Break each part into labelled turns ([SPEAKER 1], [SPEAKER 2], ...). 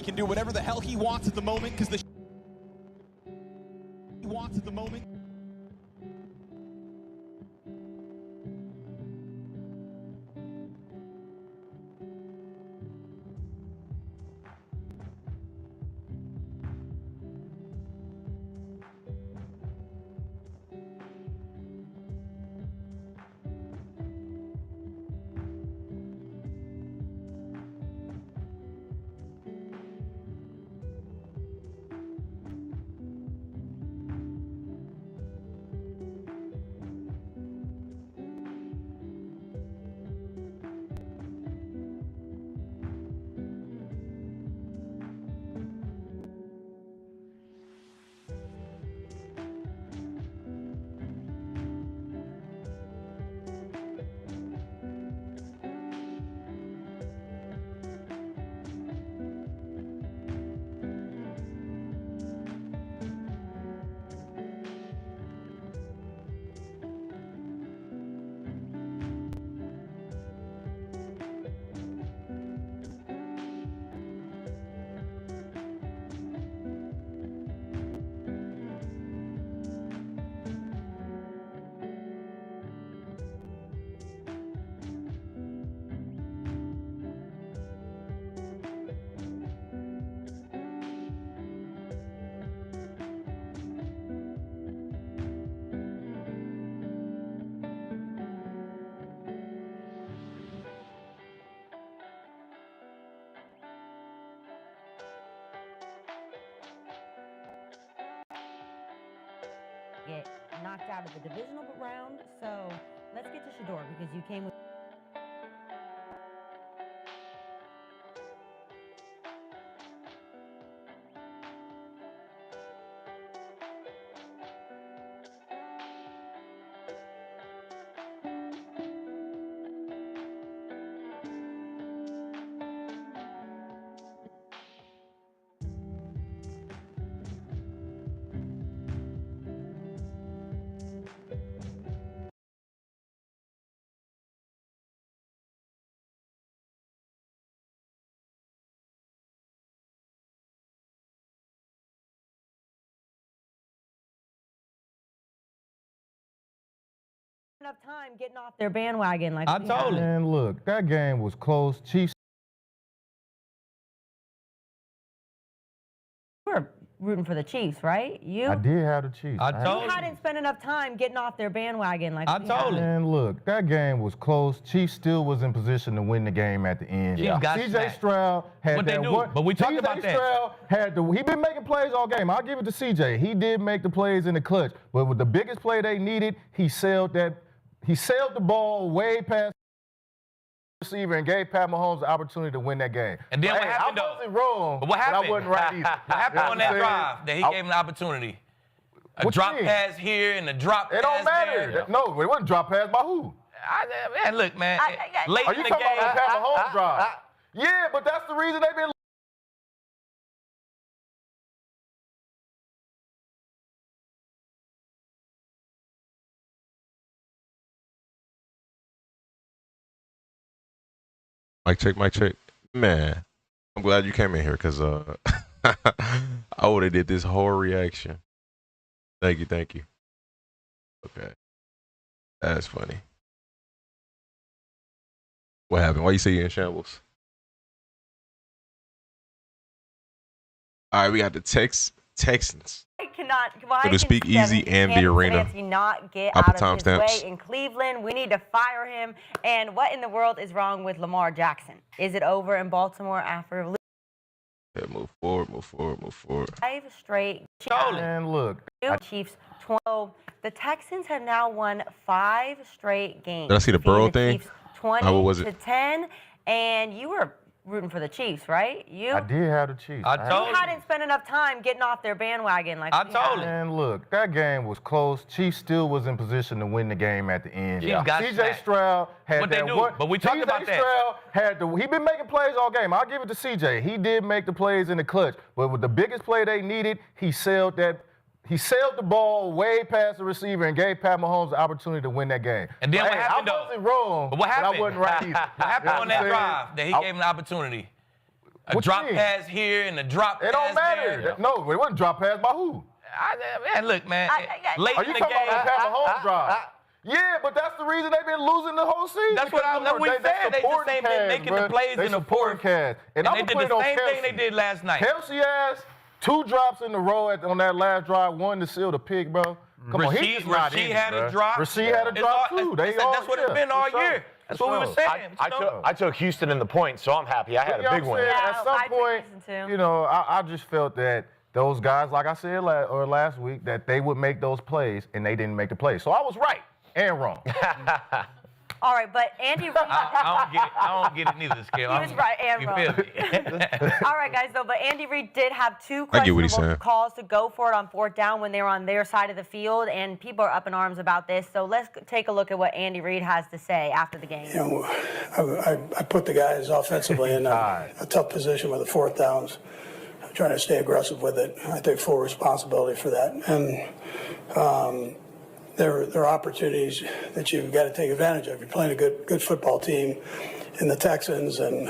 [SPEAKER 1] can do whatever the hell he wants at the moment because he wants at the moment.
[SPEAKER 2] Get knocked out of the divisional round, so let's get to Shador because you came with enough time getting off their bandwagon like
[SPEAKER 3] I told him.
[SPEAKER 4] And look, that game was close. Chiefs.
[SPEAKER 2] You were rooting for the Chiefs, right?
[SPEAKER 4] I did have the Chiefs.
[SPEAKER 3] I told
[SPEAKER 2] You hadn't spent enough time getting off their bandwagon like
[SPEAKER 3] I told him.
[SPEAKER 4] And look, that game was close. Chiefs still was in position to win the game at the end.
[SPEAKER 3] Chiefs got
[SPEAKER 4] CJ
[SPEAKER 3] smacked.
[SPEAKER 4] Stroud had
[SPEAKER 3] What
[SPEAKER 4] that
[SPEAKER 3] they do,
[SPEAKER 4] one.
[SPEAKER 3] but we talked
[SPEAKER 4] CJ
[SPEAKER 3] about that.
[SPEAKER 4] Stroud had the. He been making plays all game. I'll give it to CJ. He did make the plays in the clutch, but with the biggest play they needed, he sailed that. He sailed the ball way past the receiver and gave Pat Mahomes the opportunity to win that game.
[SPEAKER 3] And then
[SPEAKER 4] But,
[SPEAKER 3] what
[SPEAKER 4] hey,
[SPEAKER 3] happened,
[SPEAKER 4] I
[SPEAKER 3] though?
[SPEAKER 4] wasn't wrong,
[SPEAKER 3] But what happened?
[SPEAKER 4] I wasn't right either.
[SPEAKER 3] What happened on that drive that he gave him the opportunity? A drop pass here and a drop pass
[SPEAKER 4] It don't matter.
[SPEAKER 3] there.
[SPEAKER 4] No, it wasn't drop pass by who?
[SPEAKER 3] Man, look, man. Late
[SPEAKER 4] Are
[SPEAKER 3] in
[SPEAKER 4] you
[SPEAKER 3] the
[SPEAKER 4] talking
[SPEAKER 3] game.
[SPEAKER 4] about the Pat Mahomes drive? Yeah, but that's the reason they've been.
[SPEAKER 5] Mic check, mic check. Man, I'm glad you came in here because I would have did this whole reaction. Thank you, thank you. Okay. That's funny. What happened? Why you say you're in shambles? All right, we got the Texans.
[SPEAKER 2] Why
[SPEAKER 5] the speakeasy and the arena.
[SPEAKER 2] Not get
[SPEAKER 5] I'll put
[SPEAKER 2] out of his
[SPEAKER 5] timestamps.
[SPEAKER 2] way in Cleveland. We need to fire him. And what in the world is wrong with Lamar Jackson? Is it over in Baltimore after
[SPEAKER 5] Yeah, move forward, move forward, move forward.
[SPEAKER 2] 5 straight?
[SPEAKER 4] And look,
[SPEAKER 2] Chiefs 12. The Texans have now won 5 straight games.
[SPEAKER 5] Did I see the Burrow thing?
[SPEAKER 2] Chiefs 20
[SPEAKER 5] what was it?
[SPEAKER 2] to 10, and you were rooting for the Chiefs, right?
[SPEAKER 4] I did have the Chiefs.
[SPEAKER 3] I told
[SPEAKER 2] You hadn't spent enough time getting off their bandwagon like
[SPEAKER 3] I told him.
[SPEAKER 4] And look, that game was close. Chiefs still was in position to win the game at the end.
[SPEAKER 3] Chiefs got
[SPEAKER 4] CJ
[SPEAKER 3] smacked.
[SPEAKER 4] Stroud had
[SPEAKER 3] What they
[SPEAKER 4] that
[SPEAKER 3] do,
[SPEAKER 4] one.
[SPEAKER 3] but we talked about that.
[SPEAKER 4] Stroud had the. He been making plays all game. I'll give it to CJ. He did make the plays in the clutch, but with the biggest play they needed, he sailed that. He sailed the ball way past the receiver and gave Pat Mahomes the opportunity to win that game.
[SPEAKER 3] And then
[SPEAKER 4] But,
[SPEAKER 3] what
[SPEAKER 4] hey,
[SPEAKER 3] happened,
[SPEAKER 4] I
[SPEAKER 3] though?
[SPEAKER 4] wasn't wrong,
[SPEAKER 3] But what happened?
[SPEAKER 4] I wasn't right either.
[SPEAKER 3] What happened on that drive that he
[SPEAKER 4] I-
[SPEAKER 3] gave him the opportunity? A drop pass here and a drop pass
[SPEAKER 4] It don't
[SPEAKER 3] there.
[SPEAKER 4] matter. No, it wasn't drop pass by who?
[SPEAKER 3] Man, look, man. Late
[SPEAKER 4] Are
[SPEAKER 3] in
[SPEAKER 4] you
[SPEAKER 3] the
[SPEAKER 4] talking
[SPEAKER 3] game.
[SPEAKER 4] about Pat Mahomes drive? Yeah, but that's the reason they've been losing the whole season.
[SPEAKER 3] That's what we said. They just ain't been making the plays in the fourth.
[SPEAKER 4] And
[SPEAKER 3] they did the same thing they did last night.
[SPEAKER 4] Kelsey has 2 drops in a row on that last drive, 1 to seal the pick, bro. Come on, he's not in
[SPEAKER 3] Rasheed had a drop.
[SPEAKER 4] Rasheed had a drop too.
[SPEAKER 3] That's what it's been all year. That's what we were saying.
[SPEAKER 6] I took Houston in the point, so I'm happy. I had a big one.
[SPEAKER 4] At some point, I just felt that those guys, like I said last week, that they would make those plays, and they didn't make the plays. So I was right and wrong.
[SPEAKER 2] All right, but Andy Reid.
[SPEAKER 3] I don't get it neither, Skip.
[SPEAKER 2] He was right and wrong.
[SPEAKER 3] You feel me?
[SPEAKER 2] All right, guys, though, but Andy Reid did have 2
[SPEAKER 5] I get what he's
[SPEAKER 2] questionable
[SPEAKER 5] saying.
[SPEAKER 2] calls to go for it on 4th down when they were on their side of the field, and people are up in arms about this. So let's take a look at what Andy Reid has to say after the game.
[SPEAKER 7] You know, I put the guys offensively in a tough position with the 4th downs. I'm trying to stay aggressive with it. I take full responsibility for that. And there are opportunities that you've got to take advantage of. You're playing a good football team in the Texans, and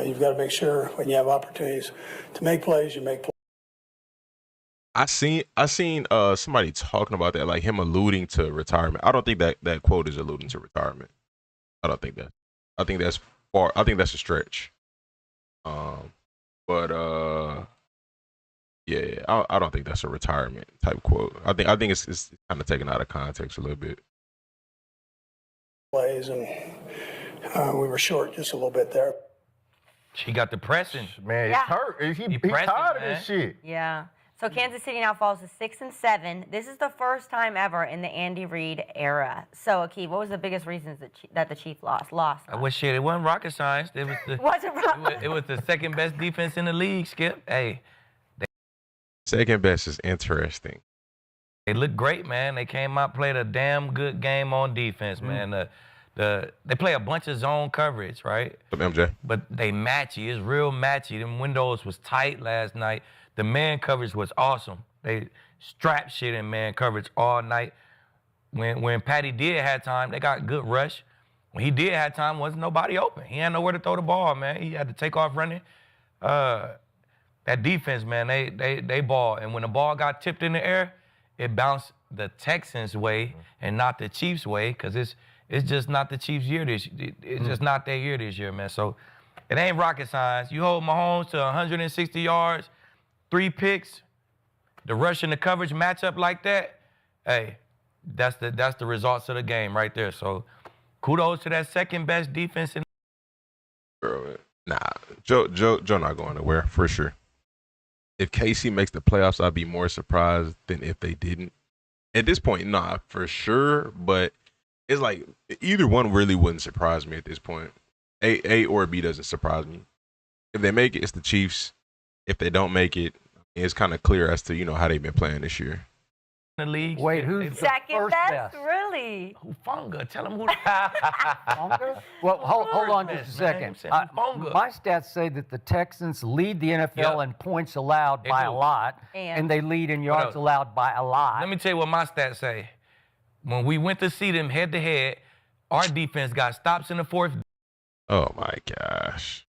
[SPEAKER 7] you've got to make sure when you have opportunities to make plays, you make plays.
[SPEAKER 5] I seen somebody talking about that, like him alluding to retirement. I don't think that quote is alluding to retirement. I don't think that. I think that's far. I think that's a stretch. Yeah, I don't think that's a retirement type quote. I think it's kind of taken out of context a little bit.
[SPEAKER 7] Plays, and we were short just a little bit there.
[SPEAKER 3] She got the pressing.
[SPEAKER 4] Man,
[SPEAKER 2] Yeah.
[SPEAKER 4] it's hurt. He's
[SPEAKER 3] pressing,
[SPEAKER 4] tired of
[SPEAKER 3] man.
[SPEAKER 4] this shit.
[SPEAKER 2] Yeah. So Kansas City now falls to 6-7. This is the first time ever in the Andy Reid era. So, Akeem, what was the biggest reasons that the Chiefs lost?
[SPEAKER 3] I wish it wasn't rocket science. It was
[SPEAKER 2] Wasn't
[SPEAKER 3] it was the second best defense in the league, Skip. Hey,
[SPEAKER 5] Second best is interesting.
[SPEAKER 3] they looked great, man. They came out, played a damn good game on defense, man. They play a bunch of zone coverage, right?
[SPEAKER 5] MJ.
[SPEAKER 3] But they matchy. It's real matchy. Them windows was tight last night. The man coverage was awesome. They strapped shit in man coverage all night. When Patty did have time, they got good rush. When he did have time, wasn't nobody open. He had nowhere to throw the ball, man. He had to take off running. That defense, man, they ball. And when the ball got tipped in the air, it bounced the Texans' way and not the Chiefs' way, because it's just not the Chiefs' year it's just not their year this year, man. So it ain't rocket science. You hold Mahomes to 160 yards, 3 picks, the rush and the coverage match up like that, hey, that's the results of the game right there. So kudos to that second best defense in.
[SPEAKER 5] Bro, nah, Joe not going nowhere for sure. If KC makes the playoffs, I'd be more surprised than if they didn't. At this point, nah, for sure. But it's like either one really wouldn't surprise me at this point. A or B doesn't surprise me. If they make it, it's the Chiefs. If they don't make it, it's kind of clear as to how they've been playing this year.
[SPEAKER 3] The league.
[SPEAKER 8] Wait, who's the
[SPEAKER 2] second
[SPEAKER 8] first
[SPEAKER 2] best? Really?
[SPEAKER 3] Hufunga. Tell them who.
[SPEAKER 8] Well, hold on just a second.
[SPEAKER 3] Hufunga.
[SPEAKER 8] My stats say that the Texans lead the NFL in points allowed by a lot, and they lead in yards allowed by a lot.
[SPEAKER 3] Let me tell you what my stats say. When we went to see them head to head, our defense got stops in the 4th.
[SPEAKER 5] Oh my gosh.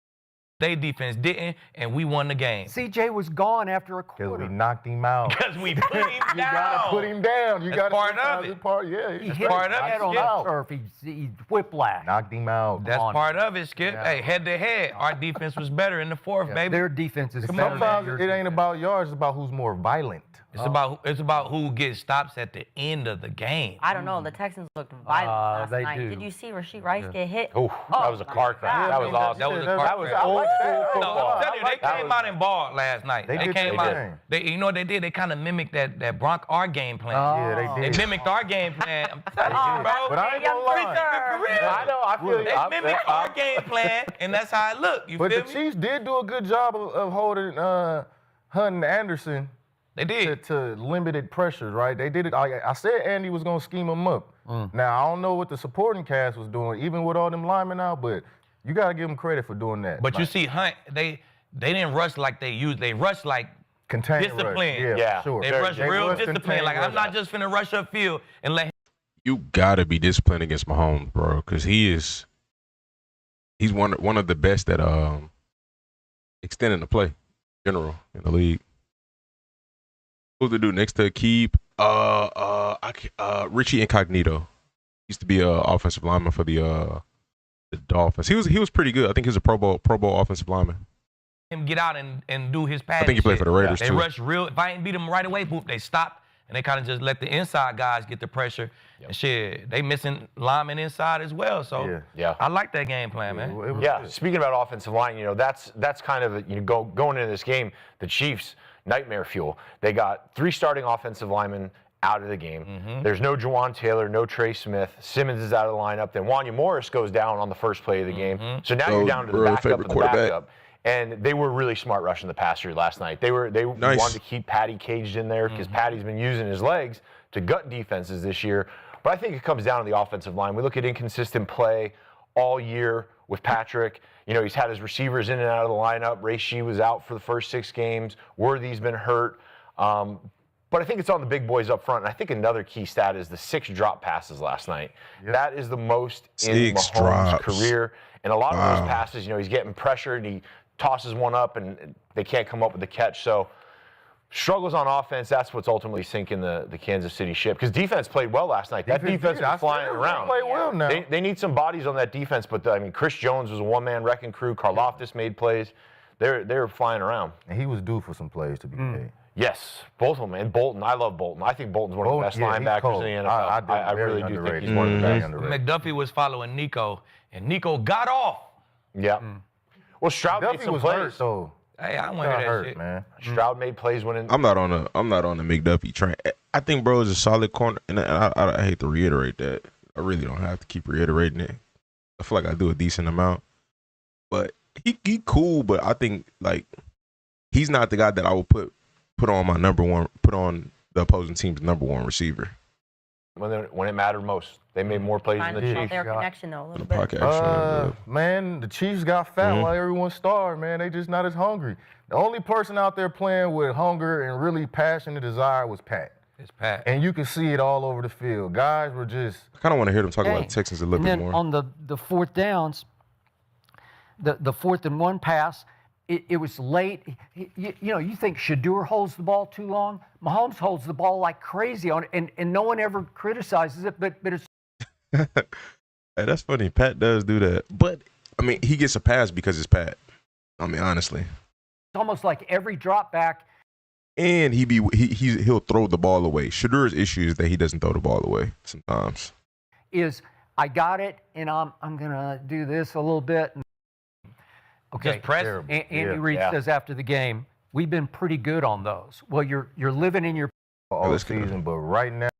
[SPEAKER 3] They defense didn't, and we won the game.
[SPEAKER 8] CJ was gone after a
[SPEAKER 4] Because
[SPEAKER 8] quarter.
[SPEAKER 4] we knocked him out.
[SPEAKER 3] Because we put him down.
[SPEAKER 4] You gotta put him down. You
[SPEAKER 3] That's
[SPEAKER 4] gotta
[SPEAKER 3] part of it.
[SPEAKER 4] Yeah,
[SPEAKER 8] He hit
[SPEAKER 3] part
[SPEAKER 8] his
[SPEAKER 3] of it,
[SPEAKER 8] head on
[SPEAKER 3] Skip.
[SPEAKER 8] the turf. He whiplash.
[SPEAKER 4] knocked him out.
[SPEAKER 3] That's
[SPEAKER 8] on.
[SPEAKER 3] part of it, Skip.
[SPEAKER 4] Yeah.
[SPEAKER 3] Hey, head to head, our defense was better in the 4th, baby.
[SPEAKER 8] Their defense is
[SPEAKER 3] Come
[SPEAKER 8] better
[SPEAKER 3] on,
[SPEAKER 8] than
[SPEAKER 4] Sometimes
[SPEAKER 8] your
[SPEAKER 4] it ain't
[SPEAKER 8] defense.
[SPEAKER 4] about yards. It's about who's more violent.
[SPEAKER 3] It's about who gets stops at the end of the game.
[SPEAKER 2] I don't know. The Texans looked violent last
[SPEAKER 8] they
[SPEAKER 2] night.
[SPEAKER 8] do.
[SPEAKER 2] Did you see Rasheed Rice get hit?
[SPEAKER 6] Oh, that was a car crash. That was awesome.
[SPEAKER 3] That was a
[SPEAKER 6] That
[SPEAKER 3] car
[SPEAKER 6] was
[SPEAKER 3] crash.
[SPEAKER 6] old school
[SPEAKER 3] No,
[SPEAKER 6] football.
[SPEAKER 3] I'm telling you, they came out and balled last night.
[SPEAKER 4] They did
[SPEAKER 3] came
[SPEAKER 4] their
[SPEAKER 3] out.
[SPEAKER 4] thing.
[SPEAKER 3] You know what they did? They kind of mimicked that our game plan.
[SPEAKER 4] Yeah, they
[SPEAKER 3] They
[SPEAKER 4] did.
[SPEAKER 3] mimicked our game plan. I'm telling
[SPEAKER 2] Oh,
[SPEAKER 3] you, bro.
[SPEAKER 4] But I ain't gonna lie.
[SPEAKER 3] For real.
[SPEAKER 6] I know. I feel you.
[SPEAKER 3] They mimicked our game plan, and that's how it looked. You
[SPEAKER 4] But
[SPEAKER 3] feel
[SPEAKER 4] the
[SPEAKER 3] me?
[SPEAKER 4] Chiefs did do a good job of holding Hunt and Anderson
[SPEAKER 3] They did.
[SPEAKER 4] to limited pressures, right? They did it. I said Andy was gonna scheme them up. Now I don't know what the supporting cast was doing, even with all them linemen out, but you gotta give them credit for doing that.
[SPEAKER 3] But you see, Hunt, they didn't rush like they used. They rushed like
[SPEAKER 4] contain
[SPEAKER 3] discipline.
[SPEAKER 6] Yeah.
[SPEAKER 4] for sure.
[SPEAKER 3] they rushed real
[SPEAKER 4] rushed
[SPEAKER 3] discipline.
[SPEAKER 4] contain
[SPEAKER 3] Like, I'm
[SPEAKER 4] rush.
[SPEAKER 3] not just finna rush upfield and let him.
[SPEAKER 5] You gotta be disciplined against Mahomes, bro, because he's one of the best at extending the play, in general, in the league. Who's the dude next to Keep? Richie Incognito. Used to be a offensive lineman for the Dolphins. He was pretty good. I think he was a Pro Bowl offensive lineman.
[SPEAKER 3] Him get out and do his pass.
[SPEAKER 5] I think he played for the Raiders
[SPEAKER 3] They
[SPEAKER 5] too.
[SPEAKER 3] rush real. If I ain't beat him right away, boop, they stop and they kind of just let the inside guys get the pressure. And shit, they missing linemen inside as well. So I like that game plan, man.
[SPEAKER 6] Yeah. Speaking about offensive line, that's kind of going into this game, the Chiefs nightmare fuel. They got 3 starting offensive linemen out of the game. There's no Juwan Taylor, no Trey Smith. Simmons is out of the lineup. Then Wanya Morris goes down on the first play of the game. So now you're down to the backup of the backup. And they were really smart rushing the passer last night. They wanted to keep Patty caged in there because Patty's been using his legs to gut defenses this year. But I think it comes down to the offensive line. We look at inconsistent play all year with Patrick. He's had his receivers in and out of the lineup. Ray Shee was out for the first 6 games. Worthy's been hurt. But I think it's on the big boys up front. And I think another key stat is the 6 drop passes last night. That is the most in Mahomes' career. And a lot of those passes, he's getting pressured. He tosses one up, and they can't come up with the catch. So struggles on offense, that's what's ultimately sinking the Kansas City ship. Because defense played well last night. That defense was flying around.
[SPEAKER 4] They play well now.
[SPEAKER 6] They need some bodies on that defense. But, Chris Jones was a one-man wrecking crew. Karlaftis made plays. They were flying around.
[SPEAKER 4] And he was due for some plays to be made.
[SPEAKER 6] Yes, both of them. And Bolton, I love Bolton. I think Bolton's one of the best linebackers in the NFL. I really do think he's one of the best.
[SPEAKER 3] McDuffie was following Nico, and Nico got off.
[SPEAKER 6] Yeah. Well, Stroud made some plays.
[SPEAKER 4] Hurt, so
[SPEAKER 3] hey, I want to hear that shit,
[SPEAKER 4] man.
[SPEAKER 6] Stroud made plays when.
[SPEAKER 5] I'm not on the McDuffie train. I think bro is a solid corner, and I hate to reiterate that. I really don't have to keep reiterating it. I feel like I do a decent amount, but he cool. But I think he's not the guy that I would put on my put on the opposing team's #1 receiver.
[SPEAKER 6] When it mattered most, they made more plays than the Chiefs.
[SPEAKER 2] Their connection though a little bit.
[SPEAKER 4] Man, the Chiefs got fat while everyone starved. Man, they just not as hungry. The only person out there playing with hunger and really passionate desire was Pat.
[SPEAKER 3] It's Pat.
[SPEAKER 4] And you can see it all over the field. Guys were just.
[SPEAKER 5] I kind of want to hear them talk about the Texans a little bit more.
[SPEAKER 8] And then on the 4th downs, the 4th and 1 pass. It was late. You think Shadur holds the ball too long? Mahomes holds the ball like crazy on it, and no one ever criticizes it, but it's.
[SPEAKER 5] Hey, that's funny. Pat does do that. But, he gets a pass because it's Pat. Honestly.
[SPEAKER 8] It's almost like every drop back.
[SPEAKER 5] And he'll throw the ball away. Shadur's issue is that he doesn't throw the ball away sometimes.
[SPEAKER 8] I got it, and I'm going to do this a little bit. Okay.
[SPEAKER 3] Just press.
[SPEAKER 8] Andy Reid says after the game, we've been pretty good on those. Well, you're living in your
[SPEAKER 4] all season, but right now,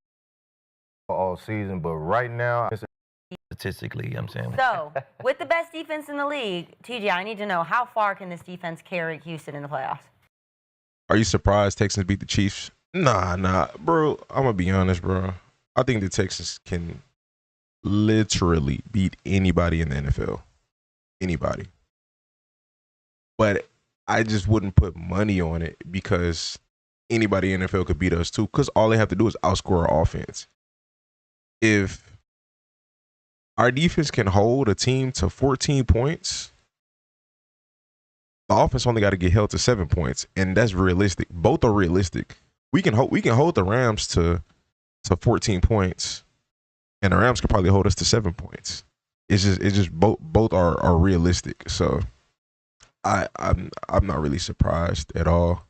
[SPEAKER 3] statistically, I'm saying.
[SPEAKER 2] So, with the best defense in the league, TJ, I need to know how far can this defense carry Houston in the playoffs?
[SPEAKER 5] Are you surprised Texans beat the Chiefs? Nah, bro. I'm gonna be honest, bro. I think the Texans can literally beat anybody in the NFL. Anybody. But I just wouldn't put money on it because anybody in the NFL could beat us too, because all they have to do is outscore our offense. If our defense can hold a team to 14 points, the offense only got to get held to 7 points, and that's realistic. Both are realistic. We can hold the Rams to 14 points, and the Rams could probably hold us to 7 points. It's just both are realistic. So I'm not really surprised at all.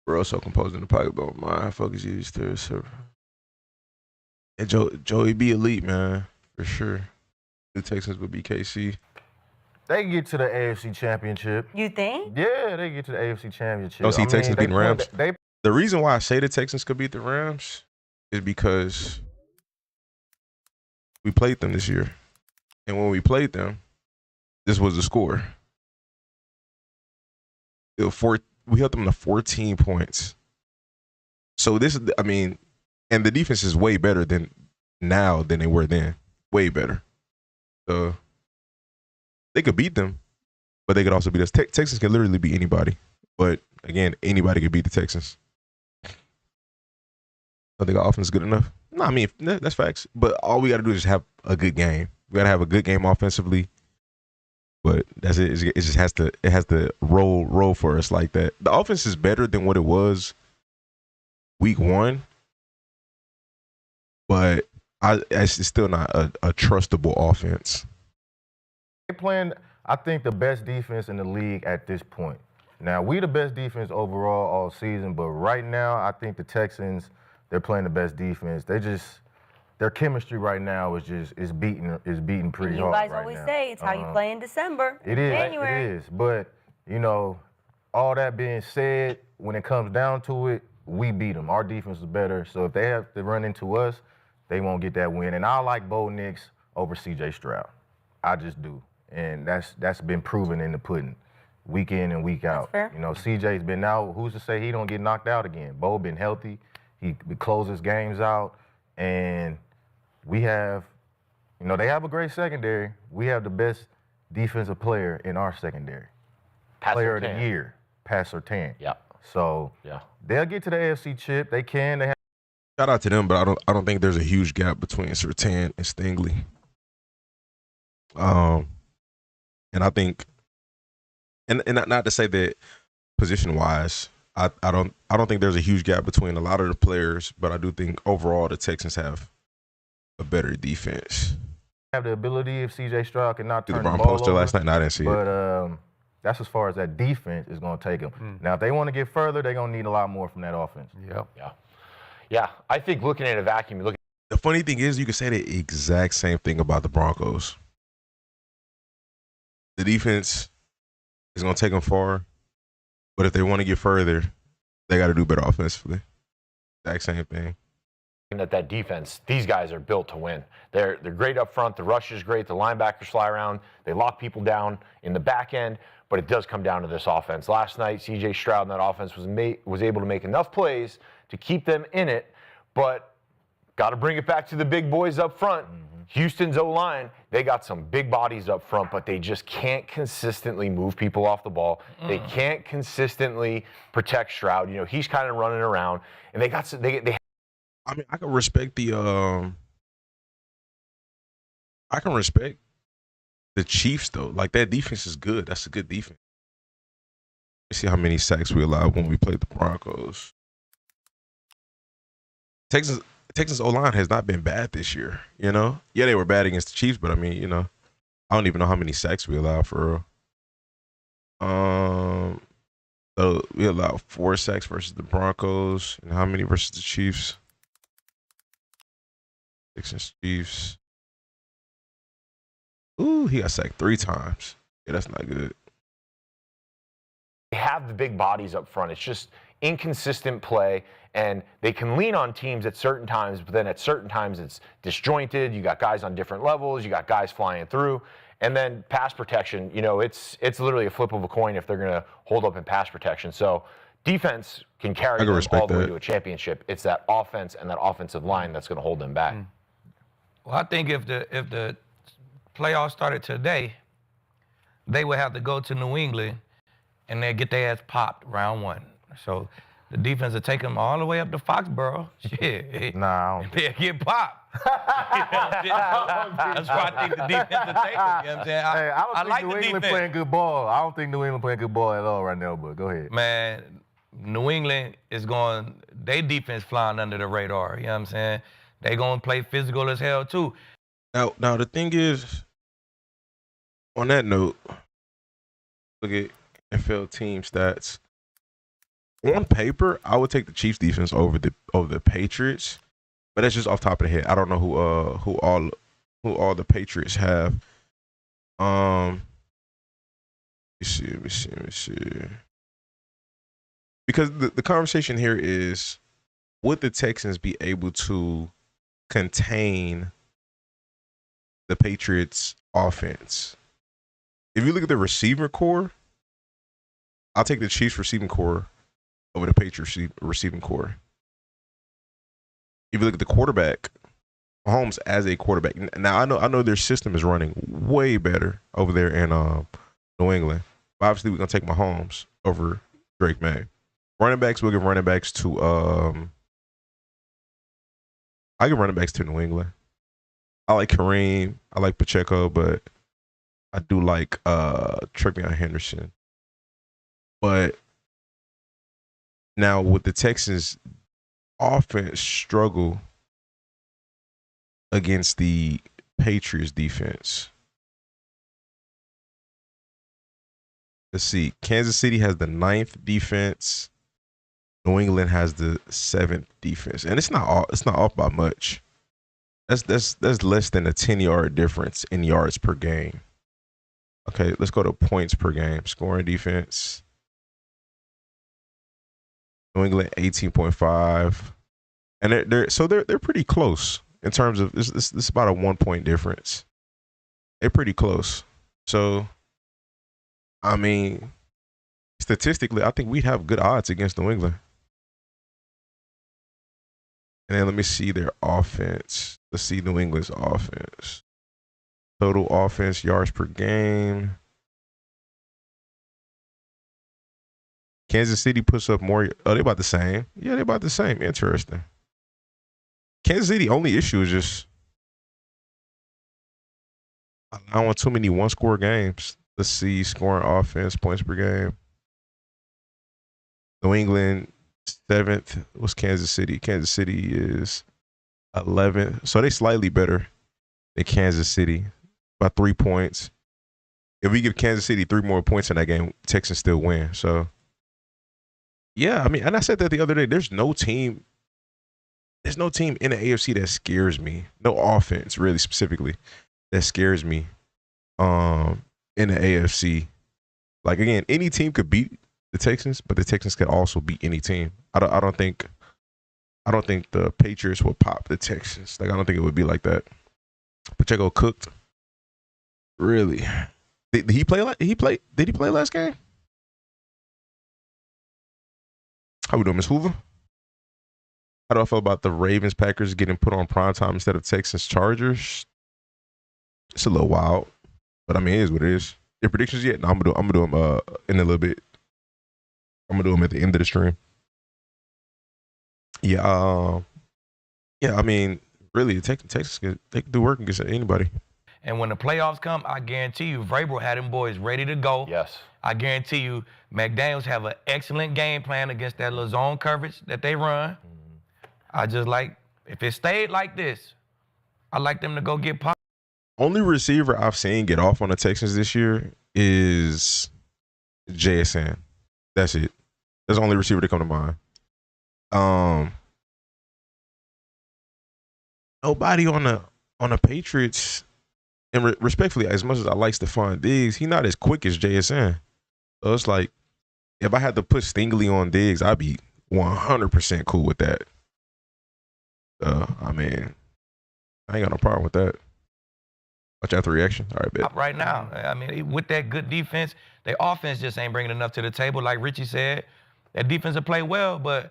[SPEAKER 5] We're also composed in the pocketbook. My focus used to serve. And Joey be elite, man, for sure. The Texans would be KC.
[SPEAKER 4] They get to the AFC Championship.
[SPEAKER 2] You think?
[SPEAKER 4] Yeah, they get to the AFC Championship.
[SPEAKER 5] Don't see Texans beating Rams. The reason why I say the Texans could beat the Rams is because we played them this year. And when we played them, this was the score. We held them to 14 points. So this is, and the defense is way better now than they were then. Way better. So they could beat them, but they could also beat us. Texans can literally beat anybody. But again, anybody could beat the Texans. I think our offense is good enough. No, that's facts. But all we got to do is just have a good game. We got to have a good game offensively. But that's it. It just has to roll for us like that. The offense is better than what it was week 1, but it's still not a trustable offense.
[SPEAKER 4] They're playing, I think, the best defense in the league at this point. Now, we the best defense overall all season, but right now, I think the Texans, they're playing the best defense. Their chemistry right now is beating pretty
[SPEAKER 2] You
[SPEAKER 4] hard
[SPEAKER 2] guys
[SPEAKER 4] right
[SPEAKER 2] always
[SPEAKER 4] now.
[SPEAKER 2] say it's how you play in December.
[SPEAKER 4] It is.
[SPEAKER 2] January.
[SPEAKER 4] It is. But, all that being said, when it comes down to it, we beat them. Our defense is better. So if they have to run into us, they won't get that win. And I like Bo Nix over C.J. Stroud. I just do. And that's been proven in the pudding, week in and week out.
[SPEAKER 2] That's fair.
[SPEAKER 4] C.J.'s been out. Who's to say he don't get knocked out again? Bo been healthy. He closes games out. And we have, they have a great secondary. We have the best defensive player in our secondary. Player of the year, Pat Surtain.
[SPEAKER 6] Yeah.
[SPEAKER 4] So they'll get to the AFC chip. They can. They have.
[SPEAKER 5] Shout out to them, but I don't think there's a huge gap between Surtain and Stingley. And I think, and not to say that position wise, I don't think there's a huge gap between a lot of the players, but I do think overall the Texans have a better defense.
[SPEAKER 4] Have the ability if C.J. Stroud cannot turn the
[SPEAKER 5] LeBron
[SPEAKER 4] ball
[SPEAKER 5] posted
[SPEAKER 4] over,
[SPEAKER 5] last night. No, I didn't see it.
[SPEAKER 4] But that's as far as that defense is going to take them. Now, if they want to get further, they're going to need a lot more from that offense.
[SPEAKER 6] Yeah. I think looking at a vacuum, you look.
[SPEAKER 5] The funny thing is, you can say the exact same thing about the Broncos. The defense is going to take them far, but if they want to get further, they got to do better offensively. Exact same thing.
[SPEAKER 6] At that defense, these guys are built to win. They're great up front. The rush is great. The linebackers fly around. They lock people down in the back end, but it does come down to this offense. Last night, C.J. Stroud and that offense was able to make enough plays to keep them in it, but got to bring it back to the big boys up front. Houston's O-line, they got some big bodies up front, but they just can't consistently move people off the ball. They can't consistently protect Stroud. He's kind of running around, and they
[SPEAKER 5] I mean, I can respect the Chiefs though. Like, that defense is good. That's a good defense. Let's see how many sacks we allowed when we played the Broncos. Texans O-line has not been bad this year, Yeah, they were bad against the Chiefs, but I mean, I don't even know how many sacks we allowed for real. So we allowed 4 sacks versus the Broncos, and how many versus the Chiefs? Texans, Chiefs. Ooh, he got sacked 3 times. Yeah, that's not good.
[SPEAKER 6] They have the big bodies up front. It's just inconsistent play, and they can lean on teams at certain times, but then at certain times it's disjointed. You got guys on different levels. You got guys flying through. And then pass protection, it's literally a flip of a coin if they're going to hold up in pass protection. So defense can carry them all the way to a championship. It's that offense and that offensive line that's going to hold them back.
[SPEAKER 3] Well, I think if the playoffs started today, they would have to go to New England and they get their ass popped round 1. So the defense will take them all the way up to Foxborough. Shit.
[SPEAKER 4] Nah,
[SPEAKER 3] They'll get popped. That's why I think the defense will take them. You know what I'm saying?
[SPEAKER 4] I don't
[SPEAKER 3] like
[SPEAKER 4] think New
[SPEAKER 3] the
[SPEAKER 4] England
[SPEAKER 3] defense.
[SPEAKER 4] playing good ball. I don't think New England playing good ball at all right now, but go ahead.
[SPEAKER 3] Man, New England is going, they defense flying under the radar. You know what I'm saying? They going to play physical as hell, too.
[SPEAKER 5] Now the thing is, on that note, look at NFL team stats. On paper, I would take the Chiefs defense over the Patriots, but that's just off top of the head. I don't know who all the Patriots have. Let me see. Because the conversation here is, would the Texans be able to contain the Patriots offense? If you look at the receiver core, I'll take the Chiefs receiving core over the Patriots receiving core. If you look at the quarterback, Mahomes as a quarterback. Now I know their system is running way better over there in New England. But obviously we're gonna take Mahomes over Drake May. Running backs, we'll give running backs to I give running backs to New England. I like Kareem, I like Pacheco, but I do like Trevion Henderson. But now with the Texans offense struggle against the Patriots defense. Let's see. Kansas City has the 9th defense. New England has the 7th defense. And it's not off by much. That's less than a 10-yard difference in yards per game. Okay, let's go to points per game. Scoring defense. New England 18.5. And they're pretty close in terms of this is about a 1-point difference. They're pretty close. So I mean, statistically, I think we'd have good odds against New England. And then let me see their offense. Let's see New England's offense. Total offense, yards per game. Kansas City puts up more. Oh, they're about the same. Yeah, they're about the same. Interesting. Kansas City only issue is just allowing too many one-score games. Let's see, scoring offense, points per game. New England, 7th was Kansas City. Kansas City is 11th. So they slightly better than Kansas City by 3 points. If we give Kansas City 3 more points in that game, Texans still win. So, yeah, I mean, and I said that the other day, there's no team in the AFC that scares me. No offense, really, specifically, that scares me. In the AFC, like again, any team could beat the Texans, but the Texans could also beat any team. I don't think the Patriots will pop the Texans. Like I don't think it would be like that. Pacheco cooked. Really? Did he play? Did he play last game? How we doing, Miss Hoover? How do I feel about the Ravens Packers getting put on primetime instead of Texans Chargers? It's a little wild. But I mean, it is what it is. Your predictions yet? No, I'm gonna do them in a little bit. I'm gonna do them at the end of the stream. Yeah, yeah. I mean, really, Texas they can do work against anybody.
[SPEAKER 3] And when the playoffs come, I guarantee you, Vrabel had them boys ready to go.
[SPEAKER 6] Yes.
[SPEAKER 3] I guarantee you, McDaniels have an excellent game plan against that little zone coverage that they run. I just like, if it stayed like this, I like them to go get popped.
[SPEAKER 5] Only receiver I've seen get off on the Texans this year is JSN. That's it. That's the only receiver that come to mind. Nobody on the Patriots, and respectfully, as much as I like Stephon Diggs, he's not as quick as JSN. So it's like, if I had to put Stingley on Diggs, I'd be 100% cool with that. I mean, I ain't got no problem with that. Watch out the reaction. All right, bet.
[SPEAKER 3] Right now, I mean, with that good defense, their offense just ain't bringing enough to the table. Like Richie said, that defense will play well, but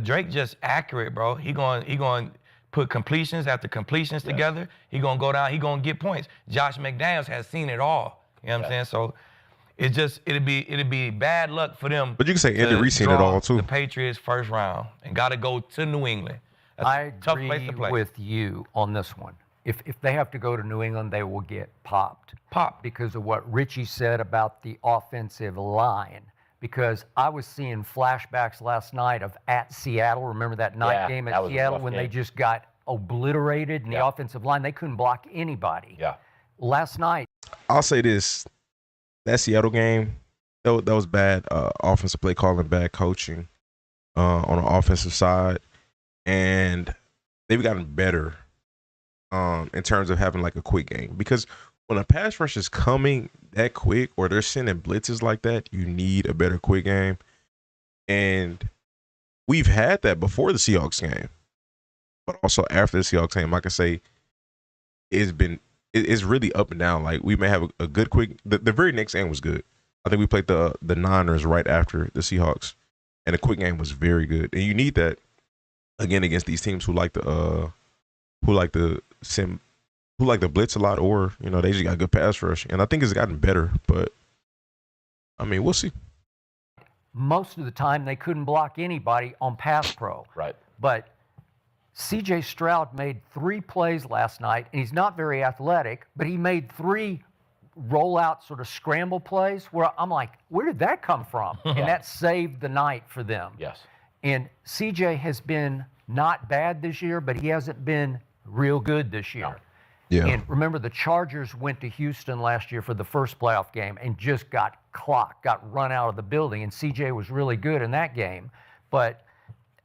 [SPEAKER 3] Drake just accurate, bro. He going put completions after completions together. He gonna go down. He gonna get points. Josh McDaniels has seen it all. You know what I'm saying? So it'd be bad luck for them.
[SPEAKER 5] But you can say Andy Reid seen it all too.
[SPEAKER 3] The Patriots first round and got to go to New England. That's
[SPEAKER 8] I
[SPEAKER 3] a tough place to play.
[SPEAKER 8] agree with you on this one. If they have to go to New England, they will get popped. Because of what Richie said about the offensive line. Because I was seeing flashbacks last night of at Seattle. Remember that night game at Seattle when they just got obliterated in the offensive line? They couldn't block anybody.
[SPEAKER 6] Yeah.
[SPEAKER 8] Last night.
[SPEAKER 5] I'll say this. That Seattle game, that was bad offensive play calling, bad coaching on the offensive side. And they've gotten better in terms of having like a quick game. Because when a pass rush is coming that quick or they're sending blitzes like that, you need a better quick game. And we've had that before the Seahawks game. But also after the Seahawks game, I can say it's really up and down. Like we may have a good quick. The very next game was good. I think we played the Niners right after the Seahawks, and the quick game was very good. And you need that again against these teams who like to blitz a lot, or they just got good pass rush. And I think it's gotten better, but I mean we'll see.
[SPEAKER 8] Most of the time they couldn't block anybody on pass pro.
[SPEAKER 6] Right.
[SPEAKER 8] But C.J. Stroud made 3 plays last night, and he's not very athletic, but he made 3 rollout sort of scramble plays where I'm like, where did that come from? And that saved the night for them.
[SPEAKER 6] Yes.
[SPEAKER 8] And C.J. has been not bad this year, but he hasn't been real good this year.
[SPEAKER 6] No.
[SPEAKER 5] Yeah.
[SPEAKER 8] And remember, the Chargers went to Houston last year for the first playoff game and just got clocked, got run out of the building, and C.J. was really good in that game. But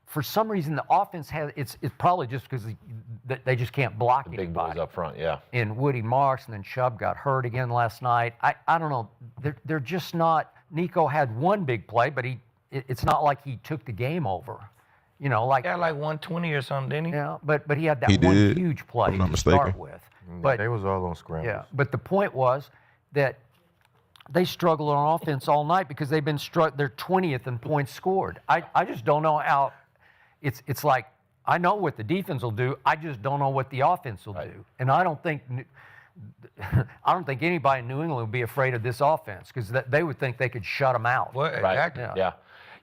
[SPEAKER 8] for some reason, the offense has, it's probably just because they just can't block
[SPEAKER 6] Big
[SPEAKER 8] anybody.
[SPEAKER 6] boys up front, yeah.
[SPEAKER 8] And Woody Marks, and then Chubb got hurt again last night. I don't know. They're just not. Nico had one big play, but it's not like he took the game over. You know, like.
[SPEAKER 3] Got like 120 or something, didn't he?
[SPEAKER 8] Yeah, but he had that
[SPEAKER 5] He
[SPEAKER 8] one
[SPEAKER 5] did,
[SPEAKER 8] huge
[SPEAKER 5] if
[SPEAKER 8] play
[SPEAKER 5] I'm not
[SPEAKER 8] to
[SPEAKER 5] mistaken.
[SPEAKER 8] start with. But
[SPEAKER 6] They was all on scrambles.
[SPEAKER 8] yeah, but the point was that they struggled on offense all night because they've been they're 20th in points scored. I just don't know how. It's like I know what the defense will do. I just don't know what the offense will do. And I don't think anybody in New England would be afraid of this offense because they would think they could shut them out.
[SPEAKER 3] What?
[SPEAKER 6] Right.
[SPEAKER 3] Exactly.
[SPEAKER 6] Yeah.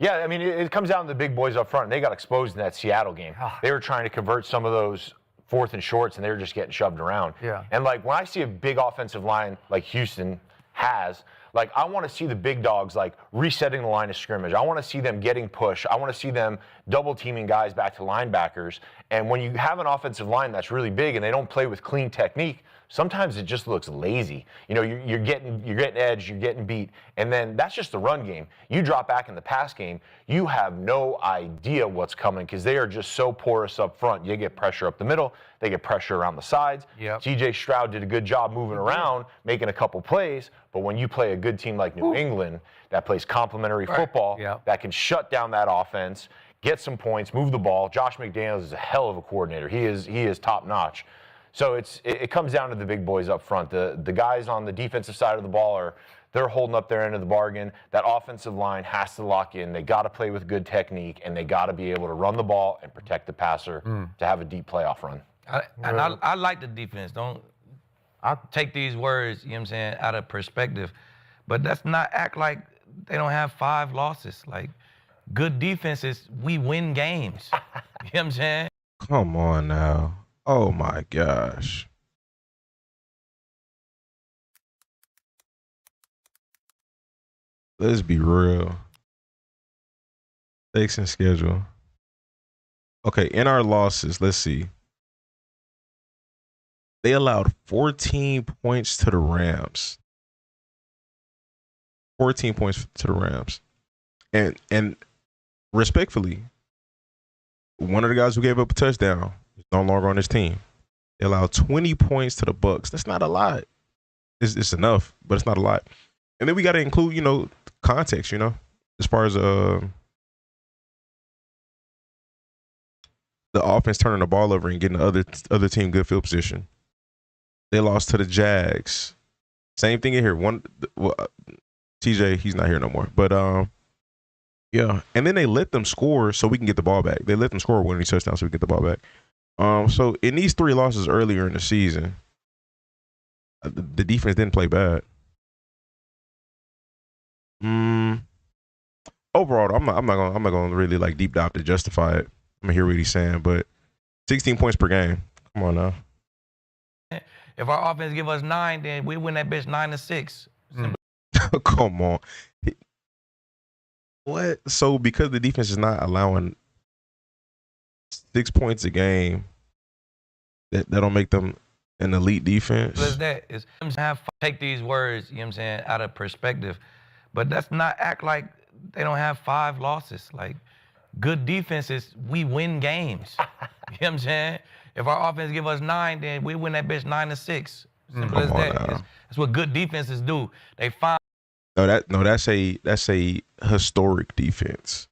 [SPEAKER 6] Yeah, I mean, it comes down to the big boys up front, and they got exposed in that Seattle game. They were trying to convert some of those 4th and shorts, and they were just getting shoved around.
[SPEAKER 8] Yeah.
[SPEAKER 6] And, like, when I see a big offensive line like Houston has, like, I want to see the big dogs, like, resetting the line of scrimmage. I want to see them getting pushed. I want to see them double-teaming guys back to linebackers. And when you have an offensive line that's really big and they don't play with clean technique, sometimes it just looks lazy. You know, you're getting edged, you're getting beat, and then that's just the run game. You drop back in the pass game, you have no idea what's coming because they are just so porous up front. You get pressure up the middle, they get pressure around the sides.
[SPEAKER 8] Yep.
[SPEAKER 6] C.J. Stroud did a good job moving around, making a couple plays, but when you play a good team like New England that plays complementary football,
[SPEAKER 8] Yep.
[SPEAKER 6] that can shut down that offense, get some points, move the ball. Josh McDaniels is a hell of a coordinator. He is top notch. So it comes down to the big boys up front. The guys on the defensive side of the ball they're holding up their end of the bargain. That offensive line has to lock in. They got to play with good technique, and they got to be able to run the ball and protect the passer to have a deep playoff run.
[SPEAKER 3] I like the defense. I'll take these words, you know what I'm saying, out of perspective. But let's not act like they don't have 5 losses. Like, good defenses, we win games. You know what I'm saying?
[SPEAKER 5] Come on now. Oh my gosh. Let's be real. Stakes and schedule. Okay, in our losses, let's see. They allowed 14 points to the Rams. 14 points to the Rams. And respectfully, one of the guys who gave up a touchdown is no longer on this team. They allowed 20 points to the Bucks. That's not a lot. It's enough, but it's not a lot. And then we got to include, context, as far as the offense turning the ball over and getting the other team good field position. They lost to the Jags. Same thing in here. TJ, he's not here no more. But yeah. And then they let them score so we can get the ball back. They let them score winning touchdowns so we can get the ball back. So in these 3 losses earlier in the season, the defense didn't play bad. Overall, I'm not gonna really like deep dive to justify it. I'm gonna hear what he's saying, but 16 points per game. Come on now.
[SPEAKER 3] If our offense give us 9, then we win that bitch 9-6.
[SPEAKER 5] Come on. What? So because the defense is not allowing 6 points a game, that don't make them an elite defense?
[SPEAKER 3] Take these words, you know what I'm saying, out of perspective. But let's not act like they don't have 5 losses. Like, good defenses, we win games. You know what I'm saying? If our offense give us 9, then we win that bitch 9-6. Simple as that. That's what good defenses do. They find.
[SPEAKER 5] That's a historic defense.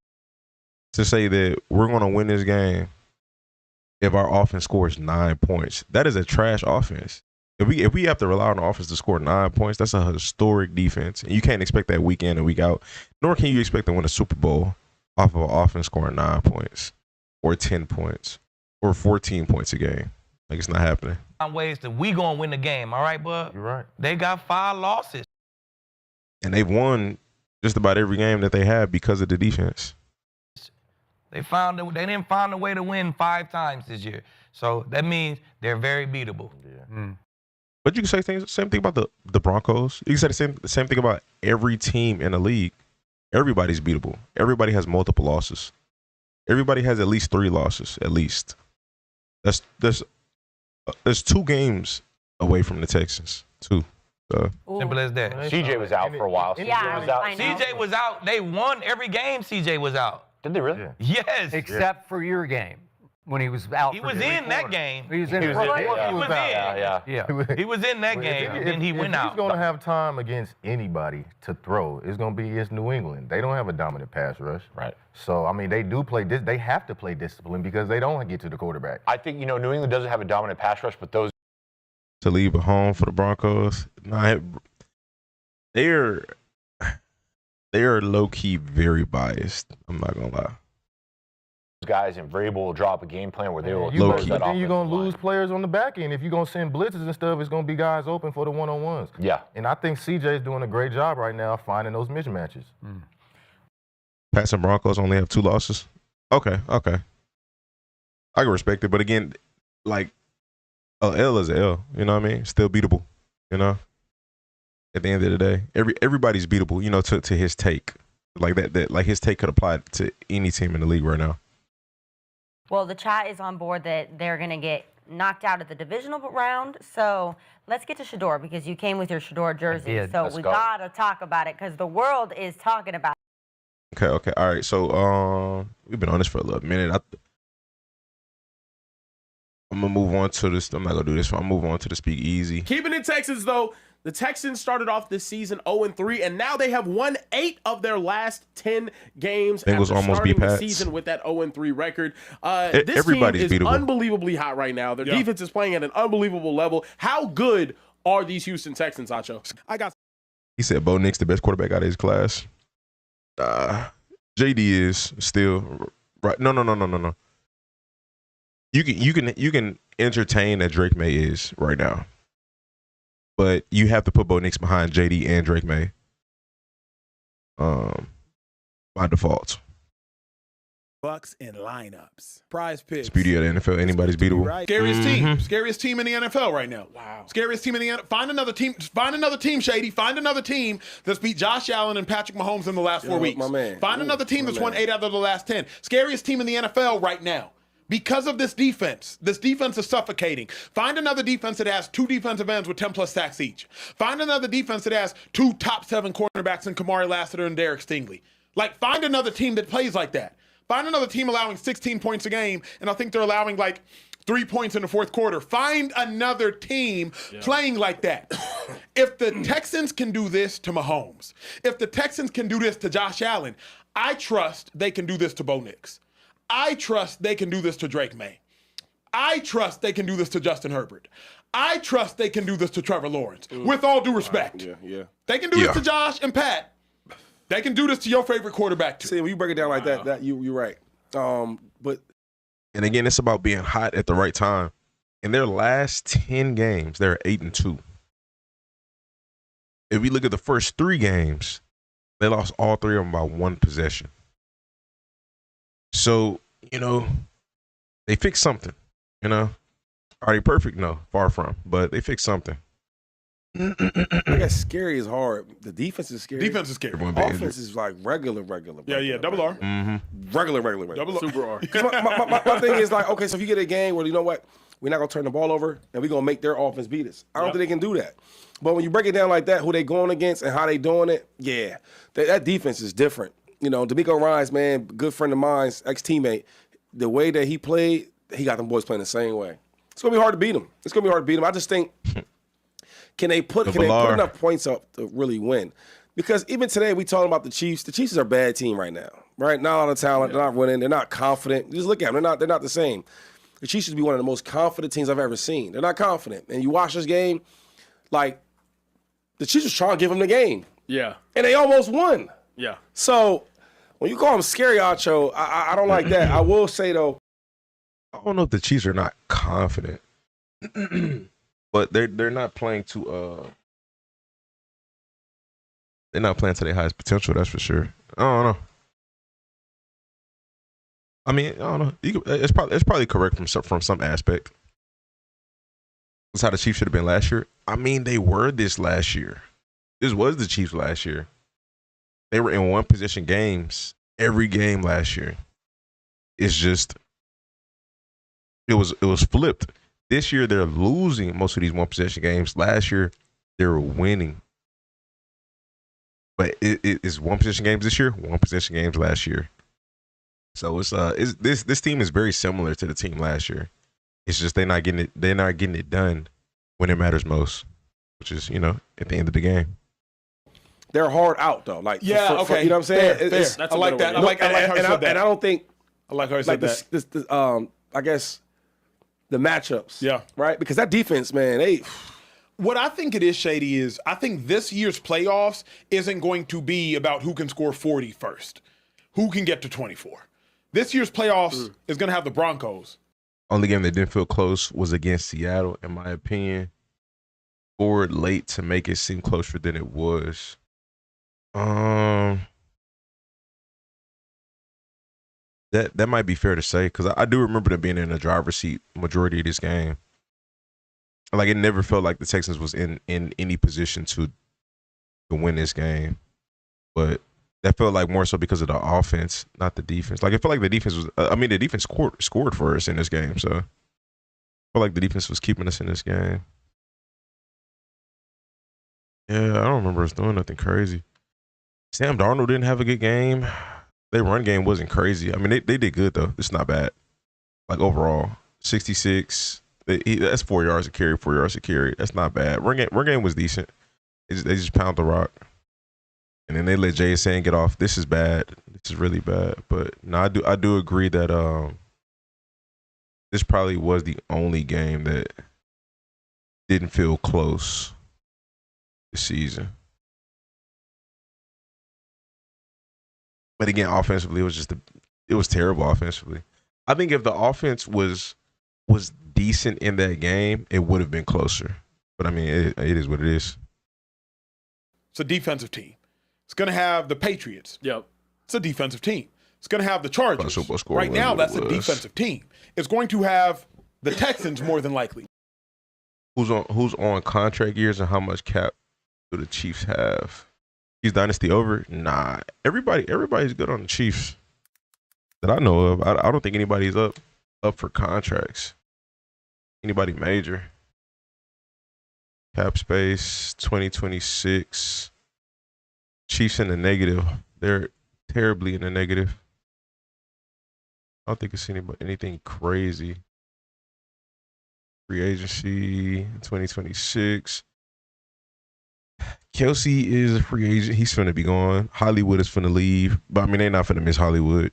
[SPEAKER 5] To say that we're gonna win this game if our offense scores 9 points, that is a trash offense. If we have to rely on the offense to score 9 points, that's a historic defense, and you can't expect that week in and week out. Nor can you expect to win a Super Bowl off of an offense scoring 9 points, or 10 points, or 14 points a game. Like, it's not happening.
[SPEAKER 3] Ways that we gonna win the game, all right, bud?
[SPEAKER 6] You're right.
[SPEAKER 3] They got 5 losses.
[SPEAKER 5] And they've won just about every game that they have because of the defense.
[SPEAKER 3] They didn't find a way to win 5 times this year. So that means they're very beatable.
[SPEAKER 5] Yeah. But you can say same thing about the Broncos. You can say the same thing about every team in the league. Everybody's beatable. Everybody has multiple losses. Everybody has at least 3 losses, at least. There's 2 games away from the Texans. 2.
[SPEAKER 3] Simple as that.
[SPEAKER 6] CJ was out for a while.
[SPEAKER 2] Yeah,
[SPEAKER 6] was out.
[SPEAKER 2] I know.
[SPEAKER 3] CJ was out. They won every game CJ was out.
[SPEAKER 6] Did they really?
[SPEAKER 5] Yeah.
[SPEAKER 3] Yes.
[SPEAKER 8] Except for your game when he was out.
[SPEAKER 3] He
[SPEAKER 8] for
[SPEAKER 3] was
[SPEAKER 8] the
[SPEAKER 3] in that
[SPEAKER 8] quarter.
[SPEAKER 3] game.
[SPEAKER 8] He was in.
[SPEAKER 6] He was in,
[SPEAKER 8] the
[SPEAKER 6] yeah.
[SPEAKER 3] He was in.
[SPEAKER 6] Yeah.
[SPEAKER 3] He was in that game, and then he went
[SPEAKER 4] if
[SPEAKER 3] out.
[SPEAKER 4] he's going to have time against anybody to throw, it's going to be against New England. They don't have a dominant pass rush.
[SPEAKER 6] Right.
[SPEAKER 4] So, I mean, they do play this. They have to play discipline because they don't get to the quarterback.
[SPEAKER 6] I think, New England doesn't have a dominant pass rush, but those.
[SPEAKER 5] To leave at home for the Broncos, they're low key very biased. I'm not gonna lie.
[SPEAKER 6] Guys and Vrabel will draw up a game plan where they will
[SPEAKER 5] Low
[SPEAKER 6] close
[SPEAKER 5] key.
[SPEAKER 6] that
[SPEAKER 4] Then you're going to
[SPEAKER 6] offensive
[SPEAKER 4] lose
[SPEAKER 6] line.
[SPEAKER 4] players on the back end. If you're going to send blitzes and stuff, it's going to be guys open for the one-on-ones.
[SPEAKER 6] Yeah.
[SPEAKER 4] And I think CJ's doing a great job right now finding those mismatches.
[SPEAKER 5] Pats and Broncos only have 2 losses. Okay. I can respect it, but again, like a L is a L. You know what I mean? Still beatable. You know. At the end of the day, everybody's beatable. You know, to his take, like that like his take could apply to any team in the league right now.
[SPEAKER 2] Well, the chat is on board that they're going to get knocked out of the divisional round. So let's get to Shador because you came with your Shador jersey.
[SPEAKER 8] did.
[SPEAKER 2] So
[SPEAKER 6] Let's
[SPEAKER 2] we
[SPEAKER 6] go.
[SPEAKER 2] got to talk about it because the world is talking about it.
[SPEAKER 5] Okay. All right. So we've been on this for a little minute. I'm gonna move on to this. I'm not gonna do this. I'm gonna move on to the Speak Easy.
[SPEAKER 9] Keeping it Texans, though, the Texans started off this season 0-3, and now they have won 8 of their last 10 games
[SPEAKER 5] Bengals
[SPEAKER 9] after
[SPEAKER 5] almost beat
[SPEAKER 9] starting the
[SPEAKER 5] Pats.
[SPEAKER 9] season with that 0-3 record. This
[SPEAKER 5] Everybody's
[SPEAKER 9] team is
[SPEAKER 5] beatable.
[SPEAKER 9] unbelievably hot right now. Their defense is playing at an unbelievable level. How good are these Houston Texans, Acho?
[SPEAKER 5] He said Bo Nix the best quarterback out of his class. JD is still right. No. You can entertain that Drake May is right now, but you have to put Bo Nix behind JD and Drake May. By default.
[SPEAKER 1] Bucks and lineups. Prize picks.
[SPEAKER 5] It's beauty of the NFL. Anybody's beatable.
[SPEAKER 1] Right.
[SPEAKER 10] Scariest team in the NFL right now.
[SPEAKER 1] Wow.
[SPEAKER 10] Scariest team in the NFL. Find another team, Shady. Find another team that's beat Josh Allen and Patrick Mahomes in the last 4 weeks.
[SPEAKER 1] my man.
[SPEAKER 10] Find another team that's won 8 out of the last 10. Scariest team in the NFL right now. Because of this defense is suffocating. Find another defense that has 2 defensive ends with 10-plus sacks each. Find another defense that has 2 top 7 cornerbacks in Kamari Lassiter and Derek Stingley. Like, find another team that plays like that. Find another team allowing 16 points a game, and I think they're allowing like 3 points in the fourth quarter. Find another team playing like that. If the Texans can do this to Mahomes, if the Texans can do this to Josh Allen, I trust they can do this to Bo Nix. I trust they can do this to Drake May. I trust they can do this to Justin Herbert. I trust they can do this to Trevor Lawrence. With all due respect.
[SPEAKER 1] Yeah.
[SPEAKER 10] They can do this to Josh and Pat. They can do this to your favorite quarterback too.
[SPEAKER 1] See, when you break it down like that you're right. But
[SPEAKER 5] And again, it's about being hot at the right time. In their last 10 games, they're 8-2. If we look at the first 3 games, they lost all 3 of them by 1 possession. So, they fixed something, Are they perfect? No, far from. But they fixed something.
[SPEAKER 1] I guess scary is hard. The defense is scary.
[SPEAKER 10] Defense is scary.
[SPEAKER 5] Everyone been injured.
[SPEAKER 1] Offense is like regular.
[SPEAKER 10] Yeah, double R.
[SPEAKER 1] Regular.
[SPEAKER 10] Double R.
[SPEAKER 1] Super R. 'Cause my thing is like, okay, so if you get a game where, you know what, we're not going to turn the ball over and we're going to make their offense beat us. I don't think they can do that. But when you break it down like that, who they going against and how they doing it, yeah, that defense is different. D'Amico Ryans, man, good friend of mine, ex-teammate, the way that he played, he got them boys playing the same way. It's going to be hard to beat them. I just think, can they put enough points up to really win? Because even today, we talking about the Chiefs. The Chiefs are a bad team right now, right? Not a lot of talent. They're not winning. They're not confident. Just look at them. They're not the same. The Chiefs should be one of the most confident teams I've ever seen. They're not confident. And you watch this game, like, the Chiefs was trying to give them the game.
[SPEAKER 9] Yeah.
[SPEAKER 1] And they almost won.
[SPEAKER 9] Yeah.
[SPEAKER 1] So when you call them scary, Acho, I don't like that. I will say, though,
[SPEAKER 5] I don't know if the Chiefs are not confident, but they're not playing to they're not playing to their highest potential. That's for sure. I don't know. I mean, I don't know. It's probably correct from some aspect. That's how the Chiefs should have been last year. I mean, they were this last year. This was the Chiefs last year. They were in one possession games every game last year. It's just it was flipped. This year they're losing most of these one possession games. Last year they were winning. But it's one possession games this year, one possession games last year. So it's this team is very similar to the team last year. It's just they're not getting it done when it matters most, which is, at the end of the game.
[SPEAKER 1] They're hard out though. Like
[SPEAKER 10] okay.
[SPEAKER 1] You know what I'm saying?
[SPEAKER 10] Fair. That's I like that. I like how you said that.
[SPEAKER 1] And I don't think
[SPEAKER 10] I like how you said that.
[SPEAKER 1] This I guess the matchups.
[SPEAKER 10] Yeah.
[SPEAKER 1] Right? Because that defense, man,
[SPEAKER 10] What I think it is, Shady, is I think this year's playoffs isn't going to be about who can score 40 first, who can get to 24. This year's playoffs is going to have the Broncos.
[SPEAKER 5] Only game that didn't feel close was against Seattle, in my opinion. Scored late to make it seem closer than it was. That might be fair to say, because I do remember them being in the driver's seat majority of this game. Like, it never felt like the Texans was in any position to win this game. But that felt like more so because of the offense, not the defense. Like, it felt like the defense was the defense scored for us in this game. So I felt like the defense was keeping us in this game. Yeah, I don't remember us doing nothing crazy. Sam Darnold didn't have a good game. Their run game wasn't crazy. I mean, they did good, though. It's not bad. Like, overall, 66. That's 4 yards a carry, 4 yards a carry. That's not bad. Run game was decent. They just pound the rock. And then they let JSN get off. This is bad. This is really bad. But no, I do agree that this probably was the only game that didn't feel close this season. But again, offensively, it was terrible offensively. I think if the offense was decent in that game, it would have been closer. But I mean, it is what it is.
[SPEAKER 10] It's a defensive team. It's going to have the Patriots.
[SPEAKER 9] Yep.
[SPEAKER 10] It's a defensive team. It's going to have the Chargers. Right now, that's a defensive team. It's going to have the Texans more than likely.
[SPEAKER 5] Who's on contract years and how much cap do the Chiefs have? Is Dynasty over? Nah. Everybody's good on the Chiefs that I know of. I don't think anybody's up for contracts. Anybody major? Cap space 2026. Chiefs in the negative. They're terribly in the negative. I don't think it's anything crazy. Free agency 2026. Kelsey is a free agent. He's finna be gone. Hollywood is finna leave. But I mean, they're not finna miss Hollywood.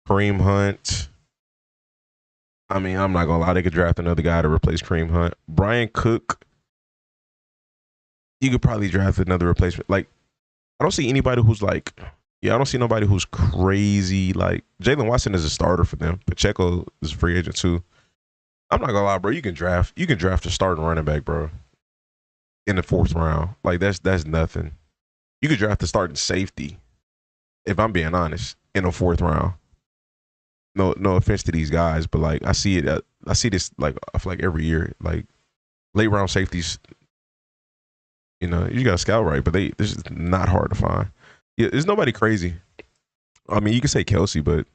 [SPEAKER 5] Kareem Hunt. I mean, I'm not gonna lie, they could draft another guy to replace Kareem Hunt. Brian Cook. You could probably draft another replacement. Like, I don't see anybody who's like, I don't see nobody who's crazy. Like, Jalen Watson is a starter for them. Pacheco is a free agent too. I'm not gonna lie, bro. You can draft a starting running back, bro, in the 4th round. Like, that's nothing. You could draft a starting safety, if I'm being honest, in the 4th round. No offense to these guys, but like I see this like I feel like every year, like late round safeties. You got to scout right, but this is not hard to find. Yeah, there's nobody crazy. I mean, you can say Kelsey, but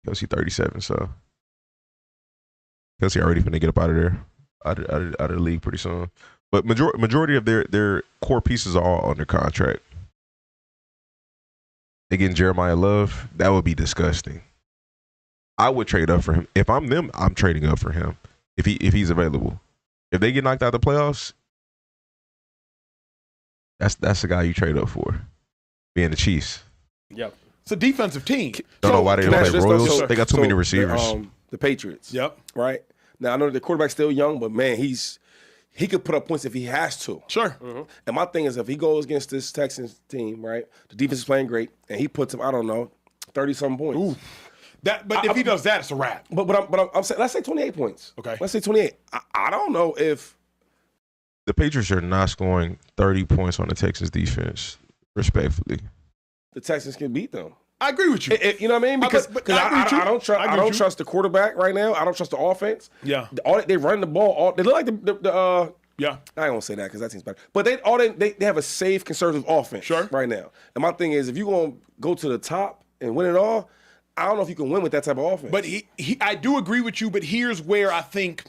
[SPEAKER 5] Kelsey 37, so Kelsey already finna get up out of there, out of the league pretty soon. But majority of their core pieces are all under contract. Again, Jeremiah Love, that would be disgusting. I would trade up for him. If I'm them, I'm trading up for him. If he's available. If they get knocked out of the playoffs, that's the guy you trade up for. Being the Chiefs.
[SPEAKER 9] Yep.
[SPEAKER 10] It's a defensive team.
[SPEAKER 5] Don't know why they don't play Royals. They got too many receivers.
[SPEAKER 1] The Patriots.
[SPEAKER 10] Yep.
[SPEAKER 1] Right? Now, I know the quarterback's still young, but man, he could put up points if he has to.
[SPEAKER 10] Sure.
[SPEAKER 1] Mm-hmm. And my thing is, if he goes against this Texans team, right, the defense is playing great, and he puts up, 30-something points.
[SPEAKER 10] Ooh. But if he does that, it's a wrap.
[SPEAKER 1] But I'm saying, let's say 28 points.
[SPEAKER 10] Okay.
[SPEAKER 1] Let's say 28. I don't know if
[SPEAKER 5] the Patriots are not scoring 30 points on the Texans defense, respectfully.
[SPEAKER 1] the Texans can beat them.
[SPEAKER 10] I agree with you.
[SPEAKER 1] You know what I mean? Because
[SPEAKER 10] but I agree with you.
[SPEAKER 1] I don't trust the quarterback right now. I don't trust the offense.
[SPEAKER 10] Yeah.
[SPEAKER 1] They run the ball. They look like the
[SPEAKER 10] yeah.
[SPEAKER 1] I don't say that because that seems better. But they have a safe, conservative offense right now. And my thing is, if you're going to go to the top and win it all, I don't know if you can win with that type of offense.
[SPEAKER 10] But I do agree with you, but here's where I think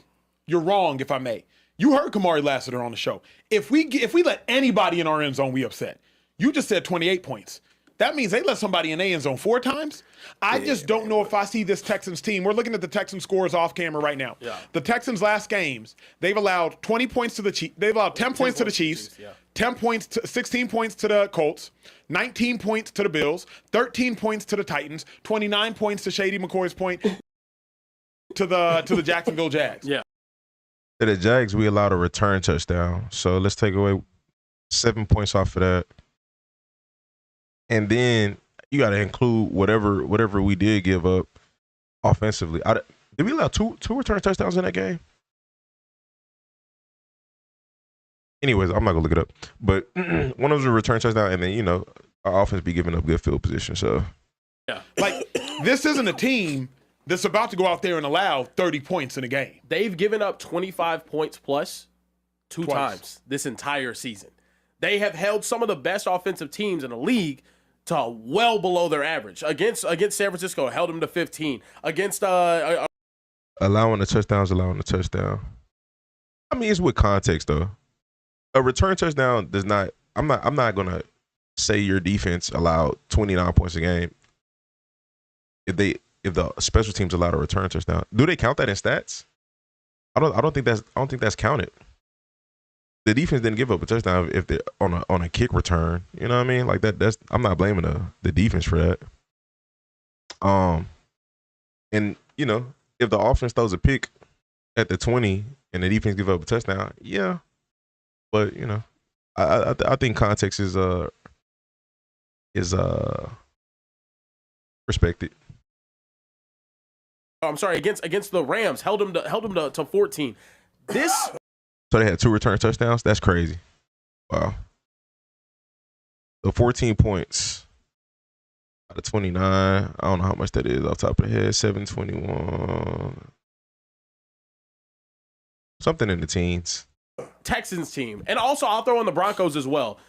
[SPEAKER 10] you're wrong, if I may. You heard Kamari Lassiter on the show. If we let anybody in our end zone, we upset. You just said 28 points. That means they let somebody in the end zone 4 times. I just don't know if I see this Texans team. We're looking at the Texans scores off camera right now. Yeah. The Texans' last games, they've allowed 20 points to the Chiefs. They've allowed 10 points to the Chiefs, 16 points to the Colts, 19 points to the Bills, 13 points to the Titans, 29 points to Shady McCoy's point to the Jacksonville Jags.
[SPEAKER 9] Yeah.
[SPEAKER 5] To the Jags, we allowed a return touchdown. So let's take away 7 points off of that. And then you got to include whatever we did give up offensively. Did we allow two return touchdowns in that game? Anyways, I'm not going to look it up. But one of them was a return touchdown, and then, our offense be giving up good field position. So,
[SPEAKER 10] yeah. Like, this isn't a team that's about to go out there and allow 30 points in a game.
[SPEAKER 9] They've given up 25 points plus two times this entire season. They have held some of the best offensive teams in the league to well below their average. Against San Francisco, held them to 15. Against
[SPEAKER 5] allowing the touchdown. I mean, it's with context though. A return touchdown does not. I'm not gonna say your defense allowed 29 points a game. If the special teams allowed a return touchdown, do they count that in stats? I don't think that's counted. The defense didn't give up a touchdown if they're on a kick return. You know what I mean? Like that's I'm not blaming the defense for that. And if the offense throws a pick at the 20 and the defense give up a touchdown, yeah. But I think context is respected.
[SPEAKER 9] I'm sorry, against the Rams, held them to 14.
[SPEAKER 5] So they had 2 return touchdowns? That's crazy. Wow. So 14 points out of 29. I don't know how much that is off the top of the head. 721. Something in the teens.
[SPEAKER 9] Texans team. And also I'll throw in the Broncos as well.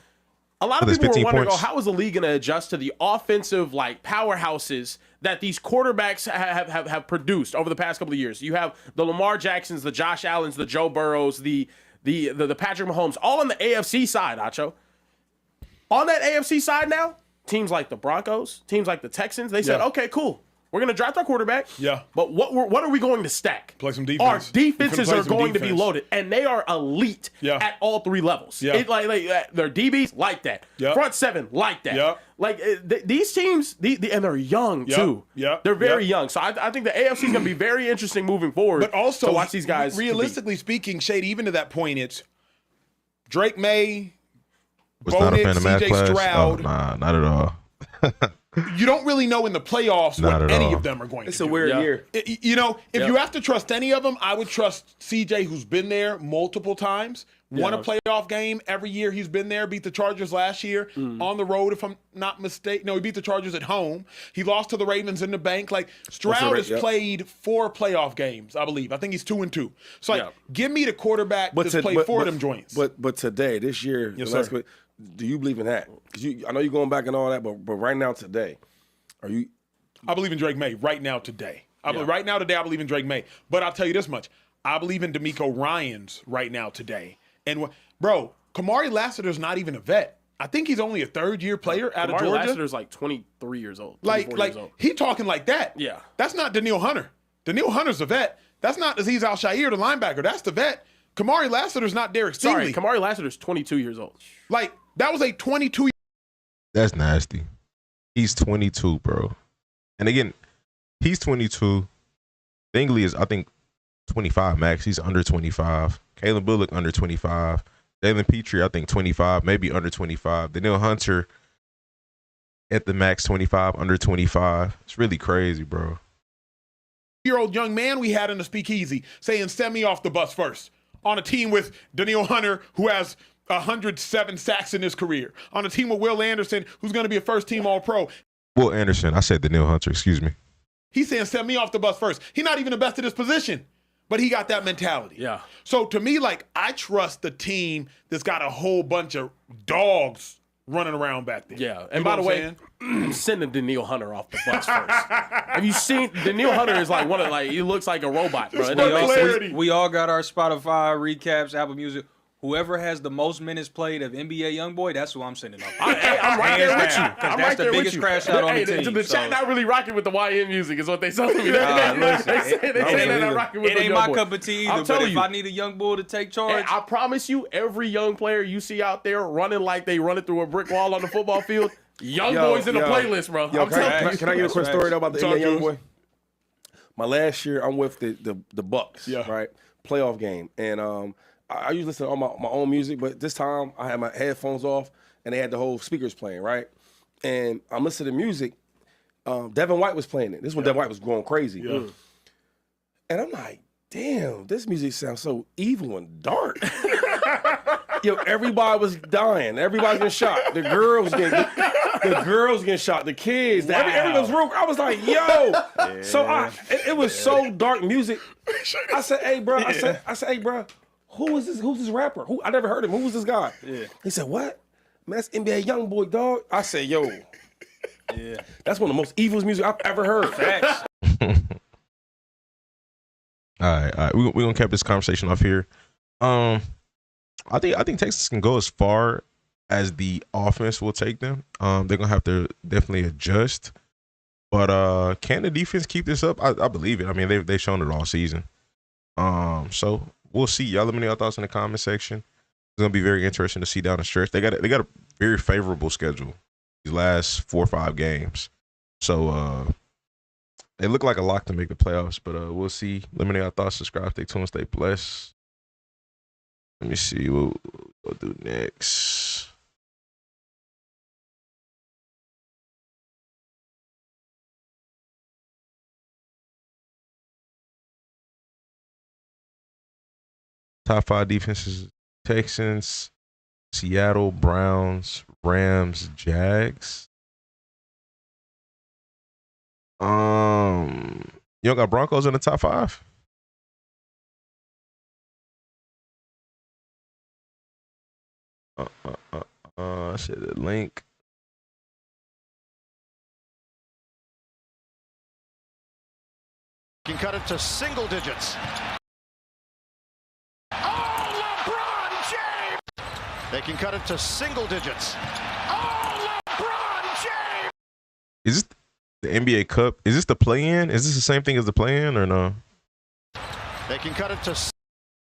[SPEAKER 9] A lot of people were wondering, how is the league going to adjust to the offensive powerhouses that these quarterbacks have produced over the past couple of years? You have the Lamar Jacksons, the Josh Allens, the Joe Burrows, the Patrick Mahomes, all on the AFC side, Acho. On that AFC side now, teams like the Broncos, teams like the Texans, they said, okay, cool. We're going to draft our quarterback.
[SPEAKER 10] Yeah.
[SPEAKER 9] But what are we going to stack?
[SPEAKER 10] Play some defense.
[SPEAKER 9] Our defenses are going to be loaded, and they are elite at all 3 levels.
[SPEAKER 10] Yeah.
[SPEAKER 9] Their DBs like that.
[SPEAKER 10] Yep.
[SPEAKER 9] Front 7 like that.
[SPEAKER 10] Yep.
[SPEAKER 9] These teams, and they're young too.
[SPEAKER 10] Yep.
[SPEAKER 9] They're very young. So I think the AFC is going to be very interesting moving forward.
[SPEAKER 10] But also,
[SPEAKER 9] to watch these guys.
[SPEAKER 10] Realistically speaking, Shady, even to that point, it's Drake May,
[SPEAKER 5] Was not a fan of math
[SPEAKER 10] CJ
[SPEAKER 5] class.
[SPEAKER 10] Stroud.
[SPEAKER 5] Oh, nah, not at all.
[SPEAKER 10] You don't really know in the playoffs what any of them are going to do.
[SPEAKER 1] It's a weird year.
[SPEAKER 10] If you have to trust any of them, I would trust CJ, who's been there multiple times, won a playoff game every year he's been there, beat the Chargers last year on the road, if I'm not mistaken. No, he beat the Chargers at home. He lost to the Ravens in the bank. Like, Stroud has played 4 playoff games, I believe. I think he's 2-2. So, give me the quarterback that's played 4 of them joints.
[SPEAKER 1] But today, this year, do you believe in that? Because I know you're going back and all that, but right now, today, are you?
[SPEAKER 10] I believe in Drake May right now today. Right now today, I believe in Drake May. But I'll tell you this much. I believe in DeMeco Ryans right now today. And, bro, Kamari Lassiter's not even a vet. I think he's only a 3rd-year player out of Georgia.
[SPEAKER 9] Kamari Lassiter's like 23 years old. Years old.
[SPEAKER 10] He talking like that.
[SPEAKER 9] Yeah.
[SPEAKER 10] That's not Daniil Hunter. Daniil Hunter's a vet. That's not Azeez Al-Shaair, the linebacker. That's the vet. Kamari Lassiter's not Derek Stingley.
[SPEAKER 9] Sorry, Kamari Lassiter's 22 years old.
[SPEAKER 10] That was a 22.
[SPEAKER 5] That's nasty. He's 22, bro. And again, he's 22. Stingley is, I think, 25 max. He's under 25. Caleb Bullock under 25. Jalen Petrie, I think 25, maybe under 25. Daniil Hunter at the max 25, under 25. It's really crazy, bro.
[SPEAKER 10] Year-old young man we had in the speakeasy saying, send me off the bus first. On a team with Daniil Hunter, who has 107 sacks in his career. On a team with Will Anderson, who's going to be a first-team All-Pro.
[SPEAKER 5] Will Anderson. I said Daniil Hunter. Excuse me.
[SPEAKER 10] He's saying send me off the bus first. He's not even the best at his position, but he got that mentality.
[SPEAKER 9] Yeah.
[SPEAKER 10] So to me, like, I trust the team that's got a whole bunch of dogs running around back there.
[SPEAKER 9] Yeah.
[SPEAKER 10] You
[SPEAKER 9] And
[SPEAKER 10] know
[SPEAKER 9] by the
[SPEAKER 10] what I'm
[SPEAKER 9] way,
[SPEAKER 10] saying?
[SPEAKER 9] I'm sending Daniil Hunter off the bus first. Have you seen Daniil Hunter is like one of he looks like a robot, bro.
[SPEAKER 10] Just
[SPEAKER 9] It
[SPEAKER 10] for
[SPEAKER 9] doesn't make sense.
[SPEAKER 10] clarity.
[SPEAKER 11] We all got our Spotify recaps, Apple Music. Whoever has the most minutes played of NBA YoungBoy, that's who I'm sending off.
[SPEAKER 9] Hey, I'm right there with you.
[SPEAKER 11] Because
[SPEAKER 9] I'm
[SPEAKER 11] that's
[SPEAKER 9] right
[SPEAKER 11] the
[SPEAKER 9] there with
[SPEAKER 11] biggest
[SPEAKER 9] you.
[SPEAKER 11] crash out on
[SPEAKER 9] Hey,
[SPEAKER 11] the team.
[SPEAKER 9] The
[SPEAKER 11] so.
[SPEAKER 9] chat not really rocking with the YN music is what they telling me.
[SPEAKER 11] Listen,
[SPEAKER 9] They say they're not rocking with
[SPEAKER 11] it
[SPEAKER 9] the
[SPEAKER 11] ain't
[SPEAKER 9] young
[SPEAKER 11] my
[SPEAKER 9] boy.
[SPEAKER 11] cup of tea
[SPEAKER 9] I'm
[SPEAKER 11] either, but
[SPEAKER 9] telling
[SPEAKER 11] if
[SPEAKER 9] you.
[SPEAKER 11] I need a young bull to take charge,
[SPEAKER 9] Hey, I promise you, every young player you see out there running like they running through a brick wall on the football field, young boys in the playlist, bro.
[SPEAKER 1] Yo,
[SPEAKER 9] I'm telling you.
[SPEAKER 1] can I get a quick story though about the
[SPEAKER 10] Talk
[SPEAKER 1] NBA
[SPEAKER 10] to
[SPEAKER 1] young
[SPEAKER 10] us.
[SPEAKER 1] boy? My last year, I'm with the Bucks,
[SPEAKER 10] Yeah.
[SPEAKER 1] right? Playoff game, and I usually listen to all my own music, but this time I had my headphones off and they had the whole speakers playing, right? And I'm listening to music. Devin White was playing it. This is when Devin White was going crazy. And I'm like, damn, this music sounds so evil and dark. Yo, everybody was dying. Everybody getting shot. The girls getting shot. The kids. Everyone's real. I was like, yo. So it was so dark music. I said, hey, bro. I said, hey, bro. Who is this? Who's this rapper? I never heard of him. Who was this guy? He said, what? Man, that's NBA YoungBoy, dog. I said, yo. That's one of the most evilest music I've ever heard. Facts.
[SPEAKER 5] All right. We're gonna cap this conversation off here. I think Texas can go as far as the offense will take them. They're gonna have to definitely adjust. But can the defense keep this up? I believe it. I mean, they've shown it all season. So we'll see. Y'all let me know your thoughts in the comment section. It's gonna be very interesting to see down the stretch. They got a very favorable schedule these last 4 or 5 games. So they look like a lock to make the playoffs, but we'll see. Let me know your thoughts. Subscribe, stay tuned, stay blessed. Let me see what we'll do next. Top 5 defenses: Texans, Seattle, Browns, Rams, Jags. You don't got Broncos in the top 5? I said the link.
[SPEAKER 12] Can cut it to single digits. Oh, LeBron James! They can cut it to single digits. Oh, LeBron James!
[SPEAKER 5] Is this the NBA Cup? Is this the play-in? Is this the same thing as the play-in or no?
[SPEAKER 12] They can cut it to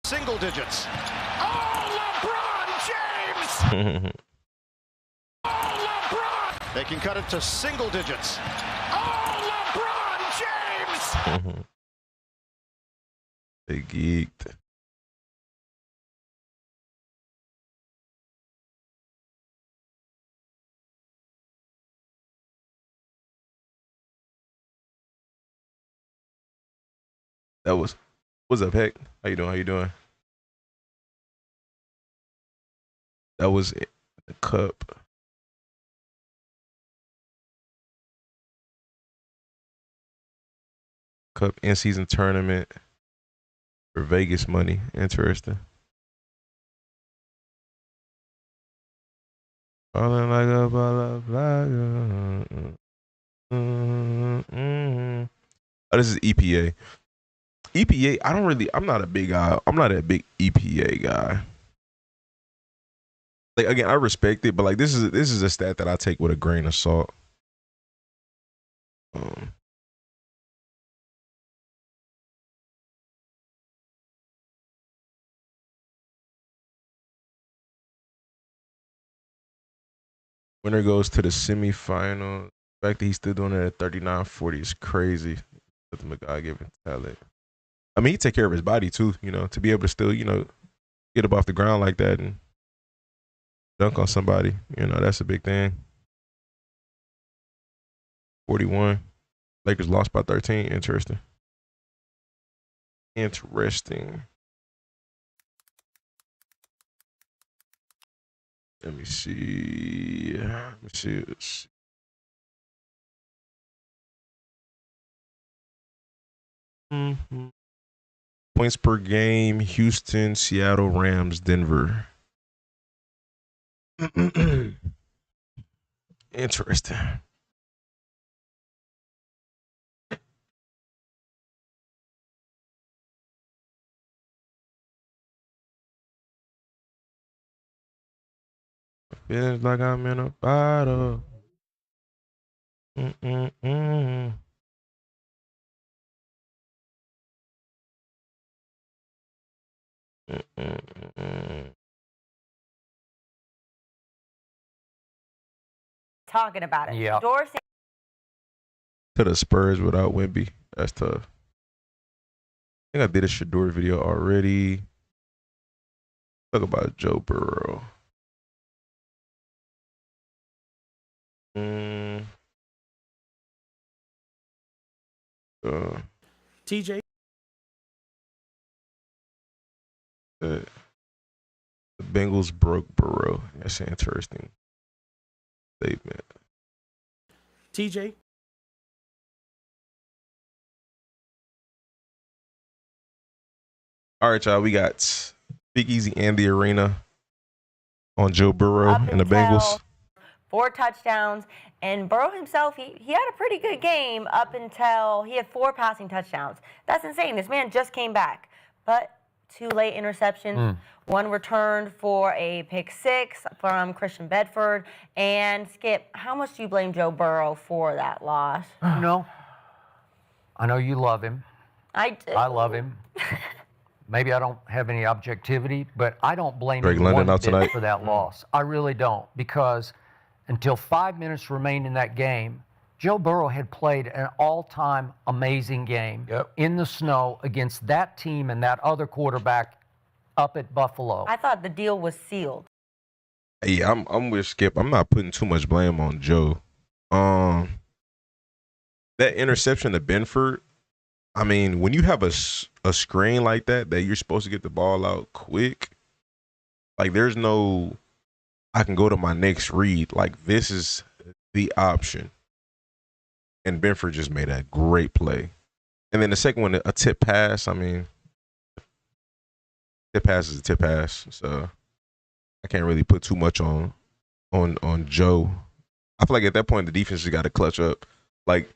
[SPEAKER 12] single digits. Oh, LeBron James! Oh, LeBron! They can cut it to single digits. Oh, LeBron James!
[SPEAKER 5] They geeked. What's up, Heck? How you doing? That was it. The cup. Cup in-season tournament for Vegas money. Interesting. Falling like a ball of fire. Oh, this is EPA. EPA, I'm not a big EPA guy. Like, again, I respect it, but like this is a stat that I take with a grain of salt. Winner goes to the semifinal. The fact that he's still doing it at 39-40 is crazy. Nothing but God-given talent. I mean, he take care of his body too, to be able to still, get up off the ground like that and dunk on somebody. That's a big thing. 41. Lakers lost by 13. Interesting. Let me see. Mhm. Points per game: Houston, Seattle, Rams, Denver. Interesting. Feels like I'm in a bottle. Mm-mm-mm. Mm-mm-mm.
[SPEAKER 2] Talking about it.
[SPEAKER 8] Yeah.
[SPEAKER 2] Dorsey.
[SPEAKER 5] To the Spurs without Wemby. That's tough. I think I did a Shador video already. Talk about Joe Burrow. Uh,
[SPEAKER 9] TJ.
[SPEAKER 5] the Bengals broke Burrow. That's an interesting statement.
[SPEAKER 9] TJ.
[SPEAKER 5] All right, y'all. We got Big Easy and the Arena on Joe Burrow and the Bengals.
[SPEAKER 2] 4 touchdowns, and Burrow himself, he had a pretty good game up until he had 4 passing touchdowns. That's insane. This man just came back, but 2 late interceptions, 1 returned for a pick 6 from Christian Bedford. And Skip, how much do you blame Joe Burrow for that loss?
[SPEAKER 8] No. I know you love him.
[SPEAKER 2] I do.
[SPEAKER 8] I love him. Maybe I don't have any objectivity, but I don't blame
[SPEAKER 5] Greg
[SPEAKER 8] him
[SPEAKER 5] London
[SPEAKER 8] one
[SPEAKER 5] out
[SPEAKER 8] bit
[SPEAKER 5] tonight.
[SPEAKER 8] for that loss. I really don't, because until 5 minutes remained in that game, Joe Burrow had played an all-time amazing game in the snow against that team and that other quarterback up at Buffalo.
[SPEAKER 2] I thought the deal was sealed.
[SPEAKER 5] Yeah, I'm with Skip. I'm not putting too much blame on Joe. That interception to Benford, I mean, when you have a screen like that you're supposed to get the ball out quick, like there's no, I can go to my next read. Like this is the option. And Benford just made a great play. And then the second one, a tip pass. I mean, tip pass is a tip pass. So I can't really put too much on Joe. I feel like at that point the defense just got to clutch up. Like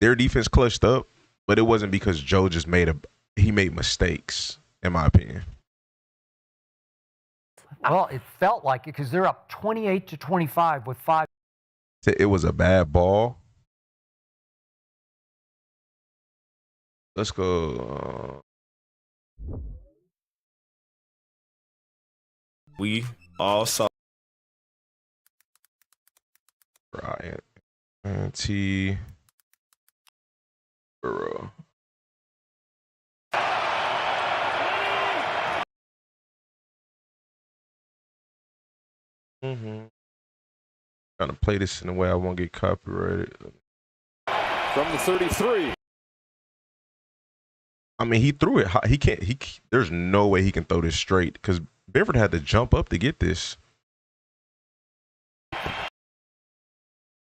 [SPEAKER 5] their defense clutched up, but it wasn't because Joe just made mistakes, in my opinion.
[SPEAKER 8] Well, it felt like it because they're up 28-25 with 5.
[SPEAKER 5] It was a bad ball. Let's go.
[SPEAKER 13] We all saw.
[SPEAKER 5] Right. And T. Burrow. Trying to play this in a way I won't get copyrighted.
[SPEAKER 13] From the 33.
[SPEAKER 5] I mean, he threw it high. He can't. There's no way he can throw this straight because Benford had to jump up to get this.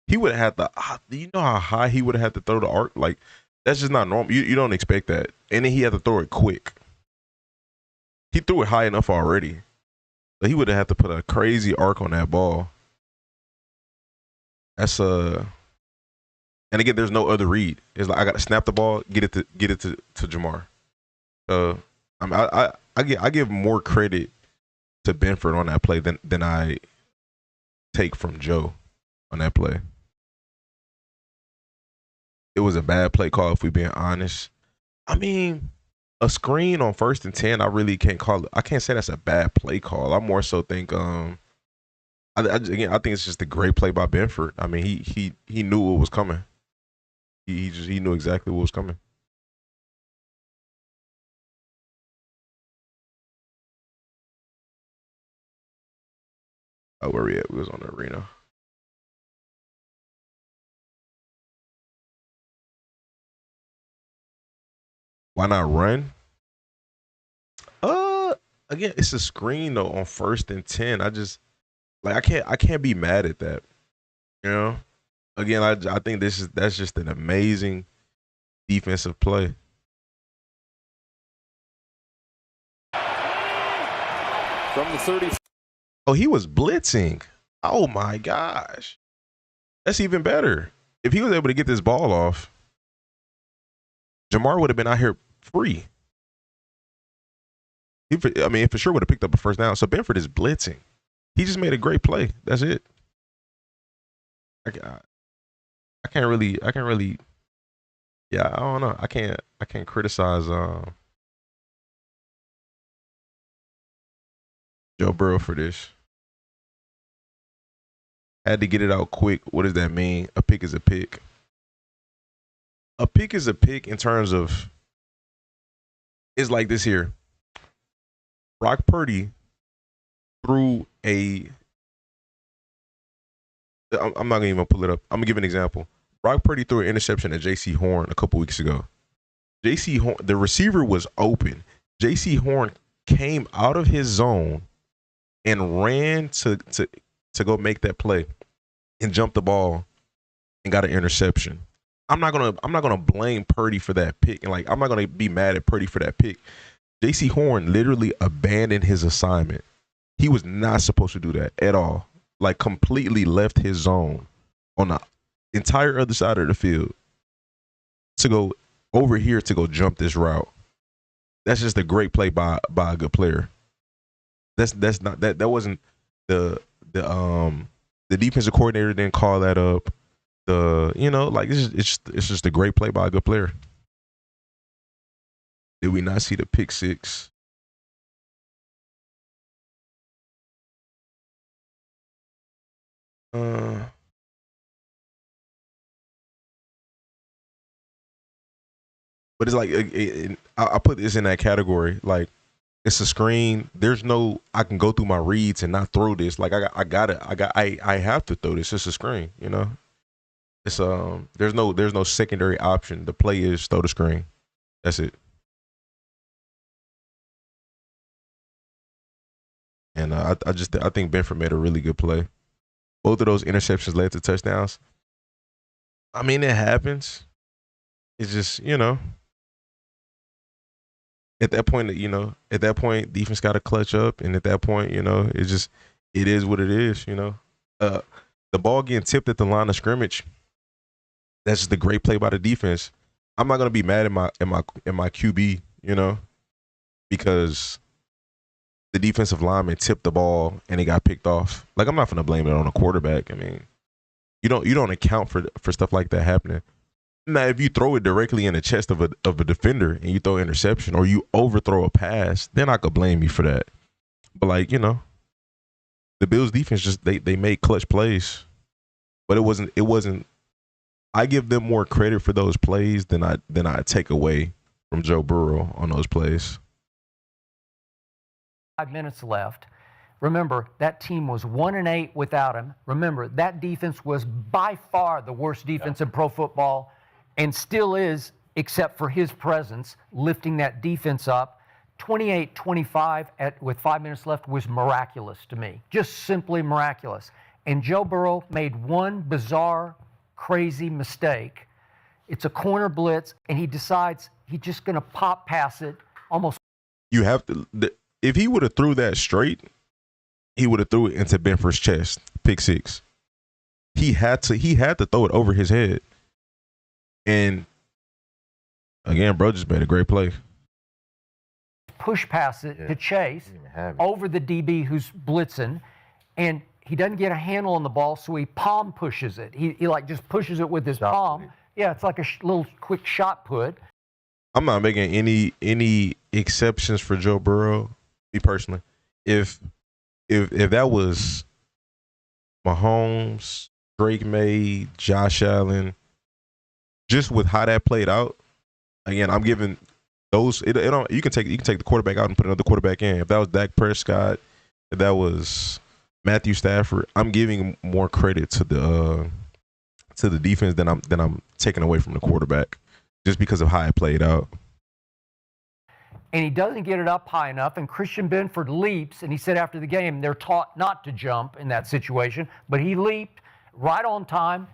[SPEAKER 5] He would have had to. You know how high he would have had to throw the arc? Like that's just not normal. You don't expect that. And then he had to throw it quick. He threw it high enough already. But he would have had to put a crazy arc on that ball. That's And again, there's no other read. It's like I got to snap the ball, get it to Jamar. I give more credit to Benford on that play than I take from Joe on that play. It was a bad play call, if we're being honest. I mean, a screen on 1st and 10, I really can't call it. I can't say that's a bad play call. I more so think I think it's just a great play by Benford. I mean, he knew what was coming. He knew exactly what was coming. Oh, where we at? We was on the arena. Why not run? Again, it's a screen though on 1st and 10. I just I can't be mad at that. You know? Again, I think that's just an amazing defensive play.
[SPEAKER 13] From the 30.
[SPEAKER 5] Oh, he was blitzing. Oh my gosh. That's even better. If he was able to get this ball off, Jamar would have been out here free. He for sure would have picked up a first down. So Benford is blitzing. He just made a great play. That's it. I can't really. Yeah, I don't know. I can't criticize Joe Burrow for this. Had to get it out quick. What does that mean? A pick is a pick. A pick is a pick in terms of, it's like this here. Brock Purdy threw I'm not going to even pull it up. I'm going to give an example. Brock Purdy threw an interception at J.C. Horn a couple weeks ago. J.C. Horn, the receiver was open. J.C. Horn came out of his zone and ran to go make that play and jumped the ball and got an interception. I'm not gonna blame Purdy for that pick, and like I'm not gonna be mad at Purdy for that pick. J.C. Horn literally abandoned his assignment. He was not supposed to do that at all. Like completely left his zone on the entire other side of the field to go over here to go jump this route. That's just a great play by a good player. That wasn't the defensive coordinator didn't call that up. It's just a great play by a good player. Did we not see the pick six? But it's like I put this in that category. Like it's a screen. There's no I can go through my reads and not throw this. Like I have to throw this. It's a screen. You know. It's there's no secondary option. The play is throw the screen. That's it. And I think Benford made a really good play. Both of those interceptions led to touchdowns. I mean, it happens. It's just, at that point, defense got to clutch up. And at that point, it is what it is, The ball getting tipped at the line of scrimmage, that's just a great play by the defense. I'm not going to be mad at my QB, because the defensive lineman tipped the ball and it got picked off. Like, I'm not going to blame it on a quarterback. I mean, you don't account for stuff like that happening. Now, if you throw it directly in the chest of a defender and you throw an interception or you overthrow a pass, then I could blame you for that. But the Bills defense just they made clutch plays, but it wasn't. I give them more credit for those plays than I take away from Joe Burrow on those plays.
[SPEAKER 8] 5 minutes left. Remember, that team was 1-8 without him. Remember, that defense was by far the worst defense in pro football and still is, except for his presence, lifting that defense up. 28-25 with 5 minutes left was miraculous to me, just simply miraculous. And Joe Burrow made one bizarre, crazy mistake. It's a corner blitz, and he decides he's just going to pop pass it almost.
[SPEAKER 5] You have to. If he would have threw that straight, he would have threw it into Benford's chest, pick six. He had to throw it over his head. And again, bro just made a great play.
[SPEAKER 8] Push pass it to Chase over the DB who's blitzing, and he doesn't get a handle on the ball, so he palm pushes it. He like just pushes it with his palm. Yeah, it's like a little quick shot put.
[SPEAKER 5] I'm not making any exceptions for Joe Burrow. Me personally, if that was Mahomes, Drake May, Josh Allen, just with how that played out, again, I'm giving those. You can take the quarterback out and put another quarterback in. If that was Dak Prescott, if that was Matthew Stafford, I'm giving more credit to the defense than I'm taking away from the quarterback, just because of how it played out.
[SPEAKER 8] And he doesn't get it up high enough, and Christian Benford leaps, and he said after the game they're taught not to jump in that situation, but he leaped right on time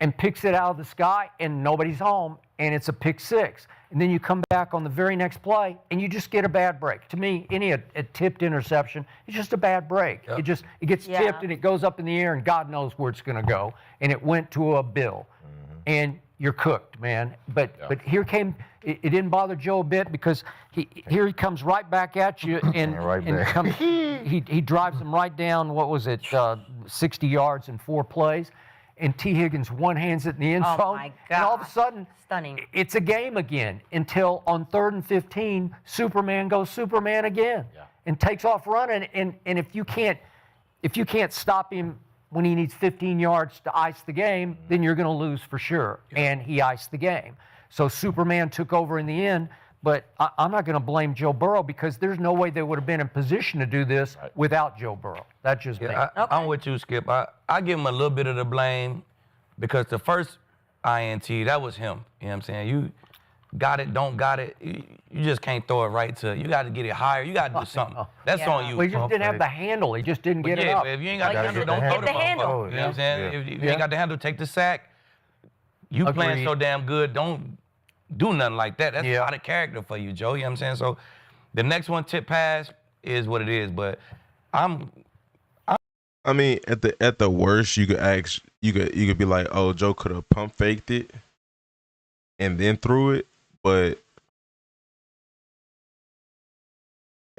[SPEAKER 8] and picks it out of the sky, and nobody's home, and it's a pick six. And then you come back on the very next play, and you just get a bad break. To me, a tipped interception is just a bad break.
[SPEAKER 3] Yep.
[SPEAKER 8] It gets tipped, and it goes up in the air, and God knows where it's going to go. And it went to a Bill. And you're cooked, man. But here came, it didn't bother Joe a bit because here he comes right back at you, and, he drives him right down, 60 yards in 4 plays. And T. Higgins one-hands it in the end zone.
[SPEAKER 2] Oh, my God.
[SPEAKER 8] And all of a sudden,
[SPEAKER 2] Stunning.
[SPEAKER 8] it's a game again until on 3rd and 15, Superman goes Superman again and takes off running. And if you can't stop him when he needs 15 yards to ice the game, then you're going to lose for sure. And he iced the game. So Superman took over in the end. But I'm not going to blame Joe Burrow because there's no way they would have been in position to do this without Joe Burrow. That's just me.
[SPEAKER 3] I'm with you, Skip. I give him a little bit of the blame because the first INT, that was him. You know what I'm saying? You got it, don't got it. You just can't throw it right to. You got to get it higher. You got to do something. That's on you.
[SPEAKER 8] Well, he just didn't have the handle. He just didn't get it up.
[SPEAKER 3] If you ain't got the handle, don't throw the handle. You know what I'm saying? If you ain't got the handle, take the sack. You playing so damn good, don't do nothing like that. That's out of character for you, Joe. You know what I'm saying? So the next one, tip pass, is what it is. But
[SPEAKER 5] I mean, at the worst, you could be like, oh, Joe could have pump faked it and then threw it. But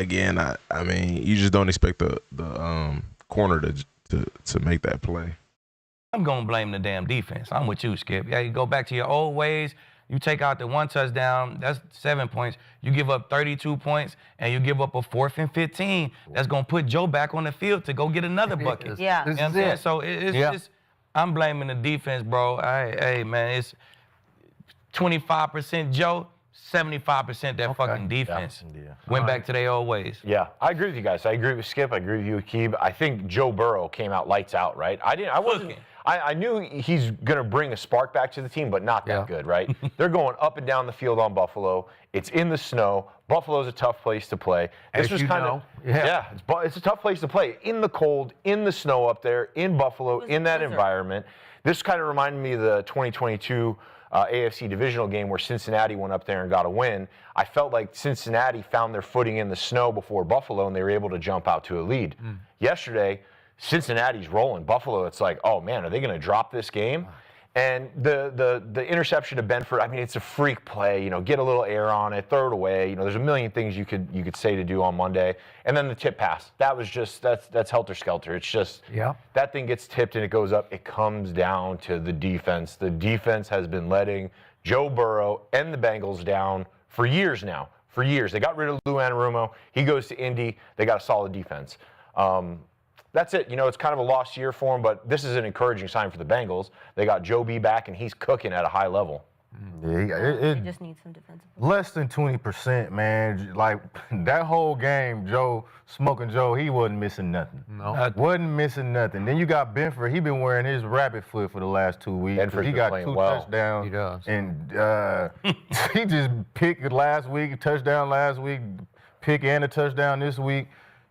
[SPEAKER 5] again, I mean, you just don't expect the corner to make that play.
[SPEAKER 3] I'm gonna blame the damn defense. I'm with you, Skip. Yeah, you go back to your old ways. You take out the 1 touchdown, that's 7 points. You give up 32 points, and you give up a 4th and 15. That's going to put Joe back on the field to go get another bucket.
[SPEAKER 2] Yeah.
[SPEAKER 3] You know what I'm saying? So it's just, I'm blaming the defense, bro. Hey, man, it's 25% Joe, 75% that fucking defense. Went back to their old ways.
[SPEAKER 6] Yeah, I agree with you guys. I agree with Skip. I agree with you, Akib. I think Joe Burrow came out lights out, right? I knew he's going to bring a spark back to the team, but not that good, right? They're going up and down the field on Buffalo. It's in the snow. Buffalo's a tough place to play. This was kind of it's a tough place to play in the cold, in the snow up there, in Buffalo, in that environment. This kind of reminded me of the 2022 AFC divisional game where Cincinnati went up there and got a win. I felt like Cincinnati found their footing in the snow before Buffalo, and they were able to jump out to a lead. Yesterday, Cincinnati's rolling. Buffalo, it's like, oh man, are they going to drop this game? And the interception of Benford, I mean, it's a freak play. You know, get a little air on it, throw it away. You know, there's a million things you could say to do on Monday. And then the tip pass, that was just that's helter skelter. It's just that thing gets tipped and it goes up. It comes down to the defense. The defense has been letting Joe Burrow and the Bengals down for years now. For years, they got rid of Lou Anarumo. He goes to Indy. They got a solid defense. That's it. You know, it's kind of a lost year for him, but this is an encouraging sign for the Bengals. They got Joe B back, and he's cooking at a high level.
[SPEAKER 2] They just need some defensive.
[SPEAKER 4] Less than 20%, man. Like, that whole game, Smoking Joe, he wasn't missing nothing. No. Wasn't missing nothing. Then you got Benford. He been wearing his rabbit foot for the last 2 weeks.
[SPEAKER 6] Benford's
[SPEAKER 4] he got 2 touchdowns.
[SPEAKER 8] He does.
[SPEAKER 4] And he just picked last week, a touchdown last week, pick and a touchdown this week.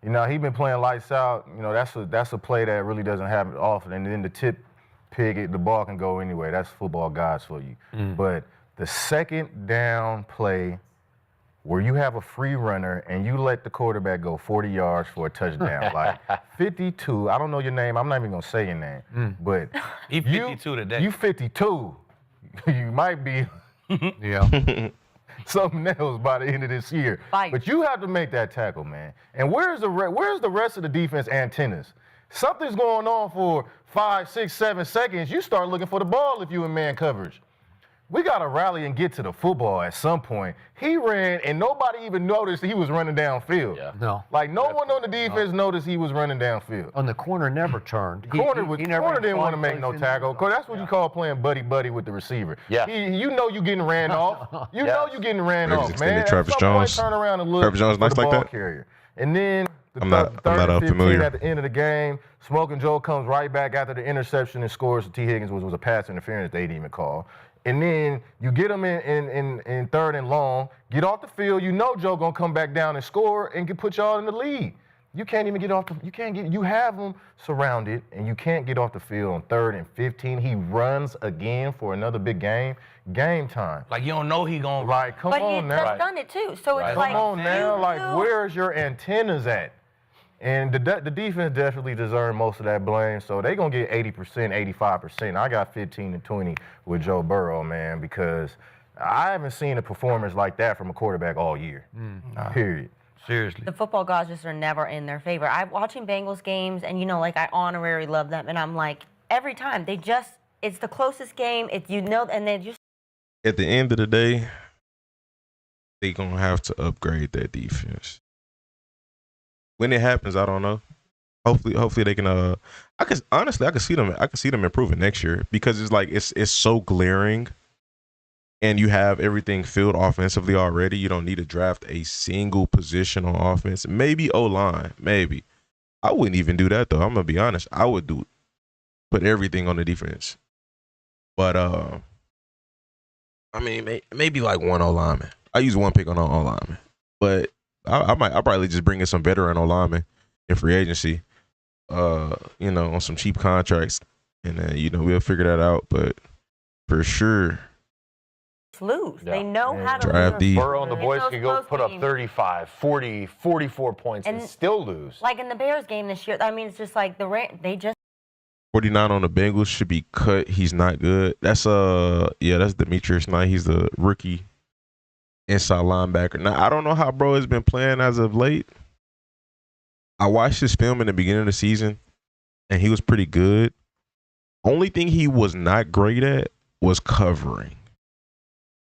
[SPEAKER 4] You know, he been playing lights out. You know, that's a play that really doesn't happen often. And then the tip pick, the ball can go anyway. That's football gods for you. But the second down play where you have a free runner and you let the quarterback go 40 yards for a touchdown, like 52. I don't know your name. I'm not even gonna say your name. But
[SPEAKER 3] he 52 today.
[SPEAKER 4] You 52. You might be. Something else by the end of this year. But you have to make that tackle, man. And where's the rest of the defense antennas? Something's going on for 5, 6, 7 seconds. You start looking for the ball if you in man coverage. We got to rally and get to the football at some point. He ran, and nobody even noticed he was running downfield.
[SPEAKER 8] No.
[SPEAKER 4] Like, no one on the defense noticed he was running downfield.
[SPEAKER 8] And the corner never turned.
[SPEAKER 4] Corner didn't want to make no tackle. Because that's what you call playing buddy-buddy with the receiver. You know you getting ran off. You know you getting ran off, man.
[SPEAKER 5] Travis Jones.
[SPEAKER 4] Turn around and look
[SPEAKER 5] Travis Jones nice
[SPEAKER 4] for the
[SPEAKER 5] like
[SPEAKER 4] ball
[SPEAKER 5] that?
[SPEAKER 4] carrier. And then
[SPEAKER 5] I'm not familiar.
[SPEAKER 4] At the end of the game, Smoking Joe comes right back after the interception and scores. T. Higgins was a pass interference they didn't even call. And then you get them in 3rd and long, get off the field. You know Joe going to come back down and score and put y'all in the lead. You can't even get off the. You have him surrounded, and you can't get off the field on 3rd and 15. He runs again for another big game. Game time.
[SPEAKER 3] Like, you don't know he going to.
[SPEAKER 4] Like, come on now.
[SPEAKER 2] But he just done it too. So it's
[SPEAKER 3] Right.
[SPEAKER 2] like,
[SPEAKER 4] Come on now. Like,
[SPEAKER 2] you-
[SPEAKER 4] where's your antennas at? And the defense definitely deserved most of that blame. So they're going to get 80%, 85%. I got 15 and 20 with Joe Burrow, man, because I haven't seen a performance like that from a quarterback all year. Period.
[SPEAKER 3] Seriously.
[SPEAKER 2] the football gods just are never in their favor. I'm watching Bengals games, and like I honorary love them, and I'm like, every time it's the closest game. And they just.
[SPEAKER 5] At the end of the day, they're going to have to upgrade their defense. When it happens, I don't know. Hopefully they can. I can see them improving next year because it's like it's so glaring, and you have everything filled offensively already. You don't need to draft a single position on offense. Maybe O-line, maybe. I wouldn't even do that though. I'm gonna be honest. I would put everything on the defense. But I mean, maybe like one O-lineman. I use one pick on an O-lineman, but I'll probably just bring in some veteran O-linemen in free agency, on some cheap contracts, and then we'll figure that out. But for sure,
[SPEAKER 2] lose.
[SPEAKER 6] Yeah.
[SPEAKER 2] They know how to
[SPEAKER 5] Drive
[SPEAKER 2] lose.
[SPEAKER 5] deep.
[SPEAKER 6] Burrow and the boys
[SPEAKER 2] It's
[SPEAKER 6] could
[SPEAKER 2] those
[SPEAKER 6] go put up
[SPEAKER 2] games.
[SPEAKER 6] 35, 40, 44 points and still lose.
[SPEAKER 2] Like in the Bears game this year, I mean, it's just like they just.
[SPEAKER 5] 49 on the Bengals should be cut. He's not good. That's Demetrius Knight. He's the rookie inside linebacker. Now I don't know how bro has been playing as of late. I watched his film in the beginning of the season, and he was pretty good. Only thing he was not great at was covering.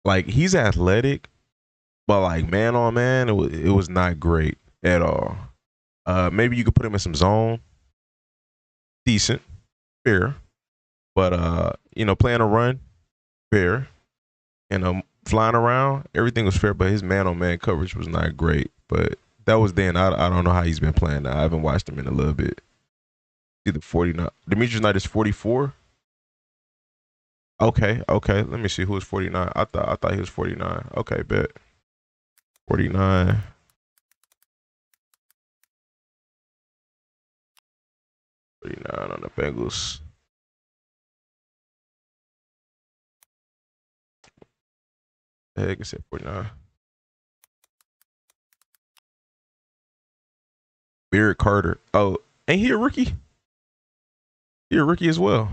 [SPEAKER 5] Like, he's athletic, but like man on man, it was not great at all. Maybe you could put him in some zone. Decent, fair, but playing a run, fair, and flying around, everything was fair. But his man on man coverage was not great. But that was then. I don't know how he's been playing now. I haven't watched him in a little bit. Either 49. Demetrius Knight is 44. Okay. Let me see who was 49. I thought he was 49. Okay, bet. 49. On the Bengals. The heck is it? 49. Barrett Carter. Oh, ain't he a rookie? He a rookie as well.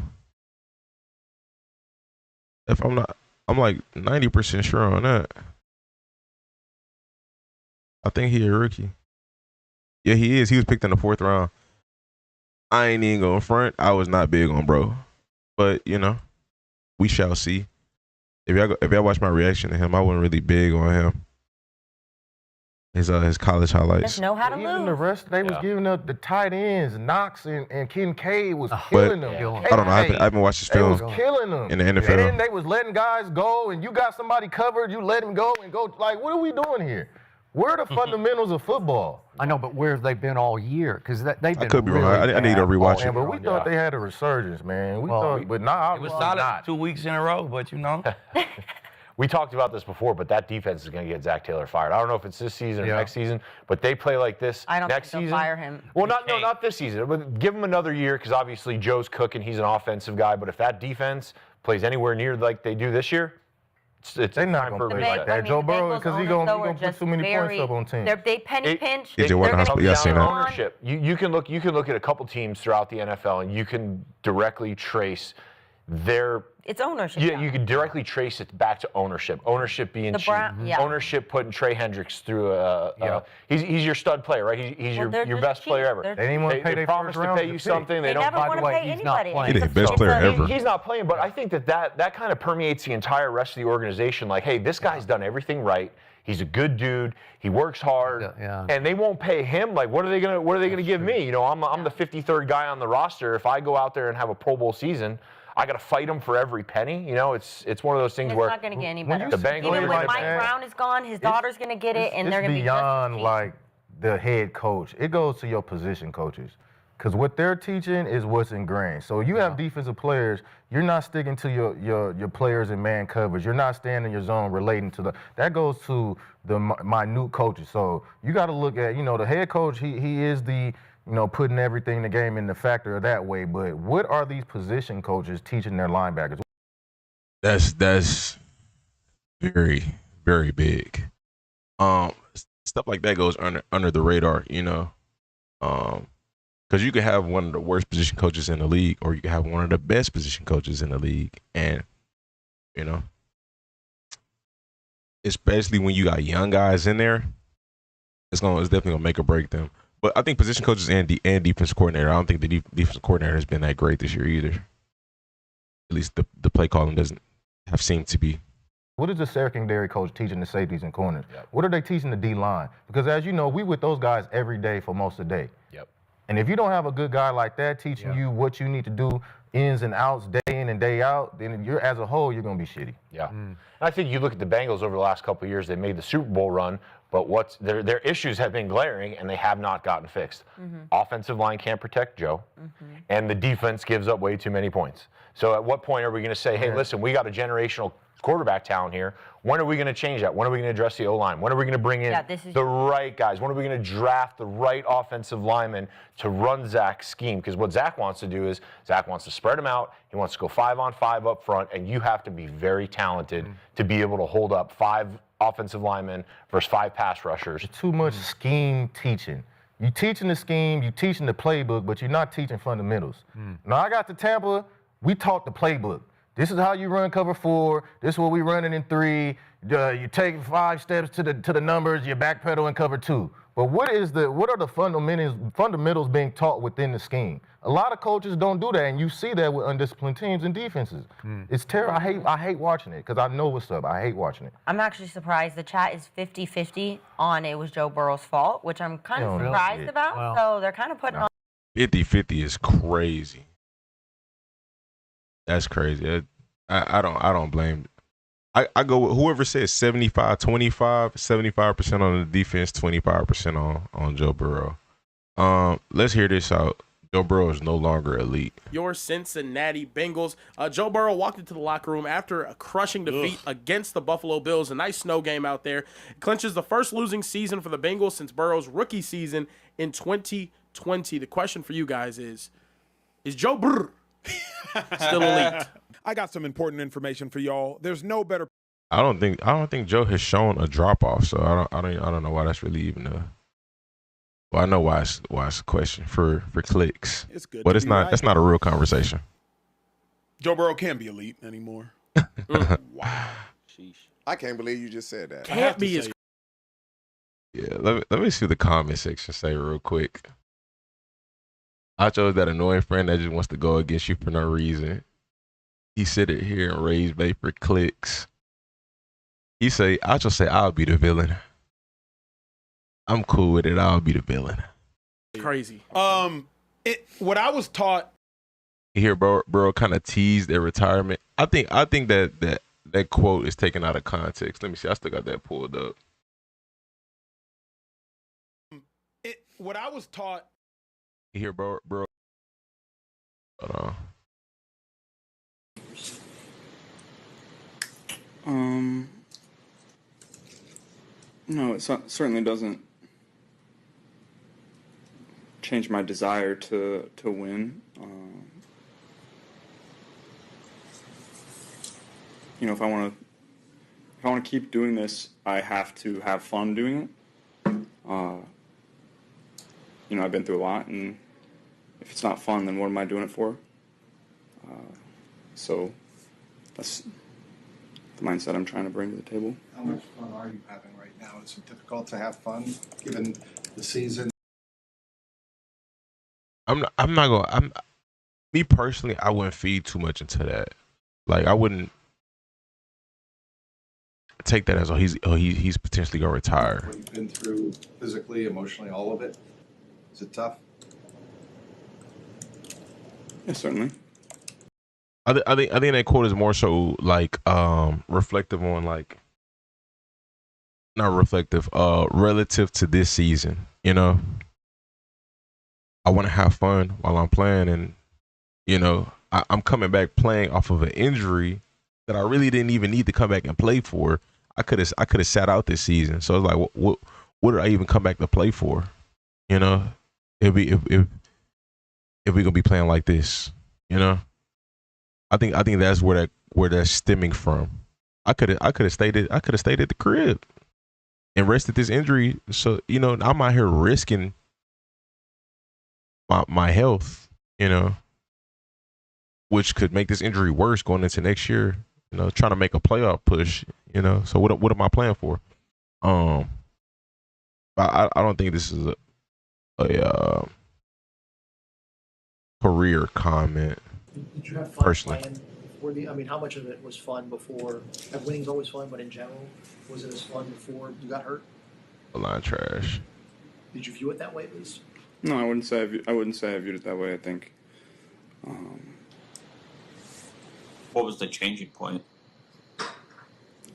[SPEAKER 5] If I'm like 90% sure on that. I think he a rookie. Yeah, he is. He was picked in the 4th round. I ain't even going front. I was not big on bro. But, we shall see. If y'all watch my reaction to him, I wasn't really big on him. His college highlights.
[SPEAKER 2] Just know how to
[SPEAKER 4] Even
[SPEAKER 2] lose.
[SPEAKER 4] the rest, they was giving up the tight ends. Knox and Kincaid was killing them.
[SPEAKER 5] I don't know. I haven't watched his
[SPEAKER 4] They
[SPEAKER 5] film
[SPEAKER 4] was killing them.
[SPEAKER 5] in the NFL.
[SPEAKER 4] And then they was letting guys go, and you got somebody covered, you let him go and go. Like, what are we doing here? Where are the fundamentals of football?
[SPEAKER 8] I know, but where have they been all year? Because they've been.
[SPEAKER 5] I could be
[SPEAKER 8] really
[SPEAKER 5] wrong. I need to
[SPEAKER 8] bad
[SPEAKER 5] rewatch
[SPEAKER 8] all
[SPEAKER 5] it.
[SPEAKER 4] But we thought they had a resurgence, man. We thought, but nah,
[SPEAKER 3] It was solid 2 weeks in a row, but
[SPEAKER 6] We talked about this before, but that defense is going to get Zach Taylor fired. I don't know if it's this season or next season, but they play like this
[SPEAKER 2] I don't
[SPEAKER 6] next
[SPEAKER 2] think they'll
[SPEAKER 6] season.
[SPEAKER 2] fire him.
[SPEAKER 6] Well, not this season. But give him another year because obviously Joe's cooking. He's an offensive guy. But if that defense plays anywhere near like they do this year, it's
[SPEAKER 4] They're not
[SPEAKER 6] time
[SPEAKER 4] going
[SPEAKER 6] for
[SPEAKER 4] to
[SPEAKER 6] a
[SPEAKER 4] play
[SPEAKER 6] reset.
[SPEAKER 4] like that. Joe Burrow, because he's going to put too many points up on teams.
[SPEAKER 2] They penny pinch.
[SPEAKER 5] DJ
[SPEAKER 2] They're
[SPEAKER 5] Watt
[SPEAKER 2] gonna
[SPEAKER 5] Hospital.
[SPEAKER 2] be
[SPEAKER 5] Yeah, I seen that.
[SPEAKER 6] Ownership. You can look at a couple teams throughout the NFL, and you can directly trace their.
[SPEAKER 2] It's ownership.
[SPEAKER 6] Yeah, you can directly trace it back to ownership. Ownership being
[SPEAKER 2] The
[SPEAKER 6] cheap.
[SPEAKER 2] Brown- yeah.
[SPEAKER 6] Ownership putting Trey Hendricks through he's your stud player, right? He's
[SPEAKER 2] Well, they're
[SPEAKER 6] your
[SPEAKER 2] just
[SPEAKER 6] best player
[SPEAKER 2] cheap.
[SPEAKER 6] ever.
[SPEAKER 2] They're-
[SPEAKER 4] They didn't want to pay
[SPEAKER 6] They
[SPEAKER 4] their
[SPEAKER 6] promise
[SPEAKER 4] first
[SPEAKER 6] to
[SPEAKER 4] round
[SPEAKER 6] pay you something.
[SPEAKER 2] They
[SPEAKER 6] They don't.
[SPEAKER 2] never
[SPEAKER 8] by
[SPEAKER 2] want
[SPEAKER 8] the
[SPEAKER 2] to
[SPEAKER 8] way,
[SPEAKER 2] pay
[SPEAKER 8] he's not
[SPEAKER 2] anybody.
[SPEAKER 8] playing.
[SPEAKER 5] He the best player ever.
[SPEAKER 6] He's not playing, but I think that kind of permeates the entire rest of the organization. Like, hey, this guy's done everything right. He's a good dude. He works hard, and they won't pay him. Like, what are they gonna give me? I'm the 53rd guy on the roster. If I go out there and have a Pro Bowl season, I got to fight him for every penny. It's one of those things
[SPEAKER 2] It's
[SPEAKER 6] where
[SPEAKER 2] not going to get any better.
[SPEAKER 6] the Bengals
[SPEAKER 2] Even when
[SPEAKER 6] like
[SPEAKER 2] Mike
[SPEAKER 4] that,
[SPEAKER 2] Brown is gone, his daughter's going to get it, and they're going to be just as
[SPEAKER 4] beyond
[SPEAKER 2] cheap.
[SPEAKER 4] like the head coach. It goes to your position coaches. Because what they're teaching is what's ingrained. So you have defensive players, you're not sticking to your players in man coverage. You're not staying in your zone relating to that goes to the minute coaches. So you got to look at, the head coach, he is the, putting everything in the game in the factor that way. But what are these position coaches teaching their linebackers?
[SPEAKER 5] That's very, very big. Stuff like that goes under the radar, because you could have one of the worst position coaches in the league, or you could have one of the best position coaches in the league, and especially when you got young guys in there, it's definitely gonna make or break them. But I think position coaches and defense coordinator, I don't think the defense coordinator has been that great this year either. At least the play calling doesn't have seemed to be.
[SPEAKER 4] What is the secondary coach teaching the safeties and corners? Yep. What are they teaching the D-line? Because as you know, we with those guys every day for most of the day.
[SPEAKER 6] Yep.
[SPEAKER 4] And if you don't have a good guy like that teaching you what you need to do ins and outs, day in and day out, then as a whole, you're going to be shitty.
[SPEAKER 6] Yeah. I think you look at the Bengals over the last couple of years, they made the Super Bowl run, but their issues have been glaring, and they have not gotten fixed. Offensive line can't protect Joe, and the defense gives up way too many points. So at what point are we going to say, hey, listen, we got a generational quarterback talent here. When are we going to change that? When are we going to address the O-line? When are we going to bring in the right guys? When are we going to draft the right offensive lineman to run Zach's scheme? Because what Zach wants to do is Zach wants to spread them out. He wants to go 5-on-5 up front, and you have to be very talented to be able to hold up 5 offensive linemen versus 5 pass rushers.
[SPEAKER 4] Too much scheme teaching. You're teaching the scheme, you're teaching the playbook, but you're not teaching fundamentals. Now, I got to Tampa, we taught the playbook. This is how you run cover 4. This is what we running in 3. You take 5 steps to the numbers. You backpedal in cover 2. But what are the fundamentals being taught within the scheme? A lot of coaches don't do that, and you see that with undisciplined teams and defenses. It's terrible. I hate watching it because I know what's up. I hate watching it.
[SPEAKER 2] I'm actually surprised. The chat is 50-50 on it was Joe Burrow's fault, which I'm kind of surprised about. Wow. So they're kind of putting on.
[SPEAKER 5] 50-50 is crazy. That's crazy. I don't blame. I go with whoever says 75-25, 75% on the defense, 25% on Joe Burrow. Let's hear this out. Joe Burrow is no longer elite.
[SPEAKER 9] Your Cincinnati Bengals. Joe Burrow walked into the locker room after a crushing defeat against the Buffalo Bills. A nice snow game out there. It clinches the first losing season for the Bengals since Burrow's rookie season in 2020. The question for you guys is Joe Burrow still elite?
[SPEAKER 10] I got some important information for y'all. There's no better.
[SPEAKER 5] I don't think Joe has shown a drop off. So I don't know why that's really even a. Well, I know why it's a question for clicks.
[SPEAKER 10] It's good,
[SPEAKER 5] but it's not. Right. That's not a real conversation.
[SPEAKER 10] Joe Burrow can't be elite anymore.
[SPEAKER 14] Wow. Sheesh. I can't believe you just said that.
[SPEAKER 9] Can't be as.
[SPEAKER 5] Yeah, let me see what the comment section say real quick. I chose that annoying friend that just wants to go against you for no reason. He sit it here and raise bait for clicks. He say, I'll just say I'll be the villain. I'm cool with it. I'll be the villain.
[SPEAKER 9] Crazy.
[SPEAKER 10] What I was taught.
[SPEAKER 5] You hear Burrow kind of teased their retirement. I think that quote is taken out of context. Let me see. I still got that pulled up.
[SPEAKER 10] What I was taught.
[SPEAKER 5] You hear Burrow. Hold on.
[SPEAKER 15] No, it certainly doesn't change my desire to win. If I want to keep doing this, I have to have fun doing it. I've been through a lot, and if it's not fun, then what am I doing it for? So that's the mindset I'm trying to bring to the table.
[SPEAKER 16] How much fun are you having right now? Is it difficult to have fun given the season?
[SPEAKER 5] Me personally, I wouldn't feed too much into that. Like, I wouldn't take that as he's potentially gonna retire.
[SPEAKER 16] What you've been through physically, emotionally, all of it. Is it tough?
[SPEAKER 15] Yeah, certainly.
[SPEAKER 5] I think that quote is more so like reflective on like not reflective, relative to this season, I want to have fun while I'm playing, and you know, I'm coming back playing off of an injury that I really didn't even need to come back and play for. I could have sat out this season. So it's like, what did I even come back to play for? You know, if we gonna be playing like this, you know, I think that's where that's stemming from. I could have stayed at the crib and rested this injury. So you know, I'm out here risking my health, you know, which could make this injury worse going into next year. You know, trying to make a playoff push. You know, so what am I playing for? I don't think this is a career comment.
[SPEAKER 17] Did you have fun
[SPEAKER 5] personally
[SPEAKER 17] playing before I mean, how much of it was fun before? Winning's always fun, but in general, was it as fun before you got hurt?
[SPEAKER 5] A line trash.
[SPEAKER 17] Did you view it that way, at least?
[SPEAKER 15] No, I wouldn't say I viewed it that way. I think.
[SPEAKER 18] What was the changing point?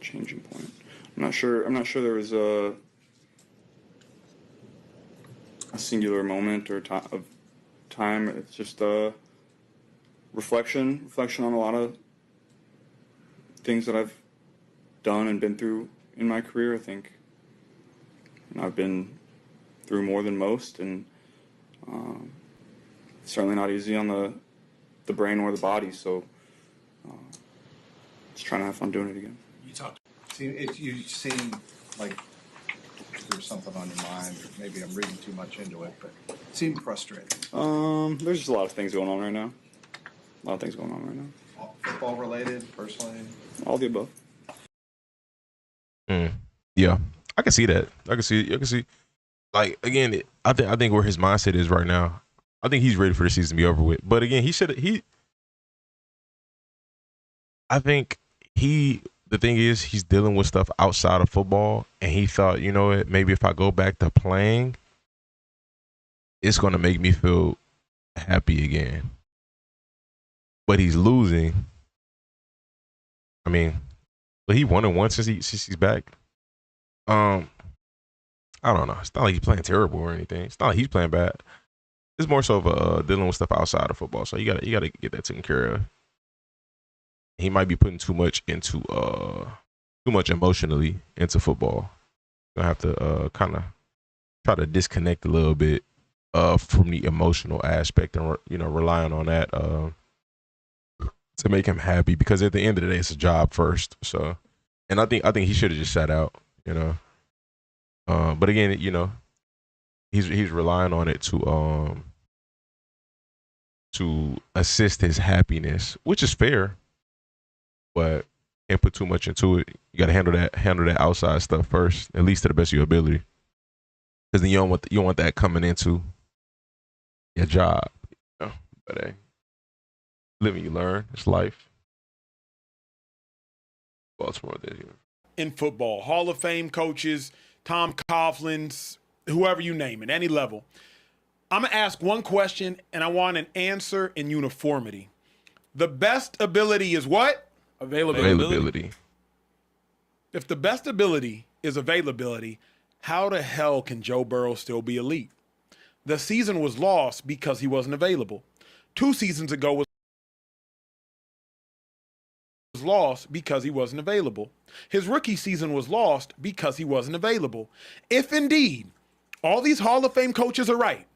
[SPEAKER 15] Changing point. I'm not sure there was a singular moment or of time. It's just reflection on a lot of things that I've done and been through in my career. I think I've been through more than most, and certainly not easy on the brain or the body. So just trying to have fun doing it again.
[SPEAKER 16] You seem like there's something on your mind, or maybe I'm reading too much into it, but it seemed frustrating.
[SPEAKER 15] There's just a lot of things going on right now.
[SPEAKER 16] Football related, personally?
[SPEAKER 15] All the above.
[SPEAKER 5] Yeah, I can see that. I can see. Like again, I think where his mindset is right now. I think he's ready for the season to be over with. But again, the thing is, he's dealing with stuff outside of football, and he thought, you know what, maybe if I go back to playing, it's going to make me feel happy again. But he's losing. I mean, but he won since he's back. I don't know. It's not like he's playing terrible or anything. It's not like he's playing bad. It's more so of dealing with stuff outside of football. So you gotta get that taken care of. He might be putting too much emotionally into football. Gonna have to kind of try to disconnect a little bit from the emotional aspect, and relying on that to make him happy, because at the end of the day, it's a job first. So, and I think he should have just sat out. You know, but again, you know, he's relying on it to assist his happiness, which is fair. But can't put too much into it. You got to handle that outside stuff first, at least to the best of your ability. Because then you don't want that coming into your job. You know? But hey, live and you learn. It's life. Baltimore this year.
[SPEAKER 10] In football, Hall of Fame coaches, Tom Coughlin's, whoever you name it, any level. I'm going to ask one question, and I want an answer in uniformity. The best ability is what?
[SPEAKER 5] Availability.
[SPEAKER 10] If the best ability is availability, how the hell can Joe Burrow still be elite? The season was lost because he wasn't available. 2 seasons ago was lost because he wasn't available. His rookie season was lost because he wasn't available. If indeed all these Hall of Fame coaches are right,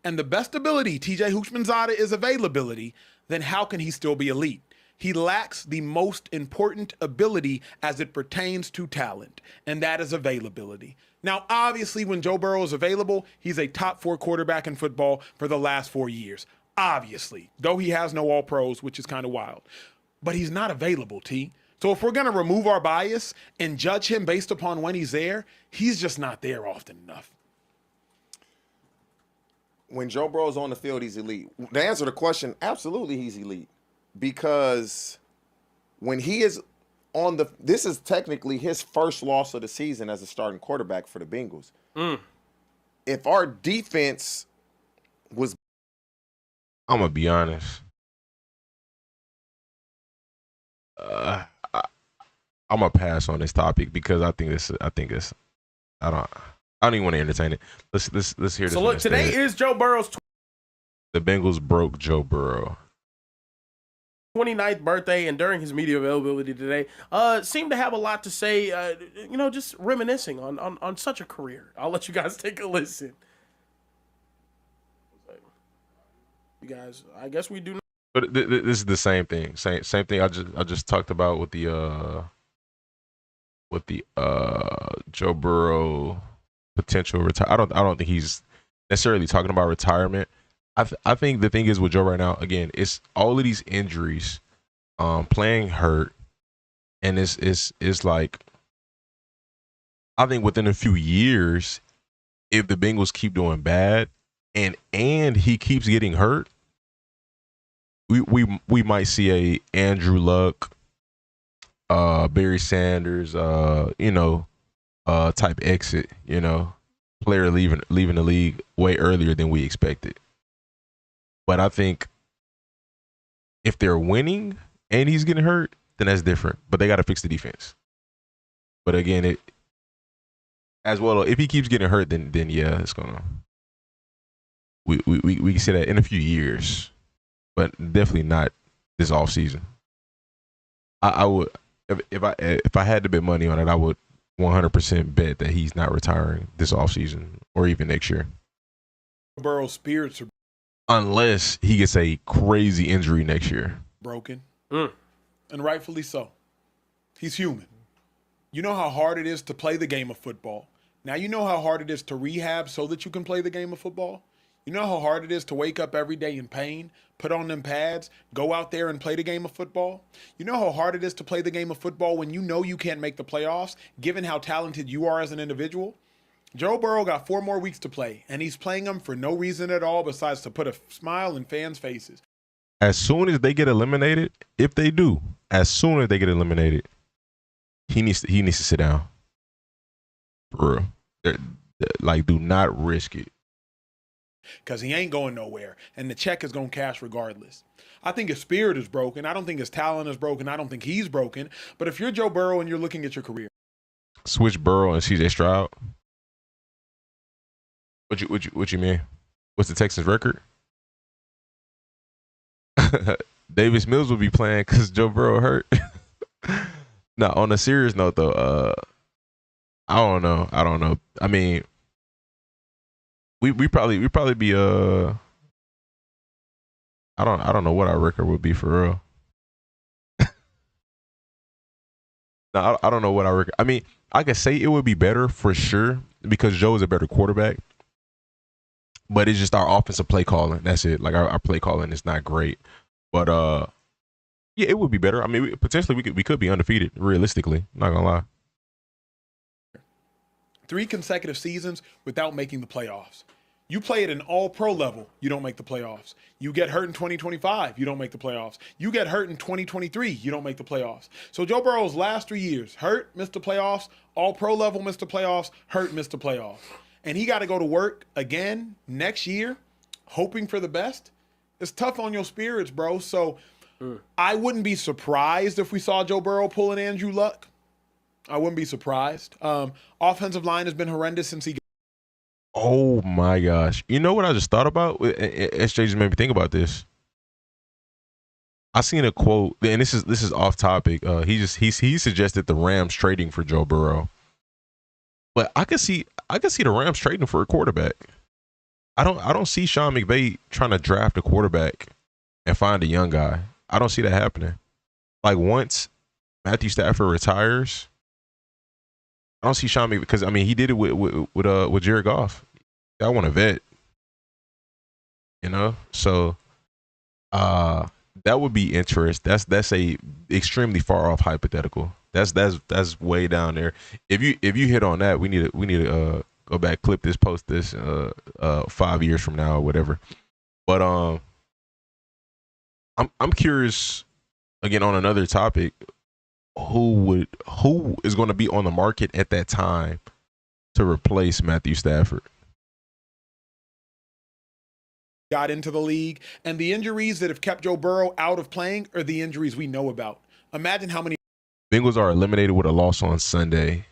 [SPEAKER 10] and the best ability, TJ Houshmandzadeh, is availability, then how can he still be elite? He lacks the most important ability as it pertains to talent, and that is availability. Now, obviously, when Joe Burrow is available, he's a top 4 quarterback in football for the last 4 years. Obviously, though he has no All-Pros, which is kind of wild. But he's not available, T. So if we're going to remove our bias and judge him based upon when he's there, he's just not there often enough.
[SPEAKER 14] When Joe Burrow's on the field, he's elite. To answer the question, absolutely he's elite. Because when he is on this is technically his first loss of the season as a starting quarterback for the Bengals. If our defense was,
[SPEAKER 5] I'm gonna be honest. I'm gonna pass on this topic because I don't even want to entertain it. Let's hear this.
[SPEAKER 9] So look, today is Joe Burrow's
[SPEAKER 5] The Bengals broke Joe Burrow.
[SPEAKER 9] 29th birthday, and during his media availability today, seemed to have a lot to say, just reminiscing on such a career. I'll let you guys take a listen. You guys, I guess we do.
[SPEAKER 5] But this is the same thing. Same thing I just talked about with the Joe Burrow potential retire. I don't think he's necessarily talking about retirement. I think the thing is with Joe right now, again, it's all of these injuries, playing hurt, and it's like, I think within a few years, if the Bengals keep doing bad and he keeps getting hurt, we might see a Andrew Luck, Barry Sanders, type exit, player leaving the league way earlier than we expected. But I think if they're winning and he's getting hurt, then that's different. But they got to fix the defense. But again, if he keeps getting hurt, then yeah, it's gonna. We can see that in a few years, but definitely not this offseason. I would, if I had to bet money on it, I would 100% bet that he's not retiring this offseason or even next year.
[SPEAKER 10] Burrow's spirits are
[SPEAKER 5] unless he gets a crazy injury next year.
[SPEAKER 10] Broken. And rightfully so. He's human. You know how hard it is to play the game of football. Now you know how hard it is to rehab so that you can play the game of football. You know how hard it is to wake up every day in pain, put on them pads, go out there and play the game of football. You know how hard it is to play the game of football when you know you can't make the playoffs, given how talented you are as an individual. Joe Burrow got 4 more weeks to play, and he's playing them for no reason at all besides to put a smile in fans' faces.
[SPEAKER 5] As soon as they get eliminated, if they do, as soon as they get eliminated, he needs to sit down. For real. Like, do not risk it.
[SPEAKER 10] Because he ain't going nowhere, and the check is going to cash regardless. I think his spirit is broken. I don't think his talent is broken. I don't think he's broken. But if you're Joe Burrow and you're looking at your career.
[SPEAKER 5] Switch Burrow and CJ Stroud? What you mean? What's the Texans' record? Davis Mills will be playing because Joe Burrow hurt. No, on a serious note though, I don't know. I mean, we probably be I don't know what our record would be for real. No, I don't know what our record. I mean, I could say it would be better for sure because Joe is a better quarterback. But it's just our offensive play calling. That's it. Like our play calling is not great. But yeah, it would be better. I mean, potentially we could be undefeated. Realistically, not gonna lie.
[SPEAKER 10] 3 consecutive seasons without making the playoffs. You play at an all-pro level, you don't make the playoffs. You get hurt in 2025, you don't make the playoffs. You get hurt in 2023, you don't make the playoffs. So Joe Burrow's last 3 years, hurt, missed the playoffs, all-pro level, missed the playoffs, hurt, missed the playoffs. And he got to go to work again next year, hoping for the best. It's tough on your spirits, bro. So I wouldn't be surprised if we saw Joe Burrow pull an Andrew Luck. I wouldn't be surprised. Offensive line has been horrendous since he.
[SPEAKER 5] Oh my gosh! You know what I just thought about? SJ just made me think about this. I seen a quote, and this is off topic. He suggested the Rams trading for Joe Burrow, but I could see the Rams trading for a quarterback. I don't see Sean McVay trying to draft a quarterback and find a young guy. I don't see that happening. Like once Matthew Stafford retires, I don't see Sean McVay because I mean he did it with Jared Goff. I want a vet, So that would be interesting. That's a extremely far off hypothetical. That's way down there. If you hit on that, we need to go back, clip this, post this 5 years from now or whatever. But I'm curious again on another topic. Who is going to be on the market at that time to replace Matthew Stafford?
[SPEAKER 10] Got into the league, and the injuries that have kept Joe Burrow out of playing are the injuries we know about. Imagine how many
[SPEAKER 5] Bengals are eliminated with a loss on Sunday.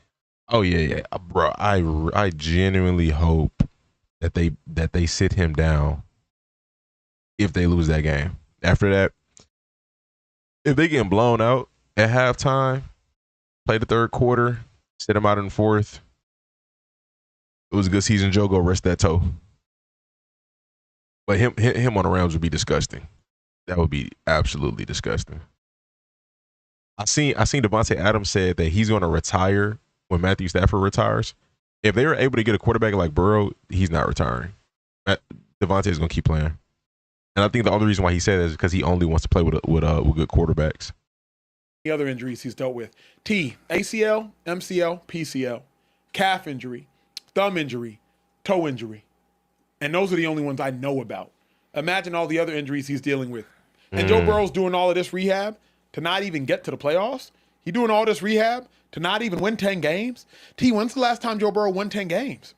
[SPEAKER 5] Oh yeah, bro. I genuinely hope that they sit him down if they lose that game. After that, if they get blown out at halftime, play the third quarter, sit them out in the fourth, it was a good season. Joe, go rest that toe. But him on the Rams would be disgusting. That would be absolutely disgusting. I seen Devontae Adams said that he's going to retire when Matthew Stafford retires. If they were able to get a quarterback like Burrow, he's not retiring. Devontae is going to keep playing. And I think the only reason why he said that is because he only wants to play with good quarterbacks.
[SPEAKER 10] The other injuries he's dealt with. ACL, MCL, PCL, calf injury, thumb injury, toe injury. And those are the only ones I know about. Imagine all the other injuries he's dealing with. And Joe Burrow's doing all of this rehab to not even get to the playoffs. He's doing all this rehab to not even win 10 games. When's the last time Joe Burrow won 10 games?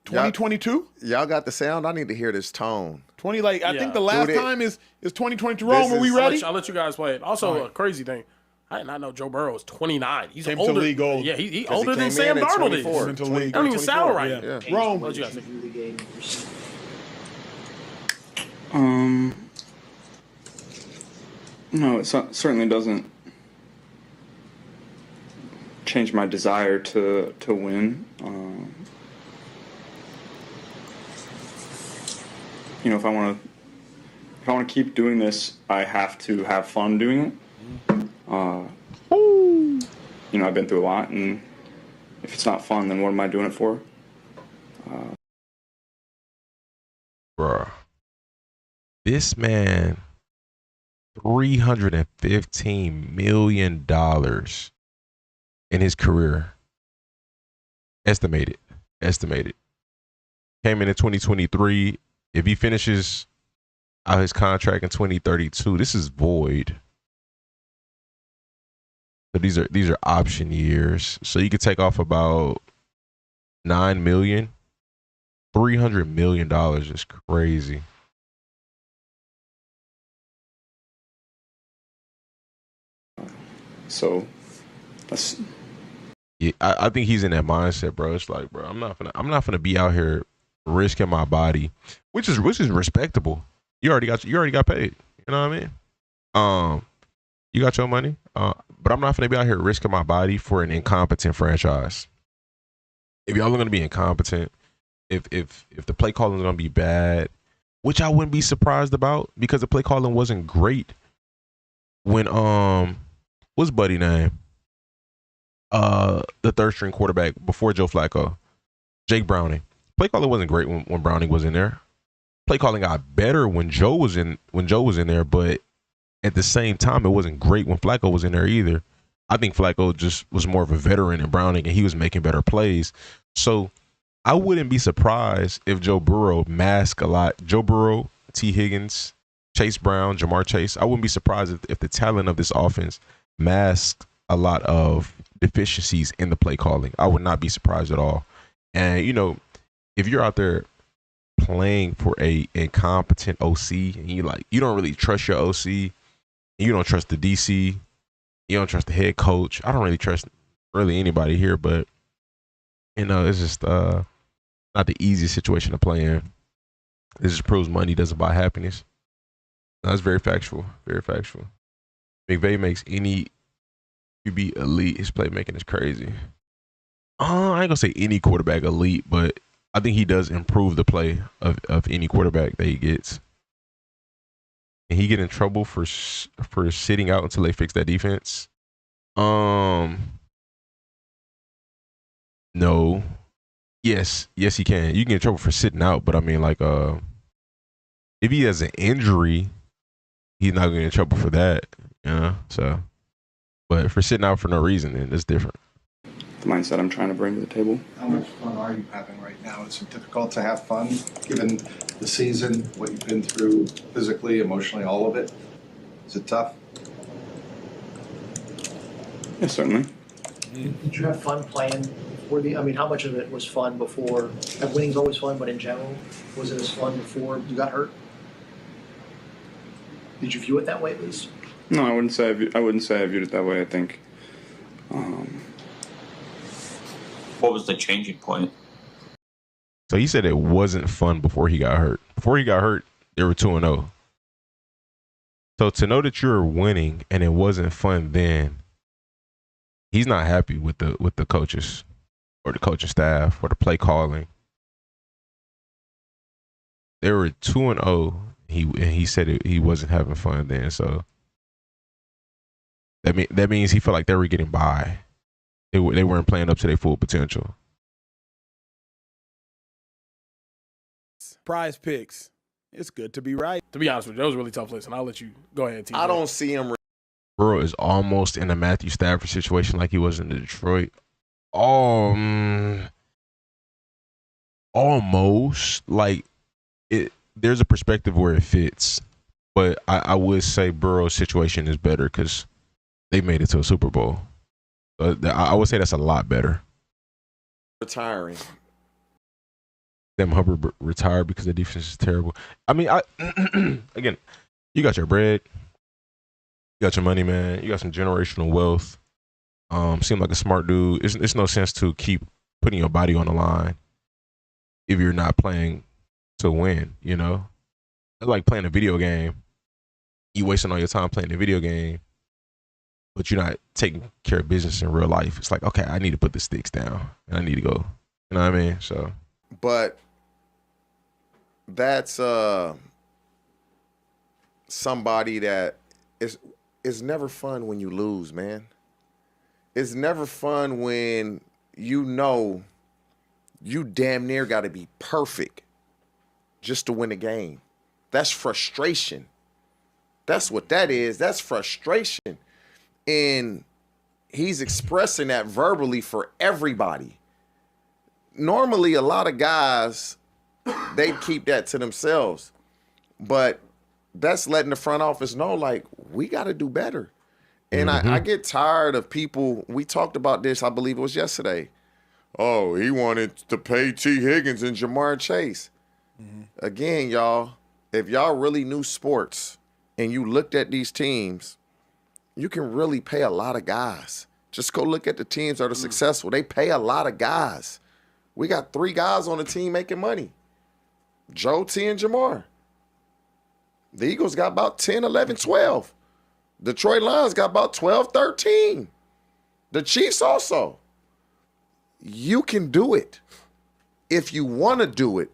[SPEAKER 10] 2022?
[SPEAKER 14] Y'all got the sound? I need to hear this tone.
[SPEAKER 10] I think the last time is 2022. Rome, are we ready?
[SPEAKER 9] I'll let you guys play it. Also, a crazy thing. I did not know Joe Burrow is 29. He's
[SPEAKER 10] came
[SPEAKER 9] older.
[SPEAKER 10] To league old.
[SPEAKER 9] Yeah, he older than Sam Darnold is. I don't even sound right.
[SPEAKER 10] Yeah. Rome.
[SPEAKER 9] What you guys think?
[SPEAKER 15] No, it certainly doesn't change my desire to win. If I want to keep doing this, I have to have fun doing it. I've been through a lot, and if it's not fun, then what am I doing it for?
[SPEAKER 5] Bruh. This man, $315 million in his career. Estimated. Came in 2023. If he finishes out his contract in 2032, this is void. So these are option years. So you could take off about $9 million. $300 million is crazy.
[SPEAKER 15] So that's.
[SPEAKER 5] Yeah, I think he's in that mindset, bro. It's like, bro, I'm not gonna be out here risking my body, which is respectable. You already got paid. You know what I mean? You got your money. But I'm not gonna be out here risking my body for an incompetent franchise. If y'all are gonna be incompetent, if the play calling is gonna be bad, which I wouldn't be surprised about because the play calling wasn't great when what's Buddy name? The third string quarterback before Joe Flacco, Jake Browning. Play calling wasn't great when Browning was in there. Play calling got better when Joe was in there, but at the same time, it wasn't great when Flacco was in there either. I think Flacco just was more of a veteran than Browning, and he was making better plays. So I wouldn't be surprised if Joe Burrow masked a lot. Joe Burrow, T. Higgins, Chase Brown, Jamar Chase. I wouldn't be surprised if the talent of this offense masked a lot of deficiencies in the play calling. I would not be surprised at all. And, if you're out there playing for a incompetent OC and you don't really trust your OC, and you don't trust the DC, you don't trust the head coach. I don't really trust really anybody here, but it's just not the easiest situation to play in. This just proves money doesn't buy happiness. That's very factual. Very factual. McVay makes any QB elite. His playmaking is crazy. I ain't gonna say any quarterback elite, but I think he does improve the play of any quarterback that he gets. And he get in trouble for sitting out until they fix that defense. No. Yes, he can. You can get in trouble for sitting out, but I mean, if he has an injury, he's not gonna get in trouble for that. So, but for sitting out for no reason, then it's different.
[SPEAKER 15] The mindset I'm trying to bring to the table.
[SPEAKER 16] How much fun are you having right now? Is it difficult to have fun given the season, what you've been through physically, emotionally, all of it? Is it tough?
[SPEAKER 15] Yeah, certainly.
[SPEAKER 17] Did you have fun playing? How much of it was fun before? Winning's always fun, but in general, was it as fun before you got hurt? Did you view it that way, at least?
[SPEAKER 15] No, I wouldn't say I viewed it that way. I think.
[SPEAKER 18] What was the changing point?
[SPEAKER 5] So he said it wasn't fun before he got hurt. Before he got hurt, They were 2-0. So to know that you're winning and it wasn't fun then, he's not happy with the coaches or the coaching staff or the play calling. They were 2-0. He said he wasn't having fun then. So that means he felt like they were getting by. They weren't playing up to their full potential.
[SPEAKER 10] Prize Picks. It's good to be right. To be honest with you, that was a really tough listen. I'll let you go ahead, TJ.
[SPEAKER 14] I don't see him.
[SPEAKER 5] Burrow is almost in a Matthew Stafford situation like he was in Detroit. Almost. Like, there's a perspective where it fits. But I would say Burrow's situation is better because they made it to a Super Bowl. I would say that's a lot better.
[SPEAKER 14] Retiring.
[SPEAKER 5] Them Hubbard retired because the defense is terrible. I mean, again, you got your bread. You got your money, man. You got some generational wealth. Seem like a smart dude. It's no sense to keep putting your body on the line if you're not playing to win, you know? It's like playing a video game. You wasting all your time playing a video game, but you're not taking care of business in real life. It's like, okay, I need to put the sticks down and I need to go. You know what I mean? So,
[SPEAKER 14] but that's somebody that is never fun when you lose, man. It's never fun when you know you damn near got to be perfect just to win a game. That's frustration. That's what that is. That's frustration. And he's expressing that verbally for everybody. Normally, a lot of guys, they keep that to themselves. But that's letting the front office know, like, we got to do better. And I get tired of people. We talked about this, I believe it was yesterday. Oh, he wanted to pay T. Higgins and Jamar Chase. Again, y'all, if y'all really knew sports and you looked at these teams, you can really pay a lot of guys. Just go look at the teams that are successful. They pay a lot of guys. We got 3 guys on the team making money. Joe, T, and Jamar. The Eagles got about 10, 11, 12. Detroit Lions got about 12, 13. The Chiefs also. You can do it if you want to do it.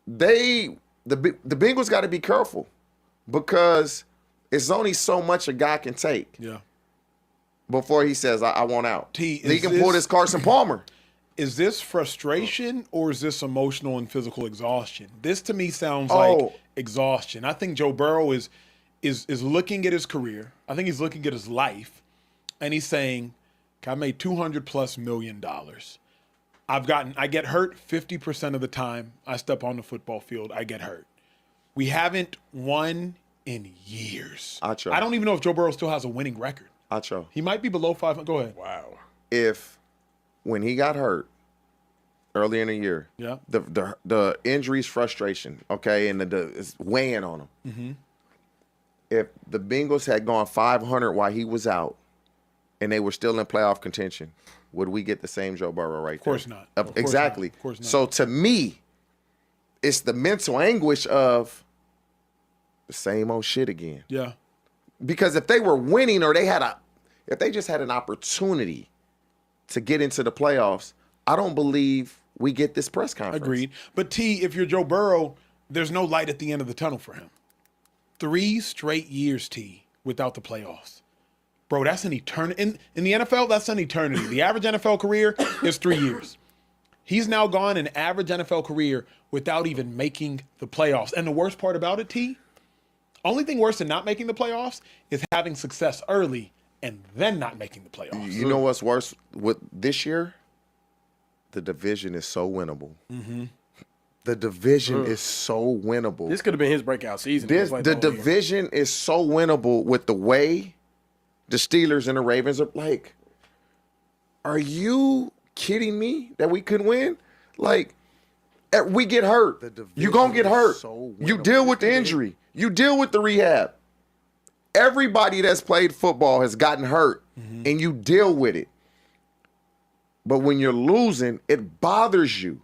[SPEAKER 14] The Bengals got to be careful because it's only so much a guy can take.
[SPEAKER 10] Yeah.
[SPEAKER 14] Before he says, I want out.
[SPEAKER 10] He
[SPEAKER 14] can pull this Carson Palmer.
[SPEAKER 10] Is this frustration or is this emotional and physical exhaustion? This to me sounds like exhaustion. I think Joe Burrow is looking at his career. I think he's looking at his life, and he's saying, I made $200+ million. I get hurt 50% of the time I step on the football field. I get hurt. We haven't won in years. I don't even know if Joe Burrow still has a winning record. He might be below 500. Go ahead.
[SPEAKER 1] Wow.
[SPEAKER 14] When he got hurt earlier in the year, the injuries, frustration, okay, and it's weighing on him.
[SPEAKER 10] Mm-hmm.
[SPEAKER 14] If the Bengals had gone 500 while he was out and they were still in playoff contention, would we get the same Joe Burrow right there?
[SPEAKER 10] Of course not.
[SPEAKER 14] Exactly.
[SPEAKER 10] Of course not.
[SPEAKER 14] So to me, it's the mental anguish of the same old shit again.
[SPEAKER 10] Yeah.
[SPEAKER 14] Because if they were winning or if they just had an opportunity to get into the playoffs, I don't believe we get this press conference.
[SPEAKER 10] Agreed. But T, if you're Joe Burrow, there's no light at the end of the tunnel for him. 3 straight years, T, without the playoffs. Bro, that's an eternity. In the NFL, that's an eternity. The average NFL career is 3 years. He's now gone an average NFL career without even making the playoffs. And the worst part about it, T, only thing worse than not making the playoffs is having success early and then not making the playoffs.
[SPEAKER 14] You know what's worse with this year? The division is so winnable.
[SPEAKER 10] Mm-hmm.
[SPEAKER 14] The division is so winnable.
[SPEAKER 1] This could have been his breakout season.
[SPEAKER 14] The division is so winnable with the way the Steelers and the Ravens are like. Are you kidding me that we could win? Like, we get hurt. You're going to get hurt. You deal with the injury. You deal with the rehab. Everybody that's played football has gotten hurt, and you deal with it. But when you're losing, it bothers you.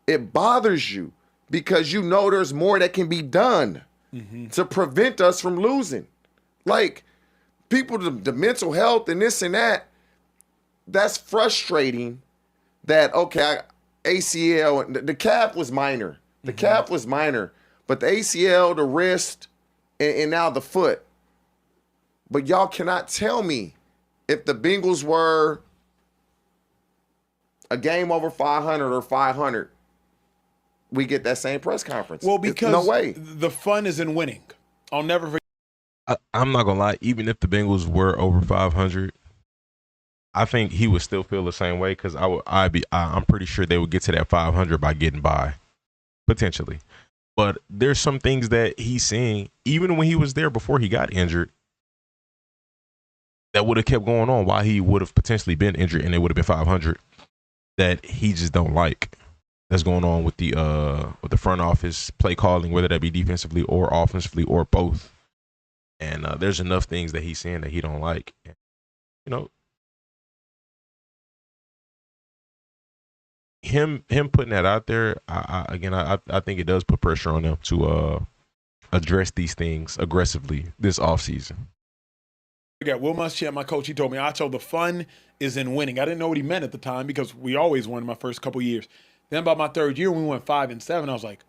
[SPEAKER 14] It bothers you because you know there's more that can be done to prevent us from losing. Like, people, the mental health and this and that, that's frustrating that, okay, ACL, the calf was minor. The calf was minor, but the ACL, the wrist, and now the foot. But y'all cannot tell me if the Bengals were a game over 500 or 500, we get that same press conference.
[SPEAKER 10] Well, because
[SPEAKER 14] no way.
[SPEAKER 10] The fun is in winning. I'll never forget.
[SPEAKER 5] I'm not gonna lie. Even if the Bengals were over 500, I think he would still feel the same way because I'm pretty sure they would get to that 500 by getting by, potentially. But there's some things that he's seeing, even when he was there before he got injured, that would have kept going on while he would have potentially been injured, and it would have been 500. That he just don't like. That's going on with the front office play calling, whether that be defensively or offensively or both. And there's enough things that he's seeing that he don't like. You know, him putting that out there, I think it does put pressure on them to address these things aggressively this offseason.
[SPEAKER 10] I got Will Muschamp, my coach. He told me, Acho, the fun is in winning. I didn't know what he meant at the time because we always won in my first couple years. Then about my third year, when we went 5-7, I was like,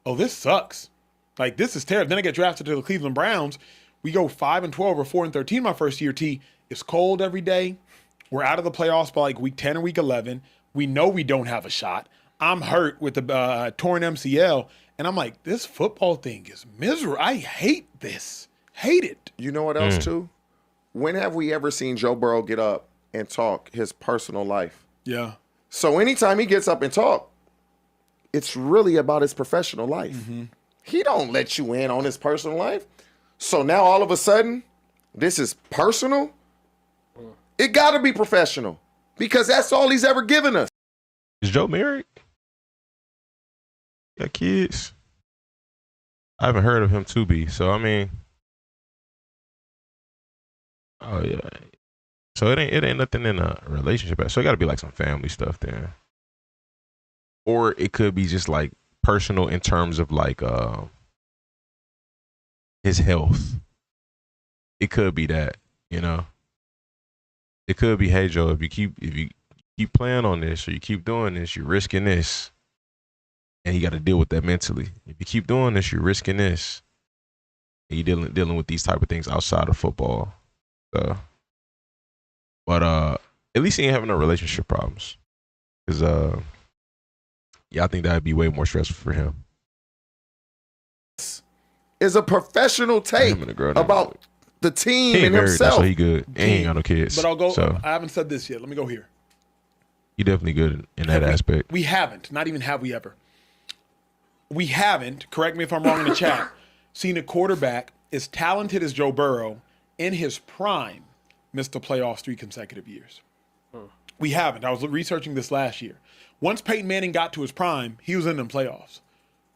[SPEAKER 10] oh, this sucks. Like, this is terrible. Then I get drafted to the Cleveland Browns. We go 5-12 or 4-13 my first year, T. It's cold every day. We're out of the playoffs by like week 10 or week 11. We know we don't have a shot. I'm hurt with the torn MCL. And I'm like, this football thing is miserable. I hate this. Hate it.
[SPEAKER 14] You know what else, too? When have we ever seen Joe Burrow get up and talk his personal life?
[SPEAKER 10] Yeah.
[SPEAKER 14] So anytime he gets up and talk, it's really about his professional life. He don't let you in on his personal life. So now all of a sudden, this is personal? It got to be professional because that's all he's ever given us.
[SPEAKER 5] Is Joe married? Got kids? I haven't heard of him to be. So, I mean, oh, yeah. So it ain't nothing in a relationship. So it got to be like some family stuff then. Or it could be just like personal in terms of like his health. It could be that, you know. It could be, hey Joe, if you keep playing on this or you keep doing this, you're risking this. And you got to deal with that mentally. If you keep doing this, you're risking this. And you're dealing with these type of things outside of football. But at least he ain't having no relationship problems. Because I think that'd be way more stressful for him.
[SPEAKER 14] Is a professional take about the team and himself.
[SPEAKER 5] So he good. And he ain't got no kids.
[SPEAKER 10] But I'll go.
[SPEAKER 5] So
[SPEAKER 10] I haven't said this yet. Let me go here.
[SPEAKER 5] He definitely good in that aspect.
[SPEAKER 10] We haven't. Not even have we ever. We haven't. Correct me if I'm wrong in the chat. Seen a quarterback as talented as Joe Burrow in his prime miss the playoffs 3 consecutive years. We haven't. I was researching this last year. Once Peyton Manning got to his prime, he was in them playoffs.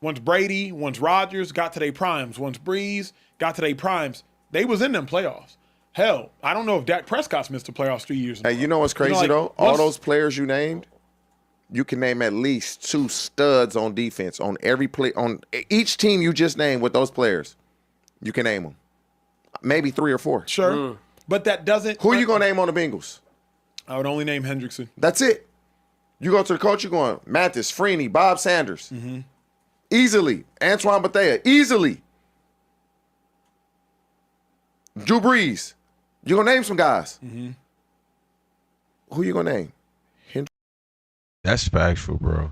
[SPEAKER 10] Once Brady, once Rodgers got to their primes, once Breeze got to their primes, they was in them playoffs. Hell, I don't know if Dak Prescott's missed the playoffs 3 years.
[SPEAKER 14] Hey, you know what's crazy though? All those players you named, you can name at least 2 studs on defense on every play on each team you just named with those players. You can name them, maybe 3 or 4.
[SPEAKER 10] Sure, but that doesn't.
[SPEAKER 14] Who are you gonna name on the Bengals?
[SPEAKER 10] I would only name Hendrickson.
[SPEAKER 14] That's it. You go to the coach, you're going Mathis, Freeney, Bob Sanders. Easily. Antoine Bethea, easily. Drew Brees. You're going to name some guys. Who you going to name?
[SPEAKER 5] That's factual, bro.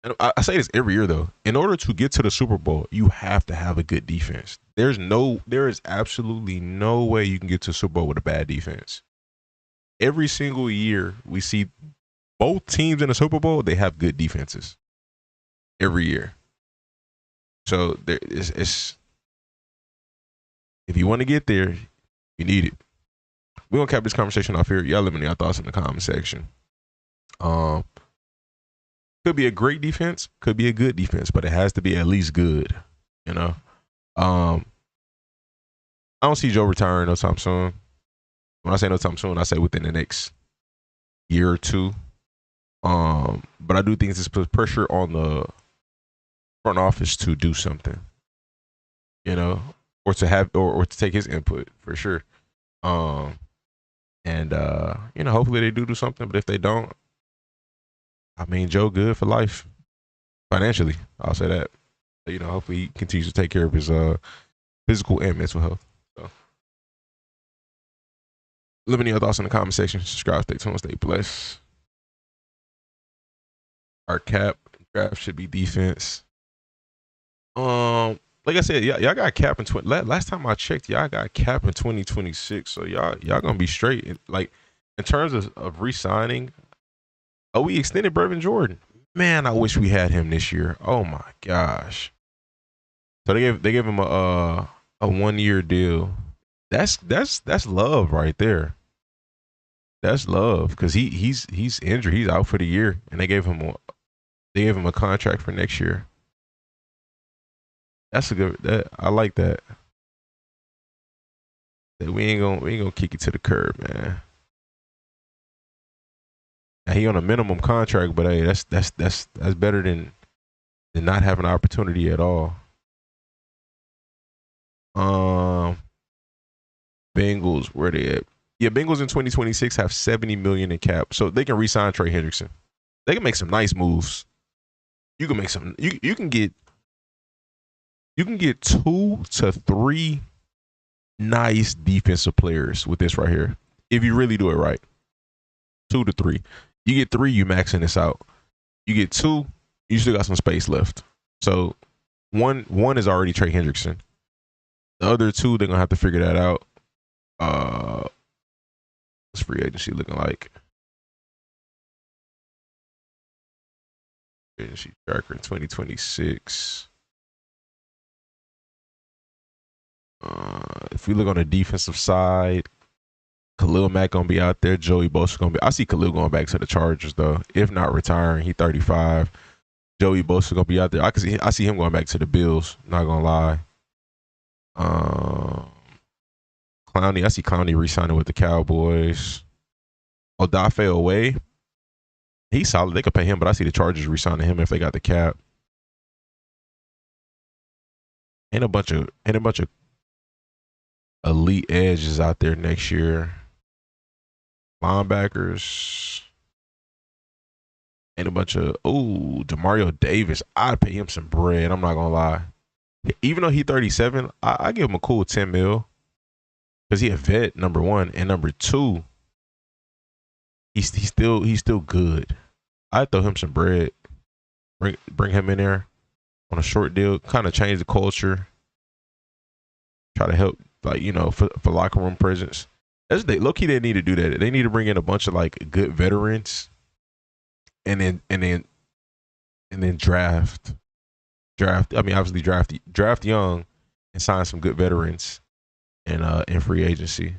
[SPEAKER 5] And I say this every year, though. In order to get to the Super Bowl, you have to have a good defense. There is absolutely no way you can get to the Super Bowl with a bad defense. Every single year, we see both teams in the Super Bowl, they have good defenses. Every year. So it's if you want to get there, you need it. We're going to cap this conversation off here. Y'all let me know your thoughts in the comment section. Could be a great defense, could be a good defense, but it has to be at least good, you know? I don't see Joe retiring no time soon. When I say no time soon, I say within the next year or two. But I do think this puts pressure on the front office to do something, you know, or to have or to take his input for sure. And you know, hopefully they do something. But if they don't, I mean, Joe good for life financially. I'll say that. You know, hopefully he continues to take care of his physical and mental health. So, let me know your thoughts in the comment section. Subscribe, stay tuned, stay blessed. Our cap draft should be defense. Like I said, y'all got cap in last time I checked, y'all got cap in 2026. So y'all gonna be straight. Like in terms of re-signing, we extended Brevin Jordan. Man, I wish we had him this year. Oh my gosh. So they gave him a 1-year deal. That's love right there. That's love because he's injured. He's out for the year, and they gave him a contract for next year. That's a good. I like that. That we ain't gonna kick it to the curb, man. Now, he on a minimum contract, but hey, that's better than not having an opportunity at all. Bengals, where they at? Yeah, Bengals in 2026 have $70 million in cap, so they can re-sign Trey Hendrickson. They can make some nice moves. You can make some. You can get 2 to 3 nice defensive players with this right here. If you really do it right, 2 to 3. You get 3, you maxing this out. You get 2, you still got some space left. So one is already Trey Hendrickson. The other 2, they're gonna have to figure that out. What's free agency looking like? Free agency tracker in 2026. If we look on the defensive side, Khalil Mack gonna be out there. Joey Bosa gonna be. I see Khalil going back to the Chargers though. If not retiring, he 35. Joey Bosa gonna be out there. I see him going back to the Bills. Not gonna lie. Clowney, I see Clowney re-signing with the Cowboys. Odafe away. He's solid. They could pay him, but I see the Chargers re-signing him if they got the cap. Ain't a bunch of elite edges out there next year. Linebackers. Ain't a bunch of Demario Davis. I'd pay him some bread. I'm not gonna lie. Even though he's 37, I give him a cool 10 mil. Because he a vet, number 1. And number 2, he's still good. I'd throw him some bread. Bring him in there on a short deal. Kind of change the culture. Try to help, like, you know, for locker room presence. Low-key, they need to do that. They need to bring in a bunch of like good veterans, and then draft. I mean, obviously draft young, and sign some good veterans, in free agency.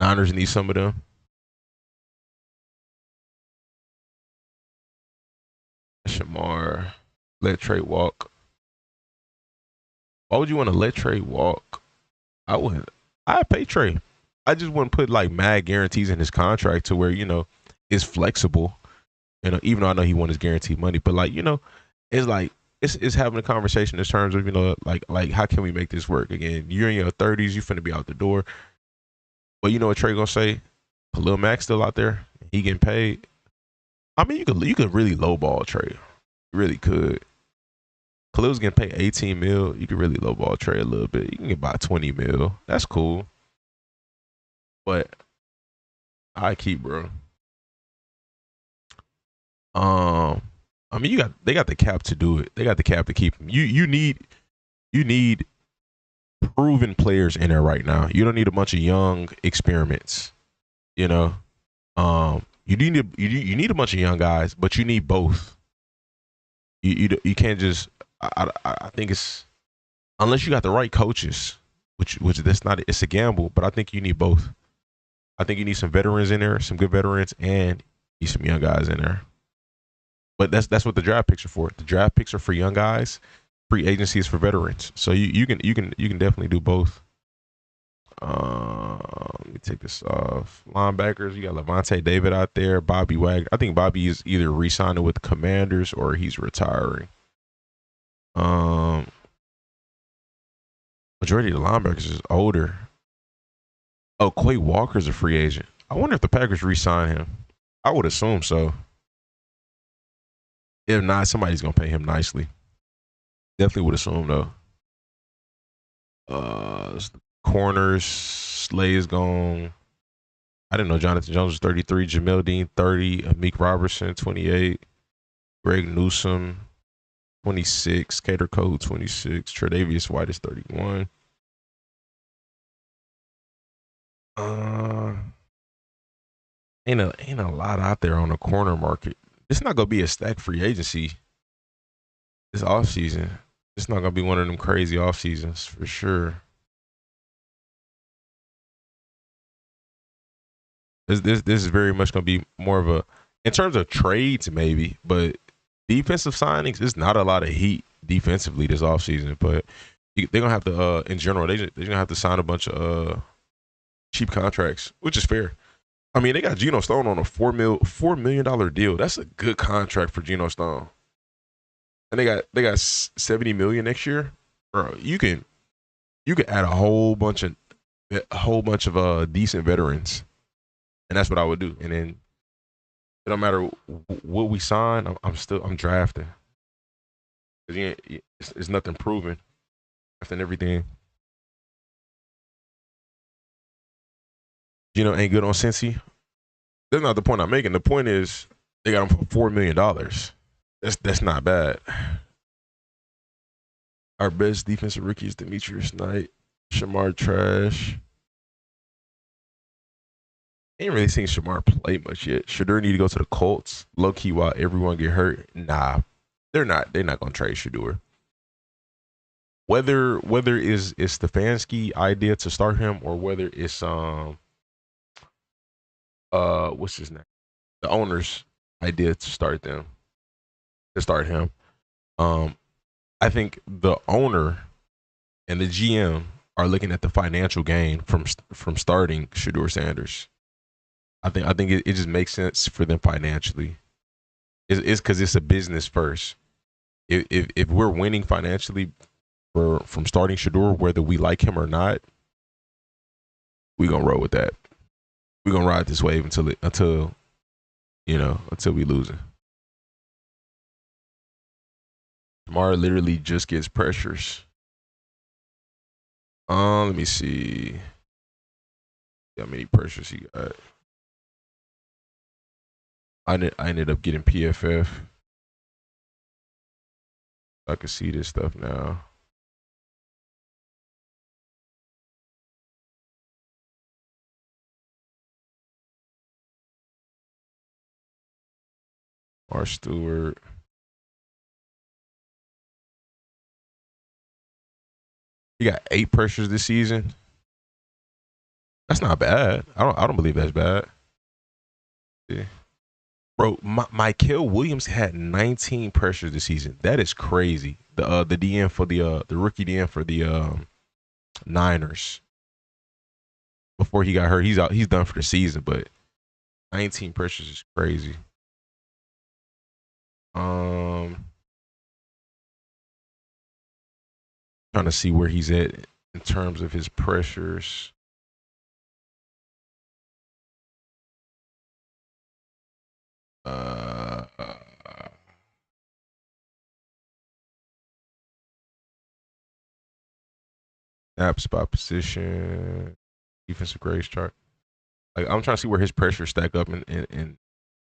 [SPEAKER 5] Niners need some of them. Shamar, let Trey walk. Why would you want to let Trey walk? I wouldn't. I'd pay Trey. I just wouldn't put like mad guarantees in his contract to where, you know, it's flexible. You know, even though I know he won his guaranteed money, but like, you know, it's like it's having a conversation in terms of, you know, like how can we make this work? Again, you're in your 30s, you finna be out the door. But you know what Trey gonna say? Khalil Mack still out there. He getting paid. I mean, you could really lowball Trey. You really could. Khalil's getting paid 18 mil. You could really lowball Trey a little bit. You can get by 20 mil. That's cool. But I keep, bro. I mean, they got the cap to do it. They got the cap to keep him. You need proven players in there right now. You don't need a bunch of young experiments. You know, you need a bunch of young guys, but you need both. You can't just. I think it's unless you got the right coaches, which that's not. It's a gamble, but I think you need both. I think you need some veterans in there, some good veterans, and you need some young guys in there. But that's what the draft picks are for. The draft picks are for young guys. Free agency is for veterans. So you can definitely do both. Let me take this off. Linebackers, you got Levante David out there. Bobby Wagner. I think Bobby is either re-signing with the Commanders or he's retiring. Majority of the linebackers is older. Oh, Quay Walker's a free agent. I wonder if the Packers re-sign him. I would assume so. If not, somebody's gonna pay him nicely. Definitely would assume though. Corners, Slay is gone. I didn't know Jonathan Jones was 33, Jamil Dean 30, Amik Robertson 28, Greg Newsome 26, Cater Code 26, Tre'Davious White is 31. Ain't a lot out there on the corner market. It's not gonna be a stacked free agency this offseason. It's not gonna be one of them crazy off seasons for sure. This is very much gonna be more of a, in terms of trades maybe, but defensive signings, there's not a lot of heat defensively this offseason. But they're gonna have to, in general, they're gonna have to sign a bunch of cheap contracts, which is fair. I mean, they got Geno Stone on a $4 million deal. That's a good contract for Geno Stone. And they got $70 million next year. Bro, you can add a whole bunch of decent veterans, and that's what I would do. And then it don't matter what we sign, I'm drafting, because it's nothing proven. Drafting everything. Geno ain't good on Cincy. That's not the point I'm making. The point is they got him for $4 million. That's not bad. Our best defensive rookie is Demetrius Knight. Shamar trash. Ain't really seen Shamar play much yet. Shedeur need to go to the Colts. Low key while everyone get hurt. Nah, they're not gonna trade Shedeur. Whether it's Stefanski's idea to start him or whether it's what's his name? The owner's idea to start him. I think the owner and the GM are looking at the financial gain from starting Shedeur Sanders. I think it just makes sense for them financially. It's because it's a business first. If we're winning financially from starting Shedeur, whether we like him or not, we gonna roll with that. We gonna ride this wave until we lose it. Kamara literally just gets pressures. Let me see how many pressures he got. I ended up getting PFF. I can see this stuff now. Mar Stewart. He got 8 pressures this season. That's not bad. I don't believe that's bad. Yeah. Bro, Mykel Williams had 19 pressures this season. That is crazy. The DN for the rookie DN for the Niners. Before he got hurt, he's out. He's done for the season, but 19 pressures is crazy. Trying to see where he's at in terms of his pressures. Snap spot position, defensive grades chart. Like, I'm trying to see where his pressures stack up in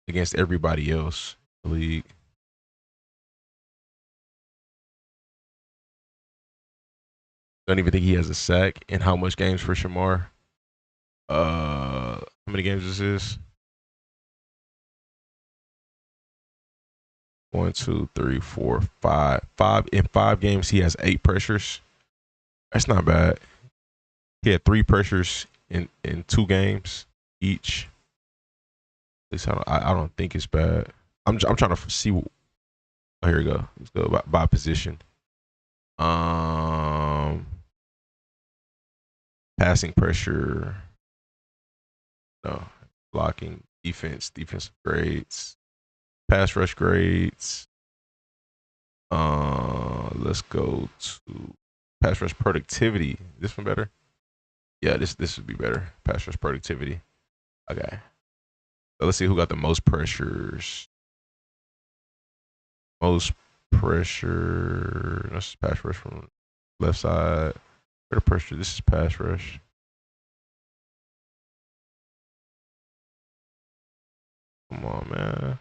[SPEAKER 5] against everybody else in the league. Don't even think he has a sack. And how much games for Shamar? How many games this is? 1, 2, 3, 4, 5. In 5 games, he has 8 pressures. That's not bad. He had 3 pressures in 2 games each. At least I don't think it's bad. I'm trying to see. Oh, here we go. Let's go by position. Passing pressure. No. Blocking. Defensive grades. Pass rush grades. Let's go to pass rush productivity. This one better? Yeah, this would be better. Pass rush productivity. Okay. So let's see who got the most pressures. Most pressure. This is pass rush from left side. Where the pressure? This is pass rush. Come on, man.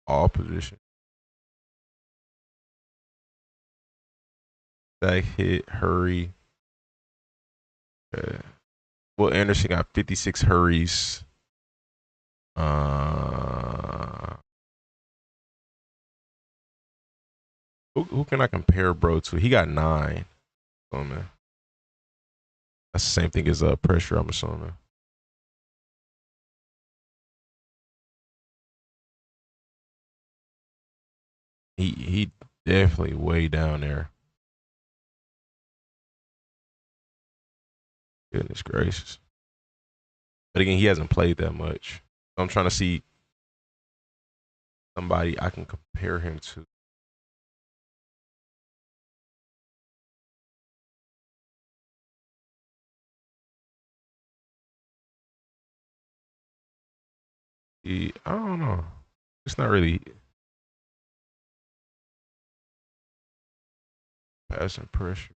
[SPEAKER 5] All position. Back hit, hurry. Okay. Will Anderson got 56 hurries. Who can I compare bro to? He got 9. Oh man. That's the same thing as pressure, I'm assuming. He definitely way down there. Goodness gracious. But again, he hasn't played that much. So I'm trying to see somebody I can compare him to. I don't know. It's not really passing pressure.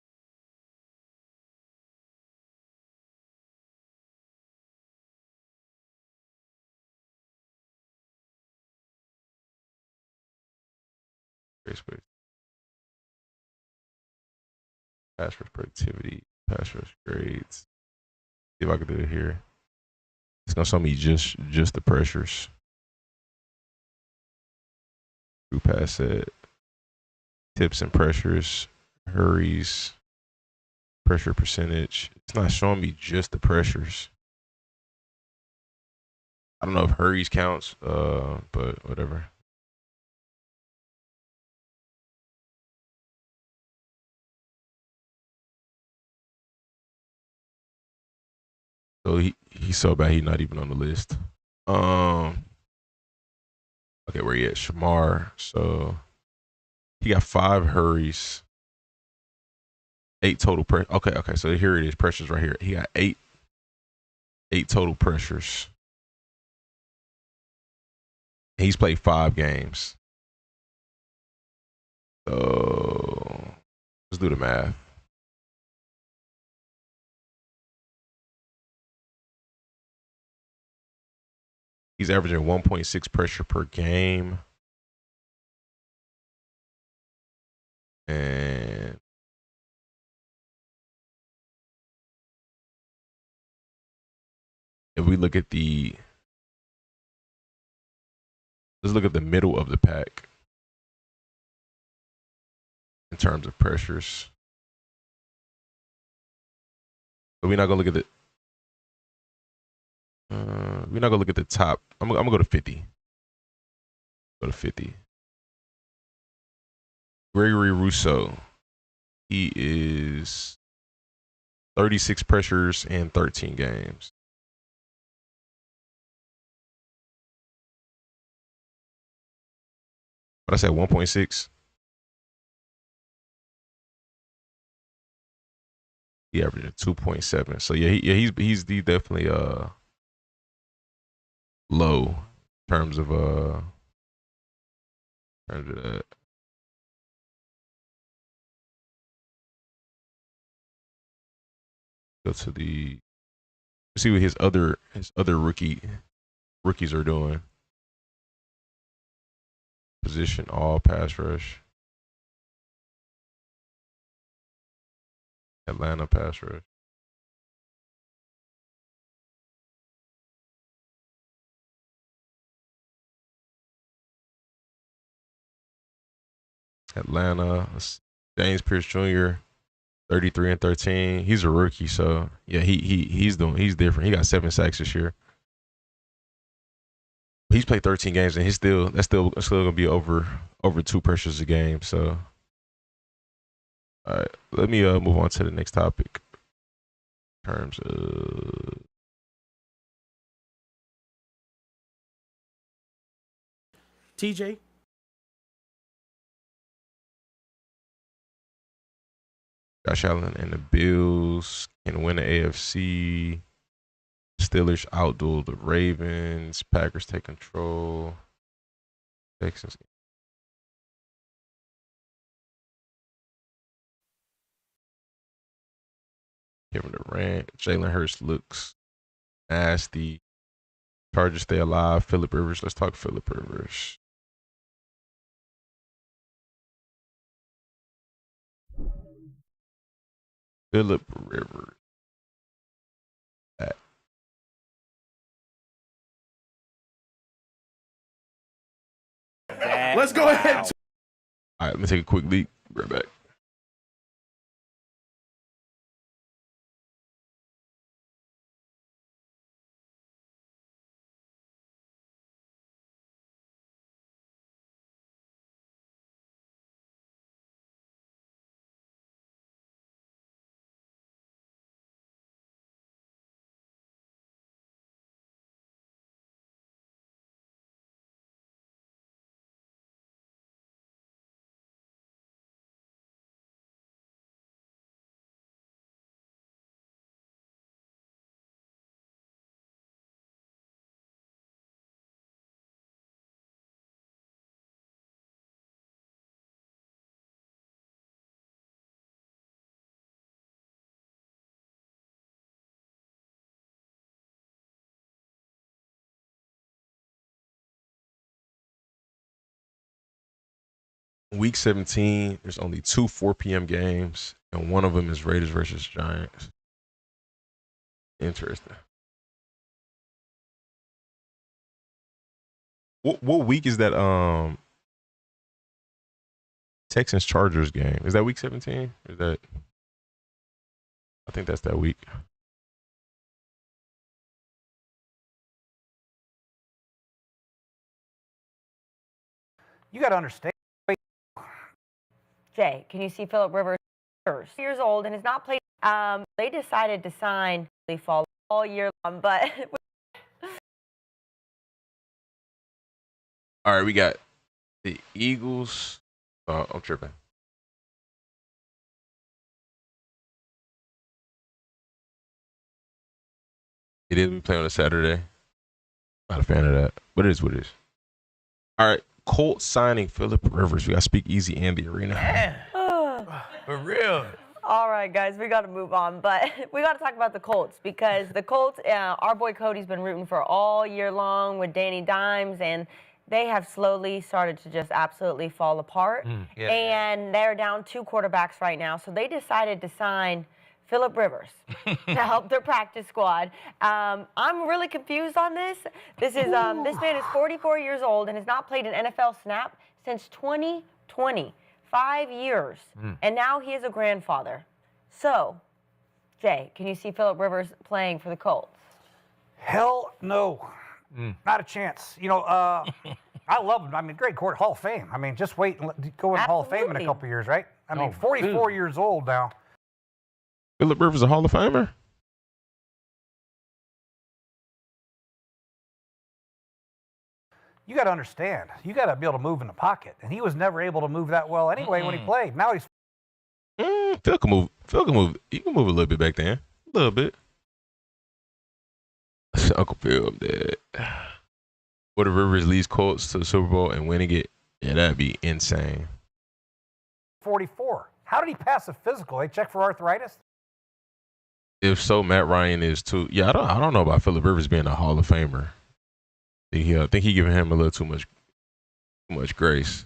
[SPEAKER 5] Pass rush productivity, pass rush grades. See if I can do it here. It's gonna show me just the pressures. True pass set, tips and pressures, hurries, pressure percentage. It's not showing me just the pressures. I don't know if hurries counts, but whatever. So he's so bad he's not even on the list. Okay, where he at? Shamar. So he got 5 hurries, 8 total pressure. Okay. So here it is. Pressures right here. He got 8 total pressures. He's played 5 games. So let's do the math. He's averaging 1.6 pressure per game. And if we look at let's look at the middle of the pack in terms of pressures. But we're not gonna look at the top. I'm gonna go to 50. Go to 50. Gregory Rousseau. He is 36 pressures in 13 games. What I said, 1.6. He averaged 2.7. So yeah, he's definitely low in terms of that. Go to see what his other rookies are doing. Position all pass rush. Atlanta pass rush. Atlanta. James Pierce Jr. 33 and 13. He's a rookie, so yeah, he's different. He got 7 sacks this year. He's played 13 games and that's still gonna be over 2 pressures a game. So All right, let me move on to the next topic. In terms of
[SPEAKER 9] TJ.
[SPEAKER 5] Josh Allen and the Bills can win the AFC. Steelers outduel the Ravens. Packers take control. Texans. Kevin Durant. Jalen Hurts looks nasty. Chargers stay alive. Phillip Rivers. Let's talk Phillip Rivers. Phillip Rivers.
[SPEAKER 9] Let's go ahead.
[SPEAKER 5] All right, let me take a quick leak. Be right back. Week 17, there's only 2 4 p.m. games, and one of them is Raiders versus Giants. Interesting. What week is that Texans Chargers game? Is that week 17? Is that I think that's that week.
[SPEAKER 8] You got to understand.
[SPEAKER 2] Jay, can you see Phillip Rivers? Years old and has not played. They decided to sign fall all year long, but
[SPEAKER 5] All right, we got the Eagles. I'm tripping. It is we play on a Saturday. Not a fan of that, but it is what it is. All right, Colts signing Phillip Rivers. We got Speak Easy and the Arena.
[SPEAKER 3] For real.
[SPEAKER 2] All right, guys, we got to move on, but we got to talk about the Colts because the Colts, our boy Cody's been rooting for all year long with Danny Dimes, and they have slowly started to just absolutely fall apart. And they're down 2 quarterbacks right now, so they decided to sign Phillip Rivers to help their practice squad. I'm really confused on this. This man is 44 years old and has not played an NFL snap since 2020. 5 years, and now he is a grandfather. So, Jay, can you see Phillip Rivers playing for the Colts?
[SPEAKER 8] Hell no. Not a chance. You know, I love him. I mean, great court, Hall of Fame. I mean, just wait and go in Hall of Fame in a couple years, right? I mean, 44 years old now.
[SPEAKER 5] Phillip Rivers a Hall of Famer?
[SPEAKER 8] You got to understand. You got to be able to move in the pocket, and he was never able to move that well anyway when he played. Now he's.
[SPEAKER 5] Phil can move. Phil can move. He can move a little bit back then. A little bit. Uncle Phil, I'm dead. What if Rivers leads Colts to the Super Bowl and winning it? Yeah, that'd be insane.
[SPEAKER 8] 44. How did he pass a physical? They check for arthritis?
[SPEAKER 5] If so, Matt Ryan is too. Yeah, I don't know about Phillip Rivers being a Hall of Famer. I think he giving him a little too much grace.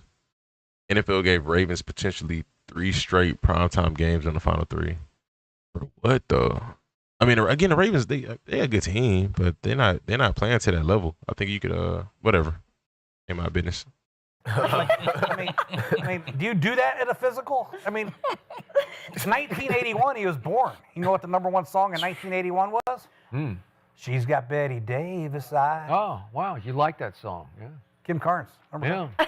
[SPEAKER 5] NFL gave Ravens potentially 3 straight primetime games in the final 3. For what though? I mean, again, the Ravens they a good team, but they're not playing to that level. I think you could whatever. In my business.
[SPEAKER 8] I mean, do you do that in a physical? I mean, it's 1981. He was born. You know what the #1 song in 1981 was? She's Got Betty Davis eyes.
[SPEAKER 19] Oh, wow. You like that song. Yeah.
[SPEAKER 8] Kim Carnes. Remember
[SPEAKER 19] Yeah.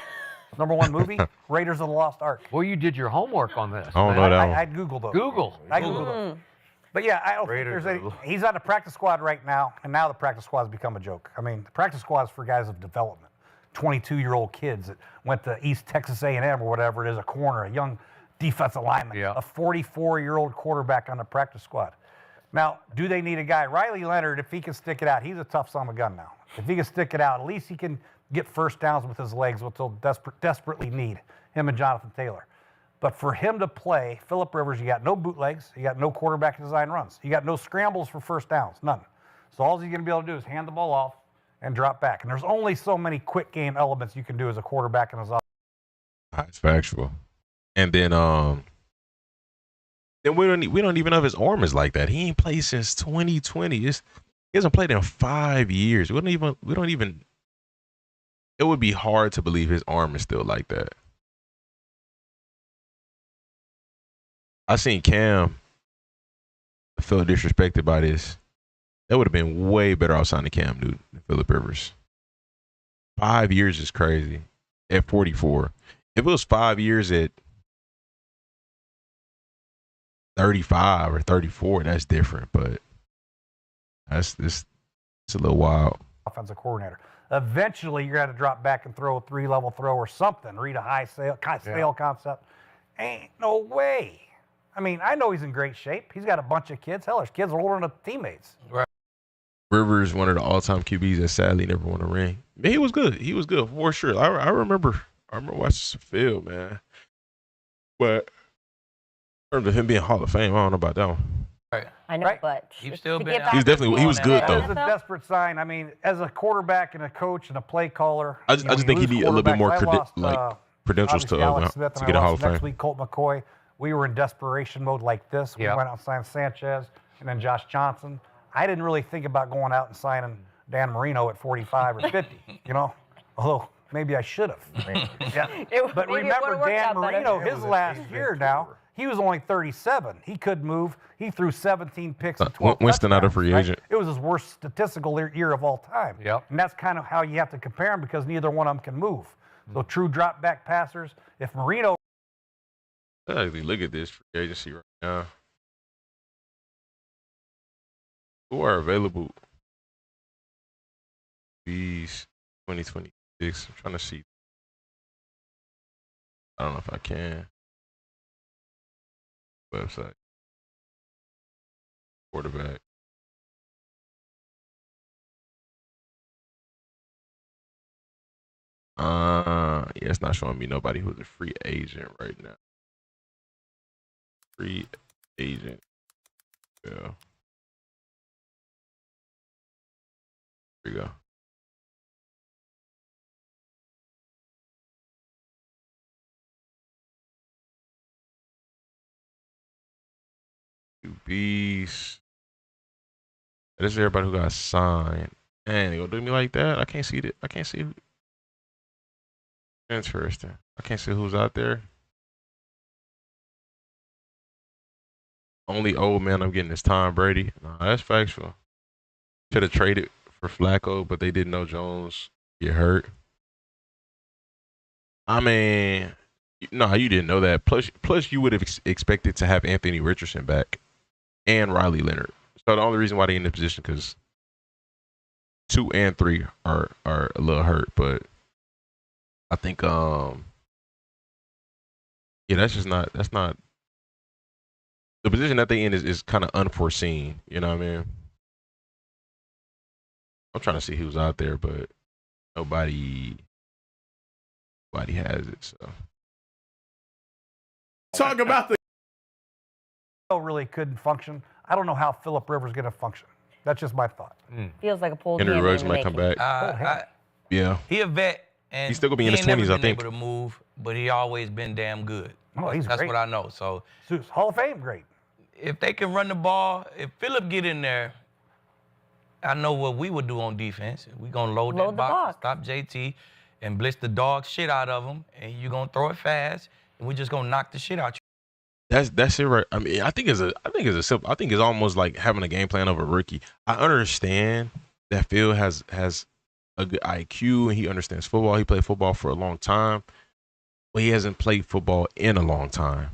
[SPEAKER 19] #1 movie, Raiders of the Lost Ark.
[SPEAKER 8] Well, you did your homework on this.
[SPEAKER 5] I don't know that one.
[SPEAKER 19] I Googled those.
[SPEAKER 8] Google.
[SPEAKER 19] I Googled those. But yeah, I don't think there's any. He's on the practice squad right now, and now the practice squad's become a joke. I mean, the practice squad's for guys of development. 22-year-old kids that went to East Texas A&M or whatever it is, a corner, a young defensive lineman, a 44-year-old quarterback on the practice squad. Now, do they need a guy? Riley Leonard, if he can stick it out, he's a tough son of a gun now. If he can stick it out, at least he can get first downs with his legs, which they'll desperately need, him and Jonathan Taylor. But for him to play, Phillip Rivers, you got no bootlegs, you got no quarterback design runs, you got no scrambles for first downs, none. So all he's going to be able to do is hand the ball off and drop back. And there's only so many quick game elements you can do as a quarterback in his offense.
[SPEAKER 5] That's factual. And then we don't even know if his arm is like that. He ain't played since 2020. He hasn't played in 5 years. We don't even. It would be hard to believe his arm is still like that. I seen Cam feel disrespected by this. That would have been way better off signing Cam Newton than Phillip Rivers. 5 years is crazy at 44. If it was 5 years at 35 or 34, that's different. But it's a little wild.
[SPEAKER 19] Offensive coordinator. Eventually, you're going to drop back and throw a 3-level throw or something. Read a high sail concept. Ain't no way. I mean, I know he's in great shape. He's got a bunch of kids. Hell, his kids are older than the teammates.
[SPEAKER 3] Right.
[SPEAKER 5] Rivers, one of the all-time QBs that sadly never won a ring. Man, he was good. He was good for sure. I remember watching some film, man. But in terms of him being Hall of Fame, I don't know about that one.
[SPEAKER 3] Right.
[SPEAKER 2] I know, but
[SPEAKER 3] He's still
[SPEAKER 2] to
[SPEAKER 3] been
[SPEAKER 2] get
[SPEAKER 3] out.
[SPEAKER 5] He's definitely he was good
[SPEAKER 19] That
[SPEAKER 5] though.
[SPEAKER 19] was a desperate sign. I mean, as a quarterback and a coach and a play caller,
[SPEAKER 5] I just think he need a little bit more credentials to
[SPEAKER 19] Alex Smith
[SPEAKER 5] get a Hall of Fame.
[SPEAKER 19] Next week, Colt McCoy. We were in desperation mode like this. We went out and signed Sanchez and then Josh Johnson. I didn't really think about going out and signing Dan Marino at 45 or 50, you know, although maybe I should have. But remember Dan Marino, his last year now, he was only 37. He couldn't move. He threw 17 picks and 12
[SPEAKER 5] Winston out a
[SPEAKER 19] touchdowns,
[SPEAKER 5] free agent.
[SPEAKER 19] It was his worst statistical year of all time. And that's kind of how you have to compare them because neither one of them can move. So true drop back passers. If Marino.
[SPEAKER 5] Look at this free agency right now. Who are available? These 2026. I'm trying to see. I don't know if I can. Website. Quarterback. Yeah, it's not showing me nobody who's a free agent right now. Free agent. Yeah. There you go. QBs. This is everybody who got signed. Man, they gonna do me like that? I can't see it. I can't see who. Interesting. I can't see who's out there. Only old man I'm getting is Tom Brady. Nah, that's factual. Should have traded for Flacco, but they didn't know Jones get hurt. I mean, no, you didn't know that. Plus you would have expected to have Anthony Richardson back and Riley Leonard. So the only reason why they in this position because 2 and 3 are a little hurt, but I think yeah, that's not the position that they in is kind of unforeseen. You know what I mean? I'm trying to see who's out there, but nobody has it. So
[SPEAKER 9] talk about the
[SPEAKER 19] really couldn't function. I don't know how Phillip Rivers is going to function. That's just my thought.
[SPEAKER 2] Feels like a pulled
[SPEAKER 5] Henry
[SPEAKER 2] hand
[SPEAKER 5] Ruggs
[SPEAKER 2] in the
[SPEAKER 5] might come
[SPEAKER 2] making.
[SPEAKER 5] back. Yeah.
[SPEAKER 3] He a vet, and
[SPEAKER 5] he's still gonna be in
[SPEAKER 3] he
[SPEAKER 5] his
[SPEAKER 3] ain't
[SPEAKER 5] 20s,
[SPEAKER 3] never
[SPEAKER 5] I
[SPEAKER 3] been
[SPEAKER 5] think.
[SPEAKER 3] able to move, but he always been damn good.
[SPEAKER 19] Oh, he's
[SPEAKER 3] That's
[SPEAKER 19] great.
[SPEAKER 3] what I know. So
[SPEAKER 19] Hall of Fame, great.
[SPEAKER 3] if they can run the ball, if Phillip get in there, I know what we would do on defense. We're gonna load that box, stop JT, and blitz the dog shit out of him, and you're gonna throw it fast, and we're just gonna knock the shit out you.
[SPEAKER 5] That's it, right? I mean, I think it's almost like having a game plan of a rookie. I understand that Phil has a good IQ and he understands football. He played football for a long time, Well, he hasn't played football in a long time.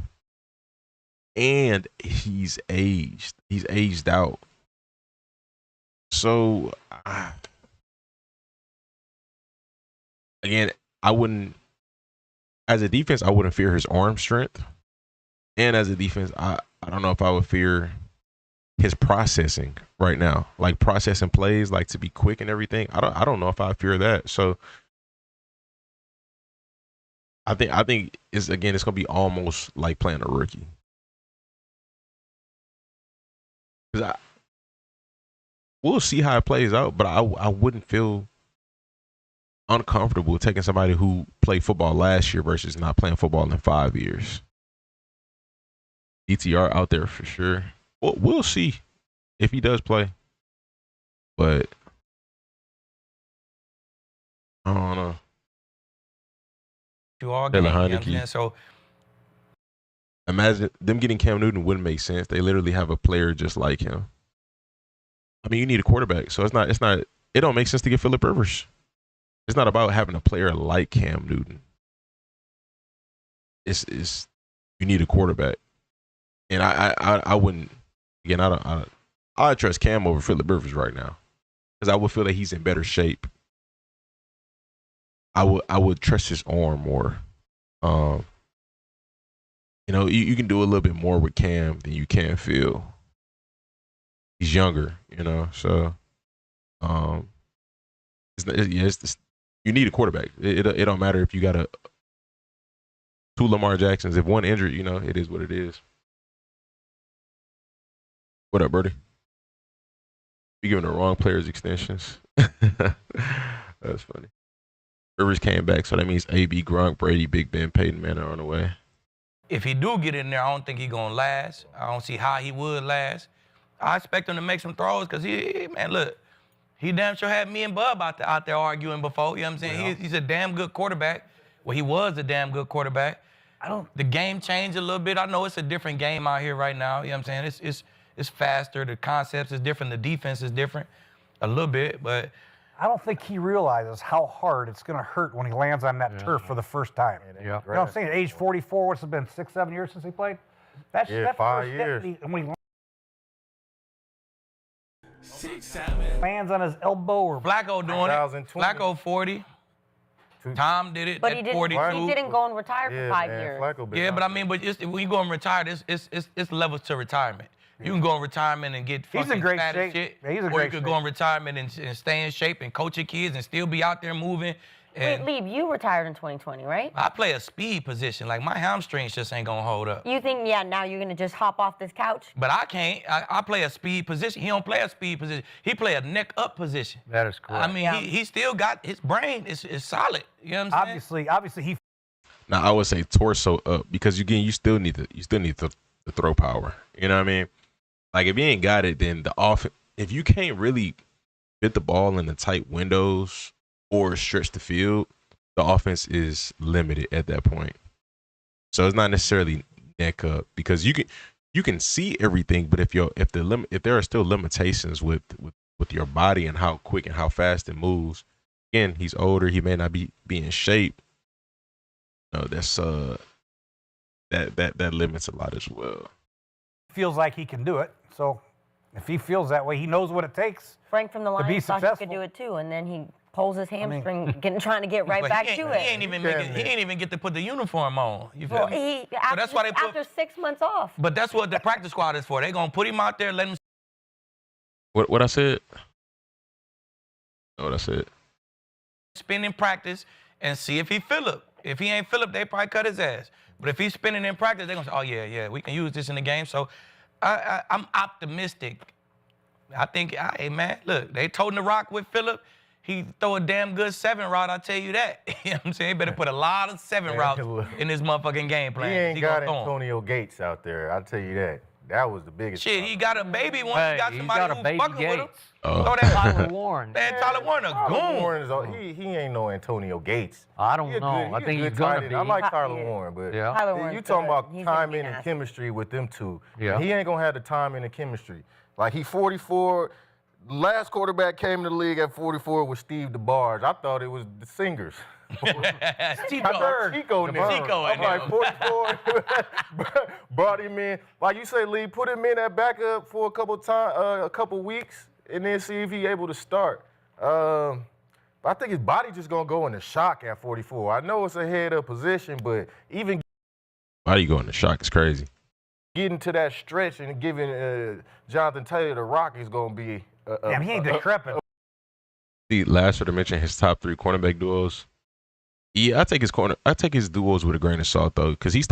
[SPEAKER 5] And he's aged. He's aged out. So, again, I wouldn't, as a defense, I wouldn't fear his arm strength. And as a defense, I don't know if I would fear his processing right now. Like processing plays, like to be quick and everything. I don't know if I fear that. So, I think it's gonna be almost like playing a rookie. Because we'll see how it plays out, but I wouldn't feel uncomfortable taking somebody who played football last year versus not playing football in 5 years. DTR out there for sure. We'll see if he does play, but I don't know.
[SPEAKER 3] You all game, you know what I'm saying? So
[SPEAKER 5] imagine them getting Cam Newton wouldn't make sense. They literally have a player just like him. I mean, you need a quarterback, so it don't make sense to get Phillip Rivers. It's not about having a player like Cam Newton. It's you need a quarterback, and I wouldn't. Again, I trust Cam over Phillip Rivers right now because I would feel that he's in better shape. I would trust his arm more. You can do a little bit more with Cam than you can Phil. He's younger, so you need a quarterback. It don't matter if you got two Lamar Jacksons. If one injured, it is what it is. What up, Birdie? You giving the wrong players extensions. That's funny. Rivers came back, so that means AB, Gronk, Brady, Big Ben, Peyton Manning are on the way.
[SPEAKER 3] if he do get in there, I don't think he's going to last. I don't see how he would last. I expect him to make some throws because he damn sure had me and Bub out there arguing before. You know what I'm saying?
[SPEAKER 6] Yeah.
[SPEAKER 3] He's a damn good quarterback. Well, he was a damn good quarterback. The game changed a little bit. I know it's a different game out here right now. You know what I'm saying? It's faster. The concepts is different. The defense is different a little bit, but
[SPEAKER 19] I don't think he realizes how hard it's going to hurt when he lands on that turf for the first time. Yeah. You know what I'm saying? At age 44, what's it been, 6-7 years since he played? That's
[SPEAKER 6] 5 years.
[SPEAKER 19] When he
[SPEAKER 9] 6-7
[SPEAKER 19] lands on his elbow or
[SPEAKER 3] Flacco doing it. Flacco 40. Tom did it
[SPEAKER 2] But
[SPEAKER 3] at 42.
[SPEAKER 2] he didn't go and retire for 5 years.
[SPEAKER 3] Yeah, but I mean, when you go and retire, it's levels to retirement. You can go in retirement and get fucking fat as shit,
[SPEAKER 19] Yeah, he's in
[SPEAKER 3] or
[SPEAKER 19] great
[SPEAKER 3] you could
[SPEAKER 19] shape.
[SPEAKER 3] go in retirement and stay in shape and coach your kids and still be out there moving. And
[SPEAKER 2] Wait, Lieb, you retired in 2020, right?
[SPEAKER 3] I play a speed position. Like, my hamstrings just ain't gonna hold up.
[SPEAKER 2] You think, now you're gonna just hop off this couch?
[SPEAKER 3] But I can't. I play a speed position. He don't play a speed position. He play a neck up position.
[SPEAKER 19] That is correct.
[SPEAKER 3] I mean, he still got his brain is solid. You know what I'm saying?
[SPEAKER 19] Obviously he.
[SPEAKER 5] Now I would say torso up because again you still need the throw power. You know what I mean? Like if you ain't got it, then if you can't really fit the ball in the tight windows or stretch the field, the offense is limited at that point. So it's not necessarily neck up because you can see everything, but if there are still limitations with your body and how quick and how fast it moves, again, he's older, he may not be in shape. No, that's that limits a lot as well.
[SPEAKER 19] Feels like he can do it. So if he feels that way, he knows what it takes.
[SPEAKER 2] Frank from the
[SPEAKER 19] to be
[SPEAKER 2] Lions thought he
[SPEAKER 19] successful.
[SPEAKER 2] could do it too, and then he pulls his hamstring, trying to get right back to it.
[SPEAKER 3] He ain't even get to put the uniform on. You feel
[SPEAKER 2] Well,
[SPEAKER 3] me?
[SPEAKER 2] after 6 months off.
[SPEAKER 3] But that's what the practice squad is for. They gonna put him out there, let him.
[SPEAKER 5] What I said? What I said?
[SPEAKER 3] Spin in practice and see if he Phillip. If he ain't Phillip, they probably cut his ass. But if he's spinning in practice, they're gonna say, oh yeah, we can use this in the game. So I'm optimistic. I think, hey man, look, they told him to rock with Phillip. He throw a damn good 7 route, I'll tell you that. You know what I'm saying? Better put a lot of 7 routes in this motherfucking game plan.
[SPEAKER 6] He ain't
[SPEAKER 3] gonna
[SPEAKER 6] got
[SPEAKER 3] throw 'em.
[SPEAKER 6] Antonio Gates out there. I'll tell you that. That was the biggest.
[SPEAKER 3] Shit, he got a baby one.
[SPEAKER 19] Hey,
[SPEAKER 3] He got
[SPEAKER 19] he's
[SPEAKER 3] somebody
[SPEAKER 19] got a
[SPEAKER 3] who's
[SPEAKER 19] baby
[SPEAKER 3] fucking with him.
[SPEAKER 19] Gates.
[SPEAKER 3] Throw that
[SPEAKER 8] Tyler Warren.
[SPEAKER 3] Man, Tyler Warren a goon.
[SPEAKER 6] Warren he ain't no Antonio Gates.
[SPEAKER 8] I don't
[SPEAKER 6] He a
[SPEAKER 8] know.
[SPEAKER 6] good-
[SPEAKER 8] I
[SPEAKER 6] he a
[SPEAKER 8] think
[SPEAKER 6] good
[SPEAKER 8] he's gonna
[SPEAKER 6] tight end.
[SPEAKER 8] be.
[SPEAKER 6] I like Tyler Warren, but
[SPEAKER 2] Tyler Warren's
[SPEAKER 6] you talking
[SPEAKER 2] good.
[SPEAKER 6] about
[SPEAKER 2] He's gonna be
[SPEAKER 6] timing and
[SPEAKER 2] nasty.
[SPEAKER 6] chemistry with them two.
[SPEAKER 8] Yeah.
[SPEAKER 6] He ain't gonna have the timing and chemistry. Like he 44.
[SPEAKER 4] last quarterback came to the league at 44 was Steve DeBarge. I thought it was the Singers.
[SPEAKER 3] Chico.
[SPEAKER 4] Chico in there.
[SPEAKER 3] Chico
[SPEAKER 4] I'm
[SPEAKER 3] in
[SPEAKER 4] like,
[SPEAKER 3] there.
[SPEAKER 4] 44. Brought him in. Like you say, Lee, put him in at backup for a couple weeks, and then see if he able to start. I think his body just going to go into shock at 44. I know it's a head-up position, but even
[SPEAKER 5] body going into shock is crazy.
[SPEAKER 4] getting to that stretch and giving Jonathan Taylor the rock is going to be
[SPEAKER 19] Damn, he ain't decrepit.
[SPEAKER 5] See, last year to mention his top 3 cornerback duos. Yeah, I take his duos with a grain of salt though, because he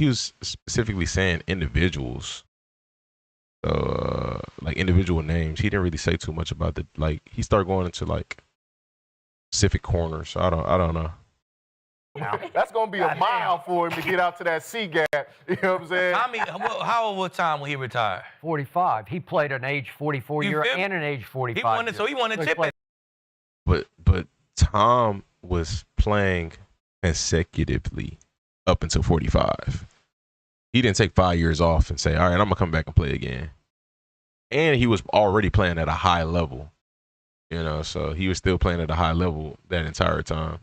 [SPEAKER 5] was specifically saying individuals. So like individual names. He didn't really say too much about he started going into like specific corners. So I don't know.
[SPEAKER 4] That's going to be a mile for him to get out to that C gap. You know what I'm saying?
[SPEAKER 3] Tommy, how old was Tom when he retired?
[SPEAKER 8] 45. He played an age 44 year and an age 45
[SPEAKER 3] He won a chip.
[SPEAKER 5] But Tom was playing consecutively up until 45. He didn't take 5 years off and say, all right, I'm going to come back and play again. And he was already playing at a high level, so he was still playing at a high level that entire time.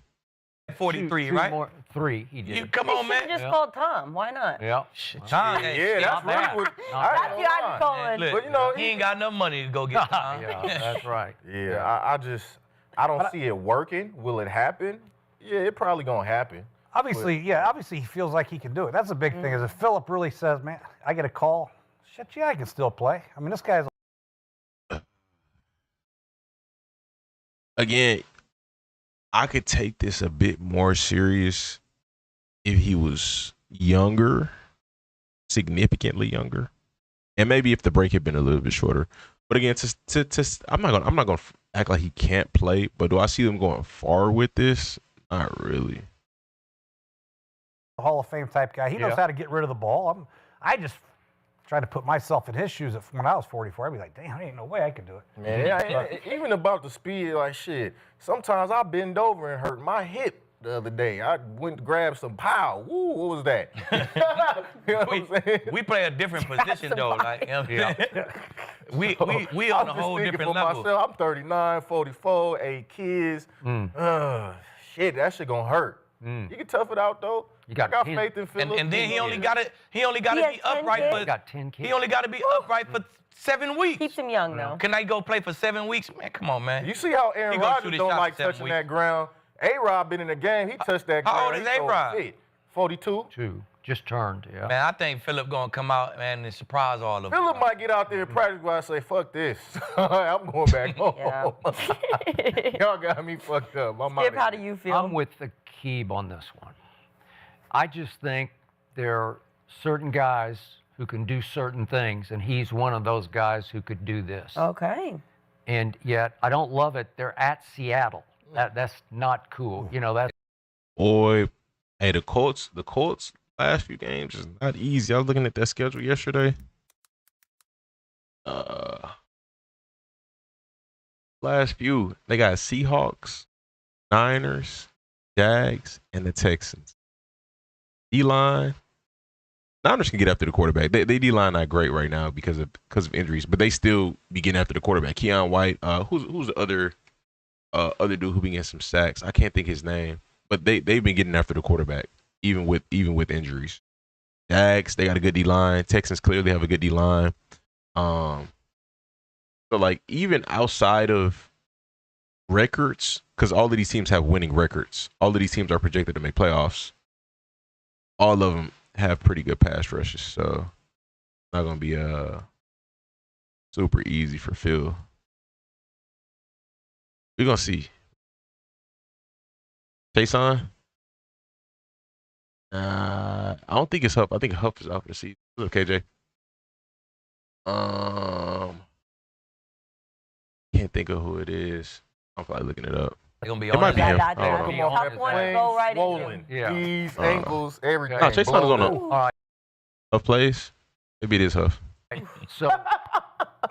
[SPEAKER 3] 43,
[SPEAKER 8] two
[SPEAKER 3] right?
[SPEAKER 8] More, 3 he did.
[SPEAKER 3] Come on, man.
[SPEAKER 2] Just called Tom. Why not?
[SPEAKER 8] Yeah.
[SPEAKER 3] Tom,
[SPEAKER 4] that's really what
[SPEAKER 2] That's you I'd be calling.
[SPEAKER 3] Look,
[SPEAKER 4] But
[SPEAKER 3] he ain't got enough money to go get Tom.
[SPEAKER 8] Yeah, that's right.
[SPEAKER 4] Yeah, I don't see it working. Will it happen? Yeah, it probably going to happen.
[SPEAKER 19] Obviously he feels like he can do it. That's the big thing is if Phillip really says, man, I get a call, shit, yeah, I can still play. I mean, this guy's.
[SPEAKER 5] Again, I could take this a bit more serious if he was younger, significantly younger, and maybe if the break had been a little bit shorter. But again, I'm not gonna act like he can't play. But do I see them going far with this? Not really.
[SPEAKER 19] Hall of Fame type guy. He knows how to get rid of the ball. I just try to put myself in his shoes when I was 44. I'd be like, damn, there ain't no way I could do it.
[SPEAKER 4] Man, even about the speed, like shit. Sometimes I bend over and hurt my hip the other day. I went to grab some pow. Woo, what was that? You know what I'm saying?
[SPEAKER 3] We play a different position though. Like, we on a whole different level.
[SPEAKER 4] Myself, I'm 39, 44, 8 kids. Shit, that shit gonna hurt. You can tough it out though. I got faith in Phillip.
[SPEAKER 3] And then he only got to be upright for.
[SPEAKER 8] Got 10 kids.
[SPEAKER 3] He only got to be upright for 7 weeks.
[SPEAKER 2] Keeps him young though.
[SPEAKER 3] Can I go play for 7 weeks? Man, come on, man.
[SPEAKER 4] You see how Aaron Rodgers don't like touching that ground. A-Rod been in the game. He touched that ground.
[SPEAKER 3] How old is A-Rod?
[SPEAKER 4] 42.
[SPEAKER 8] Just turned, yeah.
[SPEAKER 3] Man, I think Phillip gonna come out, man, and surprise all of them.
[SPEAKER 4] Phillip might get out there and practice while I say, fuck this. I'm going back home. Y'all got me fucked up.
[SPEAKER 2] Skip, how do you feel?
[SPEAKER 8] I'm with the Keeb on this one. I just think there are certain guys who can do certain things, and he's one of those guys who could do this.
[SPEAKER 2] Okay.
[SPEAKER 8] And yet, I don't love it. They're at Seattle. That's not cool. That's.
[SPEAKER 5] Boy, hey, the Colts last few games is not easy. I was looking at that schedule yesterday. Last few, they got Seahawks, Niners, Jags, and the Texans. D-line, Niners can get after the quarterback. They D-line not great right now because of injuries, but they still be getting after the quarterback. Keon White, who's the other dude who been getting some sacks? I can't think his name, but they've been getting after the quarterback even with injuries. Jags, they got a good D-line. Texans clearly have a good D-line. So like even outside of records, because all of these teams have winning records. All of these teams are projected to make playoffs. All of them have pretty good pass rushes, so not gonna be super easy for Phil. We're gonna see. Jason? I don't think it's Huff. I think Huff is out for the season. What's up, KJ? Can't think of who it is. I'm probably looking it up.
[SPEAKER 3] They're gonna be
[SPEAKER 5] it might be him.
[SPEAKER 2] Tough one to go right into.
[SPEAKER 8] Yeah.
[SPEAKER 4] Knees, ankles, everything.
[SPEAKER 5] No, Jason is on the Huff plays. Maybe it is Huff.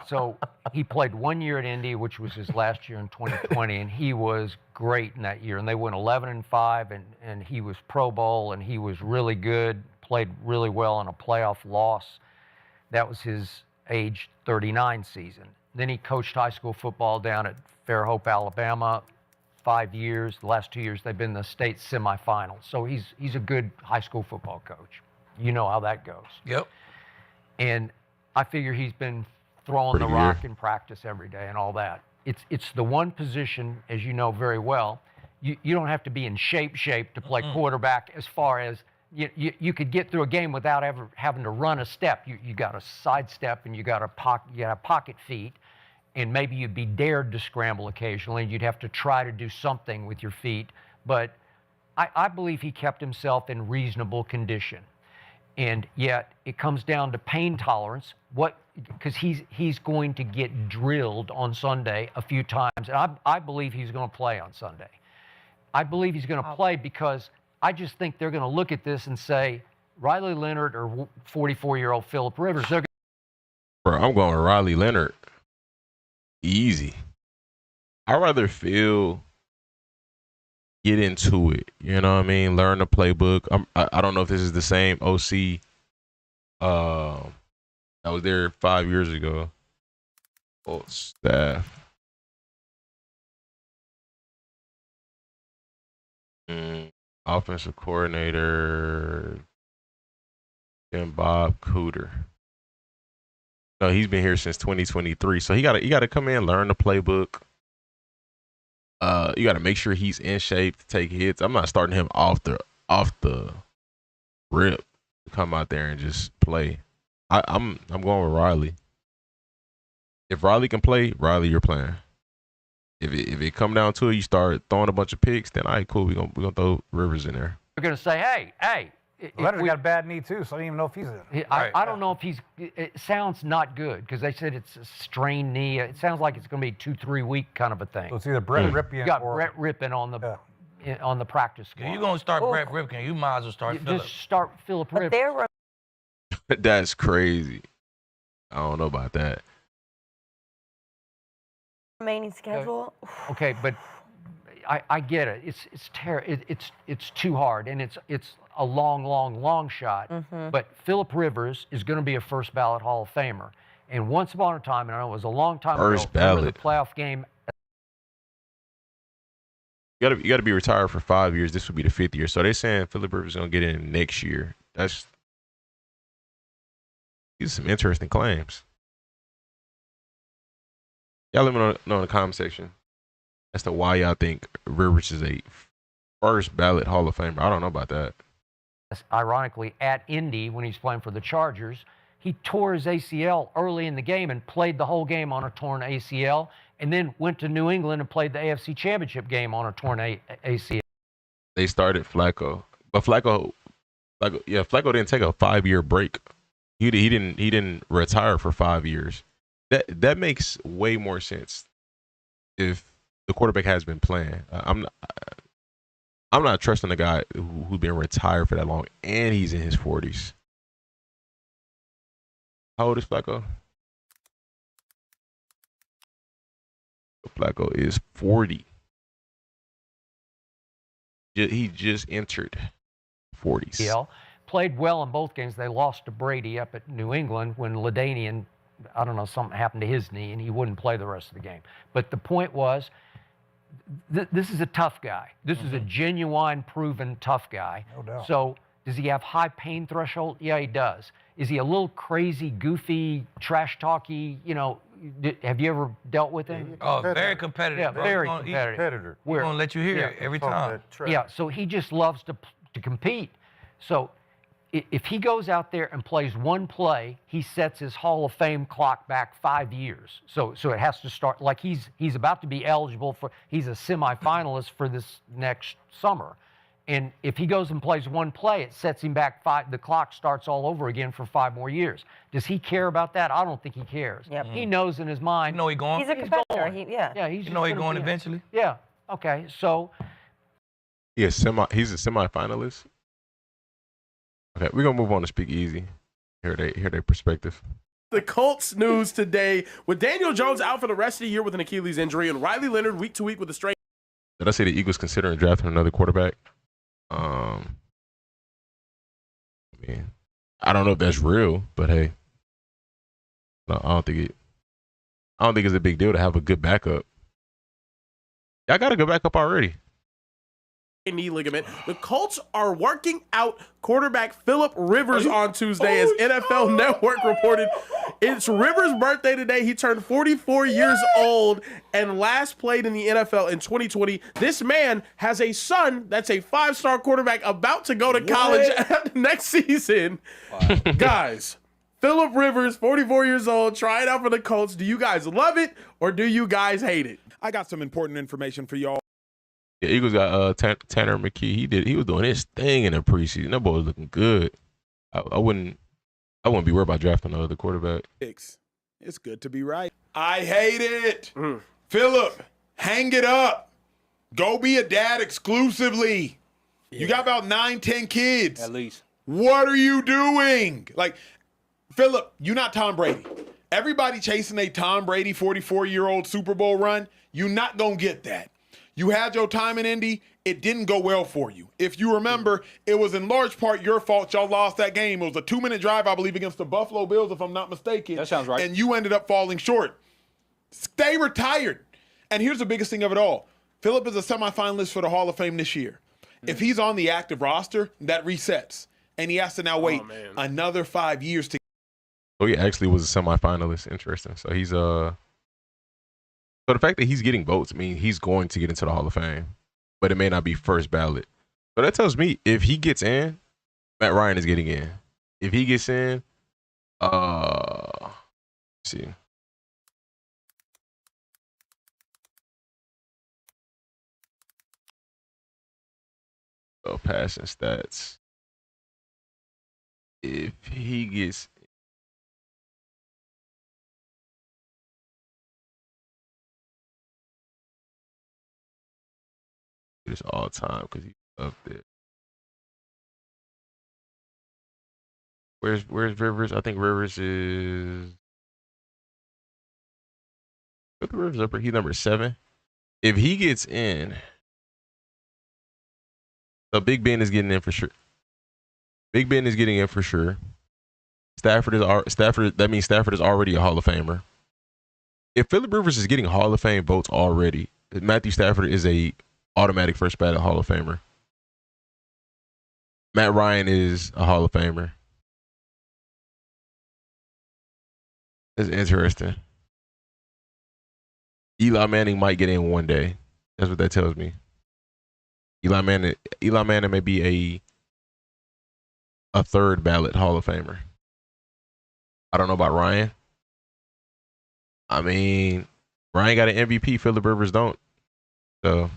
[SPEAKER 8] So he played 1 year at Indy, which was his last year in 2020, and he was great in that year. And they went 11-5, and he was Pro Bowl, and he was really good, played really well in a playoff loss. That was his age 39 season. Then he coached high school football down at Fairhope, Alabama, 5 years. The last 2 years, they've been in the state semifinals. So he's a good high school football coach. You know how that goes.
[SPEAKER 3] Yep.
[SPEAKER 8] And I figure he's been throwing the rock in practice every day and all that. It's the one position, as you know very well, you don't have to be in shape to play quarterback as far as you could get through a game without ever having to run a step. You got a sidestep and you got pocket feet, and maybe you'd be dared to scramble occasionally. You'd have to try to do something with your feet. But I believe he kept himself in reasonable condition. And yet it comes down to pain tolerance. Because he's going to get drilled on Sunday a few times, and I believe he's going to play on Sunday. I believe he's going to play because I just think they're going to look at this and say, Riley Leonard or 44-year-old Phillip Rivers.
[SPEAKER 5] Bro, I'm going Riley Leonard. Easy. I'd rather Phil get into it. You know what I mean? Learn the playbook. I don't know if this is the same OC. I was there 5 years ago. Oh, staff. Offensive coordinator. And Bob Cooter. No, he's been here since 2023. So he gotta come in, learn the playbook. You gotta make sure he's in shape to take hits. I'm not starting him off the rip to come out there and just play. I'm going with Riley. If Riley can play, Riley, you're playing. If it come down to it, you start throwing a bunch of picks, then all right, cool. We're gonna throw Rivers in there.
[SPEAKER 8] They're gonna say, hey.
[SPEAKER 19] Leonard got a bad knee too, so I don't even know if he's in.
[SPEAKER 8] I don't know if he's. It sounds not good because they said it's a strained knee. It sounds like it's going to be 2-3 week kind of a thing.
[SPEAKER 19] So it's either Brett Ripien
[SPEAKER 8] you got
[SPEAKER 19] or
[SPEAKER 8] Brett Rippin on the practice squad.
[SPEAKER 3] If you're going to start Brett Ripken, you might as well start Phillip.
[SPEAKER 8] Just start Phillip Rivers.
[SPEAKER 5] That's crazy. I don't know about that.
[SPEAKER 2] Remaining schedule.
[SPEAKER 8] Okay, but I get it. It's too hard, and it's a long shot. But Phillip Rivers is going to be a first ballot Hall of Famer. And once upon a time, and I know it was a long time
[SPEAKER 5] first
[SPEAKER 8] ago,
[SPEAKER 5] ballot.
[SPEAKER 8] remember the playoff game.
[SPEAKER 5] You gotta be retired for 5 years. This would be the 5th year. So they're saying Phillip Rivers is gonna get in next year. These are some interesting claims. Y'all let me know in the comment section as to why y'all think Rivers is a first ballot Hall of Famer. I don't know about that.
[SPEAKER 8] Ironically, at Indy, when he's playing for the Chargers, he tore his ACL early in the game and played the whole game on a torn ACL, and then went to New England and played the AFC Championship game on a torn ACL.
[SPEAKER 5] They started Flacco, but Flacco didn't take a 5-year break. He didn't retire for 5 years. That makes way more sense if the quarterback has been playing. I'm not trusting a guy who's been retired for that long and he's in his 40s. How old is Flacco? Flacco is 40. He just entered 40s.
[SPEAKER 8] Yeah, played well in both games. They lost to Brady up at New England when LaDainian, I don't know, something happened to his knee and he wouldn't play the rest of the game. But the point was, this is a tough guy. This is a genuine, proven tough guy.
[SPEAKER 19] No doubt.
[SPEAKER 8] So does he have high pain threshold? Yeah, he does. Is he a little crazy, goofy, trash talky? You know, have you ever dealt with him?
[SPEAKER 3] Oh, very competitive.
[SPEAKER 8] Yeah,
[SPEAKER 3] bro.
[SPEAKER 8] very
[SPEAKER 3] He's
[SPEAKER 8] competitive.
[SPEAKER 3] We're going to let you hear it every time.
[SPEAKER 8] Yeah, so he just loves to compete. So if he goes out there and plays one play, he sets his Hall of Fame clock back 5 years. So it has to start, like he's about to be eligible for, he's a semifinalist for this next summer. And if he goes and plays one play, it sets him back 5, the clock starts all over again for 5 more years. Does he care about that? I don't think he cares.
[SPEAKER 2] Yep.
[SPEAKER 8] He knows in his mind.
[SPEAKER 3] You know he's going.
[SPEAKER 2] He's a competitor. Yeah,
[SPEAKER 8] he's
[SPEAKER 3] You know he's
[SPEAKER 8] gonna
[SPEAKER 3] going
[SPEAKER 8] be-
[SPEAKER 3] eventually.
[SPEAKER 8] Yeah, okay, so.
[SPEAKER 5] Yeah, he's a semifinalist. Okay, we're gonna move on to Speak Easy. Hear their perspective.
[SPEAKER 9] The Colts news today with Daniel Jones out for the rest of the year with an Achilles injury and Riley Leonard week to week with a strain.
[SPEAKER 5] Did I say the Eagles considering drafting another quarterback? I mean, I don't know if that's real, but hey, no, I I don't think it's a big deal to have a good backup. Y'all got a good backup already.
[SPEAKER 9] Knee ligament. The Colts are working out quarterback Phillip Rivers on Tuesday, as NFL Network reported. It's Rivers' birthday today. He turned 44 years old and last played in the NFL in 2020. This man has a son that's a 5-star quarterback about to go to college next season. Wow. Guys, Phillip Rivers, 44 years old, trying out for the Colts. Do you guys love it or do you guys hate it?
[SPEAKER 10] I got some important information for y'all.
[SPEAKER 5] The Eagles got Tanner McKee. He was doing his thing in the preseason. That boy was looking good. I wouldn't be worried about drafting another quarterback.
[SPEAKER 10] It's good to be right. I hate it. Phillip, hang it up. Go be a dad exclusively. You got about 9, 10 kids.
[SPEAKER 11] At least.
[SPEAKER 10] What are you doing? Like, Phillip, you're not Tom Brady. Everybody chasing a Tom Brady 44-year-old Super Bowl run, you're not going to get that. You had your time in Indy. It didn't go well for you. If you remember, it was in large part your fault y'all lost that game. It was a 2-minute drive, I believe, against the Buffalo Bills, if I'm not mistaken.
[SPEAKER 11] That sounds right.
[SPEAKER 10] And you ended up falling short. Stay retired. And here's the biggest thing of it all. Phillip is a semifinalist for the Hall of Fame this year. If he's on the active roster, that resets. And he has to now wait another 5 years to.
[SPEAKER 5] Oh, he actually was a semifinalist. Interesting. So he's So the fact that he's getting votes means he's going to get into the Hall of Fame, but it may not be first ballot. So that tells me if he gets in, Matt Ryan is getting in. If he gets in, let's see. So passing stats. If he gets this all time because he's up there. Where's Rivers? I think Rivers is. Put the Rivers up. He's number 7. If he gets in, so Big Ben is getting in for sure. Big Ben is getting in for sure. Stafford. That means Stafford is already a Hall of Famer. If Phillip Rivers is getting Hall of Fame votes already, Matthew Stafford is a automatic first ballot Hall of Famer. Matt Ryan is a Hall of Famer. That's interesting. Eli Manning might get in one day. That's what that tells me. Eli Manning may be a third ballot Hall of Famer. I don't know about Ryan. I mean, Ryan got an MVP. Phillip Rivers don't. So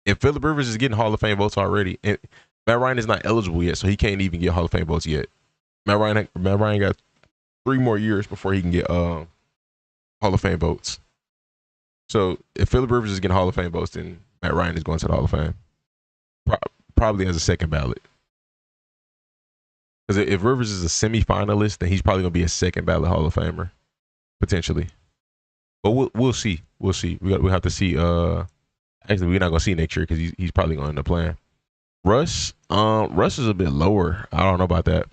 [SPEAKER 5] if Phillip Rivers is getting Hall of Fame votes already, and Matt Ryan is not eligible yet, so he can't even get Hall of Fame votes yet. Matt Ryan got 3 more years before he can get Hall of Fame votes. So if Phillip Rivers is getting Hall of Fame votes, then Matt Ryan is going to the Hall of Fame. Probably as a second ballot. Because if Rivers is a semifinalist, then he's probably going to be a second ballot Hall of Famer, potentially. But we'll see. We'll see. We'll have to see. Actually, we're not going to see next year because he's probably going to end up playing. Russ is a bit lower. I don't know about that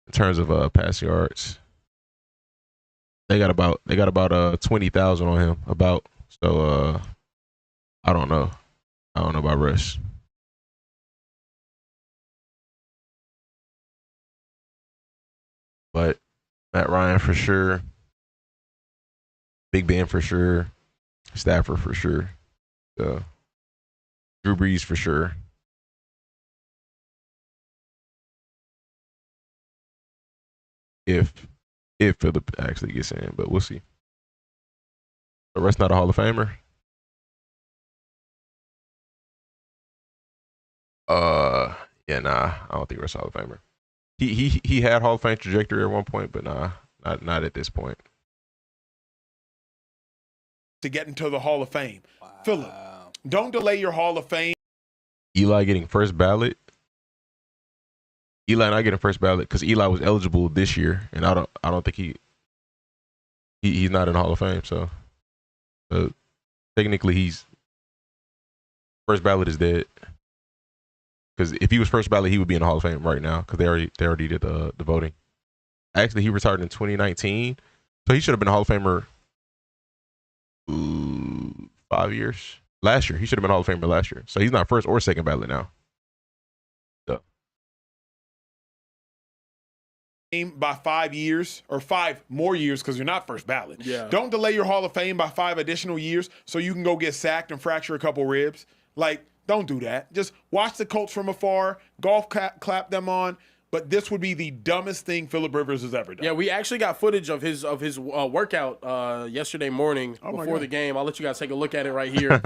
[SPEAKER 5] in terms of passing yards. They got about 20,000 on him. So I don't know. I don't know about Russ. But Matt Ryan for sure. Big Ben for sure. Stafford for sure. Drew Brees for sure. If Phillip actually gets in, but we'll see. The Russ not a Hall of Famer. Yeah, nah. I don't think Russ Hall of Famer. He had Hall of Fame trajectory at one point, but nah, not at this point.
[SPEAKER 10] To get into the Hall of Fame. Wow. Phillip, don't delay your Hall of Fame.
[SPEAKER 5] Eli getting first ballot. Eli not getting first ballot because Eli was eligible this year, and I don't think he's not in the Hall of Fame. So technically, he's first ballot is dead. Because if he was first ballot, he would be in the Hall of Fame right now because they already did the voting. Actually, he retired in 2019, so he should have been a Hall of Famer 5 years. Last year. He should have been Hall of Famer last year. So he's not first or second ballot now. So.
[SPEAKER 10] By 5 years or 5 more years because you're not first ballot.
[SPEAKER 9] Yeah.
[SPEAKER 10] Don't delay your Hall of Fame by 5 additional years so you can go get sacked and fracture a couple ribs. Like, don't do that. Just watch the Colts from afar, golf clap them on. But this would be the dumbest thing Phillip Rivers has ever done.
[SPEAKER 9] Yeah, we actually got footage of his workout yesterday morning before the game. I'll let you guys take a look at it right here.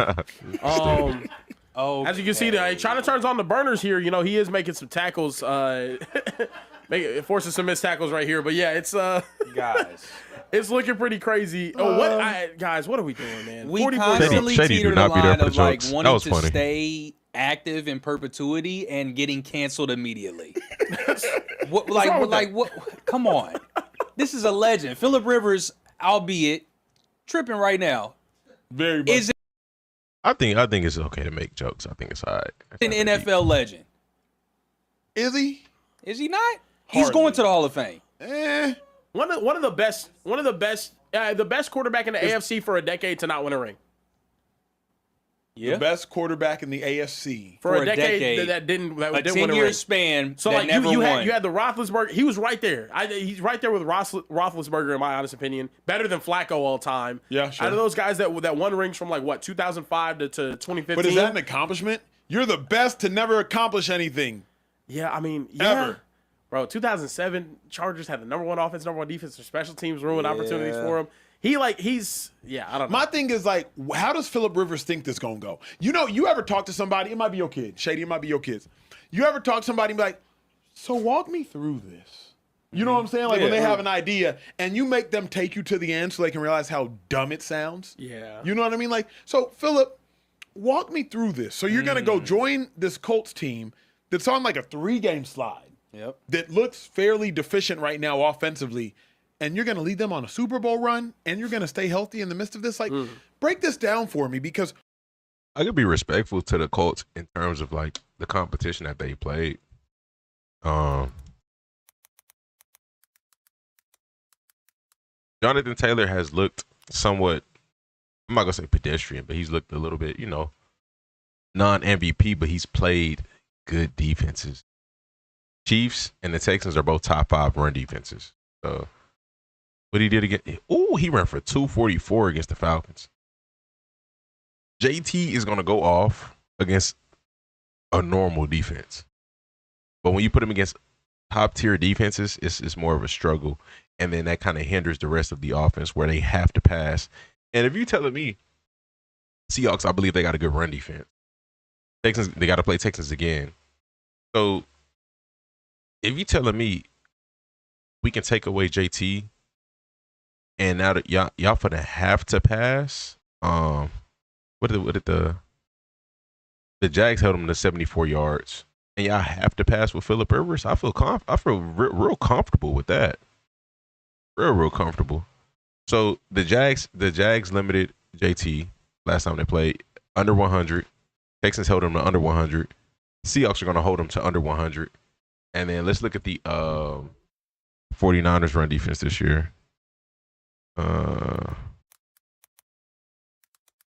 [SPEAKER 9] As you can see, China turns on the burners here. You know, he is making some tackles. It forces some missed tackles right here. But yeah, it's
[SPEAKER 11] guys.
[SPEAKER 9] It's looking pretty crazy. Guys, what are we doing, man?
[SPEAKER 11] We
[SPEAKER 9] 40
[SPEAKER 11] constantly
[SPEAKER 5] Shady
[SPEAKER 11] teeter
[SPEAKER 5] do
[SPEAKER 11] the
[SPEAKER 5] not be there
[SPEAKER 11] line
[SPEAKER 5] for the
[SPEAKER 11] of like
[SPEAKER 5] jokes. That
[SPEAKER 11] wanting
[SPEAKER 5] was
[SPEAKER 11] to
[SPEAKER 5] funny.
[SPEAKER 11] stay active in perpetuity and getting canceled immediately. What? Come on, this is a legend. Phillip Rivers, albeit tripping right now.
[SPEAKER 10] Very much.
[SPEAKER 11] Is
[SPEAKER 5] I think it's okay to make jokes. I think it's all right.
[SPEAKER 11] an NFL legend?
[SPEAKER 10] Is he?
[SPEAKER 11] Is he not? He's going to the Hall of Fame.
[SPEAKER 9] One of the best the best quarterback in the AFC for a decade to not win a ring.
[SPEAKER 11] Yeah.
[SPEAKER 10] The best quarterback in the AFC.
[SPEAKER 9] For a decade that didn't win a
[SPEAKER 11] 10-year
[SPEAKER 9] ring.
[SPEAKER 11] span.
[SPEAKER 9] So
[SPEAKER 11] that
[SPEAKER 9] like
[SPEAKER 11] never
[SPEAKER 9] you
[SPEAKER 11] won.
[SPEAKER 9] had the Roethlisberger. He was right there. He's right there with Roethlisberger in my honest opinion. Better than Flacco all time.
[SPEAKER 10] Yeah, sure.
[SPEAKER 9] Out of those guys that won rings from like what 2005 to 2015.
[SPEAKER 10] But is that an accomplishment? You're the best to never accomplish anything.
[SPEAKER 9] Yeah, I mean,
[SPEAKER 10] Ever.
[SPEAKER 9] Bro, 2007 Chargers had the number 1 offense, number 1 defense. Their special teams ruined opportunities for him. I don't know.
[SPEAKER 10] My thing is like, how does Phillip Rivers think this gonna go? You know, you ever talk to somebody? It might be your kid, Shady. It might be your kids. You ever talk to somebody and be like, "So walk me through this." You know what I'm saying? Like when they have an idea and you make them take you to the end so they can realize how dumb it sounds.
[SPEAKER 9] Yeah.
[SPEAKER 10] You know what I mean? Like, so Phillip, walk me through this. So you're gonna go join this Colts team that's on like a 3-game slide.
[SPEAKER 11] Yep.
[SPEAKER 10] That looks fairly deficient right now offensively, and you're going to lead them on a Super Bowl run, and you're going to stay healthy in the midst of this? Like, break this down for me, because
[SPEAKER 5] I could be respectful to the Colts in terms of like the competition that they played. Jonathan Taylor has looked somewhat, I'm not going to say pedestrian, but he's looked a little bit, non-MVP, but he's played good defenses. Chiefs and the Texans are both top 5 run defenses. So what he did again, he ran for 244 against the Falcons. JT is going to go off against a normal defense. But when you put him against top tier defenses, it's more of a struggle. And then that kind of hinders the rest of the offense where they have to pass. And if you're telling me Seahawks, I believe they got a good run defense. Texans, they got to play Texans again. So if you're telling me we can take away JT and now that y'all finna have to pass, what did the Jags held them to 74 yards and y'all have to pass with Phillip Rivers? I feel real comfortable with that. Real comfortable. So the Jags limited JT last time they played under 100. Texans held them to under 100. Seahawks are going to hold them to under 100. And then let's look at the 49ers run defense this year.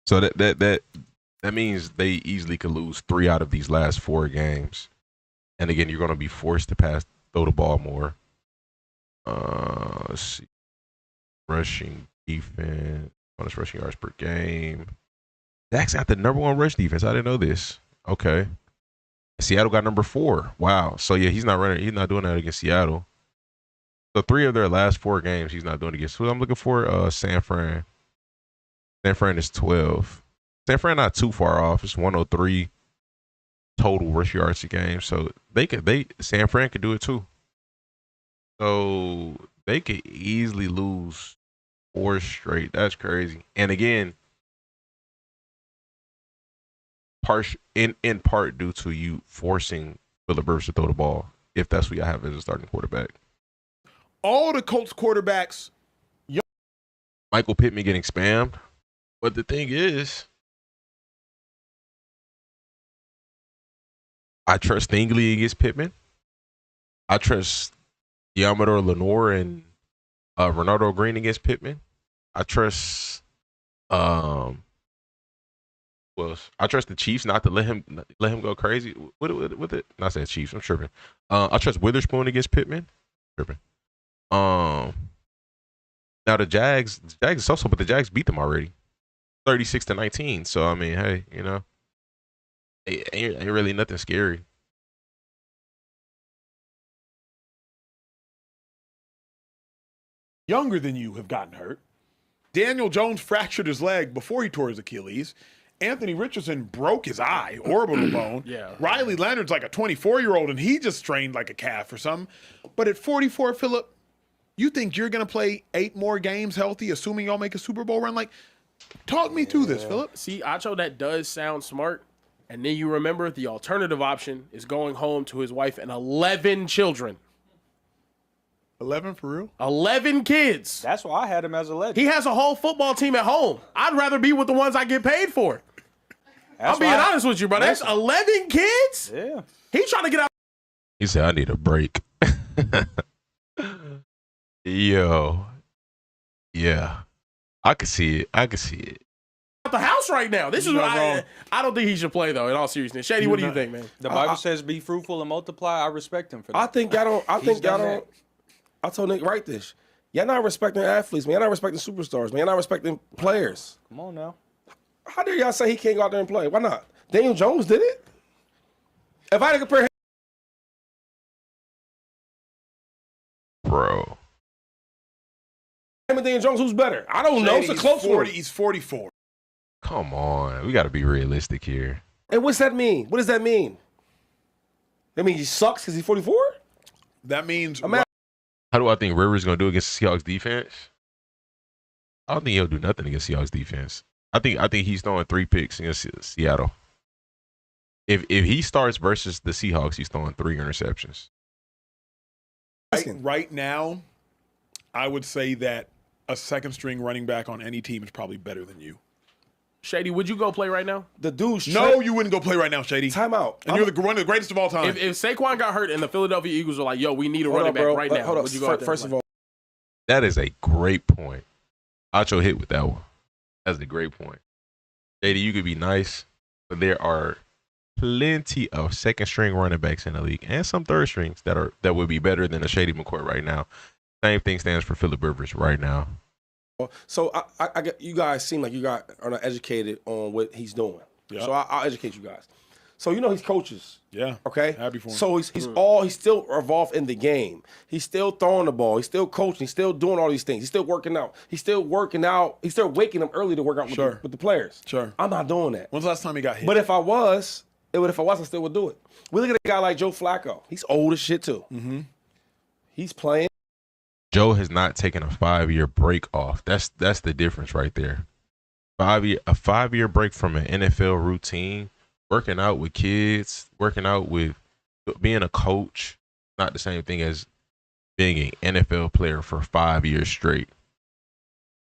[SPEAKER 5] So that means they easily could lose 3 out of these last 4 games. And again, you're going to be forced to throw the ball more. Let's see. Rushing defense, bonus rushing yards per game. Dak's got the number 1 rush defense. I didn't know this. Okay. Seattle got number 4. Wow. So yeah, he's not doing that against Seattle. So 3 of their last 4 games he's not doing against. So I'm looking for San Fran. San Fran is 12. San Fran not too far off. It's 103 total rush yards a game. So San Fran could do it too. So they could easily lose 4 straight. That's crazy. And again, in part due to you forcing Phillip Rivers to throw the ball, if that's what you have as a starting quarterback.
[SPEAKER 10] All the Colts quarterbacks,
[SPEAKER 5] Michael Pittman getting spammed. But the thing is, I trust Stingley against Pittman. I trust Diamador Lenore and Ronaldo Green against Pittman. I trust Well, I trust the Chiefs not to let him go crazy with it. Not saying Chiefs, I'm tripping. I trust Witherspoon against Pittman. Tripping. Now the Jags is so, but the Jags beat them already, 36-19. So I mean, hey, you know, ain't really nothing scary.
[SPEAKER 10] Younger than you have gotten hurt. Daniel Jones fractured his leg before he tore his Achilles. Anthony Richardson broke his eye, orbital bone.
[SPEAKER 9] Yeah.
[SPEAKER 10] Riley Leonard's like a 24-year-old, and he just strained like a calf or something. But at 44, Phillip, you think you're going to play 8 more games healthy, assuming y'all make a Super Bowl run? Like, talk me through this, Phillip.
[SPEAKER 9] See, Acho, that does sound smart. And then you remember the alternative option is going home to his wife and 11 children.
[SPEAKER 10] 11 for real?
[SPEAKER 9] 11 kids.
[SPEAKER 11] That's why I had him as a legend.
[SPEAKER 9] He has a whole football team at home. I'd rather be with the ones I get paid for. I'm being honest with you, bro. That's 11 kids?
[SPEAKER 11] Yeah.
[SPEAKER 9] He's trying to get out.
[SPEAKER 5] He said, I need a break. Yo. Yeah. I can see it.
[SPEAKER 9] The house right now. This is what I don't think he should play, though, in all seriousness. Shady, what do you think, man?
[SPEAKER 11] The Bible says be fruitful and multiply. I respect him for that.
[SPEAKER 1] I think y'all don't. I told Nick, write this. Y'all not respecting athletes, man. Y'all not respecting superstars, man. Y'all not respecting players.
[SPEAKER 11] Come on now.
[SPEAKER 1] How dare y'all say he can't go out there and play? Why not? Daniel Jones did it. If I had to compare him,
[SPEAKER 5] bro.
[SPEAKER 1] Him and Daniel Jones, who's better? I don't know. It's a close one.
[SPEAKER 10] He's 44.
[SPEAKER 5] Come on. We got to be realistic here.
[SPEAKER 1] And what's that mean? What does that mean? That means he sucks because he's 44?
[SPEAKER 10] That means
[SPEAKER 5] How do I think Rivers going to do against the Seahawks defense? I don't think he'll do nothing against Seahawks defense. I think he's throwing 3 picks against Seattle. If he starts versus the Seahawks, he's throwing 3 interceptions.
[SPEAKER 10] Right now, I would say that a second-string running back on any team is probably better than you.
[SPEAKER 9] Shady, would you go play right now?
[SPEAKER 1] The dude's
[SPEAKER 10] No, you wouldn't go play right now, Shady.
[SPEAKER 1] Time out.
[SPEAKER 10] And you're one of the greatest of all time.
[SPEAKER 9] If Saquon got hurt and the Philadelphia Eagles were like, yo, we need a running back right now, would you go out there?
[SPEAKER 1] First of all,
[SPEAKER 5] That is a great point. Acho hit with that one. That's a great point. JD, you could be nice, but there are plenty of second-string running backs in the league and some third-strings that would be better than a Shady McCoy right now. Same thing stands for Phillip Rivers right now.
[SPEAKER 1] so I get you guys seem like you guys are not educated on what he's doing.
[SPEAKER 10] Yeah.
[SPEAKER 1] So I'll educate you guys. So you know he's coaches.
[SPEAKER 10] Yeah.
[SPEAKER 1] Okay.
[SPEAKER 10] Happy for him.
[SPEAKER 1] So he's still involved in the game. He's still throwing the ball. He's still coaching. He's still doing all these things. He's still working out. He's still waking up early to work out with the players.
[SPEAKER 10] Sure.
[SPEAKER 1] I'm not doing that.
[SPEAKER 10] When's the last time he got hit?
[SPEAKER 1] But if I was, I still would do it. We look at a guy like Joe Flacco. He's old as shit too.
[SPEAKER 10] Mm-hmm.
[SPEAKER 1] He's playing.
[SPEAKER 5] Joe has not taken a 5-year break off. That's the difference right there. A 5-year break from an NFL routine, working out with kids, working out with being a coach, not the same thing as being an NFL player for 5 years straight.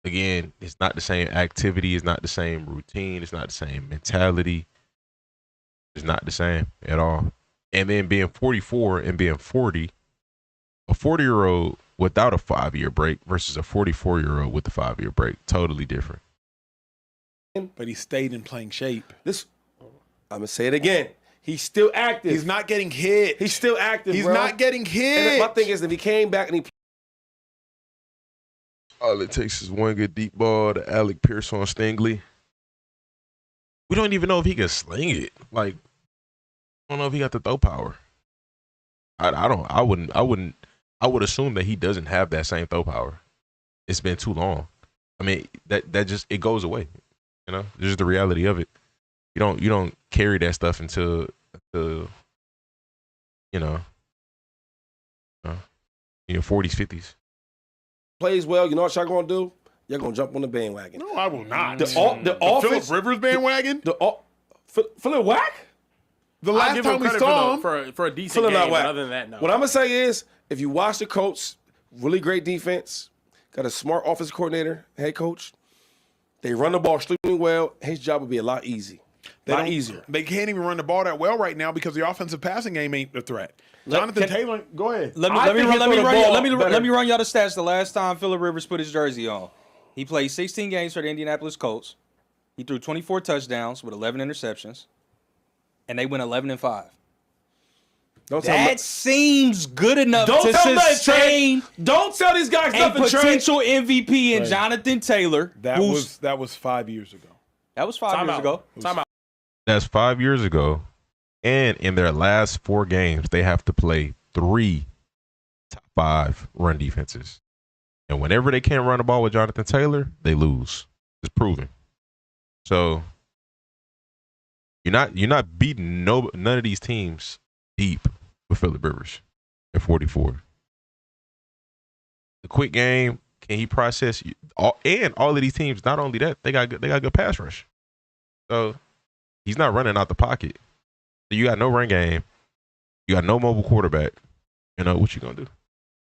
[SPEAKER 5] Again, it's not the same activity, it's not the same routine, it's not the same mentality. It's not the same at all. And then being 44 and being 40, a 40-year-old without a 5-year break versus a 44-year-old with a 5-year break, totally different.
[SPEAKER 10] But he stayed in playing shape.
[SPEAKER 1] I'm going to say it again. He's still active.
[SPEAKER 10] He's not getting hit.
[SPEAKER 1] He's still active,
[SPEAKER 10] He's
[SPEAKER 1] bro.
[SPEAKER 10] not getting hit.
[SPEAKER 1] And my thing is, if he came back and he
[SPEAKER 5] all it takes is one good deep ball to Alec Pierce on Stingley. We don't even know if he can sling it. Like, I don't know if he got the throw power. I would assume that he doesn't have that same throw power. It's been too long. I mean, that just it goes away. You know, this is the reality of it. You don't carry that stuff until you know, in your 40s, 50s.
[SPEAKER 1] plays well, you know what y'all going to do? You're going to jump on the bandwagon.
[SPEAKER 10] No, I will not.
[SPEAKER 1] The offense,
[SPEAKER 10] Phillip Rivers bandwagon?
[SPEAKER 1] Phillip whack?
[SPEAKER 10] The last time we saw him.
[SPEAKER 9] For a decent
[SPEAKER 1] Phillip
[SPEAKER 9] game,
[SPEAKER 1] not whack.
[SPEAKER 9] but other than that, no.
[SPEAKER 1] What I'm going to say is, if you watch the Colts, really great defense, got a smart offensive coordinator, head coach, they run the ball extremely well, his job would be a lot easier. Easier.
[SPEAKER 10] They can't even run the ball that well right now because the offensive passing game ain't a threat. Jonathan Taylor, go ahead.
[SPEAKER 11] Let me run y'all the stats the last time Phillip Rivers put his jersey on. He played 16 games for the Indianapolis Colts. He threw 24 touchdowns with 11 interceptions, and they went 11-5. That seems good enough to sustain.
[SPEAKER 1] Don't tell these guys
[SPEAKER 11] a
[SPEAKER 1] nothing,
[SPEAKER 11] potential MVP in
[SPEAKER 20] Right.
[SPEAKER 11] Jonathan Taylor.
[SPEAKER 20] That was 5 years ago.
[SPEAKER 11] That was 5 years ago.
[SPEAKER 9] Time out.
[SPEAKER 5] That's 5 years ago. And in their last 4 games, they have to play 3 top 5 run defenses. And whenever they can't run the ball with Jonathan Taylor, they lose. It's proven. So you're not beating none of these teams deep with Phillip Rivers at 44. The quick game, can he process all of these teams? Not only that, they got good pass rush. So he's not running out the pocket. So you got no run game. You got no mobile quarterback. You know what you gonna do?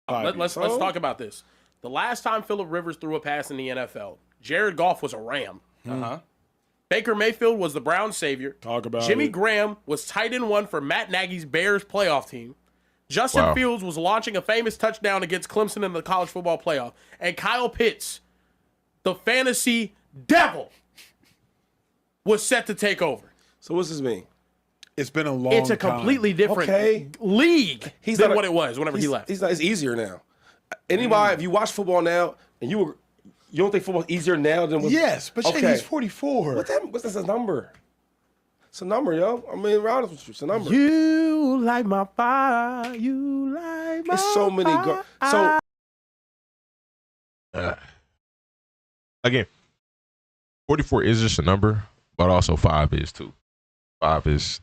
[SPEAKER 9] Let's talk about this. The last time Phillip Rivers threw a pass in the NFL, Jared Goff was a Ram. Baker Mayfield was the Browns' savior.
[SPEAKER 20] Talk about
[SPEAKER 9] Jimmy
[SPEAKER 20] it.
[SPEAKER 9] Graham was tight end 1 for Matt Nagy's Bears playoff team. Justin Fields was launching a famous touchdown against Clemson in the college football playoff. And Kyle Pitts, the fantasy devil, was set to take over.
[SPEAKER 1] So what's this mean?
[SPEAKER 20] It's been a long
[SPEAKER 9] It's a completely different league than what it was whenever he left.
[SPEAKER 1] It's easier now. Anybody, if you watch football now, and you don't think football's easier now than
[SPEAKER 20] Yes, but Shady, he's 44.
[SPEAKER 1] What's this a number? It's a number, yo. I mean, be honest with you, it's a number.
[SPEAKER 9] You light my fire. You light my
[SPEAKER 1] It's so many.
[SPEAKER 5] Again, 44 is just a number, but also 5 is too. 5 is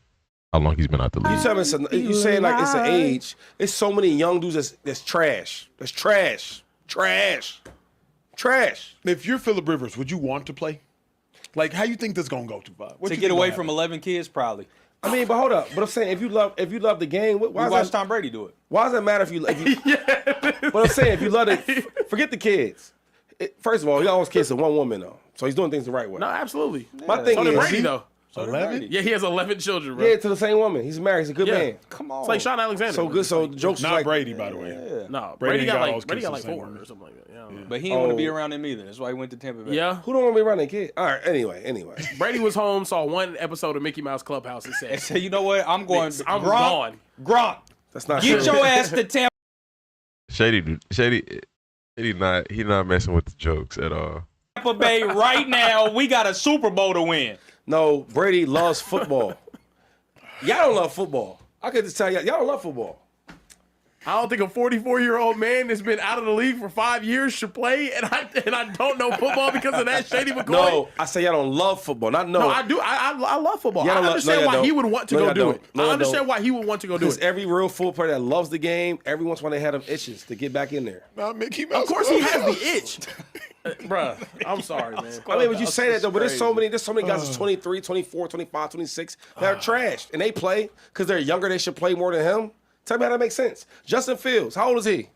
[SPEAKER 5] how long he's been out the league.
[SPEAKER 1] You saying like it's an age. It's so many young dudes that's trash. That's trash.
[SPEAKER 10] If you're Phillip Rivers, would you want to play? Like, how you think this gonna go, Tupac?
[SPEAKER 11] To get away from 11 kids, probably.
[SPEAKER 1] I mean, but hold up. But I'm saying if you love the game, why
[SPEAKER 11] watch Tom Brady do it.
[SPEAKER 1] Why does that matter if you? But I'm saying if you love it, forget the kids. First of all, he always kids with one woman though, so he's doing things the right way.
[SPEAKER 9] No, absolutely.
[SPEAKER 1] My thing
[SPEAKER 9] so did
[SPEAKER 1] is
[SPEAKER 9] Brady though.
[SPEAKER 10] 11?
[SPEAKER 9] Yeah, he has 11 children, bro.
[SPEAKER 1] Yeah, to the same woman. He's married. He's a good man.
[SPEAKER 11] Come on.
[SPEAKER 9] It's like Sean Alexander.
[SPEAKER 1] So good. So the jokes
[SPEAKER 10] Not
[SPEAKER 1] like
[SPEAKER 10] Brady, by the way.
[SPEAKER 9] No,
[SPEAKER 10] Brady
[SPEAKER 9] Brady got
[SPEAKER 10] all his
[SPEAKER 9] like
[SPEAKER 10] kids the
[SPEAKER 9] 4
[SPEAKER 10] same
[SPEAKER 9] or something like that. Yeah.
[SPEAKER 11] But he didn't want to be around them either. That's why he went to Tampa Bay.
[SPEAKER 9] Yeah.
[SPEAKER 1] Who don't want to be running kid? All right. Anyway.
[SPEAKER 9] Brady was home, saw one episode of Mickey Mouse Clubhouse and
[SPEAKER 11] And
[SPEAKER 9] said,
[SPEAKER 11] say, you know what? I'm going.
[SPEAKER 9] I'm
[SPEAKER 11] Gronk.
[SPEAKER 9] gone.
[SPEAKER 1] That's not
[SPEAKER 11] Get
[SPEAKER 1] true.
[SPEAKER 11] your ass to Tampa.
[SPEAKER 5] Shady, he's not messing with the jokes at all.
[SPEAKER 11] Bay right now. We got a Super Bowl to win.
[SPEAKER 1] No, Brady loves football. Y'all don't love football. I could just tell y'all don't love football.
[SPEAKER 9] I don't think a 44-year-old man that's been out of the league for 5 years should play, and I don't know football because of that, Shady McCoy.
[SPEAKER 1] No, I say y'all don't love football.
[SPEAKER 9] No, I do. I love football.
[SPEAKER 1] Y'all
[SPEAKER 9] I
[SPEAKER 1] don't
[SPEAKER 9] understand why he would want to go do it.
[SPEAKER 1] No,
[SPEAKER 9] I understand why he would want to go do
[SPEAKER 1] Because
[SPEAKER 9] it.
[SPEAKER 1] every real football player that loves the game, every once in a while they have them itches to get back in there.
[SPEAKER 10] Not Mickey Mouse.
[SPEAKER 9] Of course he has the itch. Bruh, I'm sorry, man.
[SPEAKER 1] I mean, but you say that though, but there's so many guys that's 23, 24, 25, 26 that are trashed, and they play because they're younger. They should play more than him. Tell me how that makes sense. Justin Fields, how old is he?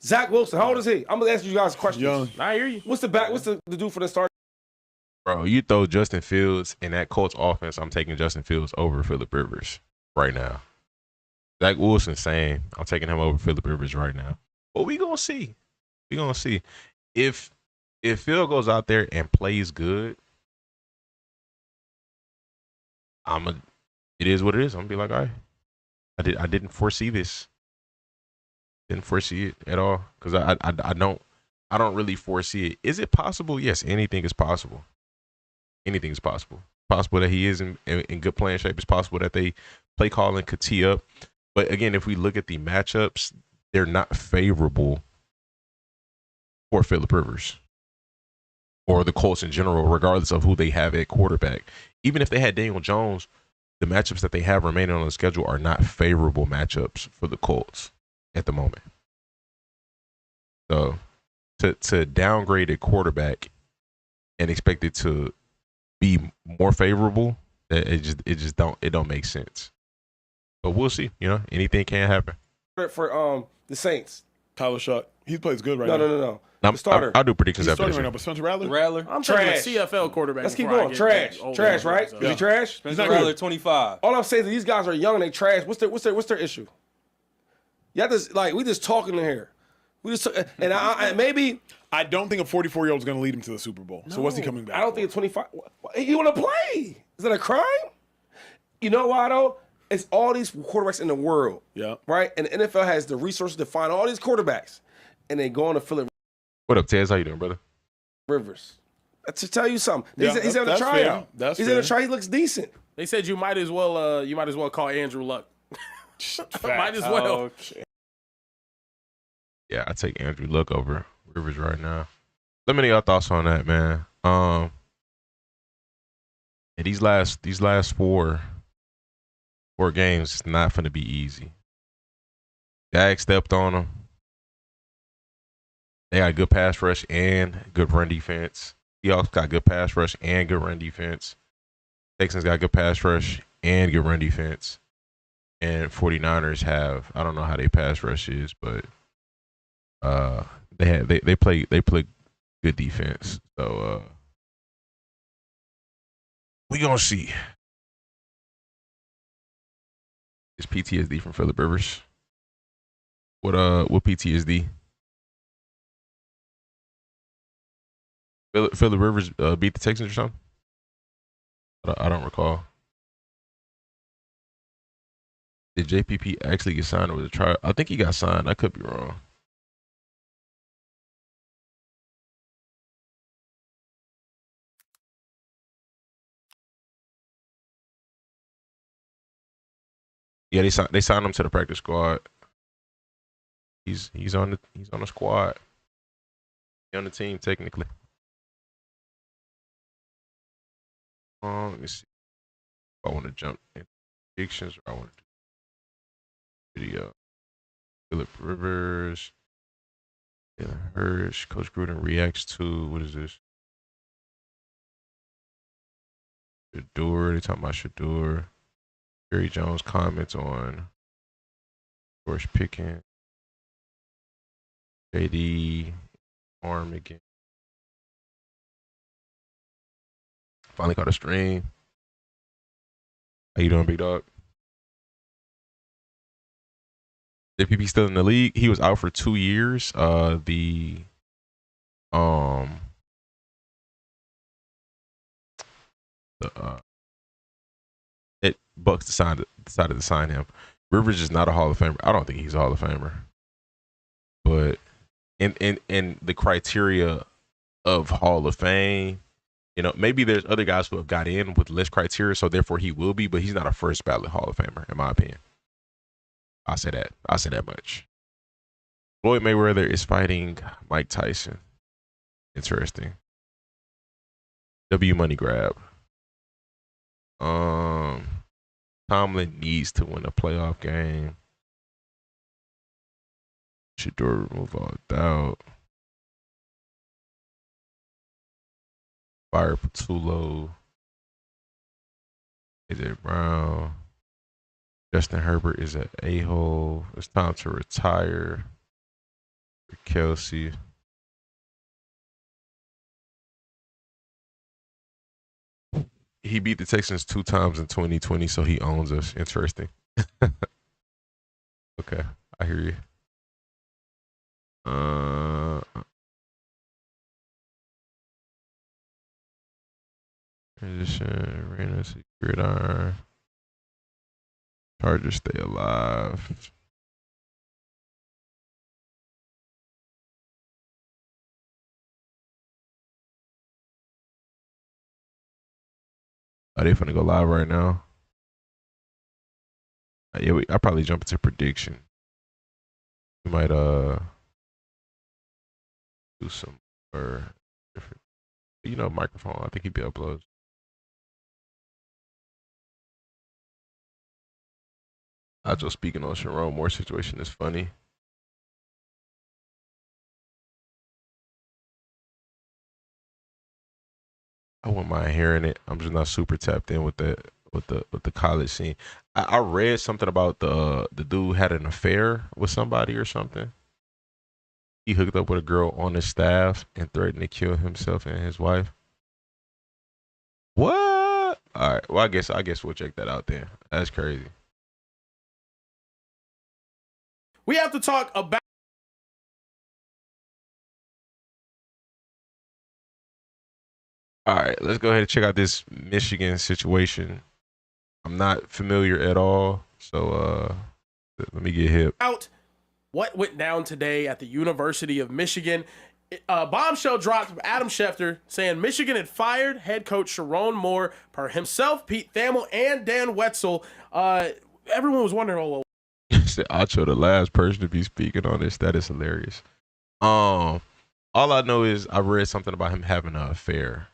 [SPEAKER 1] Zach Wilson, how old is he? I'm gonna ask you guys questions.
[SPEAKER 10] Young.
[SPEAKER 9] I hear you.
[SPEAKER 1] What's the dude for the start?
[SPEAKER 5] Bro, you throw Justin Fields in that Colts offense, I'm taking Justin Fields over Phillip Rivers right now. Zach Wilson saying I'm taking him over Phillip Rivers right now. But we gonna see. We gonna see. If Phil goes out there and plays good, it is what it is. I'm gonna be like, all right. I didn't foresee this. Didn't foresee it at all because I don't really foresee it. Is it possible? Yes, anything is possible. Anything is possible. Possible that he is in good playing shape. It's possible that they play calling could tee up. But again, if we look at the matchups, they're not favorable for Phillip Rivers or the Colts in general, regardless of who they have at quarterback. Even if they had Daniel Jones, the matchups that they have remaining on the schedule are not favorable matchups for the Colts at the moment. So to downgrade a quarterback and expect it to be more favorable, it don't make sense. But we'll see. You know, anything can happen.
[SPEAKER 1] For the Saints,
[SPEAKER 10] Tyler Shuck. He plays good right now.
[SPEAKER 1] No. The starter.
[SPEAKER 5] I'll do predictions
[SPEAKER 10] He's
[SPEAKER 5] after
[SPEAKER 10] starting
[SPEAKER 5] this.
[SPEAKER 10] right now, but Spencer Rattler?
[SPEAKER 9] I'm
[SPEAKER 1] Trash.
[SPEAKER 9] taking a CFL quarterback.
[SPEAKER 1] Let's keep
[SPEAKER 9] before I
[SPEAKER 1] going.
[SPEAKER 9] get
[SPEAKER 1] Trash, right?
[SPEAKER 9] So.
[SPEAKER 1] Is he trash?
[SPEAKER 11] Spencer Rattler, 25.
[SPEAKER 1] All I'm saying is these guys are young and they trash. What's their issue? Yeah, we just talking in here. We just and maybe
[SPEAKER 10] I don't think a 44-year-old is going to lead him to the Super Bowl. So what's he coming back?
[SPEAKER 1] I don't think a 25. He want to play. Is that a crime? You know why though? It's all these quarterbacks in the world.
[SPEAKER 10] Yeah.
[SPEAKER 1] Right? And the NFL has the resources to find all these quarterbacks, and they go on to Philip
[SPEAKER 5] What up, Tez? How you doing, brother?
[SPEAKER 1] Rivers. To tell you something,
[SPEAKER 9] Yeah,
[SPEAKER 1] he's in a
[SPEAKER 9] that's
[SPEAKER 1] tryout.
[SPEAKER 9] fair. That's
[SPEAKER 1] He's
[SPEAKER 9] fair.
[SPEAKER 1] in a tryout. He looks decent.
[SPEAKER 9] They said you might as well call Andrew Luck. Might as well.
[SPEAKER 10] Okay.
[SPEAKER 5] Yeah, I take Andrew Luck over Rivers right now. Let me know your thoughts on that, man. Yeah, these last four games, it's not going to be easy. Dak stepped on them. They got good pass rush and good run defense. Seahawks got good pass rush and good run defense. Texans got good pass rush and good run defense. And 49ers have, I don't know how their pass rush is, but they play good defense. So we gonna see. It's PTSD from Phillip Rivers. What PTSD? Phillip Rivers beat the Texans or something? I don't recall. Did JPP actually get signed or was it trial? I think he got signed. I could be wrong. Yeah, they signed him to the practice squad. He's on the squad. He's on the team technically. Let me see. If I want to jump in predictions or I want to do video. Phillip Rivers. Jalen Hurts. Coach Gruden reacts to, what is this? Shador. They talking about Shador. Jerry Jones comments on George Pickens. JD. Arm again. Finally caught a stream. How you doing, big dog? JPP still in the league. He was out for 2 years. Bucks decided to sign him. Rivers is not a Hall of Famer. I don't think he's a Hall of Famer. But in the criteria of Hall of Fame, maybe there's other guys who have got in with less criteria, so therefore he will be, but he's not a first ballot Hall of Famer, in my opinion. I'll say that much. Floyd Mayweather is fighting Mike Tyson. Interesting. W money grab. Tomlin needs to win a playoff game. Shador remove all doubt. Fire Patullo. AJ Brown. Justin Herbert is an a-hole. It's time to retire. For Kelsey. He beat the Texans 2 times in 2020, so he owns us. Interesting. Okay, I hear you. Transition, arena, gridiron. Chargers stay alive. Are they finna go live right now? Yeah, I probably jump into prediction. We might do some or different. Microphone. I think he'd be uploads. I just speaking on Sharon Moore situation is funny. I wouldn't mind hearing it. I'm just not super tapped in with the college scene. I read something about the dude had an affair with somebody or something. He hooked up with a girl on his staff and threatened to kill himself and his wife. What? All right. Well, I guess we'll check that out then. That's crazy.
[SPEAKER 9] We have to talk about
[SPEAKER 5] All right, let's go ahead and check out this Michigan situation. I'm not familiar at all, so let me get hip.
[SPEAKER 9] Out what went down today at the University of Michigan. Bombshell dropped from Adam Schefter saying Michigan had fired head coach Sharon Moore per himself, Pete Thamel, and Dan Wetzel. Everyone was wondering, oh,
[SPEAKER 5] Said Acho, the last person to be speaking on this. That is hilarious. All I know is I read something about him having an affair.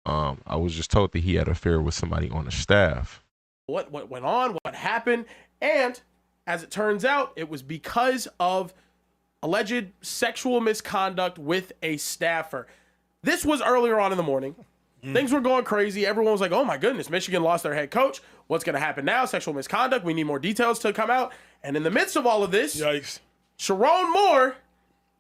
[SPEAKER 5] I was just told that he had an affair with somebody on the staff.
[SPEAKER 9] what went on, what happened, and as it turns out, it was because of alleged sexual misconduct with a staffer. This was earlier on in the morning. Things were going crazy. Everyone was like, oh my goodness, Michigan lost their head coach. What's going to happen now? Sexual misconduct. We need more details to come out. And in the midst of all of this,
[SPEAKER 20] yikes,
[SPEAKER 9] Sharon Moore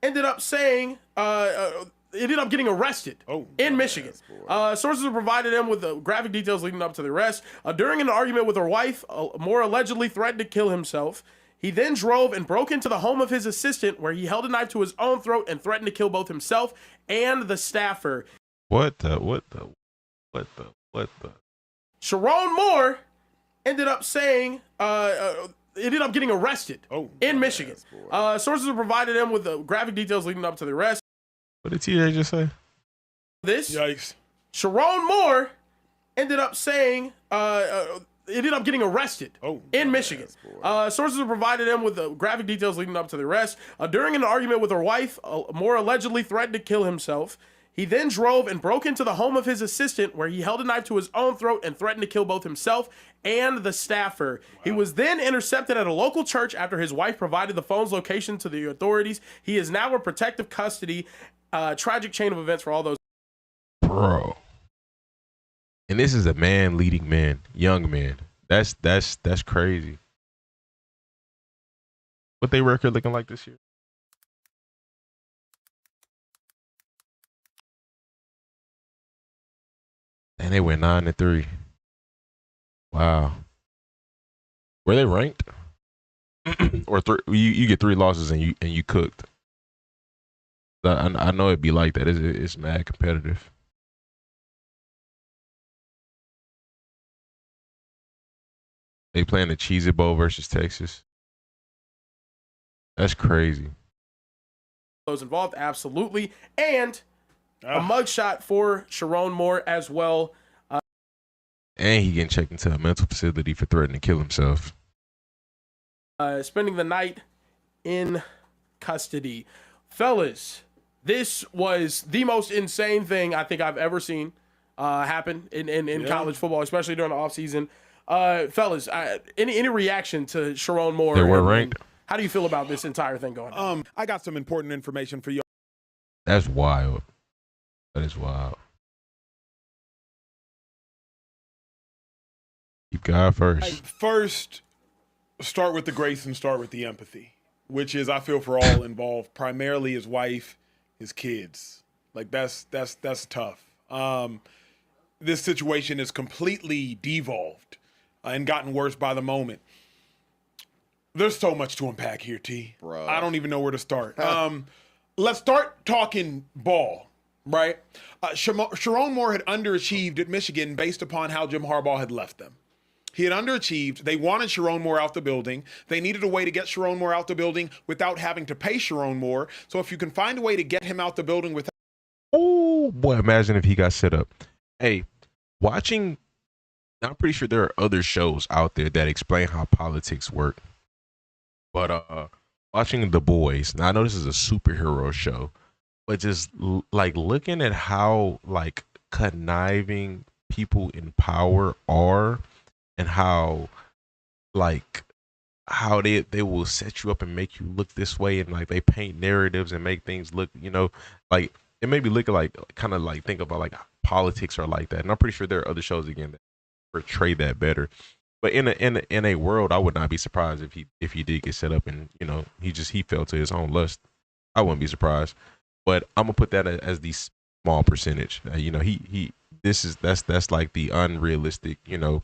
[SPEAKER 9] ended up saying, ended up getting arrested in Michigan. Sources have provided him with graphic details leading up to the arrest. During an argument with her wife, Moore allegedly threatened to kill himself. He then drove and broke into the home of his assistant, where he held a knife to his own throat and threatened to kill both himself and the staffer.
[SPEAKER 5] What the?
[SPEAKER 9] Sharon Moore ended up saying, ended up getting arrested in Michigan. Sources have provided him with graphic details leading up to the arrest.
[SPEAKER 5] What did TJ just say?
[SPEAKER 20] Yikes.
[SPEAKER 9] Sharon Moore ended up saying, ended up getting arrested in Michigan. Sources have provided him with graphic details leading up to the arrest. During an argument with her wife, Moore allegedly threatened to kill himself. He then drove and broke into the home of his assistant, where he held a knife to his own throat and threatened to kill both himself and the staffer. He was then intercepted at a local church after his wife provided the phone's location to the authorities. He is now in protective custody. Tragic chain of events for all those.
[SPEAKER 5] Bro. And this is a man leading men, young men. That's crazy. What they record looking like this year? And they went 9-3. Wow. Were they ranked? Or you get 3 losses and you cooked. I know it'd be like that. It's mad competitive. They playing the Cheez-It Bowl versus Texas. That's crazy.
[SPEAKER 9] Those involved, absolutely. And a mugshot for Sharon Moore as well.
[SPEAKER 5] And he getting checked into a mental facility for threatening to kill himself.
[SPEAKER 9] Spending the night in custody. Fellas, this was the most insane thing I think I've ever seen happen in college football, especially during the offseason. Fellas, any reaction to Sharon Moore?
[SPEAKER 5] They were ranked.
[SPEAKER 9] How do you feel about this entire thing going on?
[SPEAKER 20] I got some important information for you.
[SPEAKER 5] That's wild. That is wild. Keep God first.
[SPEAKER 20] First, start with the grace and start with the empathy, which is I feel for all involved, primarily his wife, his kids. Like that's tough. This situation is completely devolved and gotten worse by the moment. There's so much to unpack here, T.
[SPEAKER 14] Bro.
[SPEAKER 20] I don't even know where to start. Let's start talking ball, right? Sharon Moore had underachieved at Michigan based upon how Jim Harbaugh had left them. He had underachieved. They wanted Sharon Moore out the building. They needed a way to get Sharon Moore out the building without having to pay Sharon Moore. So if you can find a way to get him out the building without...
[SPEAKER 5] Oh, boy, imagine if he got set up. Hey, watching... I'm pretty sure there are other shows out there that explain how politics work. But watching The Boys, now I know this is a superhero show, but just like looking at how like conniving people in power are and how like how they will set you up and make you look this way, and like they paint narratives and make things look, you know, like it made me look like kind of like think about like politics are like that. And I'm pretty sure there are other shows again that portray that better. But in a world, I would not be surprised if he did get set up and, you know, he fell to his own lust. I wouldn't be surprised. But I'm gonna put that as the small percentage. You know, that's like the unrealistic. You know,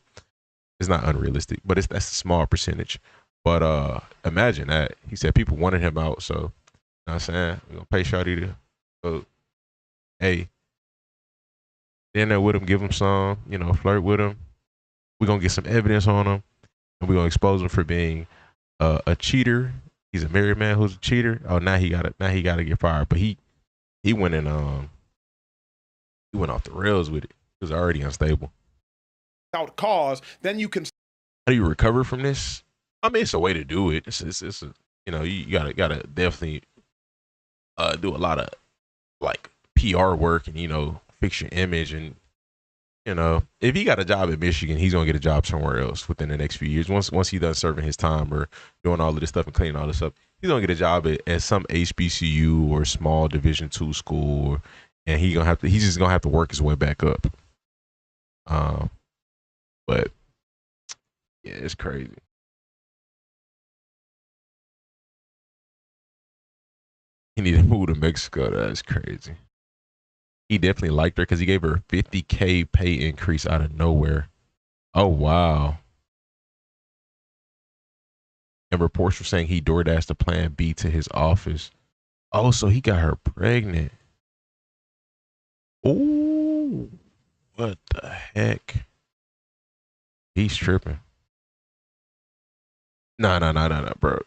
[SPEAKER 5] it's not unrealistic, but that's a small percentage. But imagine that he said people wanted him out, so you know what I'm saying, we're gonna pay Shawty to go. Hey, in there with him, give him some, flirt with him. We're gonna get some evidence on him, and we're gonna expose him for being a cheater. He's a married man who's a cheater. Oh, now he gotta get fired. But he went he went off the rails with it. He was already unstable.
[SPEAKER 10] Without cause, then you can.
[SPEAKER 5] How do you recover from this? I mean, it's a way to do it. It's a, you gotta definitely do a lot of like PR work and fix your image, and if he got a job at Michigan, he's gonna get a job somewhere else within the next few years. Once he's done serving his time or doing all of this stuff and cleaning all this up, he's gonna get a job at some HBCU or small Division II school, and he's just gonna have to work his way back up. But yeah, it's crazy. He needed to move to Mexico. That's crazy. He definitely liked her because he gave her a $50K pay increase out of nowhere. Oh, wow. And reports were saying he DoorDashed a plan B to his office. Oh, so he got her pregnant. Ooh, what the heck? He's tripping. No, bro.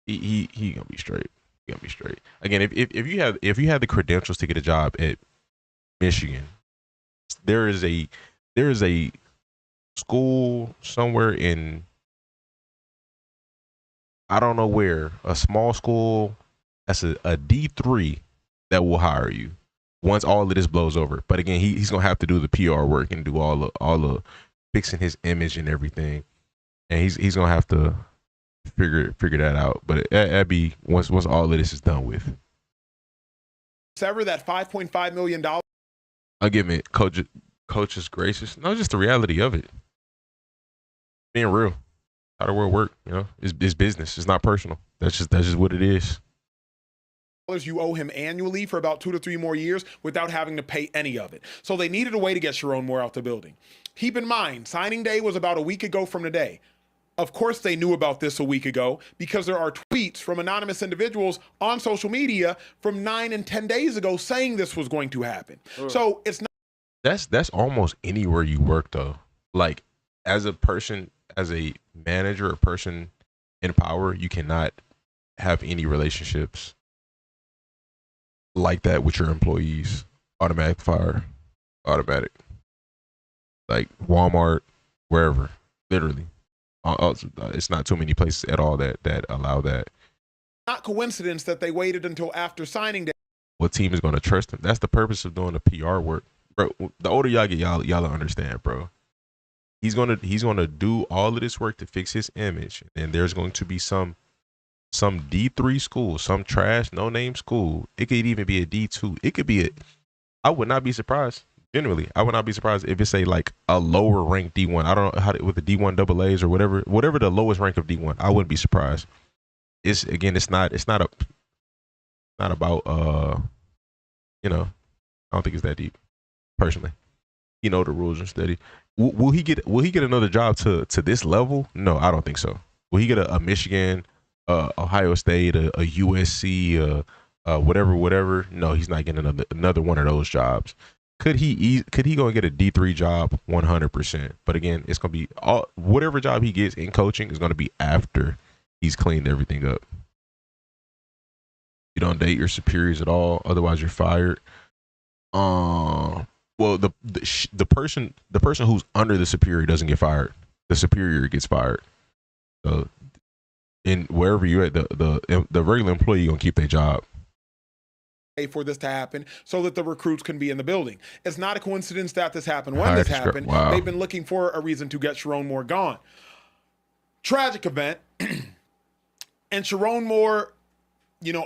[SPEAKER 5] He gonna be straight. Gonna be straight. Again, if you have the credentials to get a job at Michigan, there is a school somewhere in, I don't know where, a small school that's a D3 that will hire you once all of this blows over. But again, he's gonna have to do the PR work and do all the fixing his image and everything, and he's gonna have to figure that out. But that'd be once all of this is done with.
[SPEAKER 10] Sever that $5.5 million.
[SPEAKER 5] I'll give it coach's gracious. No, just the reality of it. Being real. How the world work, it's business. It's not personal. That's just what it is.
[SPEAKER 10] You owe him annually for about 2 to 3 more years without having to pay any of it. So they needed a way to get Sharon Moore out the building. Keep in mind, signing day was about a week ago from today. Of course they knew about this a week ago because there are tweets from anonymous individuals on social media from 9 and 10 days ago saying this was going to happen. So it's not.
[SPEAKER 5] That's almost anywhere you work though. Like as a person, as a manager, a person in power, you cannot have any relationships like that with your employees. Automatic fire, automatic. Like Walmart, wherever, literally. It's not too many places at all that allow that.
[SPEAKER 10] Not coincidence that they waited until after signing day.
[SPEAKER 5] What team is going to trust him? That's the purpose of doing the PR work, bro. The older y'all get, y'all understand, bro. He's gonna do all of this work to fix his image, and there's going to be some D3 school, some trash no name school. It could even be a D2. It could be I would not be surprised. Generally, I would not be surprised if it's a lower ranked D1. I don't know how with the D1 AA's or whatever the lowest rank of D1. I wouldn't be surprised. It's not about I don't think it's that deep. Personally, the rules are steady. Will he get another job to this level? No, I don't think so. Will he get a Michigan, Ohio State, a USC, whatever? No, he's not getting another one of those jobs. Could he go and get a D3 job? 100%. But again, it's gonna be whatever job he gets in coaching is gonna be after he's cleaned everything up. You don't date your superiors at all, otherwise you're fired. Well, the person who's under the superior doesn't get fired. The superior gets fired. So, in wherever you're at, the regular employee gonna keep their job.
[SPEAKER 10] For this to happen so that the recruits can be in the building. It's not a coincidence that this happened when this happened.
[SPEAKER 5] Wow.
[SPEAKER 10] They've been looking for a reason to get Sharon Moore gone. Tragic event. And Sharon Moore,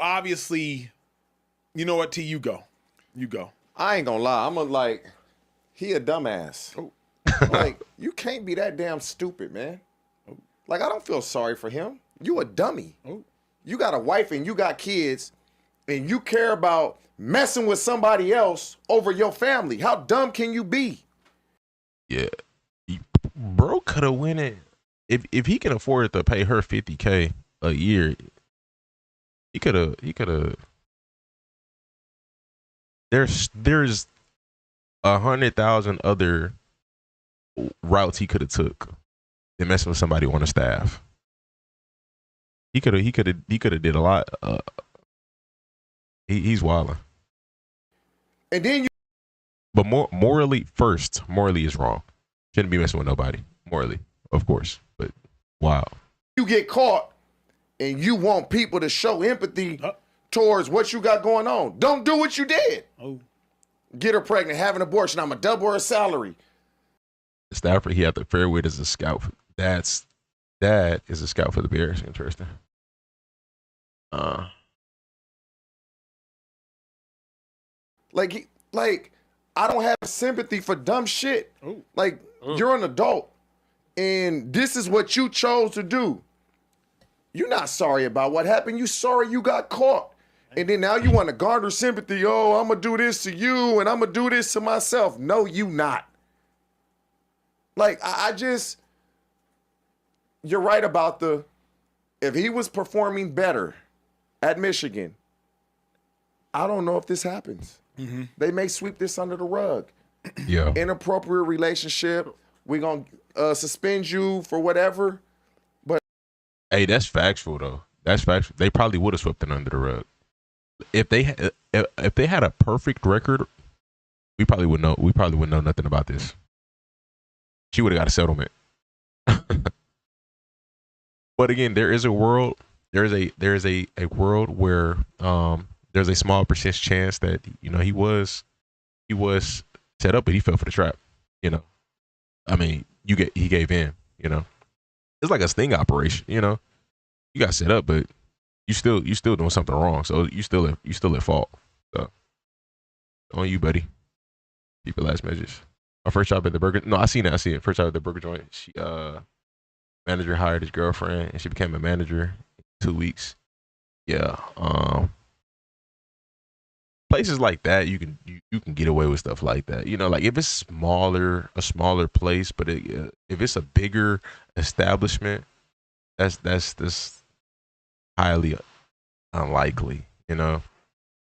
[SPEAKER 10] obviously, what, THU go. You go.
[SPEAKER 14] I ain't gonna lie. He a dumbass. Oh. You can't be that damn stupid, man. Oh. I don't feel sorry for him. You a dummy. Oh. You got a wife and you got kids, and you care about messing with somebody else over your family. How dumb can you be?
[SPEAKER 5] Yeah. Bro could have went it. If he can afford to pay her $50K a year, he could have. There's 100,000 other routes he could have took than messing with somebody on the staff. He could have did a lot. He's wilding.
[SPEAKER 14] And then
[SPEAKER 5] but morally is wrong. Shouldn't be messing with nobody. Morally, of course, but wow.
[SPEAKER 14] You get caught and you want people to show empathy towards what you got going on. Don't do what you did. Get her pregnant, have an abortion. I'm going to double her salary.
[SPEAKER 5] Stafford, he had the fair wit as a scout. Dad is a scout for the Bears. Interesting.
[SPEAKER 14] Like I don't have sympathy for dumb shit. Like you're an adult and this is what you chose to do. You're not sorry about what happened. You sorry you got caught. And then now you want to garner sympathy. Oh, I'm going to do this to you and I'm going to do this to myself. No, you not. Like, I just, you're right about if he was performing better at Michigan, I don't know if this happens. They may sweep this under the rug.
[SPEAKER 5] Yeah.
[SPEAKER 14] Inappropriate relationship. We're going to suspend you for whatever. But
[SPEAKER 5] hey, that's factual, though. That's factual. They probably would have swept it under the rug. If they had a perfect record, we probably would know. We probably wouldn't know nothing about this. She would have got a settlement. But again, there is a world. There is a world where there's a small percentage chance that he was set up, but he fell for the trap. I mean, he gave in. It's like a sting operation. You got set up, but you still doing something wrong. So you still at fault. So on you, buddy. Keep your last measures. My first job at the burger. No, I see it. First job at the burger joint. She manager hired his girlfriend, and she became a manager in 2 weeks. Yeah. Places like that, you can get away with stuff like that. Like if it's a smaller place, but if it's a bigger establishment, that's highly unlikely.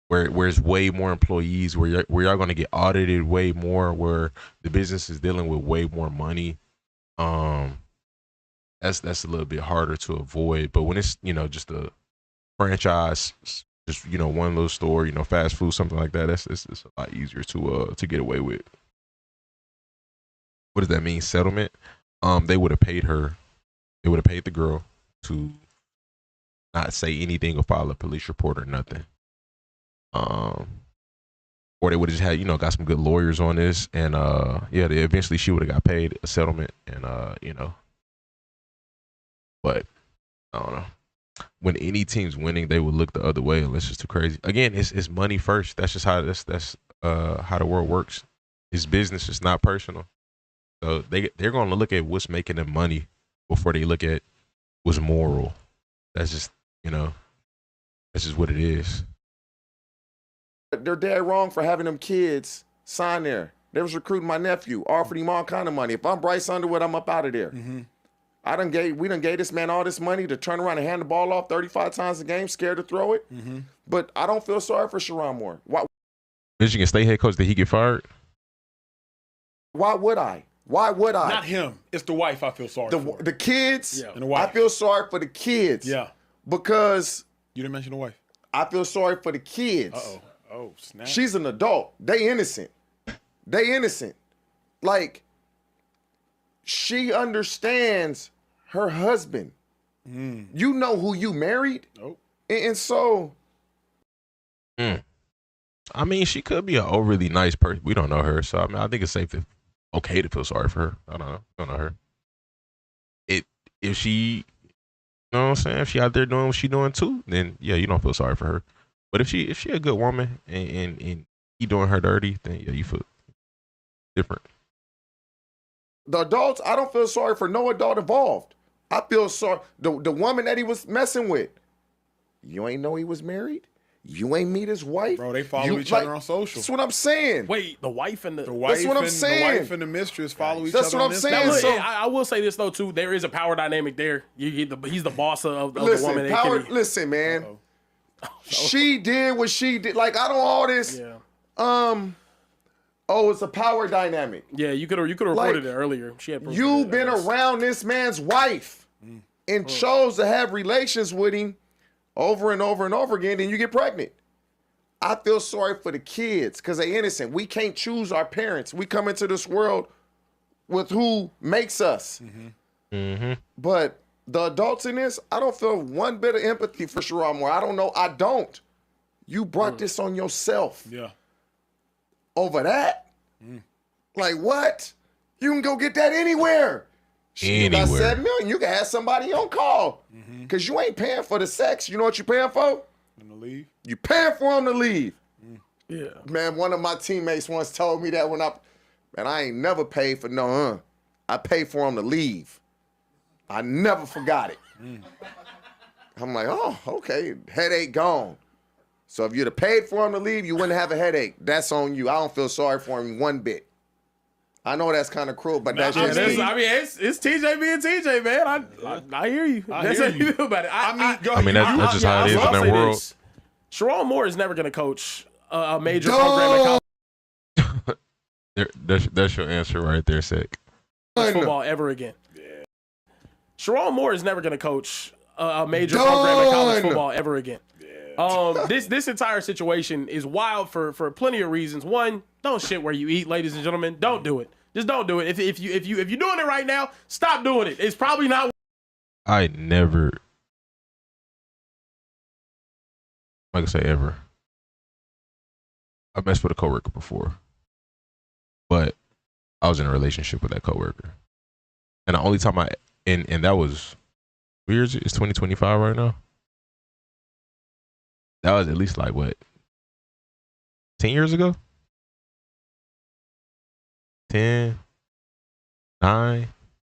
[SPEAKER 5] Where there's way more employees, where y'all gonna get audited way more, where the business is dealing with way more money. That's a little bit harder to avoid. But when it's just a franchise, just one little store, fast food, something like that, it's a lot easier to get away with. What does that mean? Settlement? They would have paid her. They would have paid the girl to not say anything or file a police report or nothing. Or they would have just had, got some good lawyers on this, and eventually she would have got paid a settlement, and but I don't know. When any team's winning, they would look the other way unless it's too crazy. Again, it's money first. That's just how how the world works. It's business. It's not personal. So they're going to look at what's making them money before they look at what's moral. That's just that's just what it is.
[SPEAKER 14] They're dead wrong for having them kids sign there. They was recruiting my nephew, offered him all kind of money. If I'm Bryce Underwood, I'm up out of there. We done gave this man all this money to turn around and hand the ball off 35 times a game, scared to throw it. But I don't feel sorry for Sherrone Moore. Why?
[SPEAKER 5] Michigan State head coach, did he get fired?
[SPEAKER 14] Why would I? Why would I?
[SPEAKER 20] Not him. It's the wife I feel sorry for.
[SPEAKER 14] The kids?
[SPEAKER 20] Yeah. And the wife.
[SPEAKER 14] I feel sorry for the kids.
[SPEAKER 20] Yeah.
[SPEAKER 14] Because
[SPEAKER 20] you didn't mention the wife.
[SPEAKER 14] I feel sorry for the kids.
[SPEAKER 20] Uh-oh. Oh, snap.
[SPEAKER 14] She's an adult. They innocent. Like, she understands her husband. You know who you married?
[SPEAKER 20] Nope.
[SPEAKER 14] And so.
[SPEAKER 5] I mean, she could be an overly nice person. We don't know her. So, I mean, I think it's okay to feel sorry for her. I don't know. I don't know her. If she, you know what I'm saying? If she out there doing what she doing too, then yeah, you don't feel sorry for her. But if she a good woman and you doing her dirty, then yeah, you feel different.
[SPEAKER 14] The adults, I don't feel sorry for no adult involved. I feel sorry. The woman that he was messing with, you ain't know he was married? You ain't meet his wife?
[SPEAKER 20] Bro, they follow each other on social.
[SPEAKER 14] That's what I'm saying.
[SPEAKER 9] Wait, the wife and
[SPEAKER 14] that's what I'm saying.
[SPEAKER 20] The wife and the mistress follow each
[SPEAKER 14] that's
[SPEAKER 20] other
[SPEAKER 14] what I'm saying.
[SPEAKER 9] Now, look,
[SPEAKER 14] So,
[SPEAKER 9] I will say this, though, too. There is a power dynamic there. He's the boss of the woman.
[SPEAKER 14] Listen, man. She did what she did. Like, I don't all this.
[SPEAKER 9] Yeah.
[SPEAKER 14] Oh, it's a power dynamic.
[SPEAKER 9] Yeah, you could have reported it earlier. She had
[SPEAKER 14] You've been around this man's wife and chose to have relations with him over and over and over again, then you get pregnant. I feel sorry for the kids because they're innocent. We can't choose our parents. We come into this world with who makes us. But the adults in this, I don't feel one bit of empathy for Sherrod Moore. I don't know. I don't. You brought this on yourself.
[SPEAKER 20] Yeah.
[SPEAKER 14] Over that? Like what? You can go get that anywhere. You got $7 million. You can have somebody on call. Because you ain't paying for the sex. You know what you're paying for?
[SPEAKER 20] Them to leave.
[SPEAKER 14] You paying for them to leave.
[SPEAKER 9] Yeah.
[SPEAKER 14] Man, one of my teammates once told me that I ain't never paid for I paid for them to leave. I never forgot it. I'm like, oh, okay, headache gone. So if you'd have paid for him to leave, you wouldn't have a headache. That's on you. I don't feel sorry for him one bit. I know that's kind of cruel, but that's just me.
[SPEAKER 9] I mean, it's TJ being TJ, man. I hear you. That's how you feel about it.
[SPEAKER 5] I mean, that's just how it is in that world.
[SPEAKER 9] Sherrod Moore is never going to coach a major program at college.
[SPEAKER 5] That's your answer right there, Sek.
[SPEAKER 9] Football ever again. Sherrod Moore is never going to coach a major program at college football ever again. This entire situation is wild for plenty of reasons. One, don't shit where you eat, ladies and gentlemen. Don't do it. Just don't do it. If you're doing it right now, stop doing it. It's probably not.
[SPEAKER 5] I never, like I say, ever. I messed with a coworker before, but I was in a relationship with that coworker, and the only time and that was weird. It's 2025 right now. That was at least like what, 10 years ago? 10, 9,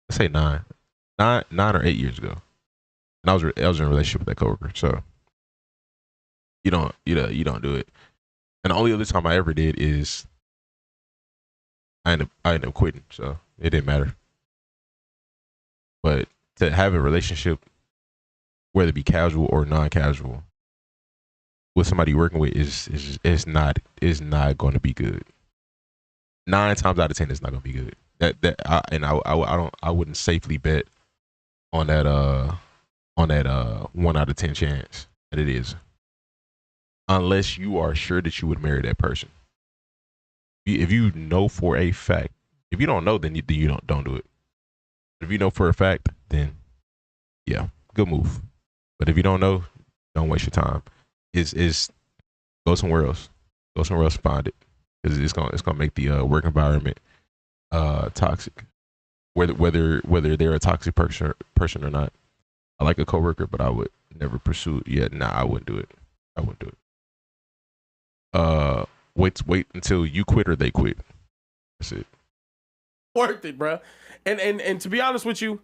[SPEAKER 5] let's say 9 or 8 years ago. And I was in a relationship with that coworker. So you don't do it. And the only other time I ever did is I ended up quitting. So it didn't matter. But to have a relationship, whether it be casual or non-casual, with somebody you're working with is not going to be good. 9 times out of 10, it's not going to be good. I wouldn't safely bet on that 1 out of 10 chance that it is, unless you are sure that you would marry that person. If you know for a fact, if you don't know, then you don't do it. If you know for a fact, then yeah, good move. But if you don't know, don't waste your time. Is go somewhere else. Go somewhere else and find it, because it's gonna make the work environment toxic. Whether they're a toxic person or not. I like a coworker, but I would never pursue. I wouldn't do it. I wouldn't do it. Wait until you quit or they quit. That's it.
[SPEAKER 9] Worth it, bro. And to be honest with you,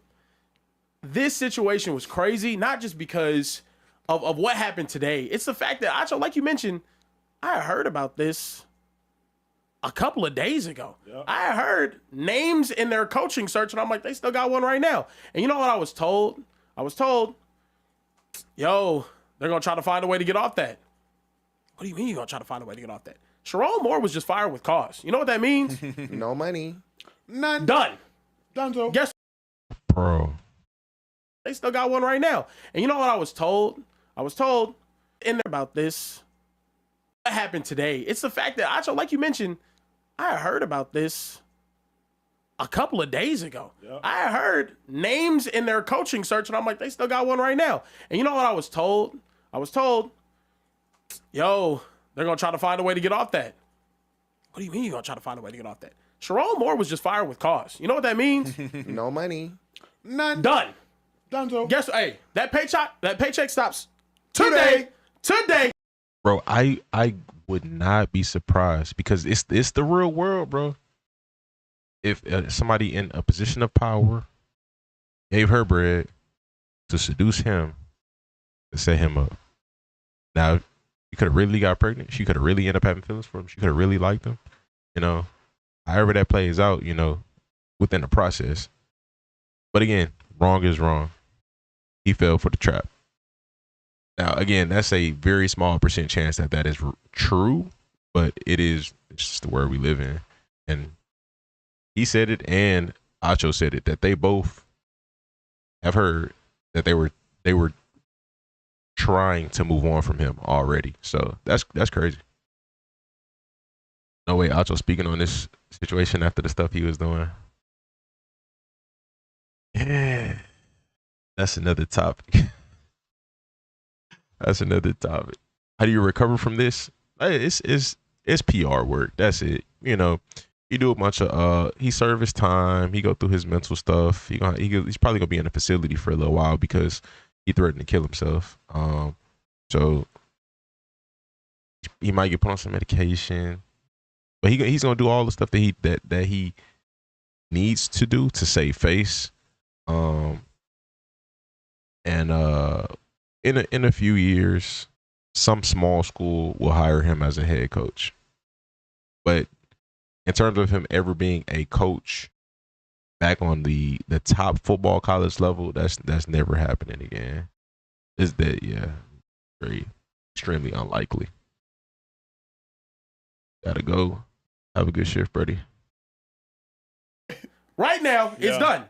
[SPEAKER 9] this situation was crazy, not just because of what happened today. It's the fact that, Acho, like you mentioned, I heard about this a couple of days ago. Yep. I heard names in their coaching search, and I'm like, they still got one right now. And you know what I was told? I was told, yo, they're going to try to find a way to get off that. What do you mean you're going to try to find a way to get off that? Sherrod Moore was just fired with cause. You know what that means?
[SPEAKER 14] No money.
[SPEAKER 9] None. Done.
[SPEAKER 20] Done.
[SPEAKER 9] Guess
[SPEAKER 5] bro.
[SPEAKER 9] They still got one right now. And you know what I was told? I was told in there about this. What happened today? It's the fact that, Acho, like you mentioned, I heard about this a couple of days ago. Yep. I heard names in their coaching search, and I'm like, they still got one right now. And you know what I was told? I was told, yo, they're going to try to find a way to get off that. What do you mean you're going to try to find a way to get off that? Sherrod Moore was just fired with cause. You know what that means?
[SPEAKER 14] No money.
[SPEAKER 9] None. Done.
[SPEAKER 20] Done.
[SPEAKER 9] Guess, hey, that paycheck stops today.
[SPEAKER 5] Bro, I would not be surprised, because it's the real world, bro. If somebody in a position of power gave her bread to seduce him, to set him up. Now, you could have really got pregnant. She could have really ended up having feelings for him. She could have really liked him. You know, however that plays out, you know, within the process. But again, wrong is wrong. He fell for the trap. Now, again, that's a very small % chance that is true, but it's just the world we live in. And he said it, and Acho said it, that they both have heard that they were trying to move on from him already. So that's crazy. No way Acho speaking on this situation after the stuff he was doing. Yeah. That's another topic. That's another topic. How do you recover from this? It's PR work. That's it. You know, he do a bunch of he serve his time. He go through his mental stuff. He's probably gonna be in a facility for a little while because he threatened to kill himself. So he might get put on some medication, but he's gonna do all the stuff that he needs to do to save face. And in a few years, some small school will hire him as a head coach. But in terms of him ever being a coach back on the top football college level, that's never happening again. Is that very extremely unlikely. Gotta go. Have a good shift, buddy.
[SPEAKER 9] Right now, it's done.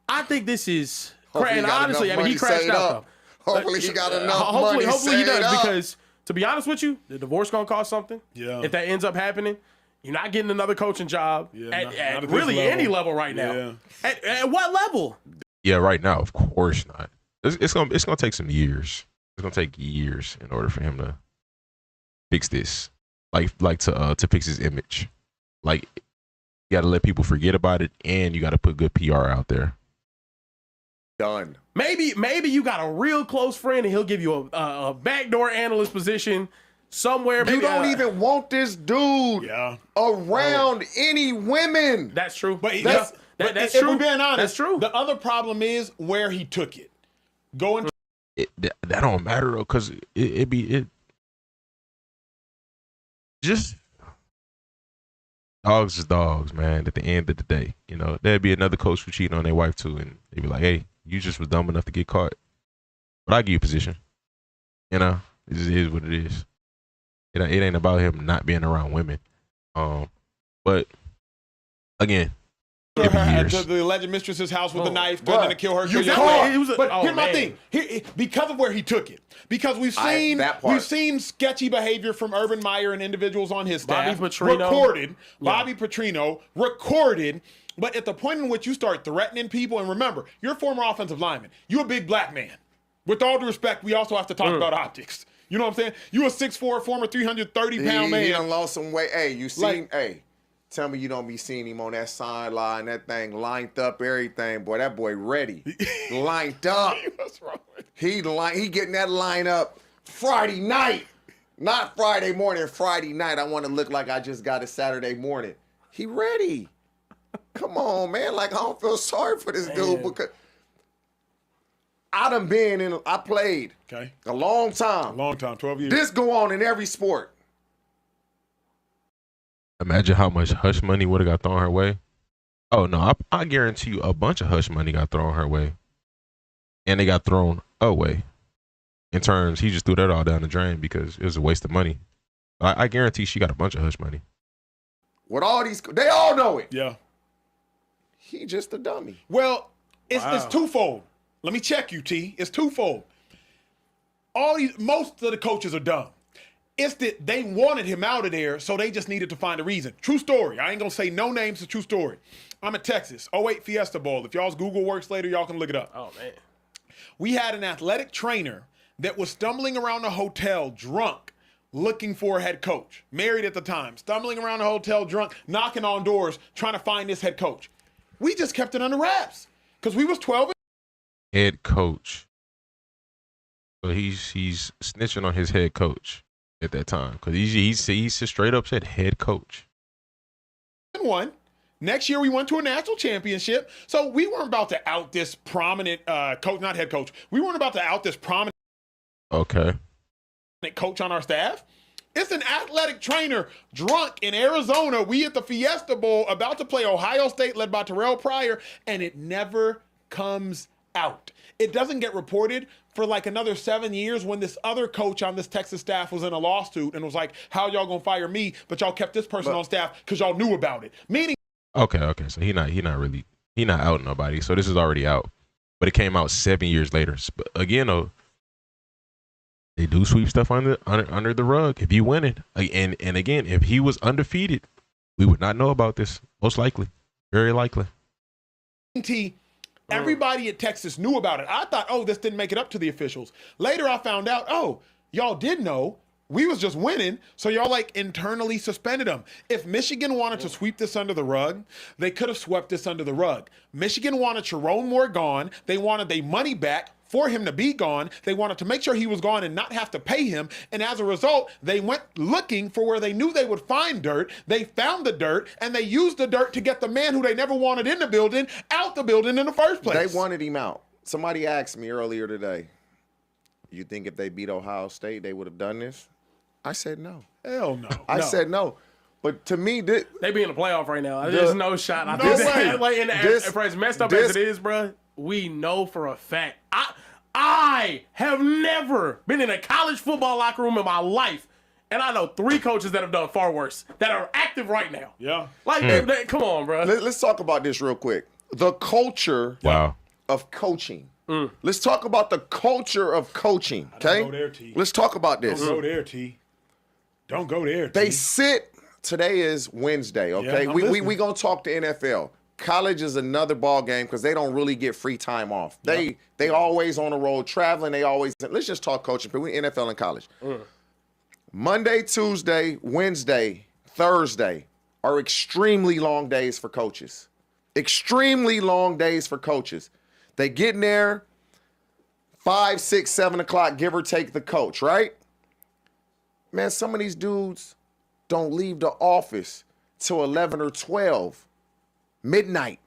[SPEAKER 9] I think this is. And honestly, I mean, he crashed out though.
[SPEAKER 14] Hopefully he got enough money.
[SPEAKER 9] Hopefully he does
[SPEAKER 14] up.
[SPEAKER 9] because, to be honest with you, the divorce gonna cost something.
[SPEAKER 20] Yeah.
[SPEAKER 9] If that ends up happening, you're not getting another coaching job at
[SPEAKER 20] not
[SPEAKER 9] really
[SPEAKER 20] level.
[SPEAKER 9] any level right now. At what level?
[SPEAKER 5] Yeah, right now, of course not. It's gonna take some years. It's gonna take years in order for him to fix this. Like to fix his image. Like, you gotta let people forget about it, and you gotta put good PR out there.
[SPEAKER 14] Done.
[SPEAKER 9] Maybe you got a real close friend and he'll give you a backdoor analyst position somewhere.
[SPEAKER 14] You don't even want this dude around any women.
[SPEAKER 9] That's true.
[SPEAKER 20] But
[SPEAKER 9] that's
[SPEAKER 20] if
[SPEAKER 9] true.
[SPEAKER 20] we're being honest,
[SPEAKER 9] That's true.
[SPEAKER 20] The other problem is where he took it. Going.
[SPEAKER 5] That don't matter though, cause it just dogs is dogs, man. At the end of the day, you know, there'd be another coach who cheating on their wife too, and they'd be like, "Hey, you just was dumb enough to get caught, but I give you a position." You know, it just is what it is. It ain't about him not being around women. But again,
[SPEAKER 20] to
[SPEAKER 5] years.
[SPEAKER 20] the alleged mistress's house with a knife, threatening to kill her.
[SPEAKER 9] You
[SPEAKER 20] kill
[SPEAKER 9] got
[SPEAKER 20] your
[SPEAKER 9] it.
[SPEAKER 20] wife. But here's my thing. Because of where he took it, because we've seen sketchy behavior from Urban Meyer and individuals on his staff.
[SPEAKER 9] Bobby Petrino.
[SPEAKER 20] Recorded. Bobby Petrino recorded. But at the point in which you start threatening people, and remember, you're a former offensive lineman. You're a big black man. With all due respect, we also have to talk about optics. You know what I'm saying? You a 6'4", former 330-pound man.
[SPEAKER 14] He done lost some weight. Hey, you seen? Tell me you don't be seeing him on that sideline, that thing lined up, everything. Boy, that boy ready. Lined up.
[SPEAKER 20] What's wrong with
[SPEAKER 14] he getting that line up Friday night. Not Friday morning, Friday night. I want to look like I just got it Saturday morning. He ready. Come on, man. Like, I don't feel sorry for this dude because I played a long time.
[SPEAKER 20] 12 years.
[SPEAKER 14] This go on in every sport.
[SPEAKER 5] Imagine how much hush money would have got thrown her way. Oh no, I guarantee you a bunch of hush money got thrown her way. And they got thrown away. In terms, he just threw that all down the drain because it was a waste of money. I guarantee she got a bunch of hush money.
[SPEAKER 14] With all these, they all know it.
[SPEAKER 20] Yeah.
[SPEAKER 14] He just a dummy.
[SPEAKER 20] Well, it's twofold. Let me check you, T. It's twofold. Most of the coaches are dumb. It's that they wanted him out of there, so they just needed to find a reason. True story. I ain't gonna say no names. It's a true story. I'm in Texas. 08 Fiesta Bowl. If y'all's Google works later, y'all can look it up.
[SPEAKER 9] Oh man.
[SPEAKER 20] We had an athletic trainer that was stumbling around the hotel drunk, looking for a head coach. Married at the time, stumbling around the hotel drunk, knocking on doors, trying to find this head coach. We just kept it under wraps because we was 12.
[SPEAKER 5] Head coach. So he's snitching on his head coach at that time because he's straight up said head coach.
[SPEAKER 20] Won. Next year we went to a national championship, so we weren't about to out this prominent coach, not head coach. We weren't about to out this prominent coach on our staff. It's an athletic trainer drunk in Arizona. We at the Fiesta Bowl about to play Ohio State led by Terrell Pryor, and it never comes
[SPEAKER 10] out. It doesn't get reported for like another 7 years when this other coach on this Texas staff was in a lawsuit and was like, how y'all gonna fire me, but y'all kept this person on staff because y'all knew about it. Meaning.
[SPEAKER 5] Okay. So he not out nobody. So this is already out. But it came out 7 years later. But again, though, they do sweep stuff under the rug if you win it. And again, if he was undefeated, we would not know about this. Most likely. Very likely.
[SPEAKER 10] Everybody at Texas knew about it. I thought, oh, this didn't make it up to the officials. Later, I found out, oh, y'all did know. We was just winning, so y'all like internally suspended him. If Michigan wanted to sweep this under the rug, they could have swept this under the rug. Michigan wanted Sharon Moore gone. They wanted their money back for him to be gone. They wanted to make sure he was gone and not have to pay him. And as a result, they went looking for where they knew they would find dirt. They found the dirt, and they used the dirt to get the man who they never wanted in the building out the building in the first place.
[SPEAKER 14] They wanted him out. Somebody asked me earlier today, you think if they beat Ohio State, they would have done this? I said no.
[SPEAKER 10] Hell no.
[SPEAKER 14] I said no. But to me,
[SPEAKER 9] they be in the playoff right now. There's no shot. I think for as messed up as it is, bro, we know for a fact. I have never been in a college football locker room in my life, and I know 3 coaches that have done far worse that are active right now.
[SPEAKER 10] Yeah.
[SPEAKER 9] Come on, bro.
[SPEAKER 14] Let's talk about this real quick. The culture of coaching. Let's talk about the culture of coaching, okay?
[SPEAKER 10] Don't go there, T.
[SPEAKER 14] Let's talk about this.
[SPEAKER 10] Don't go there, T. Don't go there, T.
[SPEAKER 14] They sit, today is Wednesday, okay?
[SPEAKER 10] Yeah,
[SPEAKER 14] we going to talk to NFL. College is another ball game because they don't really get free time off. They always on the road traveling. Let's just talk coaching, but we NFL and college. Monday, Tuesday, Wednesday, Thursday are extremely long days for coaches. Extremely long days for coaches. They get in there 5, 6, 7 o'clock, give or take the coach, right? Man, some of these dudes don't leave the office till 11 or 12, midnight.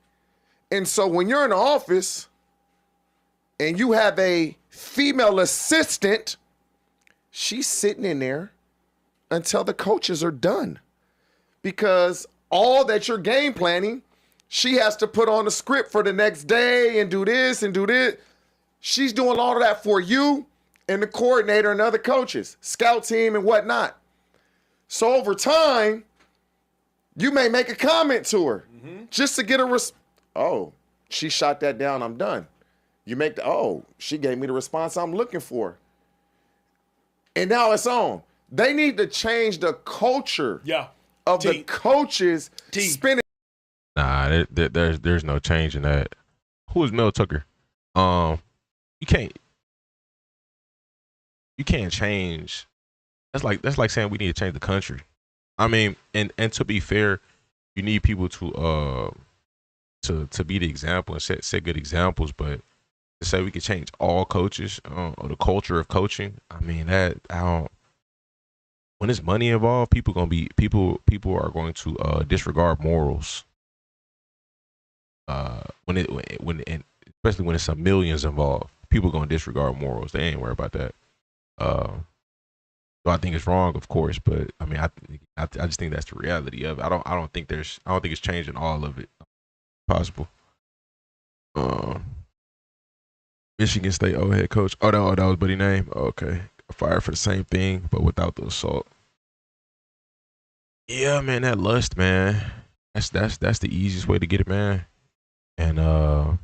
[SPEAKER 14] And so when you're in the office and you have a female assistant, she's sitting in there until the coaches are done. Because all that you're game planning, she has to put on a script for the next day and do this and do this. She's doing all of that for you and the coordinator and other coaches, scout team and whatnot. So over time, you may make a comment to her just to get a oh, she shot that down, I'm done. You make she gave me the response I'm looking for. And now it's on. They need to change the culture of the coaches spending.
[SPEAKER 5] Nah, there's no change in that. Who is Mel Tucker? You can't change. That's like saying we need to change the country. I mean, and to be fair, you need people to be the example and set good examples. But to say we could change all coaches or the culture of coaching, I mean when there's money involved, people are going to disregard morals. Especially when it's some millions involved, people are gonna disregard morals. They ain't worried about that. So I think it's wrong, of course, but I mean, I just think that's the reality of it. I don't think it's changing all of it. Possible. Michigan State head coach. Oh, that was Buddy name. Okay, fired for the same thing, but without the assault. Yeah, man, that lust, man. That's the easiest way to get it, man. And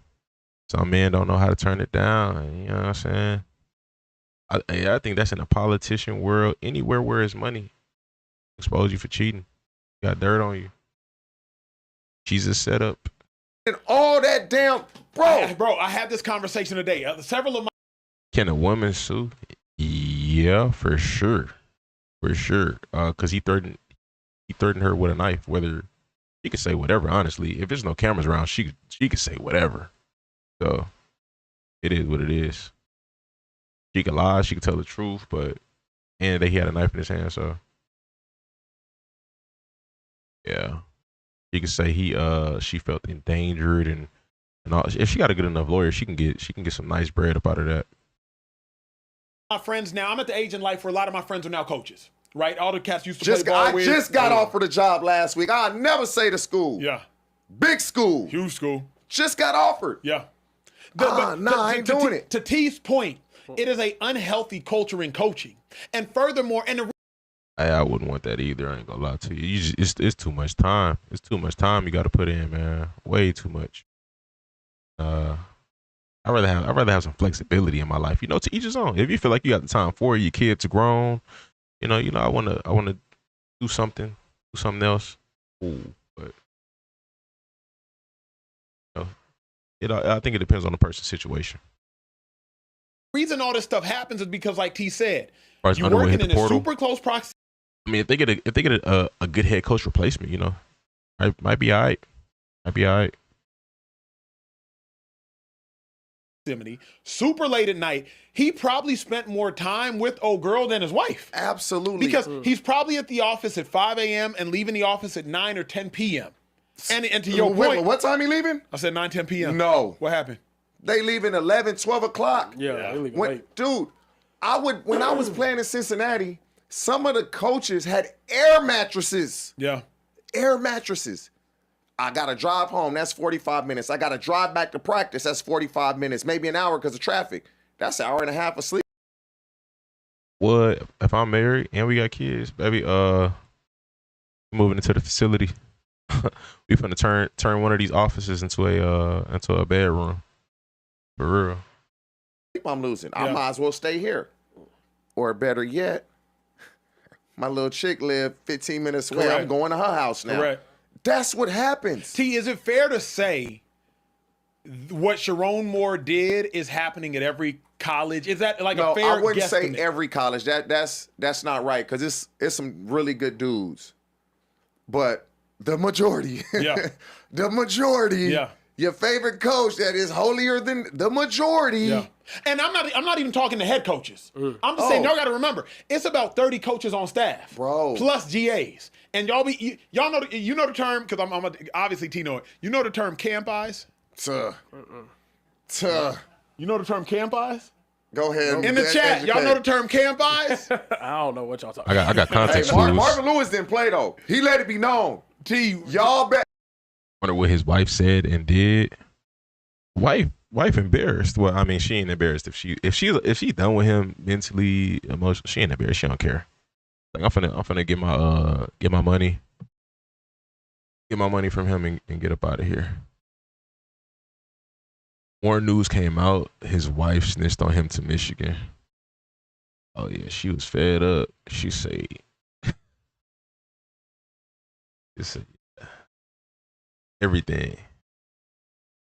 [SPEAKER 5] some men don't know how to turn it down. You know what I'm saying? I think that's in a politician world. Anywhere where it's money, expose you for cheating. Got dirt on you. She's a setup.
[SPEAKER 14] And all that damn,
[SPEAKER 10] bro. I had this conversation today. Several of my.
[SPEAKER 5] Can a woman sue? Yeah, for sure. Because he threatened her with a knife. Whether she could say whatever. Honestly, if there's no cameras around, she could say whatever. So it is what it is. She could lie, she could tell the truth, but and he had a knife in his hand, so yeah. She could say she felt endangered and all. If she got a good enough lawyer, she can get some nice bread up out of that.
[SPEAKER 10] My friends now, I'm at the age in life where a lot of my friends are now coaches, right? All the cats used to play ball with.
[SPEAKER 14] I just got offered a job last week. I'll never say the school.
[SPEAKER 10] Yeah.
[SPEAKER 14] Big school.
[SPEAKER 10] Huge school.
[SPEAKER 14] Just got offered.
[SPEAKER 10] Yeah. I ain't doing it. To T's point, it is a unhealthy culture in coaching, and furthermore,
[SPEAKER 5] I wouldn't want that either. I ain't gonna lie to you. It's too much time. It's too much time you got to put in, man. Way too much. I'd rather have some flexibility in my life. You know, to each his own. If you feel like you got the time for it, your kids are grown. You know, I wanna do something else. Ooh, but I think it depends on the person's situation.
[SPEAKER 10] reason all this stuff happens is because, like T said,
[SPEAKER 5] Right,
[SPEAKER 10] you're working in a super close proximity.
[SPEAKER 5] I mean, if they get a good head coach replacement, you know, might be all right.
[SPEAKER 10] Super late at night, he probably spent more time with old girl than his wife.
[SPEAKER 14] Absolutely.
[SPEAKER 10] Because he's probably at the office at 5 a.m. and leaving the office at 9 or 10 p.m. And to your point.
[SPEAKER 14] What time he leaving?
[SPEAKER 10] I said 9, 10 p.m.
[SPEAKER 14] No.
[SPEAKER 10] What happened?
[SPEAKER 14] They leaving 11, 12 o'clock.
[SPEAKER 9] Yeah. They leaving late.
[SPEAKER 14] Dude, when I was playing in Cincinnati, some of the coaches had air mattresses.
[SPEAKER 10] Yeah.
[SPEAKER 14] Air mattresses. I got to drive home. That's 45 minutes. I got to drive back to practice. That's 45 minutes, maybe an hour because of traffic. That's an hour and a half of sleep.
[SPEAKER 5] What if I'm married and we got kids, baby? Moving into the facility, we finna turn one of these offices into a bedroom. For real.
[SPEAKER 14] I'm losing. I might as well stay here. Or better yet, my little chick lived 15 minutes away.
[SPEAKER 10] Correct.
[SPEAKER 14] I'm going to her house now.
[SPEAKER 10] Correct.
[SPEAKER 14] That's what happens.
[SPEAKER 10] T, is it fair to say what Sharon Moore did is happening at every college? Is that like a fair
[SPEAKER 14] I wouldn't say
[SPEAKER 10] guesstimate?
[SPEAKER 14] every college. That's not right because it's some really good dudes. But the majority, the majority, your favorite coach that is holier than the majority.
[SPEAKER 10] Yeah. And I'm not even talking to head coaches. I'm just saying y'all got to remember it's about 30 coaches on staff,
[SPEAKER 14] bro,
[SPEAKER 10] plus GAs, and y'all know the term because I'm obviously T know it. You know the term camp eyes?
[SPEAKER 14] You
[SPEAKER 10] know the term camp eyes?
[SPEAKER 14] Go ahead.
[SPEAKER 10] In the chat, y'all know the term camp eyes?
[SPEAKER 9] I don't know what y'all talking
[SPEAKER 5] I got context
[SPEAKER 14] Hey,
[SPEAKER 5] clues.
[SPEAKER 14] Marvin Lewis didn't play though. He let it be known.
[SPEAKER 10] T,
[SPEAKER 14] y'all bet.
[SPEAKER 5] Wonder what his wife said and did. Wife embarrassed. Well, I mean, she ain't embarrassed if she's done with him mentally, emotionally. She ain't embarrassed. She don't care. Like I'm finna get my money from him and get up out of here. More news came out. His wife snitched on him to Michigan. Oh yeah, she was fed up. She said, everything.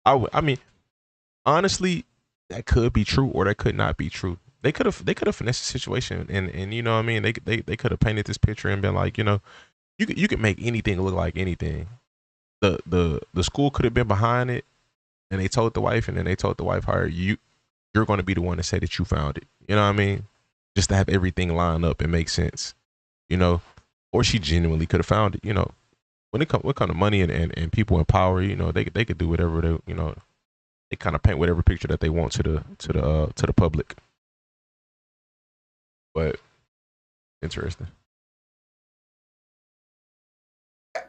[SPEAKER 5] I mean, honestly, that could be true or that could not be true. They could have finessed the situation and you know what I mean. They could have painted this picture and been like, you know, you could make anything look like anything. The school could have been behind it, and they told the wife, and then they told the wife, "All right, you're going to be the one to say that you found it." You know what I mean? Just to have everything line up and make sense, you know. Or she genuinely could have found it. You know, when it come to money and people in power, you know, they could do whatever they, you know, they kind of paint whatever picture that they want to the public. But interesting.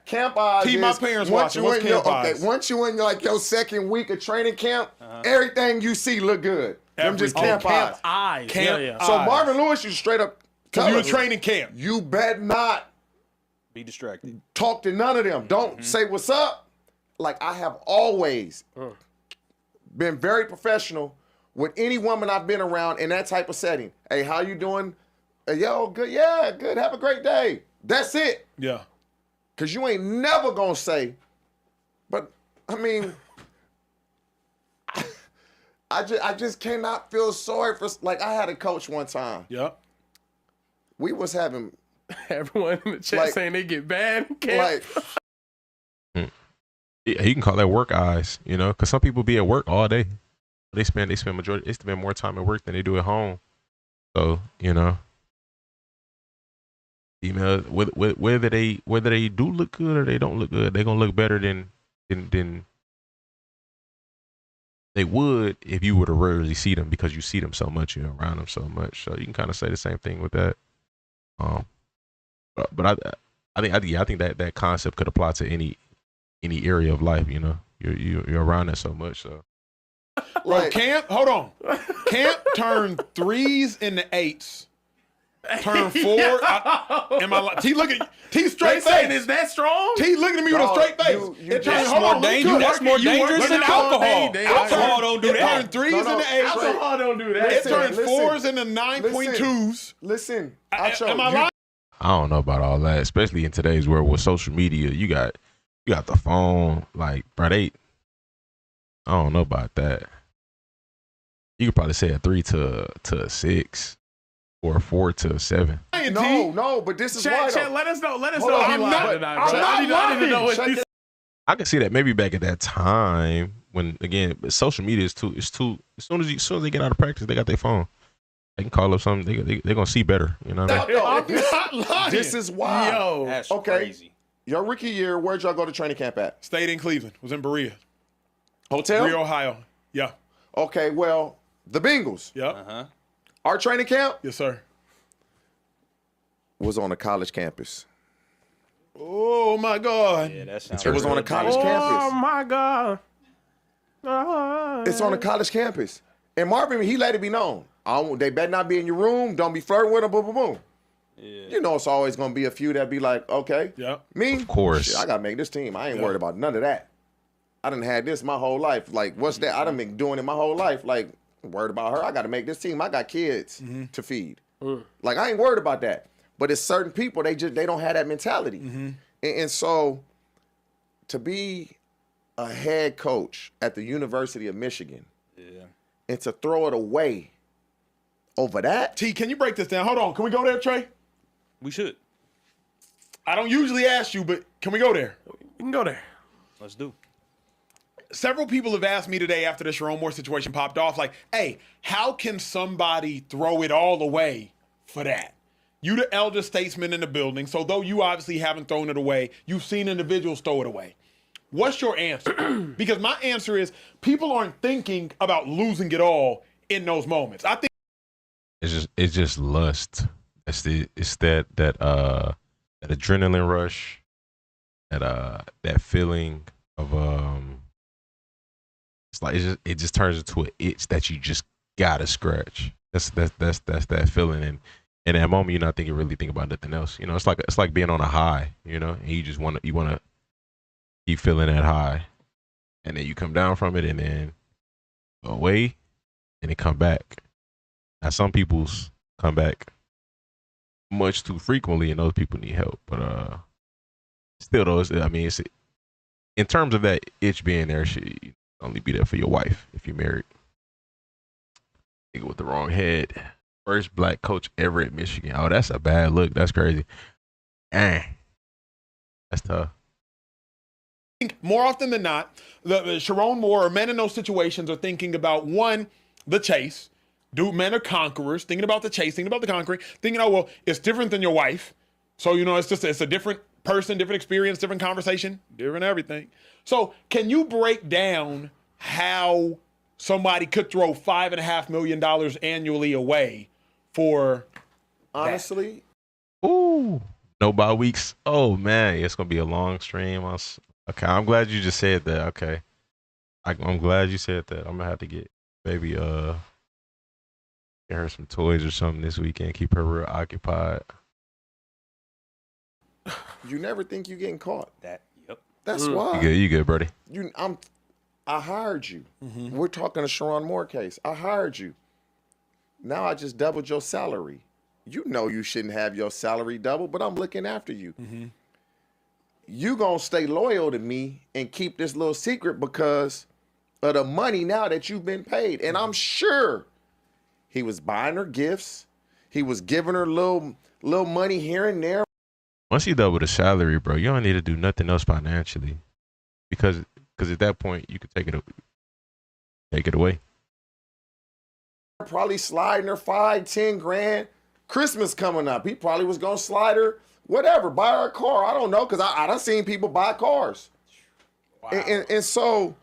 [SPEAKER 14] Camp eyes.
[SPEAKER 10] T, my parents watching. What's camp eyes?
[SPEAKER 14] Once you in like your second week of training camp, everything you see look good. Them just camp eyes. So Marvin Lewis, you straight up
[SPEAKER 10] tell you in training camp.
[SPEAKER 14] You bet not
[SPEAKER 11] be distracted.
[SPEAKER 14] Talk to none of them. Don't say what's up. Like I have always been very professional with any woman I've been around in that type of setting. Hey, how you doing? Hey, yo, good. Yeah, good. Have a great day. That's it.
[SPEAKER 10] Yeah.
[SPEAKER 14] Because you ain't never going to say, but, I mean, I just cannot feel sorry for, like, I had a coach one time.
[SPEAKER 10] Yep.
[SPEAKER 14] We was having.
[SPEAKER 9] Everyone in the chat saying they get bad.
[SPEAKER 14] Like.
[SPEAKER 5] Yeah, you can call that work eyes, you know, because some people be at work all day. They spend more time at work than they do at home. So, you know. Email whether they do look good or they don't look good, they're gonna look better than they would if you were to rarely see them because you see them so much, you're around them so much. So you can kind of say the same thing with that. But I think that concept could apply to any area of life. You know, you're around it so much. So
[SPEAKER 10] Bro, Camp, hold on. Camp turned 3s into 8s. Turn 4. Am I? T look at T straight face.
[SPEAKER 9] Is that strong?
[SPEAKER 10] T looking at me with a straight face.
[SPEAKER 11] That's more dangerous. That's more dangerous than alcohol. Alcohol don't do that.
[SPEAKER 10] It turned 3s into 8s.
[SPEAKER 9] Alcohol don't do that.
[SPEAKER 10] It turned 4s into 9.2s.
[SPEAKER 14] Listen,
[SPEAKER 10] am I lying?
[SPEAKER 5] I don't know about all that, especially in today's world with social media. You got the phone, like, bro, I don't know about that. You could probably say a 3 to a 6 or a 4 to a 7.
[SPEAKER 14] No, but this is why.
[SPEAKER 9] Chat, let us know. Let us
[SPEAKER 14] Hold
[SPEAKER 9] know.
[SPEAKER 14] on,
[SPEAKER 9] I'm
[SPEAKER 14] not
[SPEAKER 9] lying. I need to know what you said.
[SPEAKER 5] I can see that maybe back at that time when, again, social media is too. As soon as they get out of practice, they got their phone. They can call up something. They're gonna see better. You know what I mean?
[SPEAKER 10] I'm not lying.
[SPEAKER 14] This is why.
[SPEAKER 9] Yo,
[SPEAKER 11] That's
[SPEAKER 14] okay.
[SPEAKER 11] crazy.
[SPEAKER 14] Your rookie year, where'd y'all go to training camp at?
[SPEAKER 10] Stayed in Cleveland. Was in Berea.
[SPEAKER 14] Hotel?
[SPEAKER 10] Berea, Ohio. Yeah.
[SPEAKER 14] Okay, well, the Bengals.
[SPEAKER 10] Yep.
[SPEAKER 14] Our training camp
[SPEAKER 10] Yes, sir.
[SPEAKER 14] was on a college campus.
[SPEAKER 10] Oh my God.
[SPEAKER 11] Yeah, that sounds.
[SPEAKER 14] It was on a college
[SPEAKER 9] Oh
[SPEAKER 14] campus.
[SPEAKER 9] my God.
[SPEAKER 14] It's on a college campus. And Marvin, he let it be known. They better not be in your room. Don't be flirting with them. Boom, boom, boom.
[SPEAKER 11] Yeah.
[SPEAKER 14] You know, it's always going to be a few that be like, okay.
[SPEAKER 10] Yeah.
[SPEAKER 14] Me?
[SPEAKER 5] Of course.
[SPEAKER 14] Shit, I got to make this team. I ain't worried about none of that. I done had this my whole life. Like, what's that? I done been doing it my whole life. Like, I'm worried about her. I got to make this team. I got kids to feed. Like, I ain't worried about that. But it's certain people, they don't have that mentality. And so, to be a head coach at the University of Michigan and to throw it away over that.
[SPEAKER 10] T, can you break this down? Hold on. Can we go there, Trey?
[SPEAKER 11] We should.
[SPEAKER 10] I don't usually ask you, but can we go there?
[SPEAKER 9] We can go there.
[SPEAKER 11] Let's do.
[SPEAKER 10] Several people have asked me today after the Sharon Moore situation popped off, like, hey, how can somebody throw it all away for that? You the elder statesman in the building, so though you obviously haven't thrown it away, you've seen individuals throw it away. What's your answer? Because my answer is people aren't thinking about losing it all in those moments. I think
[SPEAKER 5] It's just lust. It's that adrenaline rush, that feeling of it's like it just turns into an itch that you just gotta scratch. That's that feeling, and in that moment you're not really thinking about nothing else. You know, it's like being on a high. You know, and you just wanna keep feeling that high, and then you come down from it, and then go away, and it come back. Now some people's come back much too frequently, and those people need help. But still, though, it's in terms of that itch being there, should only be there for your wife if you're married. Nigga with the wrong head. First black coach ever at Michigan. Oh, that's a bad look. That's crazy. That's tough.
[SPEAKER 10] more often than not, the Sharon Moore or men in those situations are thinking about, one, the chase. Men are conquerors, thinking about the chase, thinking about the conquering, thinking, oh, well, it's different than your wife. So, you know, it's a different person, different experience, different conversation, different everything. So can you break down how somebody could throw $5.5 million annually away for
[SPEAKER 14] honestly?
[SPEAKER 5] Ooh, no bye weeks. Oh man, it's gonna be a long stream. Okay, I'm glad you just said that. Okay, I'm glad you said that. I'm gonna have to get maybe get her some toys or something this weekend. Keep her real occupied.
[SPEAKER 14] You never think you're getting caught.
[SPEAKER 11] Yep.
[SPEAKER 14] That's why.
[SPEAKER 5] You good, buddy?
[SPEAKER 14] I hired you. We're talking a Sharon Moore case. I hired you. Now I just doubled your salary. You know you shouldn't have your salary doubled, but I'm looking after you. You gonna stay loyal to me and keep this little secret because of the money now that you've been paid. And I'm sure he was buying her gifts. He was giving her little money here and there.
[SPEAKER 5] Once you double the salary, bro, you don't need to do nothing else financially, because at that point you could take it away.
[SPEAKER 14] Probably sliding her $5-10 grand. Christmas coming up, he probably was gonna slide her whatever, buy her a car. I don't know, because I done seen people buy cars. Wow. And so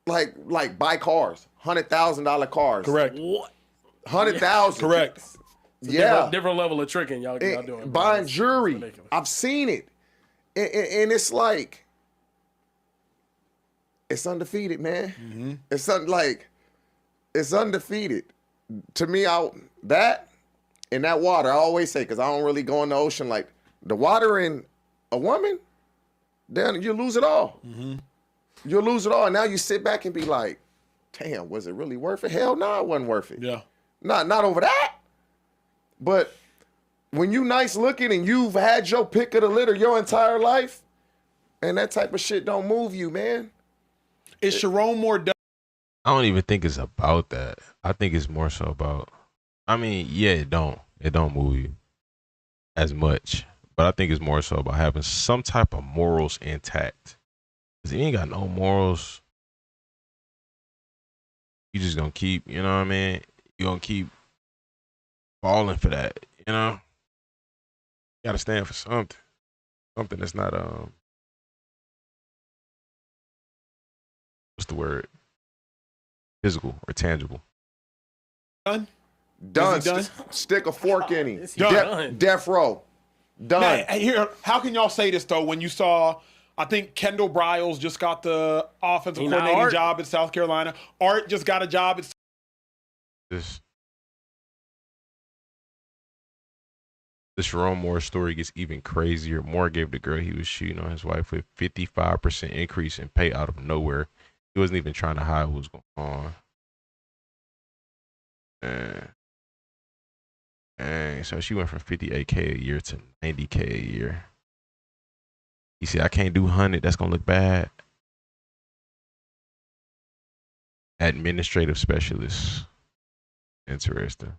[SPEAKER 14] like buy cars, $100,000 cars.
[SPEAKER 10] Correct.
[SPEAKER 9] What?
[SPEAKER 14] 100,000.
[SPEAKER 10] Correct.
[SPEAKER 14] Yeah.
[SPEAKER 9] Different level of tricking y'all doing.
[SPEAKER 14] Buying jewelry. I've seen it. And it's like, it's undefeated, man. It's it's undefeated. To me, that in that water, I always say, because I don't really go in the ocean, like the water in a woman, then you lose it all. You'll lose it all. And now you sit back and be like, damn, was it really worth it? Hell no, it wasn't worth it.
[SPEAKER 20] Yeah.
[SPEAKER 14] Not over that. But when you nice looking and you've had your pick of the litter your entire life, and that type of shit don't move you, man.
[SPEAKER 20] Is Sharon more done?
[SPEAKER 5] I don't even think it's about that. I think it's more so about, I mean, yeah, it don't move you as much, but I think it's more so about having some type of morals intact. Cause if you ain't got no morals, you just gonna keep, you know what I mean? You gonna keep falling for that, you know? You gotta stand for something. Something that's not, what's the word? Physical or tangible.
[SPEAKER 20] Done?
[SPEAKER 14] Done.
[SPEAKER 20] Done?
[SPEAKER 14] Stick a fork in him.
[SPEAKER 20] Done.
[SPEAKER 14] Death row. Done.
[SPEAKER 20] Now, here, how can y'all say this though? When you saw, I think Kendall Briles just got the offensive coordinating job at South Carolina. Art just got a job at.
[SPEAKER 5] The Sharon Moore story gets even crazier. Moore gave the girl he was cheating on his wife with 55% increase in pay out of nowhere. He wasn't even trying to hide what was going on. And so she went from 58K a year to 90K a year. He said, I can't do 100. That's going to look bad. Administrative specialist. Interesting.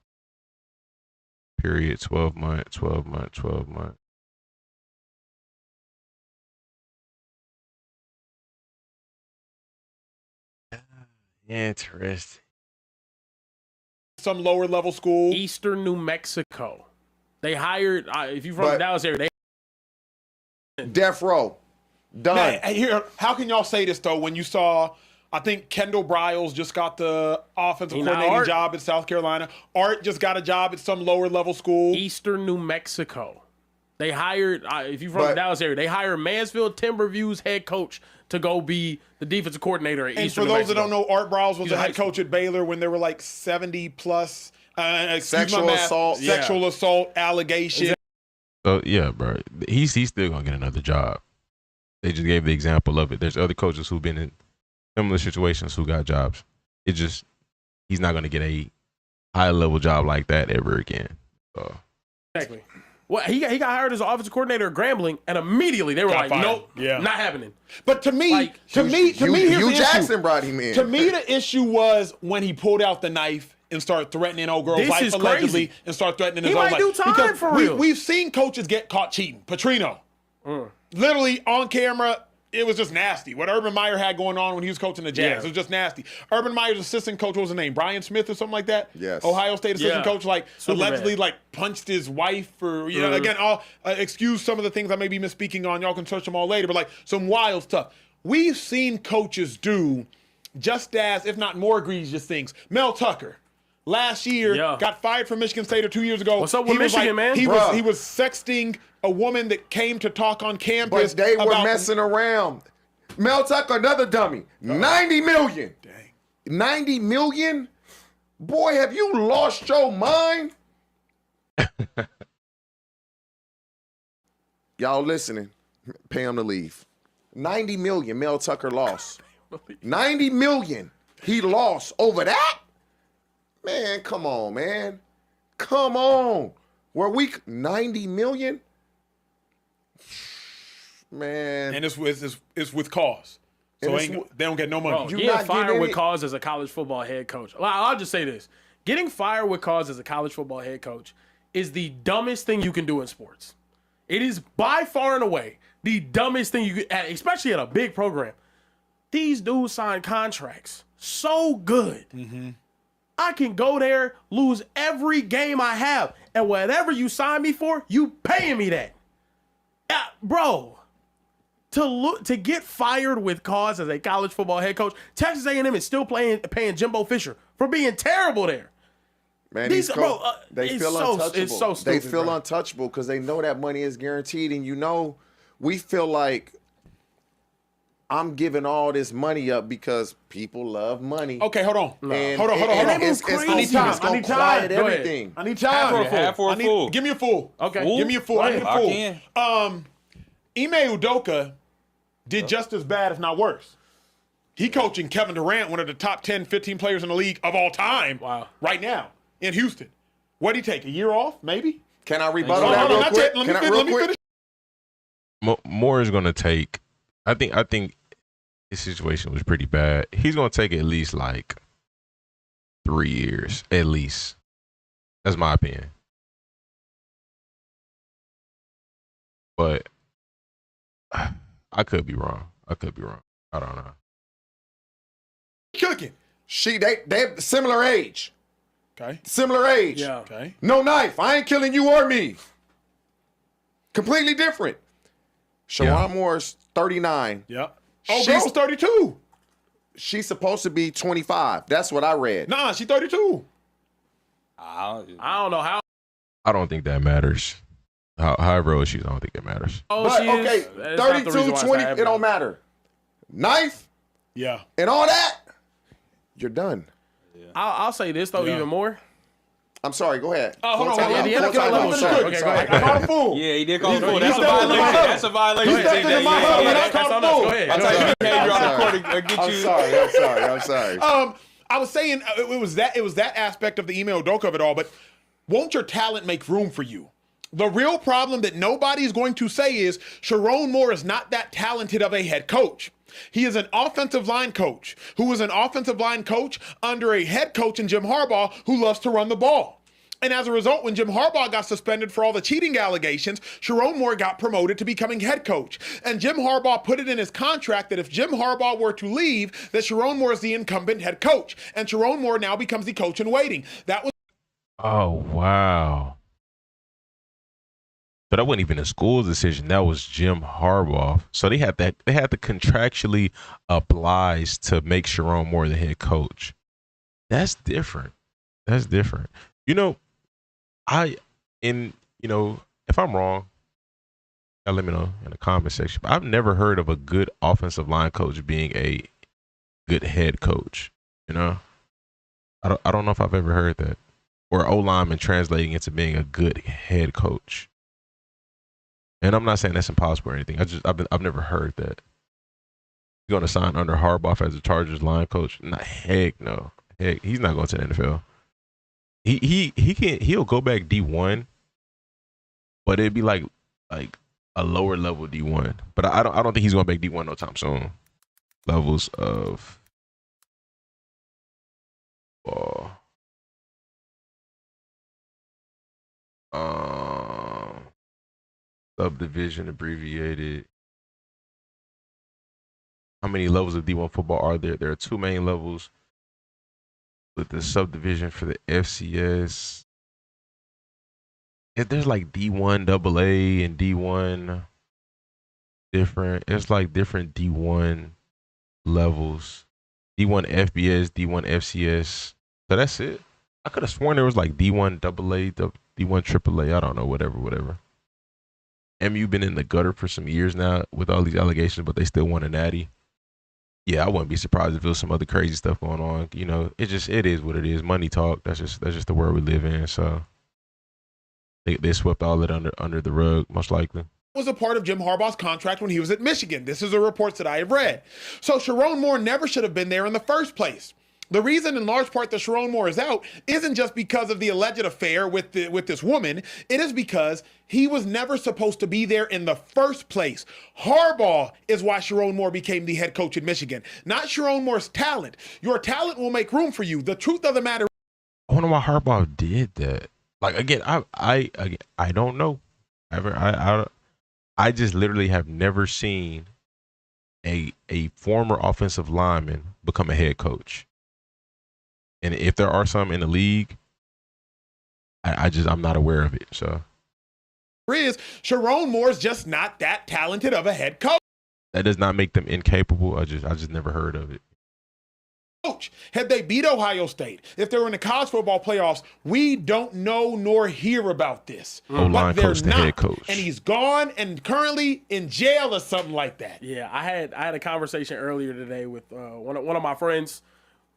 [SPEAKER 5] Period. 12 months. Interesting.
[SPEAKER 20] Some lower level school.
[SPEAKER 9] Eastern New Mexico. They hired, if you're from the Dallas area,
[SPEAKER 14] Death row. Done.
[SPEAKER 20] Now, here, how can y'all say this though? When you saw, I think Kendall Briles just got the offensive coordinating job at South Carolina. Art just got a job at some lower level school.
[SPEAKER 9] Eastern New Mexico. They hired, if you're from the Dallas area, they hired Mansfield Timberview's head coach to go be the defensive coordinator at Eastern New Mexico.
[SPEAKER 20] And for those that don't know, Art Briles was the head coach at Baylor when there were like 70 plus sexual assault allegations.
[SPEAKER 5] So yeah, bro, he's still gonna get another job. They just gave the example of it. There's other coaches who've been in similar situations who got jobs. It just, he's not gonna get a high level job like that ever again. So.
[SPEAKER 9] Exactly. Well, he got hired as an offensive coordinator at Grambling, and immediately they were like, "Nope, not happening."
[SPEAKER 20] But to me, here's
[SPEAKER 14] Hugh
[SPEAKER 20] the
[SPEAKER 14] Jackson
[SPEAKER 20] issue.
[SPEAKER 14] brought him in.
[SPEAKER 20] To me, the issue was when he pulled out the knife and start threatening old girl's life allegedly, and start threatening his own life.
[SPEAKER 9] He might do time
[SPEAKER 20] because
[SPEAKER 9] for real.
[SPEAKER 20] We've seen coaches get caught cheating. Petrino, literally on camera. It was just nasty. What Urban Meyer had going on when he was coaching the Jazz, it was just nasty. Urban Meyer's assistant coach, what was his name? Brian Smith or something like that?
[SPEAKER 14] Yes.
[SPEAKER 20] Ohio State assistant coach, like
[SPEAKER 9] Superman.
[SPEAKER 20] allegedly like punched his wife or, you know, again, I'll excuse some of the things I may be misspeaking on. Y'all can search them all later, but like some wild stuff. We've seen coaches do just as, if not more egregious things. Mel Tucker. Last year, got fired from Michigan State, or 2 years ago.
[SPEAKER 9] What's up with Michigan, man?
[SPEAKER 20] He was sexting a woman that came to talk on campus.
[SPEAKER 14] But they were messing around. Mel Tucker, another dummy. 90 million.
[SPEAKER 20] Dang.
[SPEAKER 14] 90 million? Boy, have you lost your mind? Y'all listening? Pay him to leave. 90 million Mel Tucker lost. 90 million he lost over that? Man, come on, man. Come on. Were we 90 million? Man.
[SPEAKER 20] And it's with cause. So they don't get no money.
[SPEAKER 9] Bro, getting fired with cause as a college football head coach. Well, I'll just say this. Getting fired with cause as a college football head coach is the dumbest thing you can do in sports. It is by far and away the dumbest thing you can, especially at a big program. These dudes sign contracts so good. I can go there, lose every game I have, and whatever you sign me for, you paying me that. Bro. To get fired with cause as a college football head coach, Texas A&M is still paying Jimbo Fisher for being terrible there.
[SPEAKER 14] Man,
[SPEAKER 9] they feel
[SPEAKER 14] untouchable.
[SPEAKER 9] It's so stupid,
[SPEAKER 14] they feel untouchable because they know that money is guaranteed, and you know, we feel like I'm giving all this money up because people love money.
[SPEAKER 10] Okay, hold on.
[SPEAKER 14] And
[SPEAKER 10] Hold on.
[SPEAKER 14] It's
[SPEAKER 10] I need time.
[SPEAKER 14] I need time. Everything.
[SPEAKER 10] I need time.
[SPEAKER 11] Half or a full.
[SPEAKER 10] Give me a full.
[SPEAKER 9] Okay.
[SPEAKER 10] Give me a full. I need a
[SPEAKER 11] I
[SPEAKER 10] full.
[SPEAKER 11] can.
[SPEAKER 10] Ime Udoka did just as bad, if not worse. He coaching Kevin Durant, one of the top 10, 15 players in the league of all time.
[SPEAKER 9] Wow.
[SPEAKER 10] Right now in Houston. What'd he take? A year off, maybe?
[SPEAKER 14] Can I rebuttal that real quick?
[SPEAKER 10] Let me finish.
[SPEAKER 5] Moore is going to take. I think his situation was pretty bad. He's going to take at least like 3 years, at least. That's my opinion. But I could be wrong. I don't know.
[SPEAKER 10] Cooking.
[SPEAKER 14] They're similar age.
[SPEAKER 10] Okay.
[SPEAKER 14] Similar age.
[SPEAKER 9] Yeah.
[SPEAKER 10] Okay.
[SPEAKER 14] No knife. I ain't killing you or me. Completely different. Sharon Moore's 39.
[SPEAKER 10] Yeah. Oh, girl was 32.
[SPEAKER 14] She's supposed to be 25. That's what I read.
[SPEAKER 10] Nah, she's 32.
[SPEAKER 9] I don't know how.
[SPEAKER 5] I don't think that matters. However old she is, I don't think it matters.
[SPEAKER 9] Oh,
[SPEAKER 14] But
[SPEAKER 9] she
[SPEAKER 14] okay,
[SPEAKER 9] is. That's not the
[SPEAKER 14] 32,
[SPEAKER 9] reason why it's
[SPEAKER 14] 20,
[SPEAKER 9] not
[SPEAKER 14] it don't matter. Knife
[SPEAKER 10] Yeah.
[SPEAKER 14] and all that, you're done.
[SPEAKER 9] I'll say this though, even more.
[SPEAKER 14] I'm sorry, go ahead.
[SPEAKER 10] Oh, hold on.
[SPEAKER 9] Yeah, the NFL level.
[SPEAKER 10] Sorry.
[SPEAKER 9] Okay, go ahead.
[SPEAKER 10] I called a fool.
[SPEAKER 11] Yeah, he did call it
[SPEAKER 10] He
[SPEAKER 11] fool. That's a
[SPEAKER 10] stepped into my
[SPEAKER 11] violation.
[SPEAKER 10] huddle.
[SPEAKER 11] That's a violation.
[SPEAKER 10] He stepped into my huddle and I called a fool.
[SPEAKER 9] Go ahead.
[SPEAKER 11] That's how you behavior on the court to get you.
[SPEAKER 14] I'm sorry.
[SPEAKER 10] I was saying it was that aspect of the Ime Udoka of it all, but won't your talent make room for you? The real problem that nobody's going to say is Sharon Moore is not that talented of a head coach. He is an offensive line coach who is an offensive line coach under a head coach in Jim Harbaugh who loves to run the ball. And as a result, when Jim Harbaugh got suspended for all the cheating allegations, Sharon Moore got promoted to becoming head coach. And Jim Harbaugh put it in his contract that if Jim Harbaugh were to leave, that Sharon Moore is the incumbent head coach. And Sharon Moore now becomes the coach in waiting. That was.
[SPEAKER 5] Oh, wow. So that wasn't even a school's decision. That was Jim Harbaugh. So they had to contractually oblige to make Sharon Moore the head coach. That's different. You know, if I'm wrong, let me know in the comment section. But I've never heard of a good offensive line coach being a good head coach. You know, I don't know if I've ever heard that, or O lineman translating into being a good head coach. And I'm not saying that's impossible or anything. I've never heard that. You're gonna sign under Harbaugh as a Chargers line coach? Heck no. Heck, he's not going to the NFL. He'll go back D1, but it'd be like a lower level D1. But I don't think he's going back D1 no time soon. Levels of subdivision abbreviated. How many levels of D1 football are there? There are 2 main levels with the subdivision for the FCS. There's like D1 AA and D1 different. It's like different D1 levels. D1 FBS, D1 FCS. So that's it. I could have sworn there was like D1 AA, D1 AAA. I don't know, whatever. MU been in the gutter for some years now with all these allegations, but they still won a natty. Yeah, I wouldn't be surprised if there was some other crazy stuff going on. You know, it is what it is. Money talk. That's just the world we live in. So they swept all that under the rug, most likely.
[SPEAKER 10] Was a part of Jim Harbaugh's contract when he was at Michigan. This is the reports that I have read. So Sharon Moore never should have been there in the first place. The reason in large part that Sharon Moore is out isn't just because of the alleged affair with this woman. It is because he was never supposed to be there in the first place. Harbaugh is why Sharon Moore became the head coach in Michigan, not Sharon Moore's talent. Your talent will make room for you. The truth of the matter.
[SPEAKER 5] I wonder why Harbaugh did that. Like, again, I don't know. I just literally have never seen a former offensive lineman become a head coach. And if there are some in the league, I'm not aware of it. So
[SPEAKER 10] Sharon Moore's just not that talented of a head coach.
[SPEAKER 5] That does not make them incapable. I just never heard of it.
[SPEAKER 10] coach. Had they beat Ohio State, if they were in the college football playoffs, we don't know nor hear about this.
[SPEAKER 5] O-line coach, the head coach.
[SPEAKER 10] And he's gone and currently in jail or something like that.
[SPEAKER 9] Yeah, I had a conversation earlier today with one of my friends,